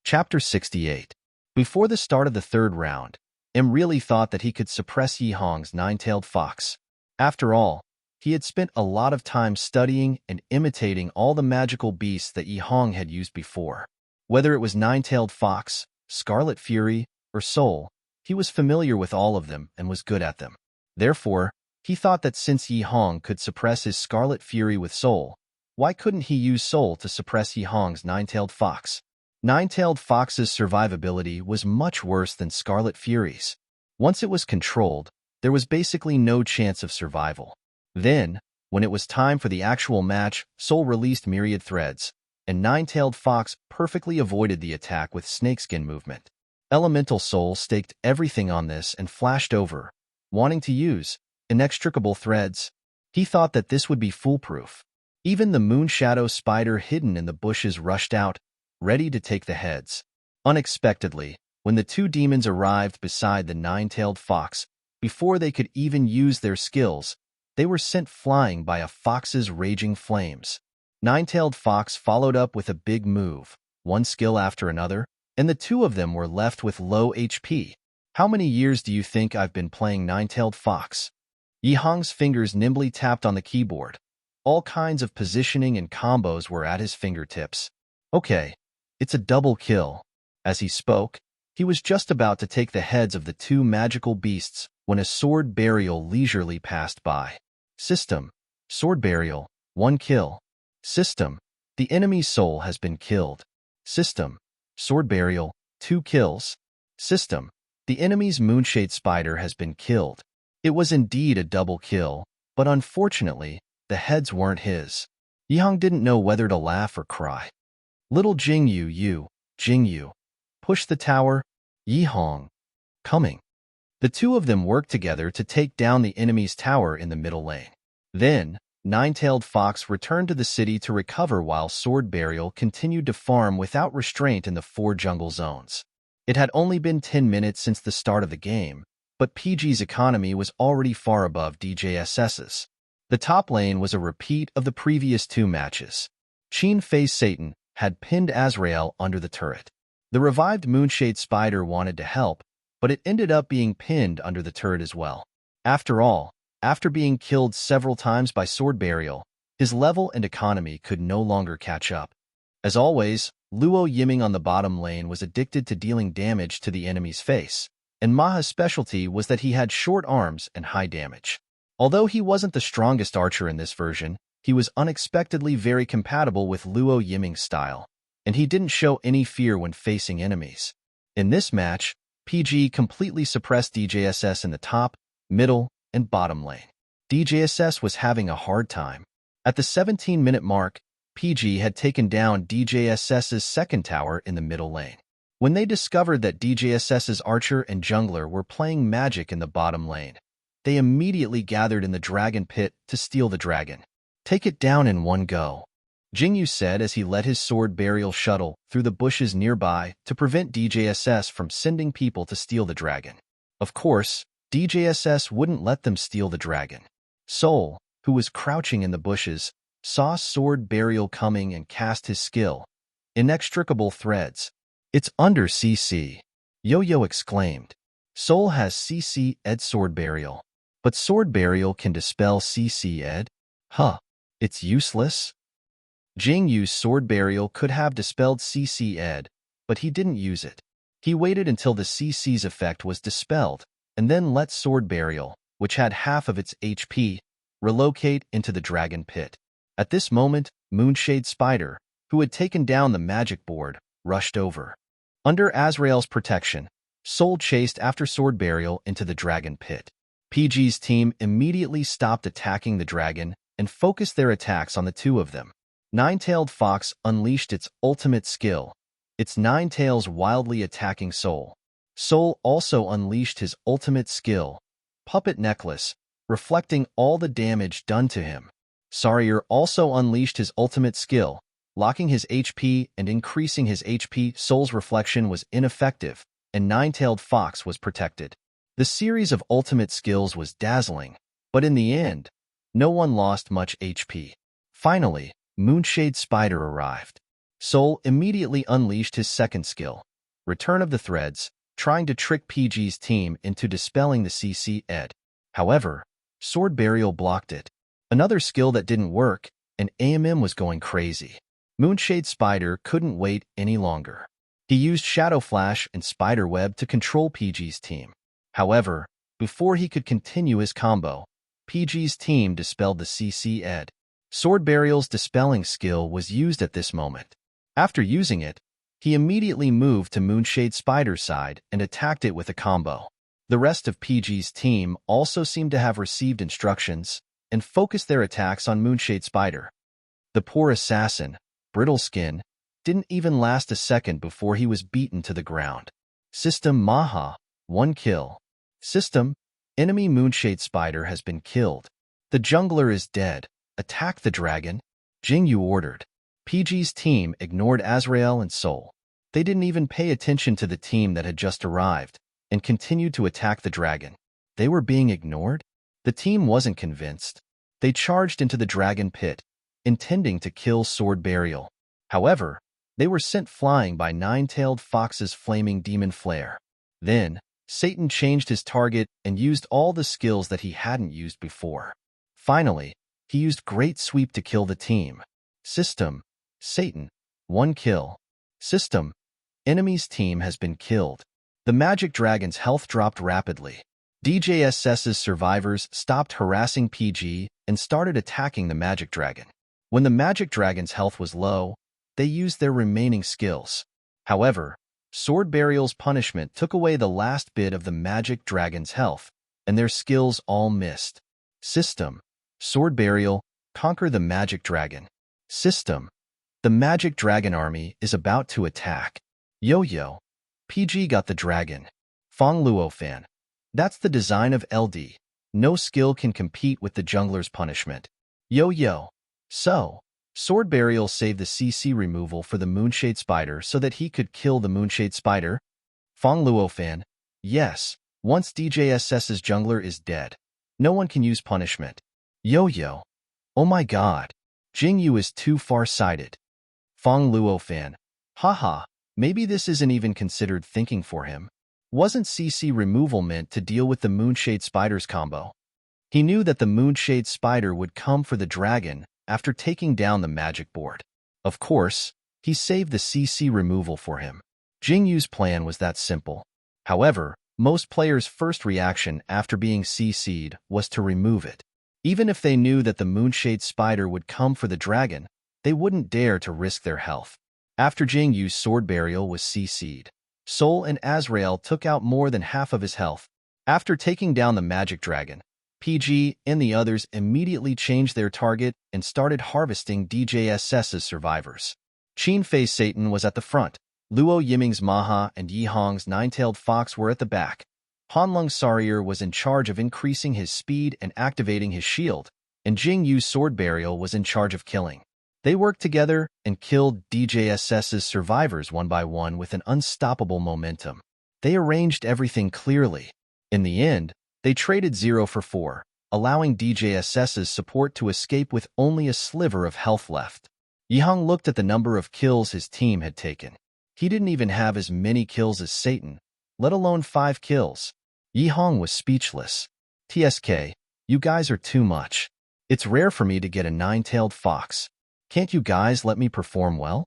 Chapter 68. Before the start of the third round, Im really thought that he could suppress Yihong's nine-tailed fox. After all, he had spent a lot of time studying and imitating all the magical beasts that Yihong had used before. Whether it was nine-tailed fox, Scarlet Fury, or Soul, he was familiar with all of them and was good at them. Therefore, he thought that since Yihong could suppress his Scarlet Fury with Soul, why couldn't he use Soul to suppress Yihong's nine-tailed fox? Nine-tailed fox's survivability was much worse than Scarlet Fury's. Once it was controlled, there was basically no chance of survival. Then, when it was time for the actual match, Soul released Myriad Threads, and Nine-tailed Fox perfectly avoided the attack with snakeskin movement. Elemental Soul staked everything on this and flashed over, wanting to use inextricable threads. He thought that this would be foolproof. Even the Moonshadow Spider hidden in the bushes rushed out, ready to take the heads. Unexpectedly, when the two demons arrived beside the nine-tailed fox, before they could even use their skills, they were sent flying by a fox's raging flames. Nine-tailed Fox followed up with a big move, one skill after another, and the two of them were left with low HP. How many years do you think I've been playing Nine-tailed Fox? Yihong's fingers nimbly tapped on the keyboard. All kinds of positioning and combos were at his fingertips. Okay, it's a double kill. As he spoke, he was just about to take the heads of the two magical beasts when a sword burial leisurely passed by. System: Sword burial, 1 kill. System: The enemy's soul has been killed. System: Sword burial, 2 kills. System: The enemy's Moonshade Spider has been killed. It was indeed a double kill, but unfortunately, the heads weren't his. Yihong didn't know whether to laugh or cry. Little Jingyu, push the tower. Yihong, coming. The two of them worked together to take down the enemy's tower in the middle lane. Then, Nine-tailed Fox returned to the city to recover while Sword Burial continued to farm without restraint in the 4 jungle zones. It had only been 10 minutes since the start of the game, but PG's economy was already far above DJSS's. The top lane was a repeat of the previous 2 matches. Qin Fei's Satan had pinned Azrael under the turret. The revived Moonshade Spider wanted to help, but it ended up being pinned under the turret as well. After all, after being killed several times by Sword Burial, his level and economy could no longer catch up. As always, Luo Yiming on the bottom lane was addicted to dealing damage to the enemy's face, and Maha's specialty was that he had short arms and high damage. Although he wasn't the strongest archer in this version, he was unexpectedly very compatible with Luo Yiming's style, and he didn't show any fear when facing enemies. In this match, PG completely suppressed DJSS in the top, middle, and bottom lane. DJSS was having a hard time. At the 17-minute mark, PG had taken down DJSS's second tower in the middle lane. When they discovered that DJSS's archer and jungler were playing magic in the bottom lane, they immediately gathered in the dragon pit to steal the dragon. Take it down in one go, Jingyu said as he let his sword burial shuttle through the bushes nearby to prevent DJSS from sending people to steal the dragon. Of course, DJSS wouldn't let them steal the dragon. Soul, who was crouching in the bushes, saw sword burial coming and cast his skill. Inextricable threads. It's under CC. Yo-Yo exclaimed. Soul has CC ed sword burial. But sword burial can dispel CC ed? Huh. It's useless? Jingyu's sword burial could have dispelled CC ed, but he didn't use it. He waited until the CC's effect was dispelled, and then let sword burial, which had half of its HP, relocate into the dragon pit. At this moment, Moonshade Spider, who had taken down the magic board, rushed over. Under Azrael's protection, Soul chased after sword burial into the dragon pit. PG's team immediately stopped attacking the dragon and focused their attacks on the two of them. Nine-tailed fox unleashed its ultimate skill, its nine tails wildly attacking Soul. Soul also unleashed his ultimate skill, Puppet Necklace, reflecting all the damage done to him. Sarier also unleashed his ultimate skill, locking his HP and increasing his HP. Soul's reflection was ineffective, and Nine-tailed fox was protected. The series of ultimate skills was dazzling, but in the end, no one lost much HP. Finally, Moonshade Spider arrived. Soul immediately unleashed his second skill, Return of the Threads, trying to trick PG's team into dispelling the CC Ed. However, Sword Burial blocked it. Another skill that didn't work, and AMM was going crazy. Moonshade Spider couldn't wait any longer. He used Shadow Flash and Spider Web to control PG's team. However, before he could continue his combo, PG's team dispelled the CC Ed. Sword Burial's dispelling skill was used at this moment. After using it, he immediately moved to Moonshade Spider's side and attacked it with a combo. The rest of PG's team also seemed to have received instructions and focused their attacks on Moonshade Spider. The poor assassin, Brittle Skin, didn't even last a second before he was beaten to the ground. System Maha, 1 kill. System, enemy Moonshade Spider has been killed. The jungler is dead. Attack the dragon. Jingyu ordered. PG's team ignored Azrael and Soul. They didn't even pay attention to the team that had just arrived and continued to attack the dragon. They were being ignored? The team wasn't convinced. They charged into the dragon pit, intending to kill Sword Burial. However, they were sent flying by Nine-tailed Fox's flaming demon flare. Then, Satan changed his target and used all the skills that he hadn't used before. Finally, he used Great Sweep to kill the team. System, Satan, 1 kill. System, enemy's team has been killed. The Magic Dragon's health dropped rapidly. DJSS's survivors stopped harassing PG and started attacking the Magic Dragon. When the Magic Dragon's health was low, they used their remaining skills. However, Sword Burial's punishment took away the last bit of the Magic Dragon's health, and their skills all missed. System, Sword Burial, conquer the Magic Dragon. System, the Magic Dragon army is about to attack. Yo-Yo, PG got the dragon. Fong Luo fan, that's the design of LD. No skill can compete with the jungler's punishment. Yo-Yo, so, Sword Burial saved the CC removal for the Moonshade Spider so that he could kill the Moonshade Spider? Fong Luo fan, yes, once DJSS's jungler is dead, no one can use punishment. Yo-Yo, oh my god, Jingyu is too far-sighted. Fong Luo fan, haha, maybe this isn't even considered thinking for him. Wasn't CC removal meant to deal with the Moonshade Spider's combo? He knew that the Moonshade Spider would come for the dragon after taking down the magic board. Of course, he saved the CC removal for him. Jingyu's plan was that simple. However, most players' first reaction after being CC'd was to remove it. Even if they knew that the Moonshade Spider would come for the dragon, they wouldn't dare to risk their health. After Jingyu's Sword Burial was CC'd, Soul and Azrael took out more than half of his health. After taking down the Magic Dragon, PG and the others immediately changed their target and started harvesting DJSS's survivors. Qin Fei Satan was at the front. Luo Yiming's Maha and Yi Hong's Nine-tailed Fox were at the back. Hanlung Sarier was in charge of increasing his speed and activating his shield, and Jingyu's Sword Burial was in charge of killing. They worked together and killed DJSS's survivors one by one with an unstoppable momentum. They arranged everything clearly. In the end, they traded 0 for 4, allowing DJSS's support to escape with only a sliver of health left. Yihong looked at the number of kills his team had taken. He didn't even have as many kills as Satan, let alone 5 kills. Yihong was speechless. TSK, you guys are too much. It's rare for me to get a nine-tailed fox. Can't you guys let me perform well?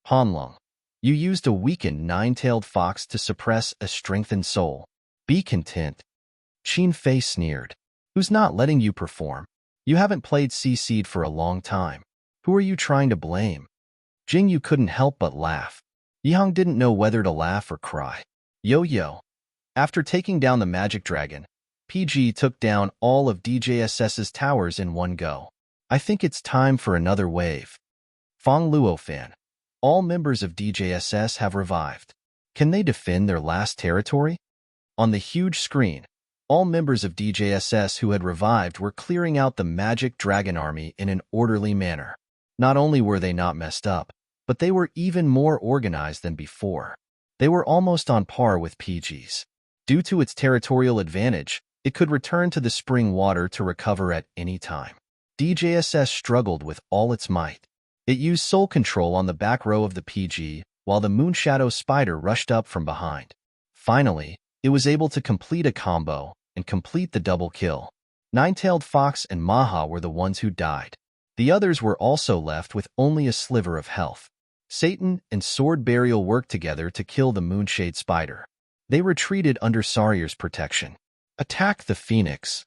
Hanlong, you used a weakened nine-tailed fox to suppress a strengthened soul. Be content. Qin Fei sneered. Who's not letting you perform? You haven't played CC'd for a long time. Who are you trying to blame? Jingyu couldn't help but laugh. Yihong didn't know whether to laugh or cry. Yo-Yo. After taking down the Magic Dragon, PG took down all of DJSS's towers in one go. I think it's time for another wave. Fong Luofan. All members of DJSS have revived. Can they defend their last territory? On the huge screen, all members of DJSS who had revived were clearing out the magic dragon army in an orderly manner. Not only were they not messed up, but they were even more organized than before. They were almost on par with PG's. Due to its territorial advantage, it could return to the spring water to recover at any time. DJSS struggled with all its might. It used soul control on the back row of the PG, while the Moonshadow Spider rushed up from behind. Finally, it was able to complete a combo and complete the double kill. Nine-tailed Fox and Maha were the ones who died. The others were also left with only a sliver of health. Satan and Sword Burial worked together to kill the Moonshade Spider. They retreated under Saryer's protection. "Attack the Phoenix!"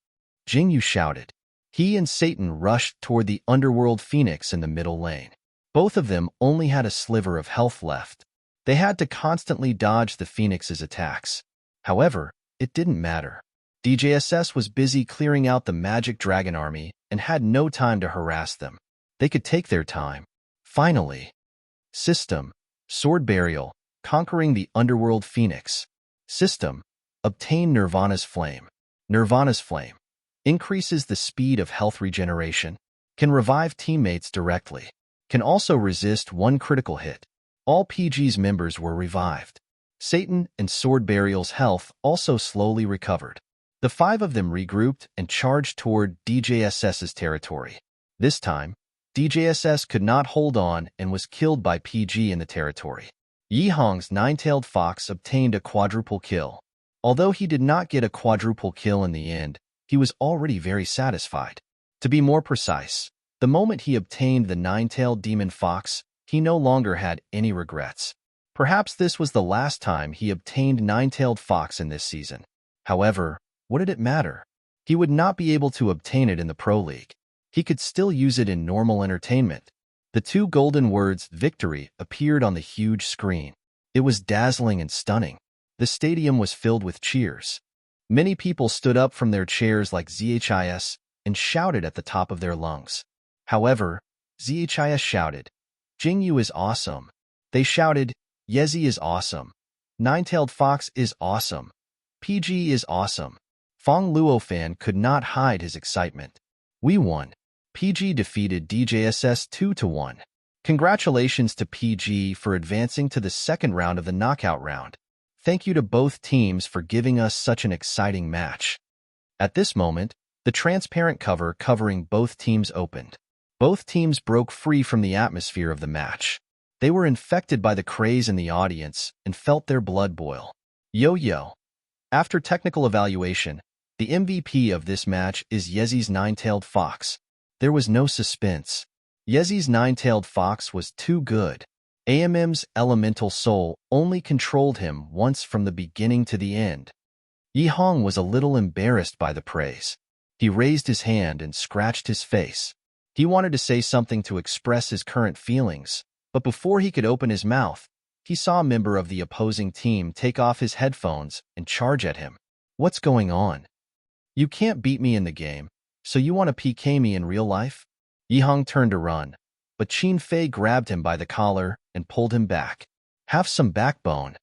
Jingyu shouted. He and Satan rushed toward the Underworld Phoenix in the middle lane. Both of them only had a sliver of health left. They had to constantly dodge the Phoenix's attacks. However, it didn't matter. DJSS was busy clearing out the Magic Dragon Army and had no time to harass them. They could take their time. Finally. System: Sword Burial, conquering the Underworld Phoenix. System: obtain Nirvana's Flame. Nirvana's Flame increases the speed of health regeneration, can revive teammates directly, can also resist one critical hit. All PG's members were revived. Satan and Sword Burial's health also slowly recovered. The five of them regrouped and charged toward DJSS's territory. This time, DJSS could not hold on and was killed by PG in the territory. Yihong's nine-tailed fox obtained a quadruple kill. Although he did not get a quadruple kill in the end, he was already very satisfied. To be more precise, the moment he obtained the nine-tailed demon fox, he no longer had any regrets. Perhaps this was the last time he obtained nine-tailed fox in this season. However, what did it matter? He would not be able to obtain it in the Pro League. He could still use it in normal entertainment. The two golden words "victory" appeared on the huge screen. It was dazzling and stunning. The stadium was filled with cheers. Many people stood up from their chairs like ZHIS and shouted at the top of their lungs. However, ZHIS shouted, "Jingyu is awesome." They shouted, "Yezi is awesome. Nine-tailed Fox is awesome. PG is awesome." Fong Luofan could not hide his excitement. "We won." PG defeated DJSS 2-1. Congratulations to PG for advancing to the second round of the knockout round. Thank you to both teams for giving us such an exciting match. At this moment, the transparent cover covering both teams opened. Both teams broke free from the atmosphere of the match. They were infected by the craze in the audience and felt their blood boil. Yo-yo. After technical evaluation, the MVP of this match is Yezi's nine-tailed fox. There was no suspense. Yezi's nine-tailed fox was too good. AMM's elemental soul only controlled him once from the beginning to the end. Yihong was a little embarrassed by the praise. He raised his hand and scratched his face. He wanted to say something to express his current feelings, but before he could open his mouth, he saw a member of the opposing team take off his headphones and charge at him. "What's going on? You can't beat me in the game, so you want to PK me in real life?" Yihong turned to run, but Qin Fei grabbed him by the collar and pulled him back. "Have some backbone."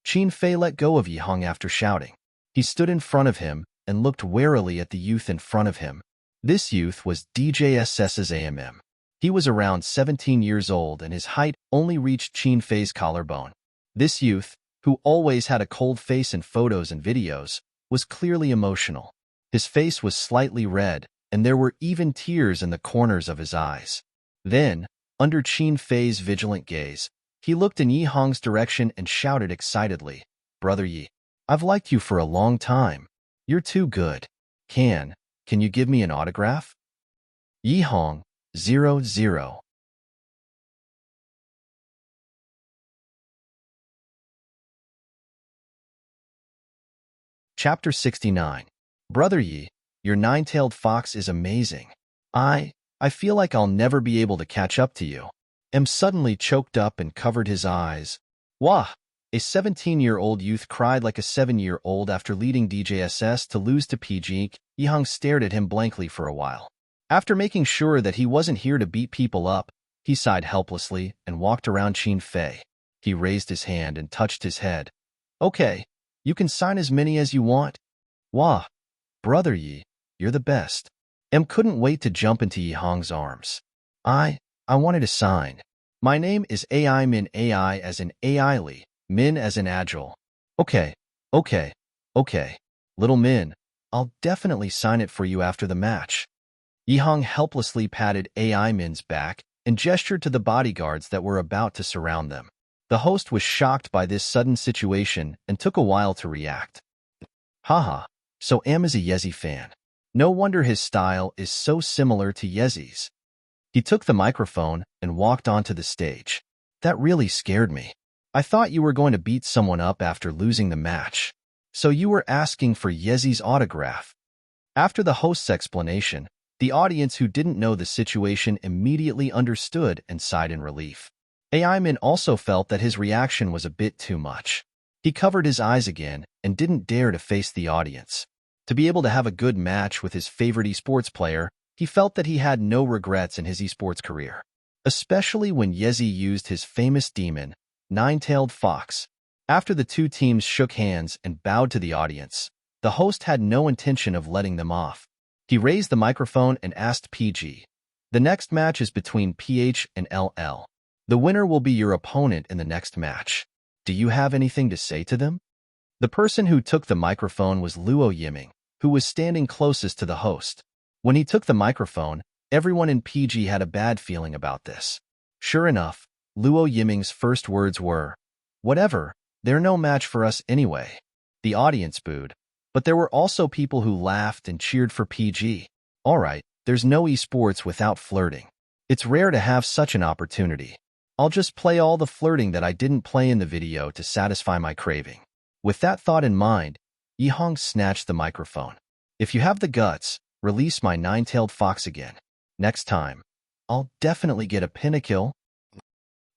Qin Fei let go of Yihong after shouting. He stood in front of him and looked warily at the youth in front of him. This youth was DJSS's AMM. He was around 17 years old and his height only reached Qin Fei's collarbone. This youth, who always had a cold face in photos and videos, was clearly emotional. His face was slightly red, and there were even tears in the corners of his eyes. Then, under Qin Fei's vigilant gaze, he looked in Yihong's direction and shouted excitedly, "Brother Yi, I've liked you for a long time. You're too good. Can you give me an autograph?" Yihong, 00. Chapter 69. Brother Yi, your nine-tailed fox is amazing. I feel like I'll never be able to catch up to you. M suddenly choked up and covered his eyes. Wah! A 17-year-old youth cried like a 7-year-old after leading DJSS to lose to PG. Yihong stared at him blankly for a while. After making sure that he wasn't here to beat people up, He sighed helplessly and walked around Qin Fei. He raised his hand and touched his head. Okay, you can sign as many as you want. Wah, brother Yi, you're the best. Em couldn't wait to jump into Yi Hong's arms. I wanted to sign. My name is AI Min, AI as in AI Li, Min as in agile. Okay, okay, okay. Little Min, I'll definitely sign it for you after the match. Yi Hong helplessly patted AI Min's back and gestured to the bodyguards that were about to surround them. The host was shocked by this sudden situation and took a while to react. Haha, so Am is a Yezi fan. No wonder his style is so similar to Yezi's. He took the microphone and walked onto the stage. That really scared me. I thought you were going to beat someone up after losing the match. So you were asking for Yezi's autograph. After the host's explanation, the audience who didn't know the situation immediately understood and sighed in relief. Aimin also felt that his reaction was a bit too much. He covered his eyes again and didn't dare to face the audience. To be able to have a good match with his favorite esports player, he felt that he had no regrets in his esports career. Especially when Yezi used his famous demon, Nine-Tailed Fox. After the two teams shook hands and bowed to the audience, the host had no intention of letting them off. He raised the microphone and asked PG, "The next match is between PH and LL. The winner will be your opponent in the next match. Do you have anything to say to them?" The person who took the microphone was Luo Yiming, who was standing closest to the host. When he took the microphone, everyone in PG had a bad feeling about this. Sure enough, Luo Yiming's first words were, "Whatever, they're no match for us anyway." The audience booed, but there were also people who laughed and cheered for PG. Alright, there's no esports without flirting. It's rare to have such an opportunity. I'll just play all the flirting that I didn't play in the video to satisfy my craving. With that thought in mind, Yi Hong snatched the microphone. "If you have the guts, release my nine-tailed fox again. Next time, I'll definitely get a pinnacle."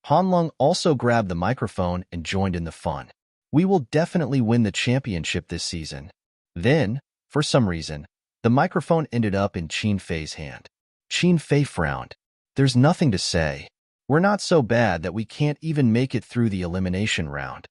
Han Lung also grabbed the microphone and joined in the fun. "We will definitely win the championship this season." Then, for some reason, the microphone ended up in Qin Fei's hand. Qin Fei frowned. "There's nothing to say. We're not so bad that we can't even make it through the elimination round."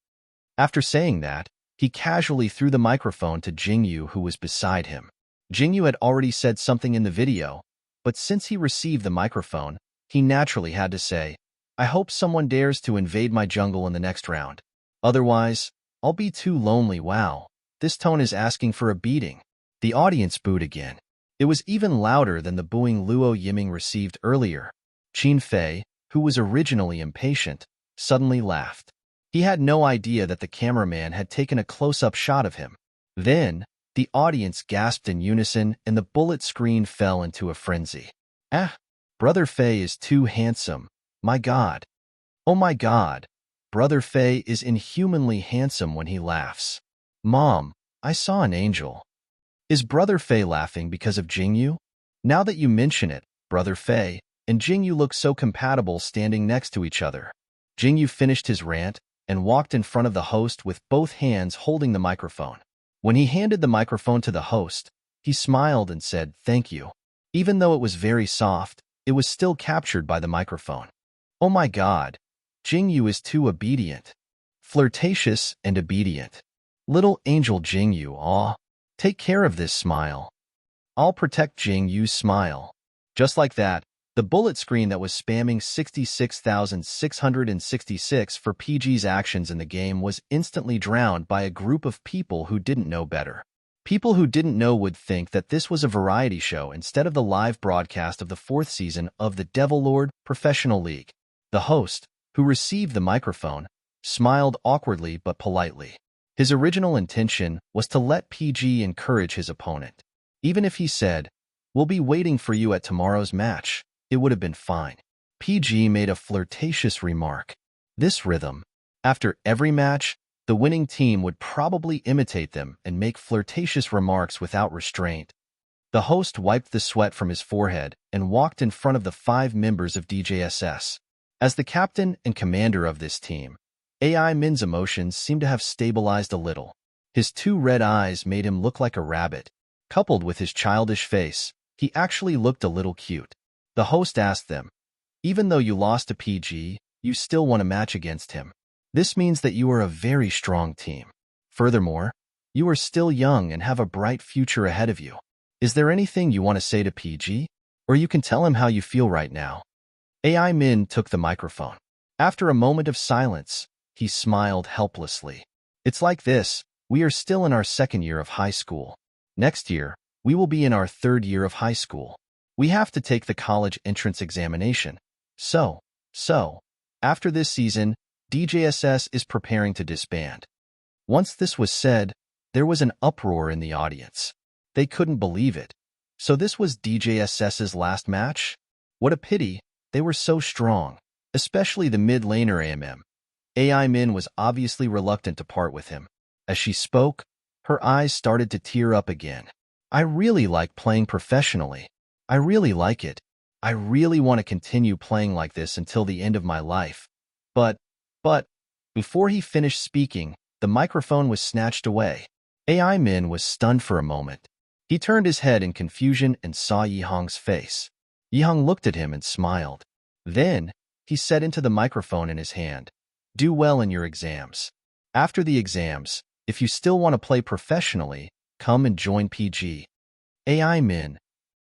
After saying that, he casually threw the microphone to Jingyu, who was beside him. Jingyu had already said something in the video, but since he received the microphone, he naturally had to say, "I hope someone dares to invade my jungle in the next round. Otherwise, I'll be too lonely." Wow, this tone is asking for a beating. The audience booed again. It was even louder than the booing Luo Yiming received earlier. Qin Fei, who was originally impatient, suddenly laughed. He had no idea that the cameraman had taken a close-up shot of him. Then, the audience gasped in unison and the bullet screen fell into a frenzy. "Ah, Brother Fei is too handsome. My God. Oh my God. Brother Fei is inhumanly handsome when he laughs. Mom, I saw an angel." Is Brother Fei laughing because of Jingyu? Now that you mention it, Brother Fei and Jingyu look so compatible standing next to each other. Jingyu finished his rant and walked in front of the host with both hands holding the microphone. When he handed the microphone to the host, he smiled and said, "Thank you." Even though it was very soft, it was still captured by the microphone. Oh my God, Jingyu is too obedient. Flirtatious and obedient. Little angel Jingyu, aw. Take care of this smile. I'll protect Jingyu's smile. Just like that, the bullet screen that was spamming 66,666 for PG's actions in the game was instantly drowned by a group of people who didn't know better. People who didn't know would think that this was a variety show instead of the live broadcast of the 4th season of the Devil Lord Professional League. The host, who received the microphone, smiled awkwardly but politely. His original intention was to let PG encourage his opponent. Even if he said, "We'll be waiting for you at tomorrow's match," it would have been fine. PG made a flirtatious remark. This rhythm, after every match, the winning team would probably imitate them and make flirtatious remarks without restraint. The host wiped the sweat from his forehead and walked in front of the 5 members of DJSS. As the captain and commander of this team, AI Min's emotions seemed to have stabilized a little. His 2 red eyes made him look like a rabbit. Coupled with his childish face, he actually looked a little cute. The host asked them, Even though you lost to PG, you still won a match against him. This means that you are a very strong team. Furthermore, you are still young and have a bright future ahead of you. Is there anything you want to say to PG? Or you can tell him how you feel right now. AI Min took the microphone. After a moment of silence, he smiled helplessly. It's like this, we are still in our second year of high school. Next year, we will be in our third year of high school. We have to take the college entrance examination. So, after this season, DJSS is preparing to disband. Once this was said, there was an uproar in the audience. They couldn't believe it. So this was DJSS's last match? What a pity, they were so strong, especially the mid-laner AMM. AI Min was obviously reluctant to part with him. As she spoke, her eyes started to tear up again. I really like playing professionally. I really like it. I really want to continue playing like this until the end of my life. But, before he finished speaking, the microphone was snatched away. AI Min was stunned for a moment. He turned his head in confusion and saw Yihang's face. Yihang looked at him and smiled. Then, he said into the microphone in his hand, "Do well in your exams. After the exams, if you still want to play professionally, come and join PG." AI Min.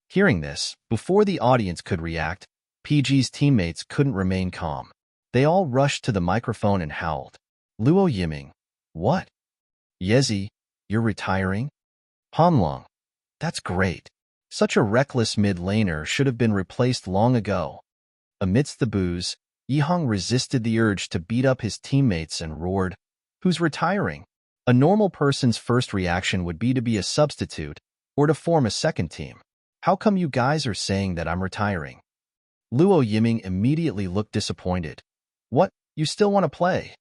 Hearing this, before the audience could react, PG's teammates couldn't remain calm. They all rushed to the microphone and howled. Luo Yiming. What? Yezi, you're retiring? Hanlong. That's great. Such a reckless mid-laner should have been replaced long ago. Amidst the boos, Yihang resisted the urge to beat up his teammates and roared, "Who's retiring?" A normal person's first reaction would be to be a substitute or to form a second team. How come you guys are saying that I'm retiring? Luo Yiming immediately looked disappointed. What, you still want to play?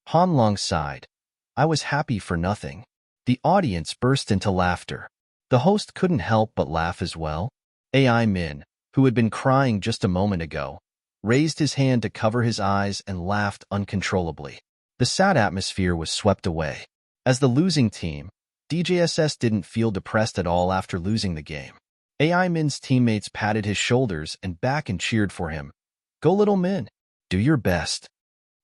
Hanlong sighed. I was happy for nothing. The audience burst into laughter. The host couldn't help but laugh as well. AI Min, who had been crying just a moment ago, raised his hand to cover his eyes and laughed uncontrollably. The sad atmosphere was swept away. As the losing team, DJSS didn't feel depressed at all after losing the game. AI Min's teammates patted his shoulders and back and cheered for him. Go little Min. Do your best.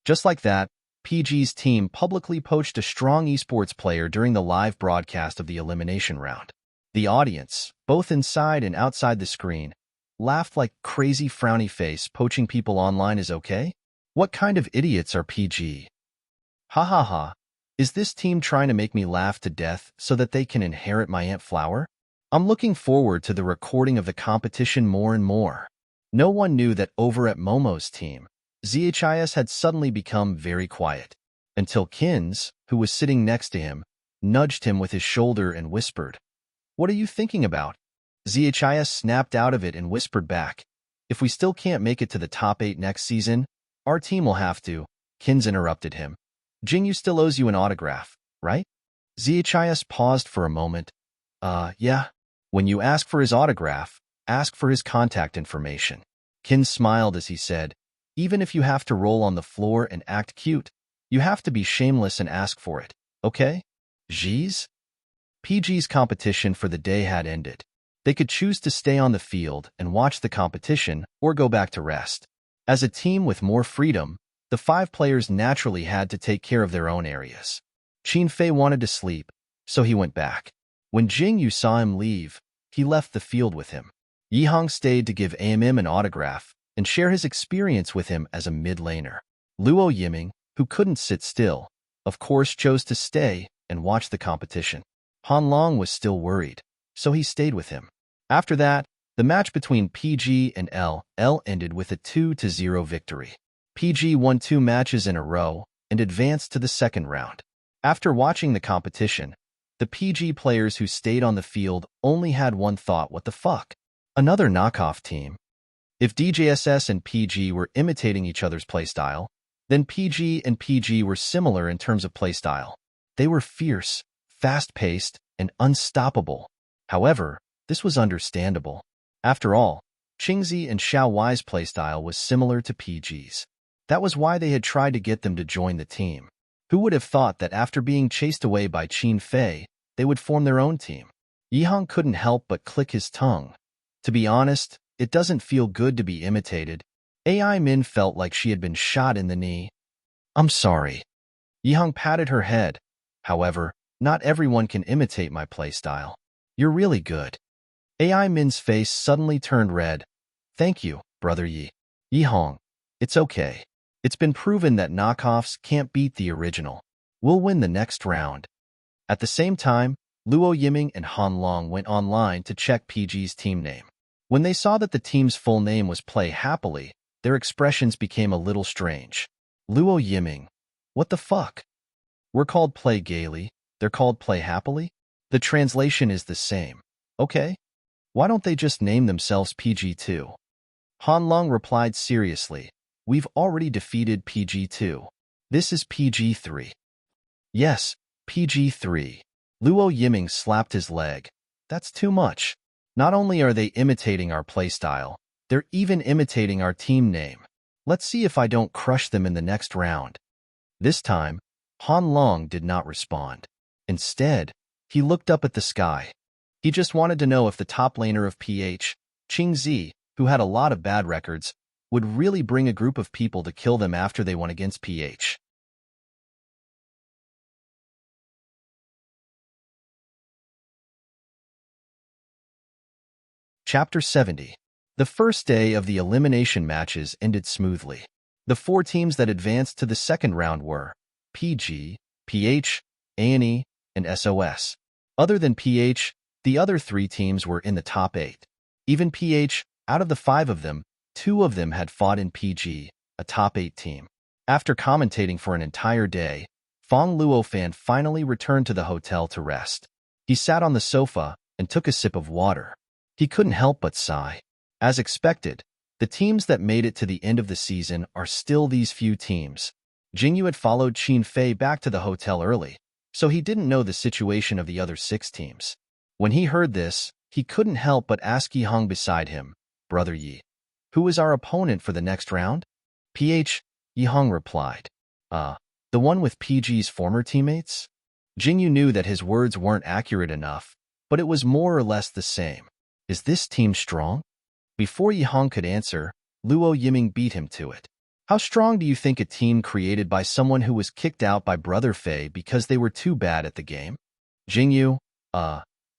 Just like that, PG's team publicly poached a strong esports player during the live broadcast of the elimination round. The audience, both inside and outside the screen, laughed like crazy frowny face. Poaching people online is okay? What kind of idiots are PG? Ha ha ha. Is this team trying to make me laugh to death so that they can inherit my Aunt Flower? I'm looking forward to the recording of the competition more and more. No one knew that over at Momo's team, ZHIS had suddenly become very quiet, until Kins, who was sitting next to him, nudged him with his shoulder and whispered, What are you thinking about? ZHIS snapped out of it and whispered back, If we still can't make it to the top 8 next season, our team will have to. Kins interrupted him. Jingyu still owes you an autograph, right? ZHIS paused for a moment. Yeah. When you ask for his autograph, ask for his contact information. Kins smiled as he said, Even if you have to roll on the floor and act cute, you have to be shameless and ask for it, okay? Jeez? PG's competition for the day had ended. They could choose to stay on the field and watch the competition or go back to rest. As a team with more freedom, the 5 players naturally had to take care of their own areas. Qin Fei wanted to sleep, so he went back. When Jingyu saw him leave, he left the field with him. Yihang stayed to give AMM an autograph and share his experience with him as a mid-laner. Luo Yiming, who couldn't sit still, of course chose to stay and watch the competition. Han Long was still worried, so he stayed with him. After that, the match between PG and LL ended with a 2-0 victory. PG won 2 matches in a row and advanced to the second round. After watching the competition, the PG players who stayed on the field only had one thought, what the fuck? Another knockoff team. If DJSS and PG were imitating each other's playstyle, then PG and PG were similar in terms of playstyle. They were fierce, fast-paced, and unstoppable. However, this was understandable. After all, Qingzi and Xiao Wei's playstyle was similar to PG's. That was why they had tried to get them to join the team. Who would have thought that after being chased away by Qin Fei, they would form their own team? Yihang couldn't help but click his tongue. To be honest, it doesn't feel good to be imitated. AI Min felt like she had been shot in the knee. I'm sorry. Yihang patted her head. However, not everyone can imitate my playstyle. You're really good. AI Min's face suddenly turned red. Thank you, Brother Yi. Yihang, it's okay. It's been proven that knockoffs can't beat the original. We'll win the next round. At the same time, Luo Yiming and Han Long went online to check PG's team name. When they saw that the team's full name was Play Happily, their expressions became a little strange. Luo Yiming, what the fuck? We're called Play Gaily, they're called Play Happily? The translation is the same. Okay. Why don't they just name themselves PG2? Han Long replied seriously, we've already defeated PG2. This is PG3. Yes, PG3. Luo Yiming slapped his leg. That's too much. Not only are they imitating our playstyle, they're even imitating our team name. Let's see if I don't crush them in the next round. This time, Han Long did not respond. Instead, he looked up at the sky. He just wanted to know if the top laner of PH, Qing Zi, who had a lot of bad records, would really bring a group of people to kill them after they won against PH. Chapter 70. The first day of the elimination matches ended smoothly. The 4 teams that advanced to the second round were PG, PH, A&E, and SOS. Other than PH, the other 3 teams were in the top 8. Even PH, out of the 5 of them, 2 of them had fought in PG, a top 8 team. After commentating for an entire day, Fong Luofan finally returned to the hotel to rest. He sat on the sofa and took a sip of water. He couldn't help but sigh. As expected, the teams that made it to the end of the season are still these few teams. Jingyu had followed Qin Fei back to the hotel early, so he didn't know the situation of the other 6 teams. When he heard this, he couldn't help but ask Yihang beside him, Brother Yi, who is our opponent for the next round? PH, Yihang replied. The one with PG's former teammates? Jingyu knew that his words weren't accurate enough, but it was more or less the same. Is this team strong? Before Yihang could answer, Luo Yiming beat him to it. How strong do you think a team created by someone who was kicked out by Brother Fei because they were too bad at the game? Jingyu,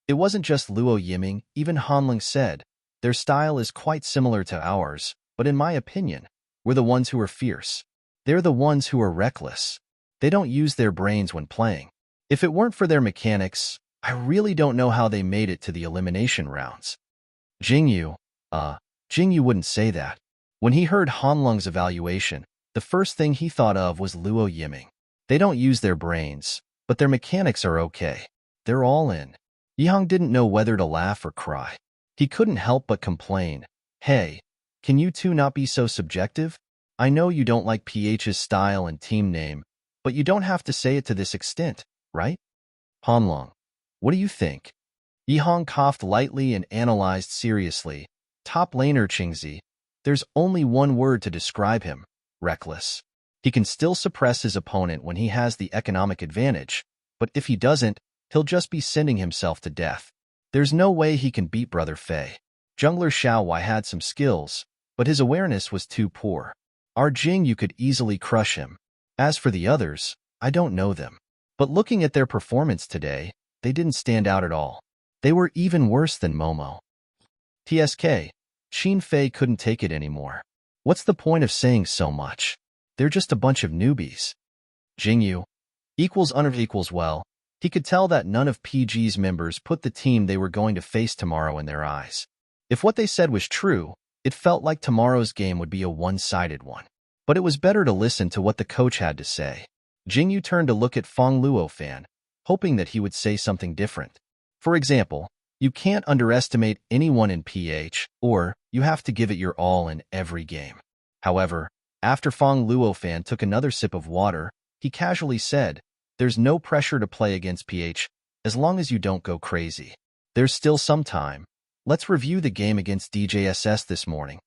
it wasn't just Luo Yiming, even Hanling said, their style is quite similar to ours, but in my opinion, we're the ones who are fierce. They're the ones who are reckless. They don't use their brains when playing. If it weren't for their mechanics, I really don't know how they made it to the elimination rounds. Jingyu wouldn't say that. When he heard Hanlong's evaluation, the first thing he thought of was Luo Yiming. They don't use their brains, but their mechanics are okay. They're all in. Yihang didn't know whether to laugh or cry. He couldn't help but complain. Hey, can you two not be so subjective? I know you don't like PH's style and team name, but you don't have to say it to this extent, right? Hanlong, what do you think? Yihang coughed lightly and analyzed seriously. Top laner Qingzi. There's only one word to describe him. Reckless. He can still suppress his opponent when he has the economic advantage, but if he doesn't, he'll just be sending himself to death. There's no way he can beat Brother Fei. Jungler Xiaowai had some skills, but his awareness was too poor. Our Jingyu could easily crush him. As for the others, I don't know them. But looking at their performance today, they didn't stand out at all. They were even worse than Momo. TSK, Qin Fei couldn't take it anymore. What's the point of saying so much? They're just a bunch of newbies. Jingyu, equals well, he could tell that none of PG's members put the team they were going to face tomorrow in their eyes. If what they said was true, it felt like tomorrow's game would be a one-sided one. But it was better to listen to what the coach had to say. Jingyu turned to look at Fong Luofan, hoping that he would say something different. For example, you can't underestimate anyone in PH, or you have to give it your all in every game. However, after Fong Luofan took another sip of water, he casually said, there's no pressure to play against PH, as long as you don't go crazy. There's still some time. Let's review the game against DJSS this morning.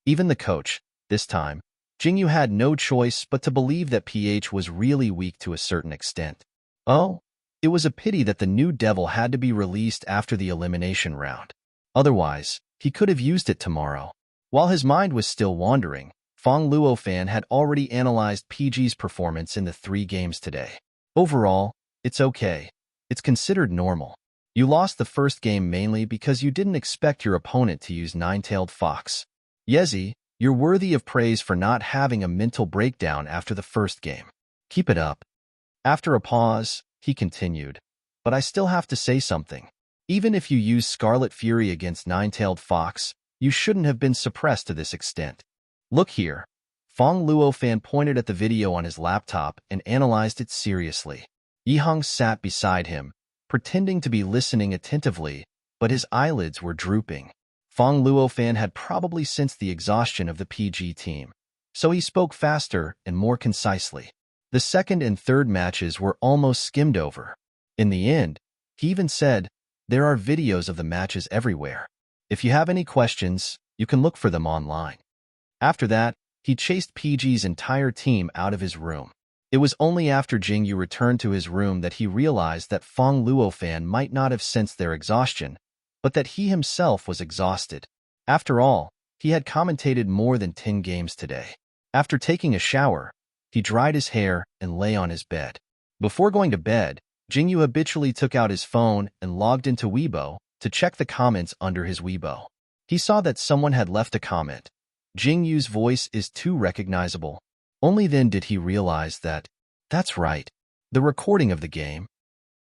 Even the coach, this time, Jingyu had no choice but to believe that PH was really weak to a certain extent. Oh, it was a pity that the new devil had to be released after the elimination round. Otherwise, he could have used it tomorrow. While his mind was still wandering, Fong Luofan had already analyzed PG's performance in the 3 games today. Overall, it's okay. It's considered normal. You lost the first game mainly because you didn't expect your opponent to use Nine-Tailed Fox. Yezi, you're worthy of praise for not having a mental breakdown after the first game. Keep it up. After a pause, he continued, but I still have to say something. Even if you use Scarlet Fury against Nine-Tailed Fox, you shouldn't have been suppressed to this extent. Look here. Fong Luofan pointed at the video on his laptop and analyzed it seriously. Yihang sat beside him, pretending to be listening attentively, but his eyelids were drooping. Fong Luofan had probably sensed the exhaustion of the PG team, so he spoke faster and more concisely. The second and third matches were almost skimmed over. In the end, he even said, "There are videos of the matches everywhere. If you have any questions, you can look for them online." After that, he chased PG's entire team out of his room. It was only after Jingyu returned to his room that he realized that Fong Luofan might not have sensed their exhaustion, but that he himself was exhausted. After all, he had commentated more than 10 games today. After taking a shower, he dried his hair and lay on his bed. Before going to bed, Jingyu habitually took out his phone and logged into Weibo to check the comments under his Weibo. He saw that someone had left a comment. Jingyu's voice is too recognizable. Only then did he realize that, that's right, the recording of the game.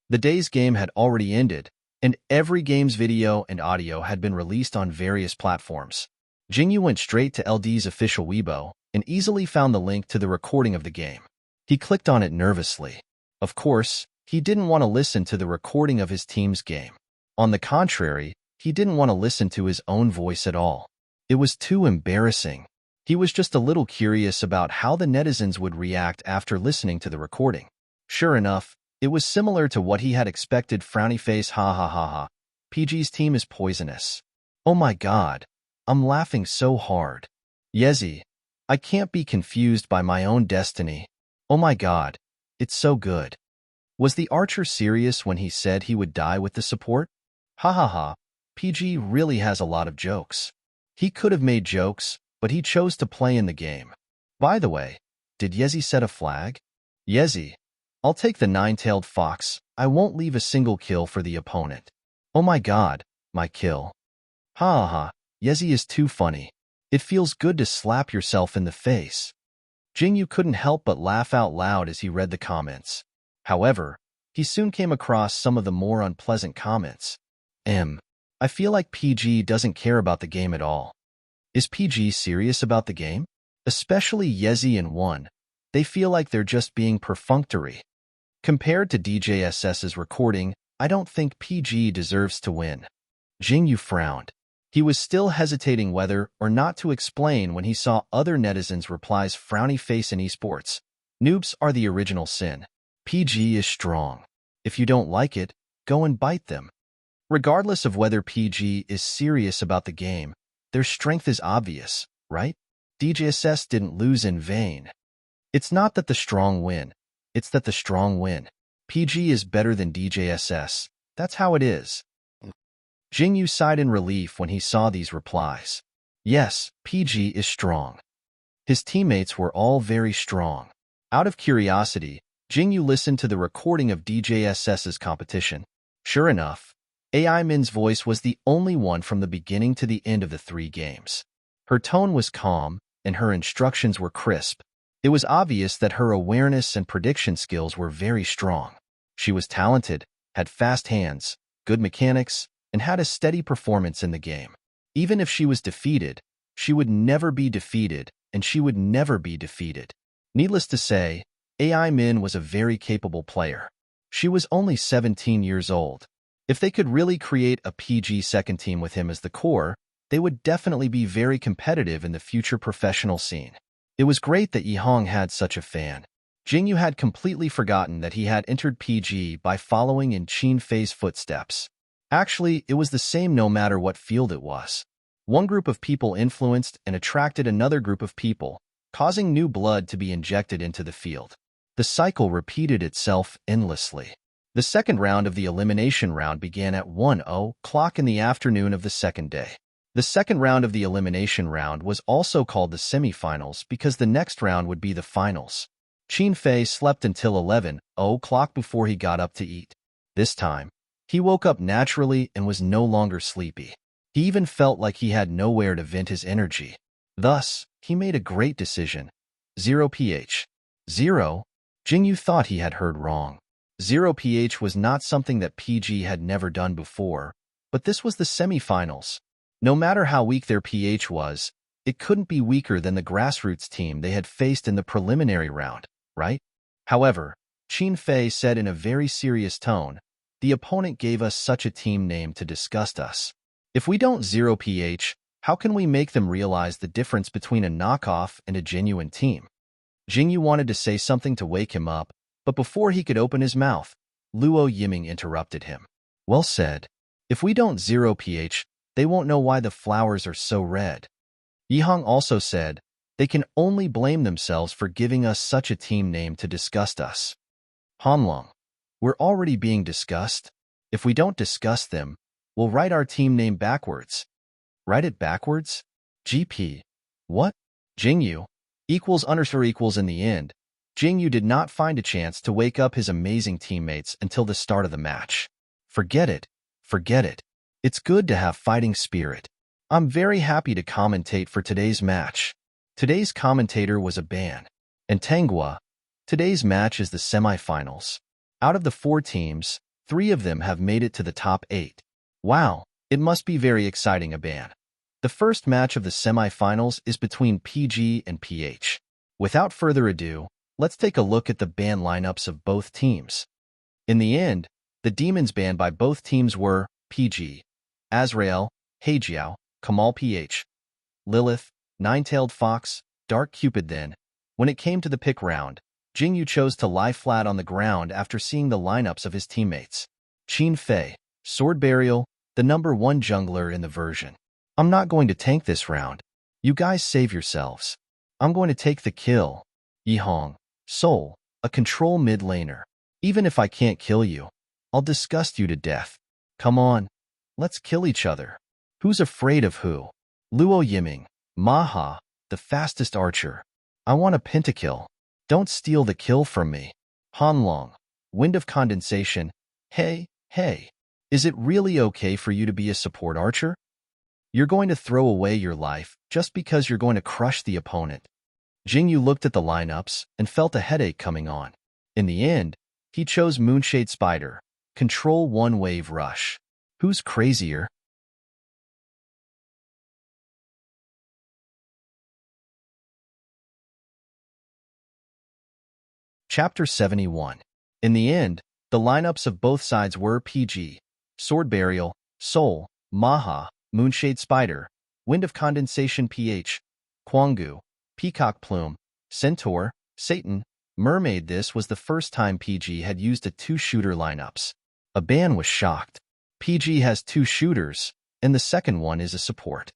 The day's game had already ended, and every game's video and audio had been released on various platforms. Jingyu went straight to LD's official Weibo and easily found the link to the recording of the game. He clicked on it nervously. Of course, he didn't want to listen to the recording of his team's game. On the contrary, he didn't want to listen to his own voice at all. It was too embarrassing. He was just a little curious about how the netizens would react after listening to the recording. Sure enough, it was similar to what he had expected. Frowny face, ha ha ha ha. PG's team is poisonous. Oh my god, I'm laughing so hard. Yezi, I can't be confused by my own destiny. Oh my god, it's so good. Was the archer serious when he said he would die with the support? Ha ha ha, PG really has a lot of jokes. He could have made jokes, but he chose to play in the game. By the way, did Yezi set a flag? Yezi, I'll take the Nine-Tailed Fox. I won't leave a single kill for the opponent. Oh my god, my kill. Ha ha ha, Yezi is too funny. It feels good to slap yourself in the face. Jingyu couldn't help but laugh out loud as he read the comments. However, he soon came across some of the more unpleasant comments. I feel like PG doesn't care about the game at all. Is PG serious about the game? Especially Yezi and One. They feel like they're just being perfunctory. Compared to DJSS's recording, I don't think PG deserves to win. Jingyu frowned. He was still hesitating whether or not to explain when he saw other netizens' replies. Frowny face in esports. Noobs are the original sin. PG is strong. If you don't like it, go and bite them. Regardless of whether PG is serious about the game, their strength is obvious, right? DJSS didn't lose in vain. It's not that the strong win, it's that the strong win. PG is better than DJSS. That's how it is. Jingyu sighed in relief when he saw these replies. Yes, PG is strong. His teammates were all very strong. Out of curiosity, Jingyu listened to the recording of DJSS's competition. Sure enough, AI Min's voice was the only one from the beginning to the end of the 3 games. Her tone was calm, and her instructions were crisp. It was obvious that her awareness and prediction skills were very strong. She was talented, had fast hands, good mechanics, and had a steady performance in the game. Even if she was defeated, she would never be defeated, and she would never be defeated. Needless to say, AI Min was a very capable player. She was only 17 years old. If they could really create a PG second team with him as the core, they would definitely be very competitive in the future professional scene. It was great that Yihang had such a fan. Jingyu had completely forgotten that he had entered PG by following in Qin Fei's footsteps. Actually, it was the same no matter what field it was. One group of people influenced and attracted another group of people, causing new blood to be injected into the field. The cycle repeated itself endlessly. The second round of the elimination round began at 1:00 in the afternoon of the second day. The second round of the elimination round was also called the semifinals because the next round would be the finals. Qin Fei slept until 11:00 before he got up to eat. This time, he woke up naturally and was no longer sleepy. He even felt like he had nowhere to vent his energy. Thus, he made a great decision. 0 pH. 0? Jingyu thought he had heard wrong. 0 pH was not something that PG had never done before, but this was the semifinals. No matter how weak their pH was, it couldn't be weaker than the grassroots team they had faced in the preliminary round, right? However, Qin Fei said in a very serious tone, the opponent gave us such a team name to disgust us. If we don't 0 pH, how can we make them realize the difference between a knockoff and a genuine team? Jingyu wanted to say something to wake him up, but before he could open his mouth, Luo Yiming interrupted him. Well said. If we don't 0 pH, they won't know why the flowers are so red. Yihang also said, they can only blame themselves for giving us such a team name to disgust us. Hanlong, we're already being discussed. If we don't discuss them, we'll write our team name backwards. Write it backwards? GP. What? Jingyu. Equals underscore equals in the end. Jingyu did not find a chance to wake up his amazing teammates until the start of the match. Forget it. Forget it. It's good to have fighting spirit. I'm very happy to commentate for today's match. Today's commentator was a ban. And Tangua. Today's match is the semifinals. Out of the 4 teams, 3 of them have made it to the top 8. Wow, it must be very exciting, Aban. The first match of the semifinals is between PG and PH. Without further ado, let's take a look at the ban lineups of both teams. In the end, the demons banned by both teams were PG, Azrael, Heijiao, Kamal PH, Lilith, Nine-Tailed Fox, Dark Cupid. Then, when it came to the pick round, Jingyu chose to lie flat on the ground after seeing the lineups of his teammates. Qin Fei, Sword Burial, the number 1 jungler in the version. I'm not going to tank this round. You guys save yourselves. I'm going to take the kill. Yihang, Soul, a control mid laner. Even if I can't kill you, I'll disgust you to death. Come on, let's kill each other. Who's afraid of who? Luo Yiming, Maha, the fastest archer. I want a pentakill. Don't steal the kill from me. Hanlong, Wind of Condensation. Hey, hey. Is it really okay for you to be a support archer? You're going to throw away your life just because you're going to crush the opponent. Jingyu looked at the lineups and felt a headache coming on. In the end, he chose Moonshade Spider, Control 1 Wave Rush. Who's crazier? Chapter 71. In the end, the lineups of both sides were PG, Sword Burial, Soul, Maha, Moonshade Spider, Wind of Condensation PH, Quangu, Peacock Plume, Centaur, Satan, Mermaid. This was the first time PG had used a 2-shooter lineups. Aban was shocked. PG has 2 shooters, and the second one is a support.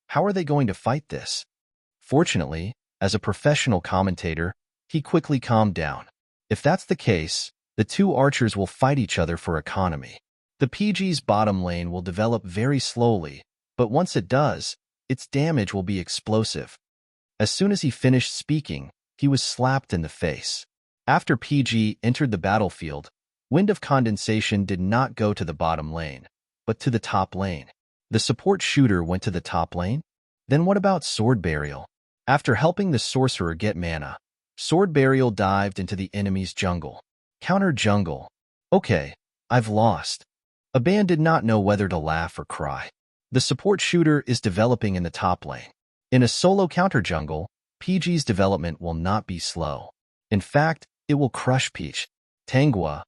How are they going to fight this? Fortunately, as a professional commentator, he quickly calmed down. If that's the case, the 2 archers will fight each other for economy. The PG's bottom lane will develop very slowly, but once it does, its damage will be explosive. As soon as he finished speaking, he was slapped in the face. After PG entered the battlefield, Wind of Condensation did not go to the bottom lane, but to the top lane. The support shooter went to the top lane? Then what about Sword Burial? After helping the sorcerer get mana, Sword Burial dived into the enemy's jungle. Counter jungle. Okay, I've lost. Aban did not know whether to laugh or cry. The support shooter is developing in the top lane. In a solo counter jungle, PG's development will not be slow. In fact, it will crush Peach. Tangua.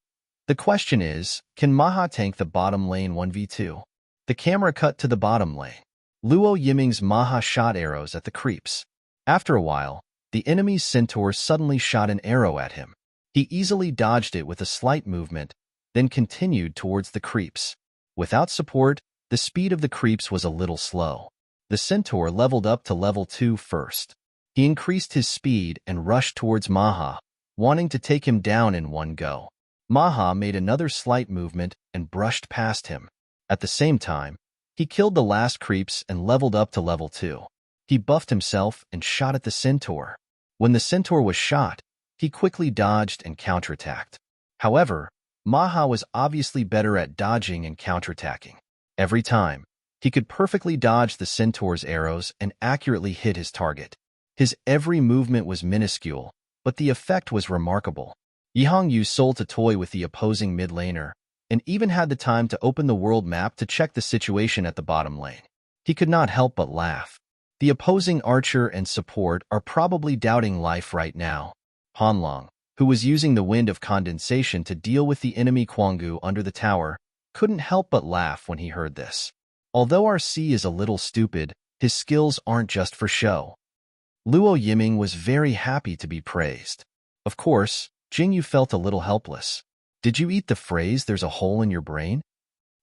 The question is, can Maha tank the bottom lane 1v2? The camera cut to the bottom lane. Luo Yiming's Maha shot arrows at the creeps. After a while, the enemy's centaur suddenly shot an arrow at him. He easily dodged it with a slight movement, then continued towards the creeps. Without support, the speed of the creeps was a little slow. The centaur leveled up to level 2 first. He increased his speed and rushed towards Maha, wanting to take him down in one go. Maha made another slight movement and brushed past him. At the same time, He killed the last creeps and leveled up to level 2. He buffed himself and shot at the centaur. When the centaur was shot, he quickly dodged and counterattacked. However, Maha was obviously better at dodging and counterattacking. Every time, he could perfectly dodge the centaur's arrows and accurately hit his target. His every movement was minuscule, but the effect was remarkable. Yihang used Soul to toy with the opposing mid laner, and even had the time to open the world map to check the situation at the bottom lane. He could not help but laugh. The opposing archer and support are probably doubting life right now. Hanlong, who was using the wind of condensation to deal with the enemy Quangu under the tower, couldn't help but laugh when he heard this. Although RC is a little stupid, his skills aren't just for show. Luo Yiming was very happy to be praised. Of course, Jingyu felt a little helpless. Did you eat the phrase, "there's a hole in your brain"?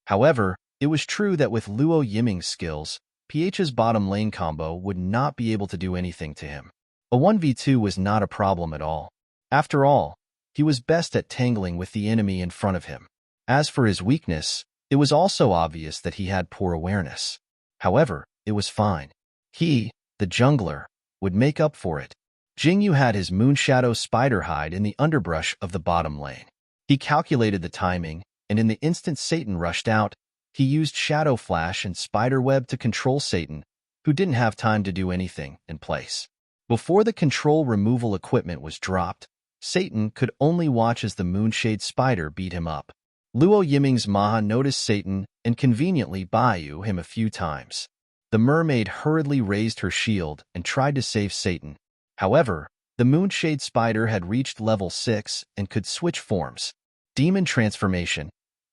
However, it was true that with Luo Yiming's skills, PH's bottom lane combo would not be able to do anything to him. A 1v2 was not a problem at all. After all, he was best at tangling with the enemy in front of him. As for his weakness, it was also obvious that he had poor awareness. However, it was fine. He, the jungler, would make up for it. Jingyu had his Moonshadow spider hide in the underbrush of the bottom lane. He calculated the timing, and in the instant Satan rushed out, he used Shadow Flash and Spiderweb to control Satan, who didn't have time to do anything, in place. Before the control removal equipment was dropped, Satan could only watch as the Moonshade Spider beat him up. Luo Yiming's Maha noticed Satan and conveniently Bayou him a few times. The mermaid hurriedly raised her shield and tried to save Satan. However, the Moonshade Spider had reached level 6 and could switch forms. Demon Transformation,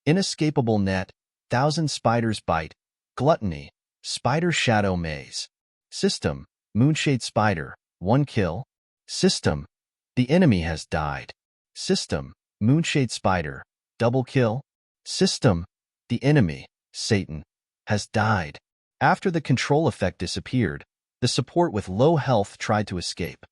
Inescapable Net, Thousand Spiders Bite, Gluttony, Spider Shadow Maze. System, Moonshade Spider, 1 kill. System, the enemy has died. System, Moonshade Spider, double kill. System, the enemy, Satan, has died. After the control effect disappeared, the support with low health tried to escape.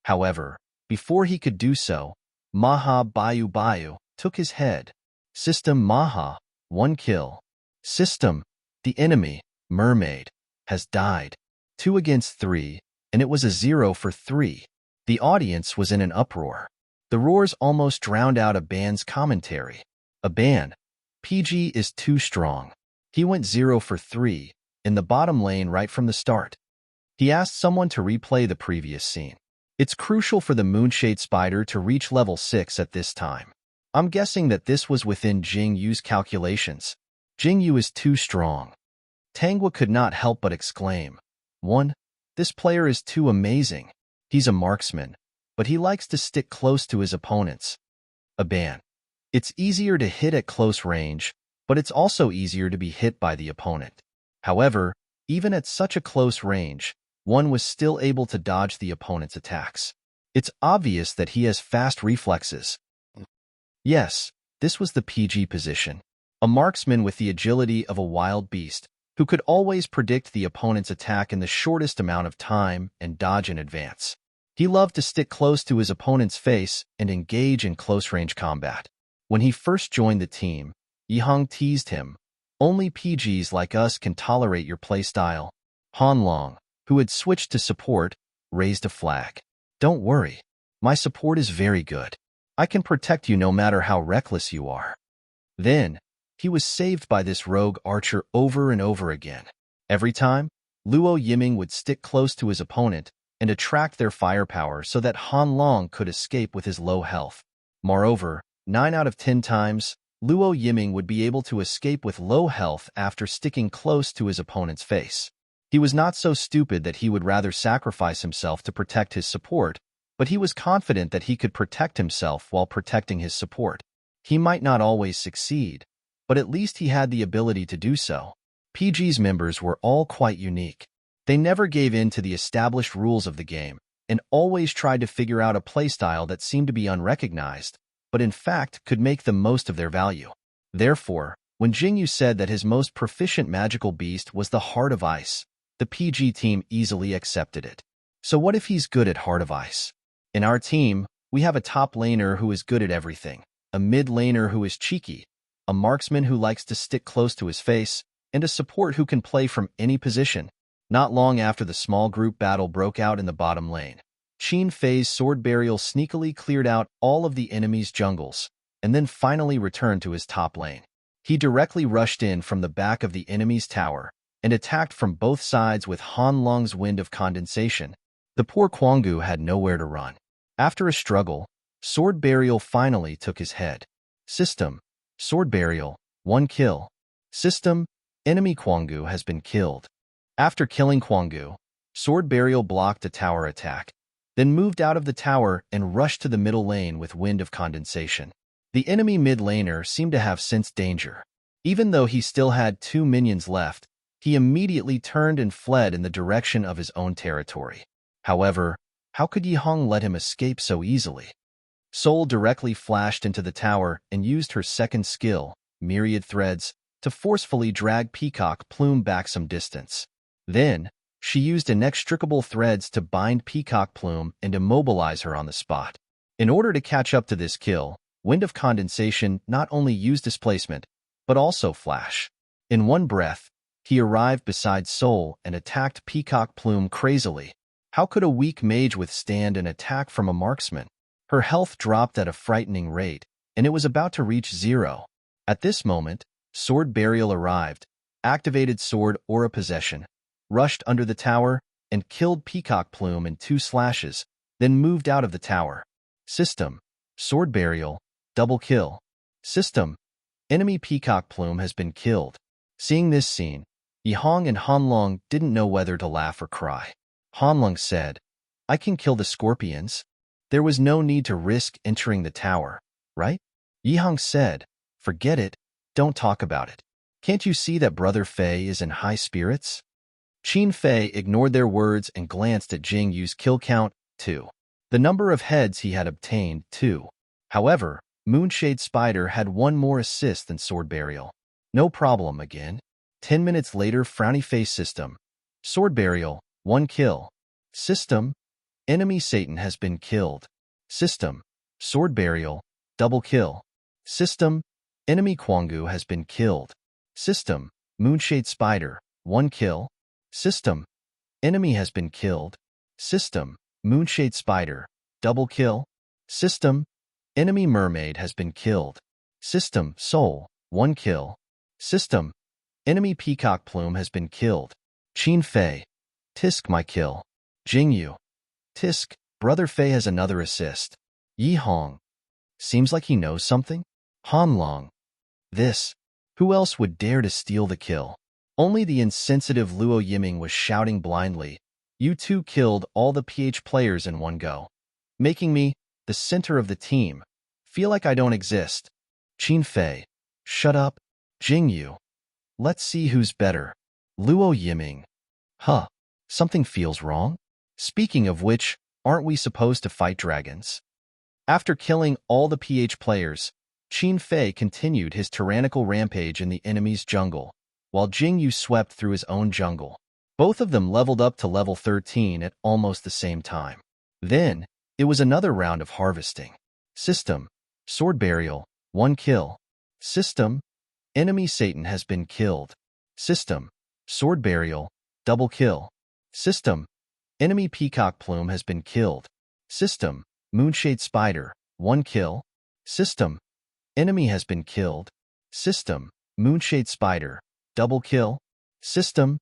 However, before he could do so, Maha Bayou took his head. System Maha, 1 kill. System, the enemy, mermaid, has died. 2 against 3, and it was a 0 for 3. The audience was in an uproar. The roars almost drowned out a band's commentary. A ban. PG is too strong. He went 0 for 3, in the bottom lane right from the start. He asked someone to replay the previous scene. It's crucial for the Moonshade Spider to reach level 6 at this time. I'm guessing that this was within Jingyu's calculations. Jingyu is too strong. Tangwa could not help but exclaim. 1. This player is too amazing. He's a marksman, but he likes to stick close to his opponents. A ban. It's easier to hit at close range, but it's also easier to be hit by the opponent. However, even at such a close range, one was still able to dodge the opponent's attacks. It's obvious that he has fast reflexes. Yes, this was the PG position. A marksman with the agility of a wild beast, who could always predict the opponent's attack in the shortest amount of time and dodge in advance. He loved to stick close to his opponent's face and engage in close-range combat. When he first joined the team, Yihang teased him, "Only PGs like us can tolerate your playstyle." Hanlong, who had switched to support, raised a flag. "Don't worry. My support is very good. I can protect you no matter how reckless you are." Then, he was saved by this rogue archer over and over again. Every time, Luo Yiming would stick close to his opponent and attract their firepower so that Hanlong could escape with his low health. Moreover, 9 out of 10 times, Luo Yiming would be able to escape with low health after sticking close to his opponent's face. He was not so stupid that he would rather sacrifice himself to protect his support, but he was confident that he could protect himself while protecting his support. He might not always succeed, but at least he had the ability to do so. PG's members were all quite unique. They never gave in to the established rules of the game, and always tried to figure out a playstyle that seemed to be unrecognized, but in fact could make the most of their value. Therefore, when Jingyu said that his most proficient magical beast was the Heart of Ice, the PG team easily accepted it. So what if he's good at Heart of Ice? In our team, we have a top laner who is good at everything, a mid laner who is cheeky, a marksman who likes to stick close to his face, and a support who can play from any position. Not long after the small group battle broke out in the bottom lane, Qin Fei's sword burial sneakily cleared out all of the enemy's jungles, and then finally returned to his top lane. He directly rushed in from the back of the enemy's tower and attacked from both sides with Han Long's wind of condensation. The poor Quangu had nowhere to run. After a struggle, sword burial finally took his head. System: sword burial, 1 kill. System: enemy Quangu has been killed. After killing Quangu, sword burial blocked a tower attack, then moved out of the tower and rushed to the middle lane with wind of condensation. The enemy mid laner seemed to have sensed danger. Even though he still had 2 minions left, he immediately turned and fled in the direction of his own territory. However, how could Yi Hong let him escape so easily? Sol directly flashed into the tower and used her second skill, Myriad Threads, to forcefully drag Peacock Plume back some distance. Then, she used inextricable threads to bind Peacock Plume and immobilize her on the spot. In order to catch up to this kill, Wind of Condensation not only used displacement, but also flash. In one breath, he arrived beside Sol and attacked Peacock Plume crazily. How could a weak mage withstand an attack from a marksman? Her health dropped at a frightening rate, and it was about to reach 0. At this moment, Sword Burial arrived, activated Sword Aura Possession, rushed under the tower, and killed Peacock Plume in 2 slashes, then moved out of the tower. System: sword burial, double kill. System: enemy Peacock Plume has been killed. Seeing this scene, Yi Hong and Han Long didn't know whether to laugh or cry. Han Long said, "I can kill the scorpions. There was no need to risk entering the tower, right?" Yi Hong said, "Forget it, don't talk about it. Can't you see that Brother Fei is in high spirits?" Qin Fei ignored their words and glanced at Jing Yu's kill count, 2. The number of heads he had obtained, 2. However, Moonshade Spider had 1 more assist than Sword Burial. No problem again. 10 minutes later, Frowny Face System: sword burial, 1 kill. System: enemy Satan has been killed. System: sword burial, double kill. System: enemy Quangu has been killed. System: Moonshade Spider, 1 kill. System: enemy has been killed. System: Moonshade Spider, double kill. System: enemy mermaid has been killed. System: Soul, 1 kill. System: enemy Peacock Plume has been killed. Qin Fei: Tisk, my kill. Jing Yu: Tisk, Brother Fei has another assist. Yi Hong: seems like he knows something. Han Long: this. Who else would dare to steal the kill? Only the insensitive Luo Yiming was shouting blindly, "You two killed all the PH players in one go, making me, the center of the team, feel like I don't exist." Qin Fei: shut up. Jing Yu: let's see who's better. Luo Yiming: huh, something feels wrong. Speaking of which, aren't we supposed to fight dragons? After killing all the PH players, Qin Fei continued his tyrannical rampage in the enemy's jungle, while Jing Yu swept through his own jungle. Both of them leveled up to level 13 at almost the same time. Then, it was another round of harvesting. System: sword burial, 1 kill. System: enemy Satan has been killed. System: sword burial, double kill. System: enemy Peacock Plume has been killed. System: Moonshade Spider, 1 kill. System: enemy has been killed. System: Moonshade Spider, double kill. System: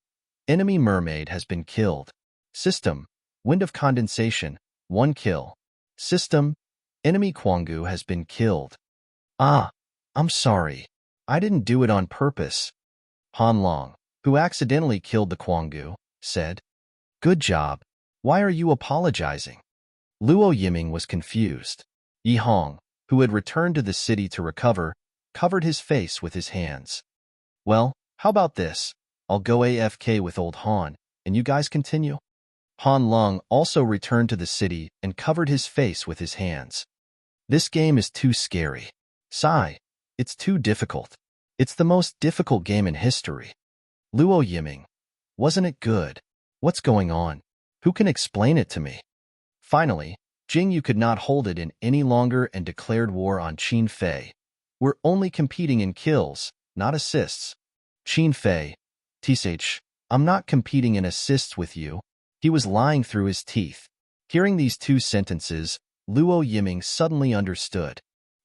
enemy mermaid has been killed. System: Wind of Condensation, 1 kill. System: enemy Quangu has been killed. Ah, I'm sorry. I didn't do it on purpose. Han Long, who accidentally killed the Quangu, said, "Good job. Why are you apologizing?" Luo Yiming was confused. Yi Hong, who had returned to the city to recover, covered his face with his hands. "Well, how about this? I'll go AFK with old Han, and you guys continue." Han Long also returned to the city and covered his face with his hands. "This game is too scary. Sigh, it's too difficult. It's the most difficult game in history." Luo Yiming: wasn't it good? What's going on? Who can explain it to me? Finally, Jing Yu could not hold it in any longer and declared war on Qin Fei. "We're only competing in kills, not assists." Qin Fei: "Tsh, I'm not competing in assists with you." He was lying through his teeth. Hearing these two sentences, Luo Yiming suddenly understood.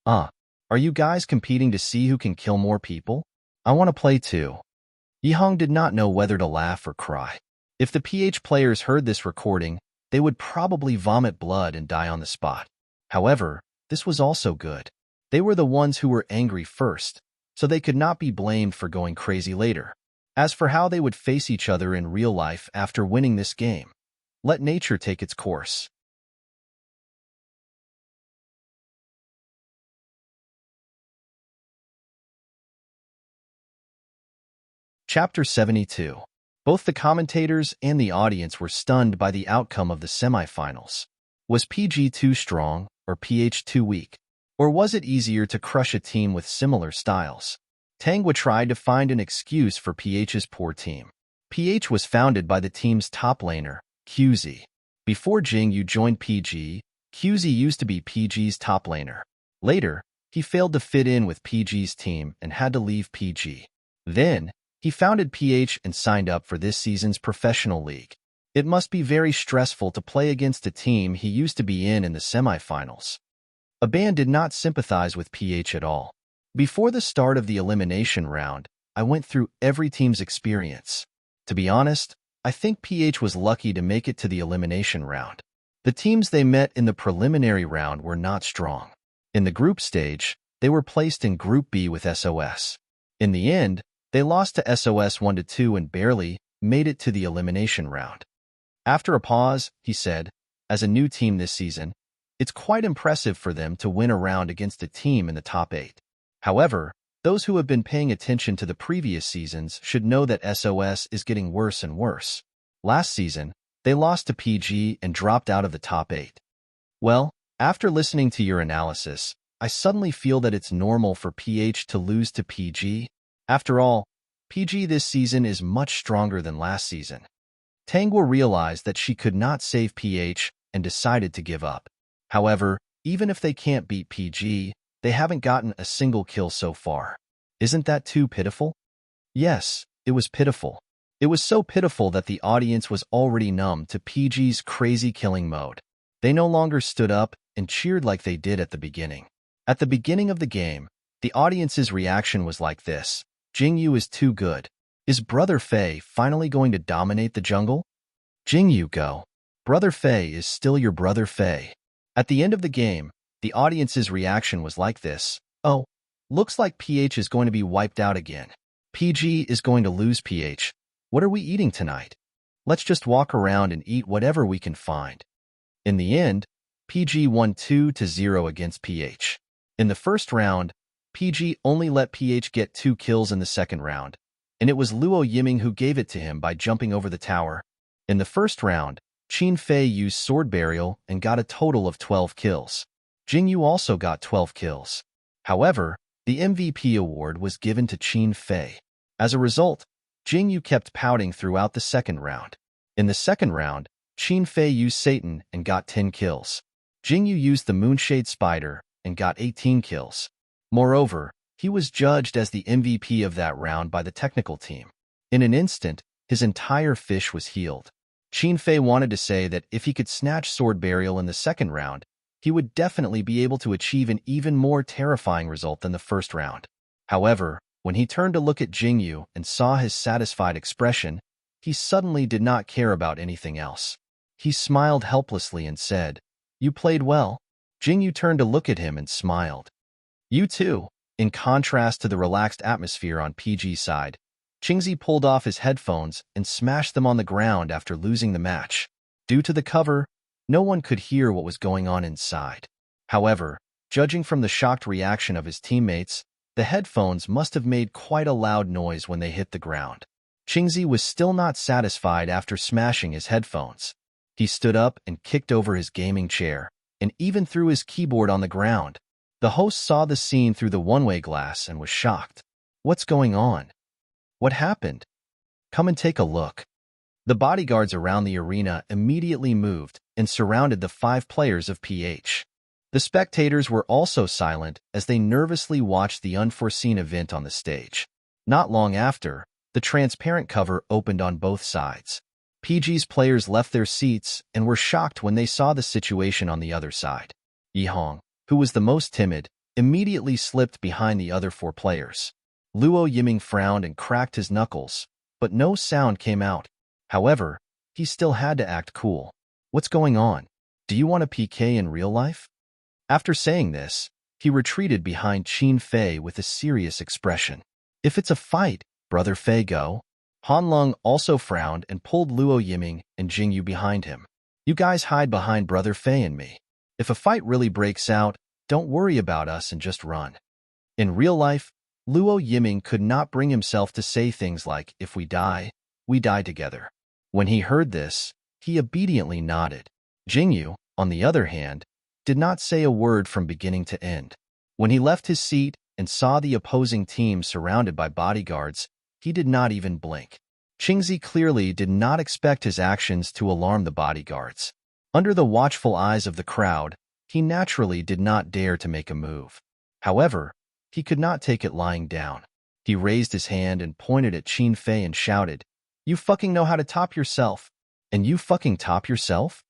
Are you guys competing to see who can kill more people? I want to play too." Yihong did not know whether to laugh or cry. If the PH players heard this recording, they would probably vomit blood and die on the spot. However, this was also good. They were the ones who were angry first, so they could not be blamed for going crazy later. As for how they would face each other in real life after winning this game, let nature take its course. Chapter 72. Both the commentators and the audience were stunned by the outcome of the semifinals. Was PG too strong or PH too weak? Or was it easier to crush a team with similar styles? Tangwa tried to find an excuse for PH's poor team. PH was founded by the team's top laner, QZ. Before Jingyu joined PG, QZ used to be PG's top laner. Later, he failed to fit in with PG's team and had to leave PG. Then, he founded PH and signed up for this season's professional league. It must be very stressful to play against a team he used to be in the semifinals. Aban did not sympathize with PH at all. Before the start of the elimination round, I went through every team's experience. To be honest, I think PH was lucky to make it to the elimination round. The teams they met in the preliminary round were not strong. In the group stage, they were placed in Group B with SOS. In the end, they lost to SOS 1-2 and barely made it to the elimination round. After a pause, he said, "As a new team this season, it's quite impressive for them to win a round against a team in the top 8. However, those who have been paying attention to the previous seasons should know that SOS is getting worse and worse. Last season, they lost to PG and dropped out of the top 8. Well, after listening to your analysis, I suddenly feel that it's normal for PH to lose to PG. After all, PG this season is much stronger than last season." Tangwa realized that she could not save PH and decided to give up. However, even if they can't beat PG, they haven't gotten a single kill so far. Isn't that too pitiful? Yes, it was pitiful. It was so pitiful that the audience was already numb to PG's crazy killing mode. They no longer stood up and cheered like they did at the beginning. At the beginning of the game, the audience's reaction was like this: "Jingyu is too good. Is Brother Fei finally going to dominate the jungle? Jingyu, go. Brother Fei is still your Brother Fei." At the end of the game, the audience's reaction was like this: "Oh, looks like PH is going to be wiped out again. PG is going to lose PH. What are we eating tonight? Let's just walk around and eat whatever we can find." In the end, PG won 2-0 against PH. In the first round, PG only let PH get 2 kills in the second round, and it was Luo Yiming who gave it to him by jumping over the tower. In the first round, Qin Fei used sword burial and got a total of 12 kills. Jingyu also got 12 kills. However, the MVP award was given to Qin Fei. As a result, Jingyu kept pouting throughout the second round. In the second round, Qin Fei used Satan and got 10 kills. Jingyu used the Moonshade Spider and got 18 kills. Moreover, he was judged as the MVP of that round by the technical team. In an instant, his entire fish was healed. Qin Fei wanted to say that if he could snatch sword burial in the second round, he would definitely be able to achieve an even more terrifying result than the first round. However, when he turned to look at Jingyu and saw his satisfied expression, he suddenly did not care about anything else. He smiled helplessly and said, "You played well." Jingyu turned to look at him and smiled. "You too." In contrast to the relaxed atmosphere on PG's side, Qingzi pulled off his headphones and smashed them on the ground after losing the match. Due to the cover, no one could hear what was going on inside. However, judging from the shocked reaction of his teammates, the headphones must have made quite a loud noise when they hit the ground. Qingzi was still not satisfied after smashing his headphones. He stood up and kicked over his gaming chair, and even threw his keyboard on the ground. The host saw the scene through the one-way glass and was shocked. "What's going on? What happened? Come and take a look." The bodyguards around the arena immediately moved and surrounded the 5 players of PH. The spectators were also silent as they nervously watched the unforeseen event on the stage. Not long after, The transparent cover opened on both sides. PG's players left their seats and were shocked when they saw the situation on the other side. Yihong, who was the most timid, immediately slipped behind the other 4 players. Luo Yiming frowned and cracked his knuckles, but no sound came out. However, he still had to act cool. What's going on? Do you want a PK in real life? After saying this, he retreated behind Qin Fei with a serious expression. If it's a fight, Brother Fei go. Han Lung also frowned and pulled Luo Yiming and Jingyu behind him. You guys hide behind Brother Fei and me. If a fight really breaks out, don't worry about us and just run. In real life, Luo Yiming could not bring himself to say things like, if we die together. When he heard this, he obediently nodded. Jingyu, on the other hand, did not say a word from beginning to end. When he left his seat and saw the opposing team surrounded by bodyguards, he did not even blink. Qingzi clearly did not expect his actions to alarm the bodyguards. Under the watchful eyes of the crowd, he naturally did not dare to make a move. However, he could not take it lying down. He raised his hand and pointed at Qin Fei and shouted, "You fucking know how to top yourself. And you fucking top yourself?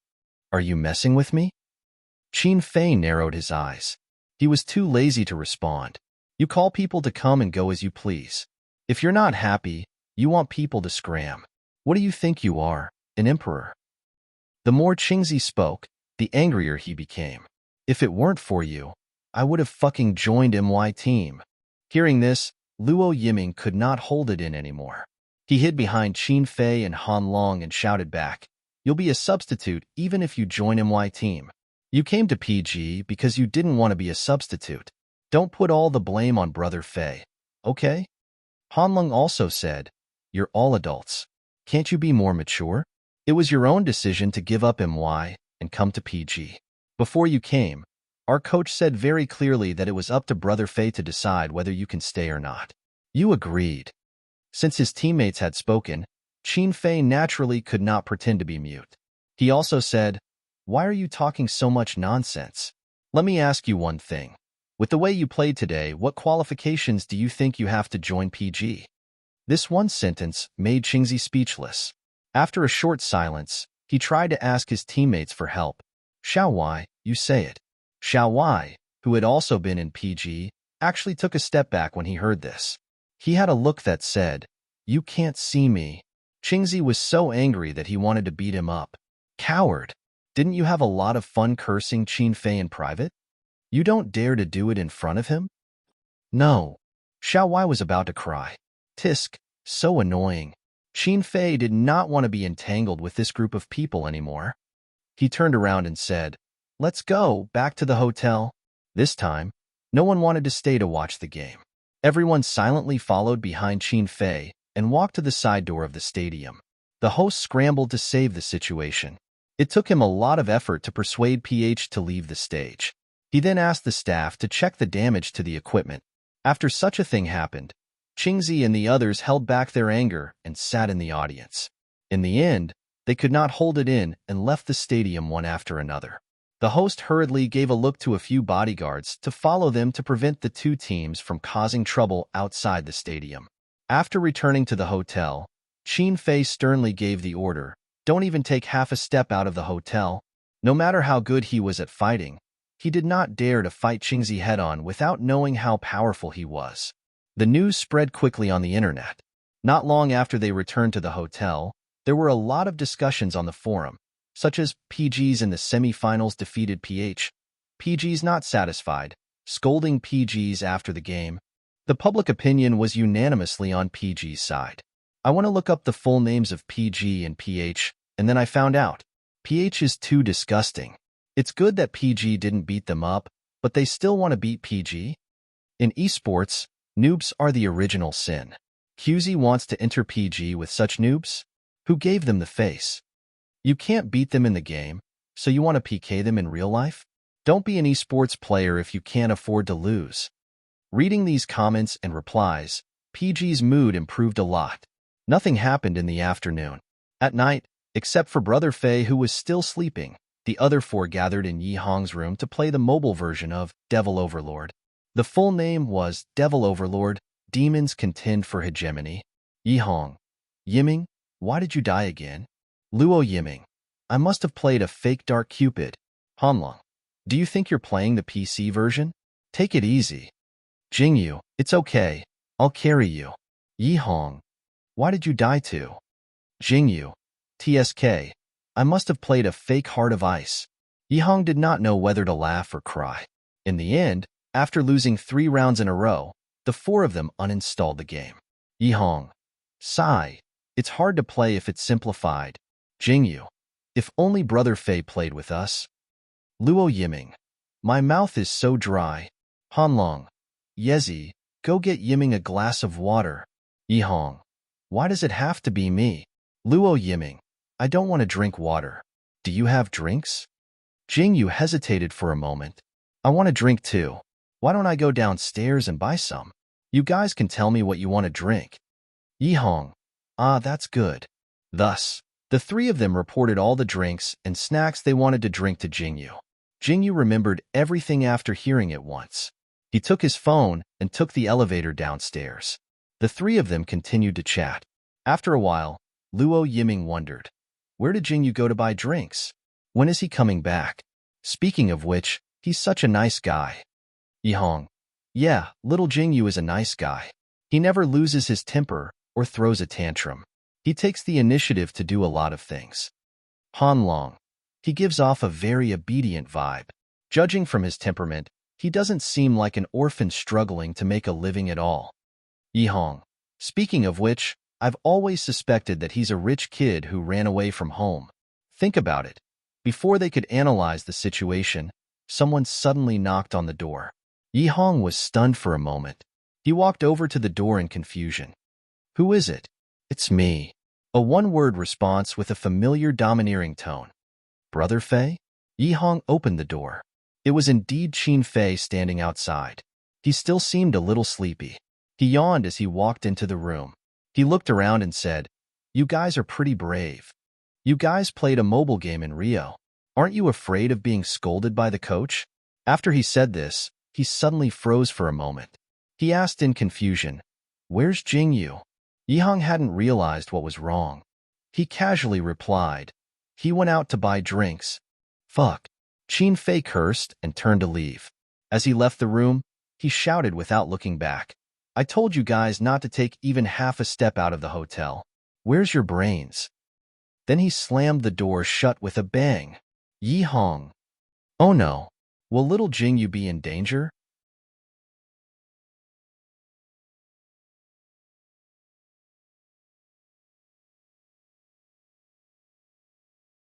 Are you messing with me?" Qin Fei narrowed his eyes. He was too lazy to respond. You call people to come and go as you please. If you're not happy, you want people to scram. What do you think you are, an emperor? The more Qingzi spoke, the angrier he became. If it weren't for you, I would have fucking joined MY team. Hearing this, Luo Yiming could not hold it in anymore. He hid behind Qin Fei and Han Long and shouted back, "You'll be a substitute even if you join MY team. You came to PG because you didn't want to be a substitute. Don't put all the blame on Brother Fei, okay?" Han Long also said, "You're all adults. Can't you be more mature? It was your own decision to give up MY and come to PG. Before you came, our coach said very clearly that it was up to Brother Fei to decide whether you can stay or not. You agreed." Since his teammates had spoken, Qin Fei naturally could not pretend to be mute. He also said, "Why are you talking so much nonsense? Let me ask you one thing. With the way you played today, what qualifications do you think you have to join PG?" This one sentence made Qingzi speechless. After a short silence, he tried to ask his teammates for help. "Xiao Wei, you say it." Xiao Wei, who had also been in PG, actually took a step back when he heard this. He had a look that said, "You can't see me." Qingzi was so angry that he wanted to beat him up. "Coward! Didn't you have a lot of fun cursing Qin Fei in private? You don't dare to do it in front of him?" "No." Xiao Wei was about to cry. Tisk, so annoying. Qin Fei did not want to be entangled with this group of people anymore. He turned around and said, "Let's go back to the hotel." This time, no one wanted to stay to watch the game. Everyone silently followed behind Qin Fei and walked to the side door of the stadium. The host scrambled to save the situation. It took him a lot of effort to persuade PH to leave the stage. He then asked the staff to check the damage to the equipment. After such a thing happened, Qingzi and the others held back their anger and sat in the audience. In the end, they could not hold it in and left the stadium one after another. The host hurriedly gave a look to a few bodyguards to follow them to prevent the two teams from causing trouble outside the stadium. After returning to the hotel, Qin Fei sternly gave the order, "Don't even take half a step out of the hotel." No matter how good he was at fighting, he did not dare to fight Qingzi head-on without knowing how powerful he was. The news spread quickly on the internet. Not long after they returned to the hotel, there were a lot of discussions on the forum, such as PGs in the semi-finals defeated PH, PGs not satisfied, scolding PGs after the game. The public opinion was unanimously on PG's side. I want to look up the full names of PG and PH, and then I found out. PH is too disgusting. It's good that PG didn't beat them up, but they still want to beat PG? In esports, noobs are the original sin. QZ wants to enter PG with such noobs? Who gave them the face? You can't beat them in the game, so you want to PK them in real life? Don't be an esports player if you can't afford to lose. Reading these comments and replies, PG's mood improved a lot. Nothing happened in the afternoon. At night, except for Brother Fei who was still sleeping, the other four gathered in Yi Hong's room to play the mobile version of Devil Overlord. The full name was Devil Overlord, Demons Contend for Hegemony. Yihong. Yiming, why did you die again? Luo Yiming. I must have played a fake Dark Cupid. Hanlong. Do you think you're playing the PC version? Take it easy. Jingyu. It's okay. I'll carry you. Yihong. Why did you die too? Jingyu. TSK. I must have played a fake Heart of Ice. Yihong did not know whether to laugh or cry. In the end, after losing 3 rounds in a row, the 4 of them uninstalled the game. Yihong. Sigh. It's hard to play if it's simplified. Jingyu. If only Brother Fei played with us. Luo Yiming. My mouth is so dry. Hanlong. Yezi, go get Yiming a glass of water. Yihong. Why does it have to be me? Luo Yiming. I don't want to drink water. Do you have drinks? Jingyu hesitated for a moment. I want a drink too. Why don't I go downstairs and buy some? You guys can tell me what you want to drink. Yihong. Ah, that's good. Thus, the 3 of them reported all the drinks and snacks they wanted to drink to Jingyu. Jingyu remembered everything after hearing it once. He took his phone and took the elevator downstairs. The 3 of them continued to chat. After a while, Luo Yiming wondered, where did Jingyu go to buy drinks? When is he coming back? Speaking of which, he's such a nice guy. Yihong. Yeah, little Jingyu is a nice guy. He never loses his temper or throws a tantrum. He takes the initiative to do a lot of things. Hanlong. He gives off a very obedient vibe. Judging from his temperament, he doesn't seem like an orphan struggling to make a living at all. Yihong. Speaking of which, I've always suspected that he's a rich kid who ran away from home. Think about it. Before they could analyze the situation, someone suddenly knocked on the door. Yihong was stunned for a moment. He walked over to the door in confusion. Who is it? It's me. A one-word response with a familiar domineering tone. Brother Fei? Yihong opened the door. It was indeed Qin Fei standing outside. He still seemed a little sleepy. He yawned as he walked into the room. He looked around and said, You guys are pretty brave. You guys played a mobile game in Rio. Aren't you afraid of being scolded by the coach? After he said this, he suddenly froze for a moment. He asked in confusion, Where's Jingyu? Yihong hadn't realized what was wrong. He casually replied, He went out to buy drinks. Fuck. Qin Fei cursed and turned to leave. As he left the room, he shouted without looking back. I told you guys not to take even half a step out of the hotel. Where's your brains? Then he slammed the door shut with a bang. Yihong. Oh no. Will little Jingyu be in danger?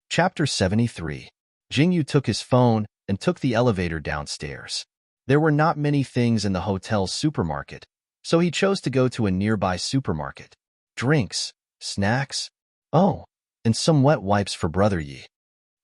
Chapter 73. Jingyu took his phone and took the elevator downstairs. There were not many things in the hotel's supermarket, so he chose to go to a nearby supermarket. Drinks, snacks, oh, and some wet wipes for Brother Yi.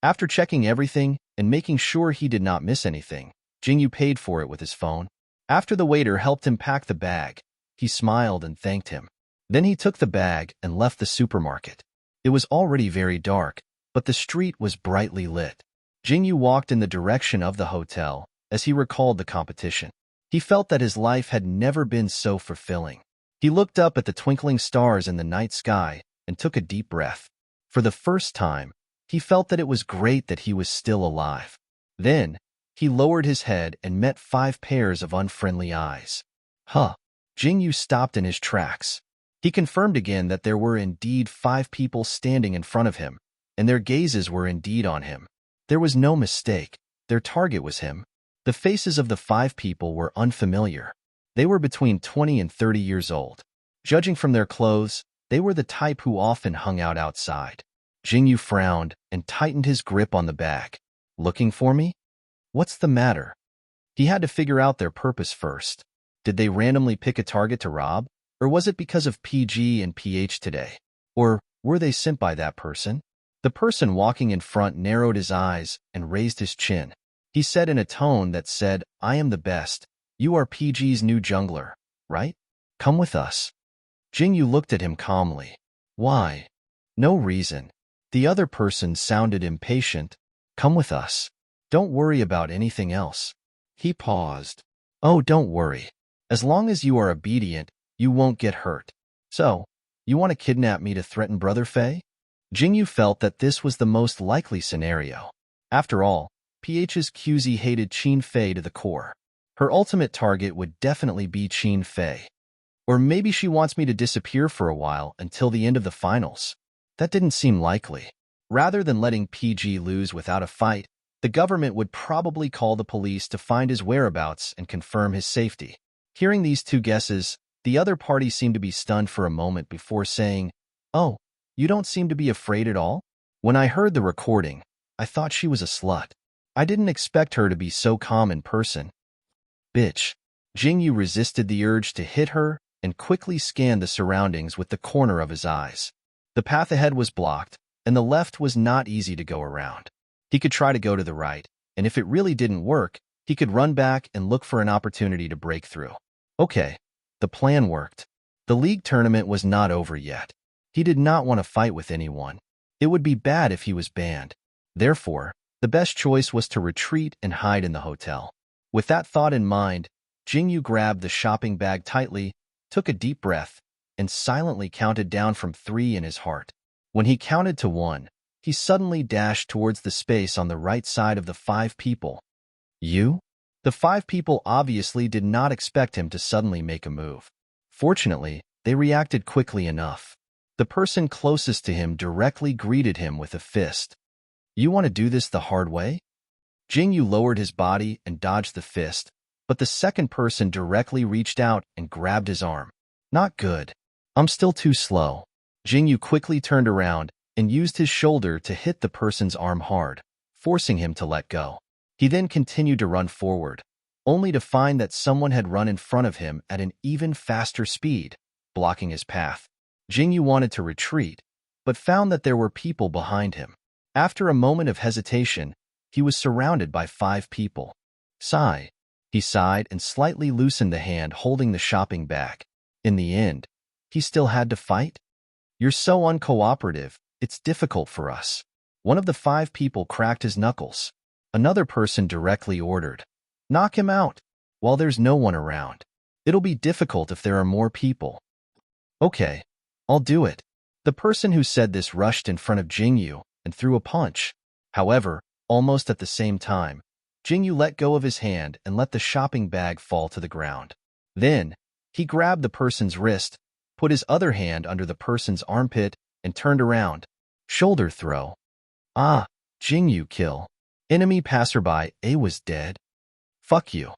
After checking everything and making sure he did not miss anything, Jingyu paid for it with his phone. After the waiter helped him pack the bag, he smiled and thanked him. Then he took the bag and left the supermarket. It was already very dark, but the street was brightly lit. Jingyu walked in the direction of the hotel as he recalled the competition. He felt that his life had never been so fulfilling. He looked up at the twinkling stars in the night sky and took a deep breath. For the first time, he felt that it was great that he was still alive. Then, he lowered his head and met 5 pairs of unfriendly eyes. Huh. Jingyu stopped in his tracks. He confirmed again that there were indeed 5 people standing in front of him, and their gazes were indeed on him. There was no mistake. Their target was him. The faces of the 5 people were unfamiliar. They were between 20 and 30 years old. Judging from their clothes, they were the type who often hung out outside. Jingyu frowned and tightened his grip on the bag. Looking for me? What's the matter? He had to figure out their purpose first. Did they randomly pick a target to rob? Or was it because of PG and PH today? Or were they sent by that person? The person walking in front narrowed his eyes and raised his chin. He said in a tone that said, I am the best. You are PG's new jungler, right? Come with us. Jingyu looked at him calmly. Why? No reason. The other person sounded impatient. Come with us. Don't worry about anything else. He paused. Oh, don't worry. As long as you are obedient, you won't get hurt. So, You want to kidnap me to threaten Brother Fei? Jingyu felt that this was the most likely scenario. After all, PH's QZ hated Qin Fei to the core. Her ultimate target would definitely be Qin Fei. Or maybe she wants me to disappear for a while until the end of the finals. That didn't seem likely. Rather than letting PG lose without a fight, the government would probably call the police to find his whereabouts and confirm his safety. Hearing these two guesses, the other party seemed to be stunned for a moment before saying, "Oh, you don't seem to be afraid at all?" When I heard the recording, I thought she was a slut. I didn't expect her to be so calm in person. Bitch. Jingyu resisted the urge to hit her and quickly scanned the surroundings with the corner of his eyes. The path ahead was blocked, and the left was not easy to go around. He could try to go to the right, and if it really didn't work, he could run back and look for an opportunity to break through. Okay, the plan worked. The league tournament was not over yet. He did not want to fight with anyone. It would be bad if he was banned. Therefore, the best choice was to retreat and hide in the hotel. With that thought in mind, Jingyu grabbed the shopping bag tightly, took a deep breath, and silently counted down from 3 in his heart. When he counted to 1, he suddenly dashed towards the space on the right side of the 5 people. You? The 5 people obviously did not expect him to suddenly make a move. Fortunately, they reacted quickly enough. The person closest to him directly greeted him with a fist. You want to do this the hard way? Jingyu lowered his body and dodged the fist, but the second person directly reached out and grabbed his arm. Not good. I'm still too slow. Jingyu quickly turned around and used his shoulder to hit the person's arm hard, forcing him to let go. He then continued to run forward, only to find that someone had run in front of him at an even faster speed, blocking his path. Jingyu wanted to retreat, but found that there were people behind him. After a moment of hesitation, he was surrounded by 5 people. Sigh. He sighed and slightly loosened the hand holding the shopping bag. In the end, he still had to fight? You're so uncooperative, it's difficult for us. One of the 5 people cracked his knuckles. Another person directly ordered, knock him out, while there's no one around. It'll be difficult if there are more people. Okay, I'll do it. The person who said this rushed in front of Jingyu and threw a punch. However, almost at the same time, Jingyu let go of his hand and let the shopping bag fall to the ground. Then, he grabbed the person's wrist, put his other hand under the person's armpit, and turned around. Shoulder throw. Ah, Jingyu kill. Enemy passerby A was dead. Fuck you.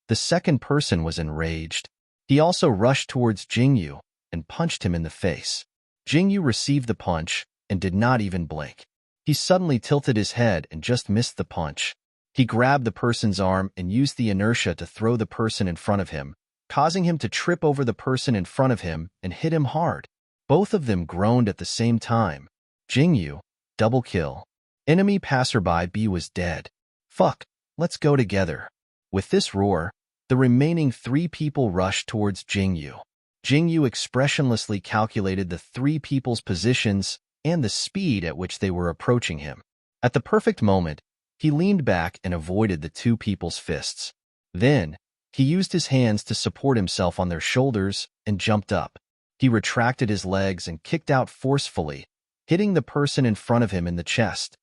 The second person was enraged. He also rushed towards Jingyu and punched him in the face. Jingyu received the punch and did not even blink. He suddenly tilted his head and just missed the punch. He grabbed the person's arm and used the inertia to throw the person in front of him, causing him to trip over the person in front of him and hit him hard. Both of them groaned at the same time. Jingyu, double kill. Enemy passerby B was dead. Fuck, let's go together. With this roar, the remaining 3 people rushed towards Jingyu. Jingyu expressionlessly calculated the 3 people's positions and the speed at which they were approaching him. At the perfect moment, he leaned back and avoided the 2 people's fists. Then, he used his hands to support himself on their shoulders and jumped up. He retracted his legs and kicked out forcefully, hitting the person in front of him in the chest.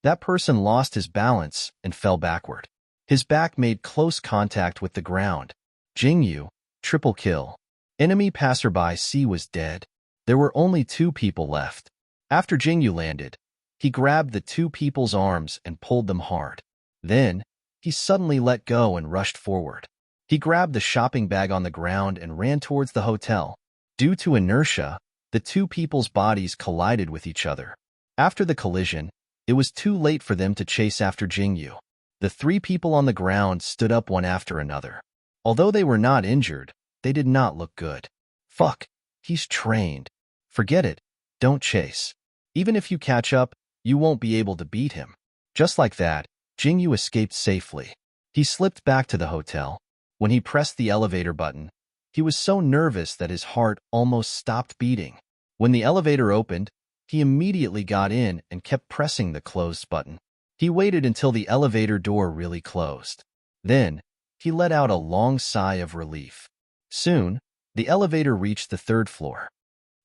That person lost his balance and fell backward. His back made close contact with the ground. Jingyu, triple kill. Enemy passerby C was dead. There were only 2 people left. After Jingyu landed, he grabbed the 2 people's arms and pulled them hard. Then, he suddenly let go and rushed forward. He grabbed the shopping bag on the ground and ran towards the hotel. Due to inertia, the 2 people's bodies collided with each other. After the collision, it was too late for them to chase after Jingyu. The 3 people on the ground stood up one after another. Although they were not injured, they did not look good. Fuck, he's trained. Forget it, don't chase. Even if you catch up, you won't be able to beat him. Just like that, Jingyu escaped safely. He slipped back to the hotel. When he pressed the elevator button, he was so nervous that his heart almost stopped beating. When the elevator opened, he immediately got in and kept pressing the closed button. He waited until the elevator door really closed. Then, he let out a long sigh of relief. Soon, the elevator reached the 3rd floor.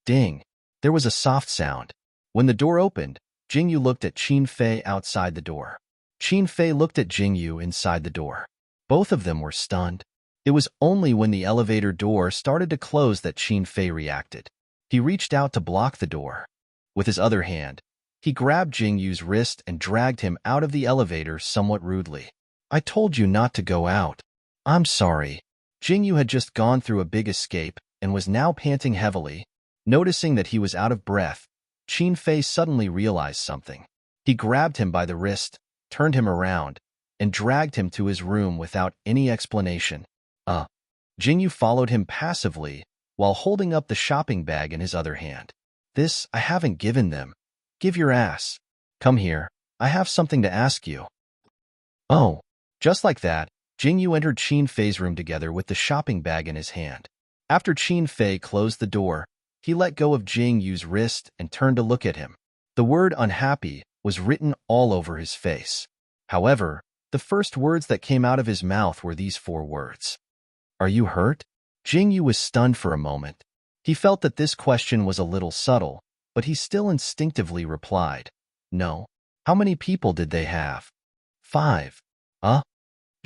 Ding! There was a soft sound. When the door opened, Jingyu looked at Qin Fei outside the door. Qin Fei looked at Jingyu inside the door. Both of them were stunned. It was only when the elevator door started to close that Qin Fei reacted. He reached out to block the door. With his other hand, he grabbed Jingyu's wrist and dragged him out of the elevator somewhat rudely. I told you not to go out. I'm sorry. Jingyu had just gone through a big escape and was now panting heavily. Noticing that he was out of breath, Qin Fei suddenly realized something. He grabbed him by the wrist, turned him around, and dragged him to his room without any explanation. Jingyu followed him passively while holding up the shopping bag in his other hand. This I haven't given them. Give your ass. Come here. I have something to ask you. Oh. Just like that, Jingyu entered Qin Fei's room together with the shopping bag in his hand. After Qin Fei closed the door, he let go of Jingyu's wrist and turned to look at him. The word unhappy was written all over his face. However, the first words that came out of his mouth were these 4 words. Are you hurt? Jingyu was stunned for a moment. He felt that this question was a little subtle, but he still instinctively replied, No. How many people did they have? 5.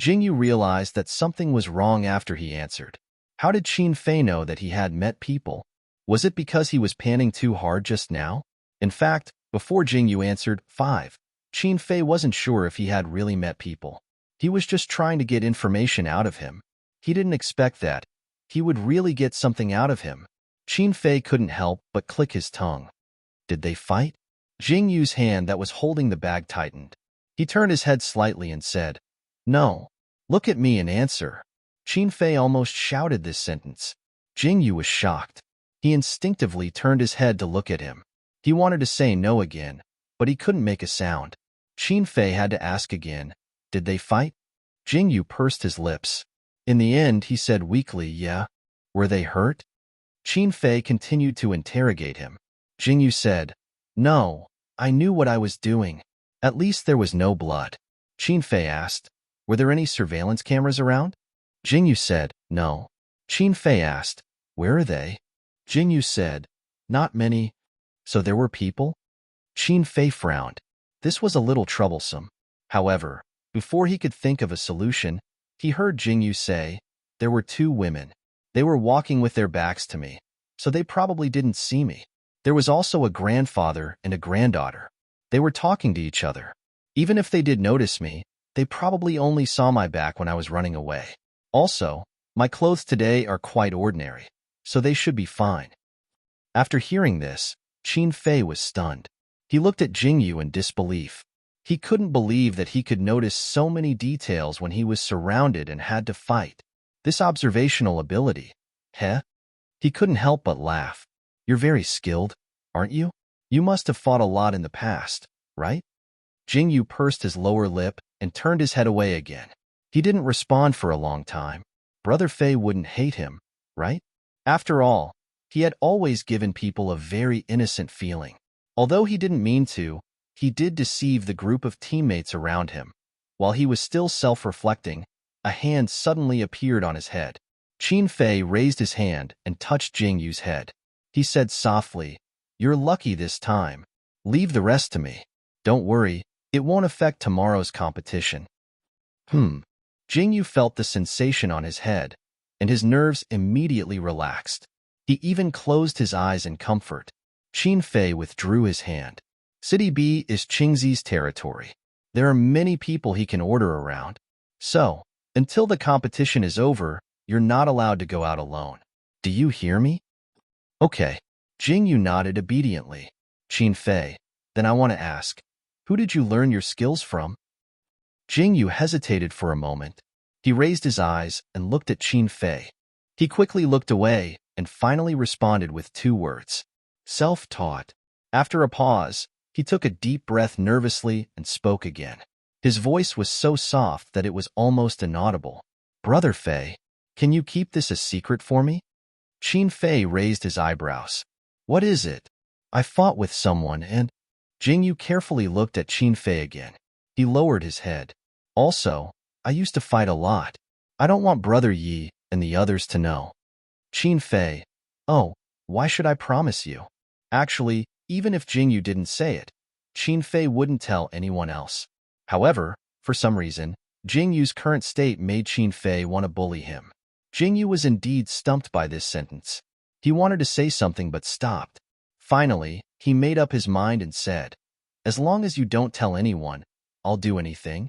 Jingyu realized that something was wrong after he answered. How did Qin Fei know that he had met people? Was it because he was panting too hard just now? In fact, before Jingyu answered 5, Qin Fei wasn't sure if he had really met people. He was just trying to get information out of him. He didn't expect that he would really get something out of him. Qin Fei couldn't help but click his tongue. Did they fight? Jingyu's hand that was holding the bag tightened. He turned his head slightly and said, No. Look at me and answer. Qin Fei almost shouted this sentence. Jingyu was shocked. He instinctively turned his head to look at him. He wanted to say no again, but he couldn't make a sound. Qin Fei had to ask again, Did they fight? Jingyu pursed his lips. In the end, he said weakly, Yeah. Were they hurt? Qin Fei continued to interrogate him. Jingyu said, No, I knew what I was doing. At least there was no blood. Qin Fei asked, Were there any surveillance cameras around? Jingyu said, No. Qin Fei asked, Where are they? Jingyu said, Not many. So there were people? Qin Fei frowned. This was a little troublesome. However, before he could think of a solution, he heard Jingyu say, There were 2 women. They were walking with their backs to me, so they probably didn't see me. There was also a grandfather and a granddaughter. They were talking to each other. Even if they did notice me, they probably only saw my back when I was running away. Also, my clothes today are quite ordinary, so they should be fine. After hearing this, Qin Fei was stunned. He looked at Jingyu in disbelief. He couldn't believe that he could notice so many details when he was surrounded and had to fight. This observational ability. He couldn't help but laugh. You're very skilled, aren't you? You must have fought a lot in the past, right? Jingyu pursed his lower lip and turned his head away again. He didn't respond for a long time. Brother Fei wouldn't hate him, right? After all, he had always given people a very innocent feeling. Although he didn't mean to, he did deceive the group of teammates around him. While he was still self-reflecting, a hand suddenly appeared on his head. Qin Fei raised his hand and touched Jingyu's head. He said softly, You're lucky this time. Leave the rest to me. Don't worry, it won't affect tomorrow's competition. Jingyu felt the sensation on his head, and his nerves immediately relaxed. He even closed his eyes in comfort. Qin Fei withdrew his hand. City B is Qingzi's territory. There are many people he can order around. So, until the competition is over, you're not allowed to go out alone. Do you hear me? Okay. Jingyu nodded obediently. Qin Fei, then I want to ask, who did you learn your skills from? Jingyu hesitated for a moment. He raised his eyes and looked at Qin Fei. He quickly looked away and finally responded with 2 words. Self-taught. After a pause, he took a deep breath nervously and spoke again. His voice was so soft that it was almost inaudible. Brother Fei, can you keep this a secret for me? Qin Fei raised his eyebrows. What is it? I fought with someone and... Jingyu carefully looked at Qin Fei again. He lowered his head. Also, I used to fight a lot. I don't want Brother Yi and the others to know. Qin Fei. Oh, Why should I promise you? Actually, even if Jingyu didn't say it, Qin Fei wouldn't tell anyone else. However, for some reason, Jingyu's current state made Qin Fei want to bully him. Jingyu was indeed stumped by this sentence. He wanted to say something but stopped. Finally, he made up his mind and said, "As long as you don't tell anyone, I'll do anything."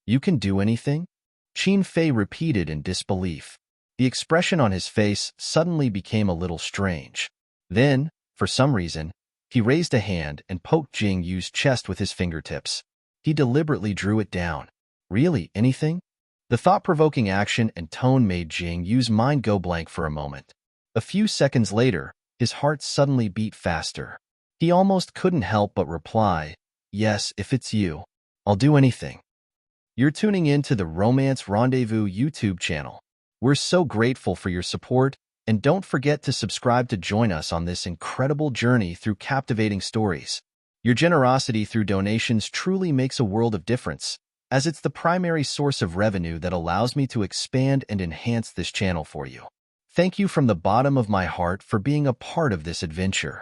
"You can do anything?" Qin Fei repeated in disbelief. The expression on his face suddenly became a little strange. Then, for some reason, he raised a hand and poked Jingyu's chest with his fingertips. He deliberately drew it down. "Really, anything?" The thought-provoking action and tone made Jingyu's mind go blank for a moment. A few seconds later, his heart suddenly beat faster. He almost couldn't help but reply, "Yes, if it's you, I'll do anything." You're tuning in to the Romance Rendezvous YouTube channel. We're so grateful for your support, and don't forget to subscribe to join us on this incredible journey through captivating stories. Your generosity through donations truly makes a world of difference, as it's the primary source of revenue that allows me to expand and enhance this channel for you. Thank you from the bottom of my heart for being a part of this adventure.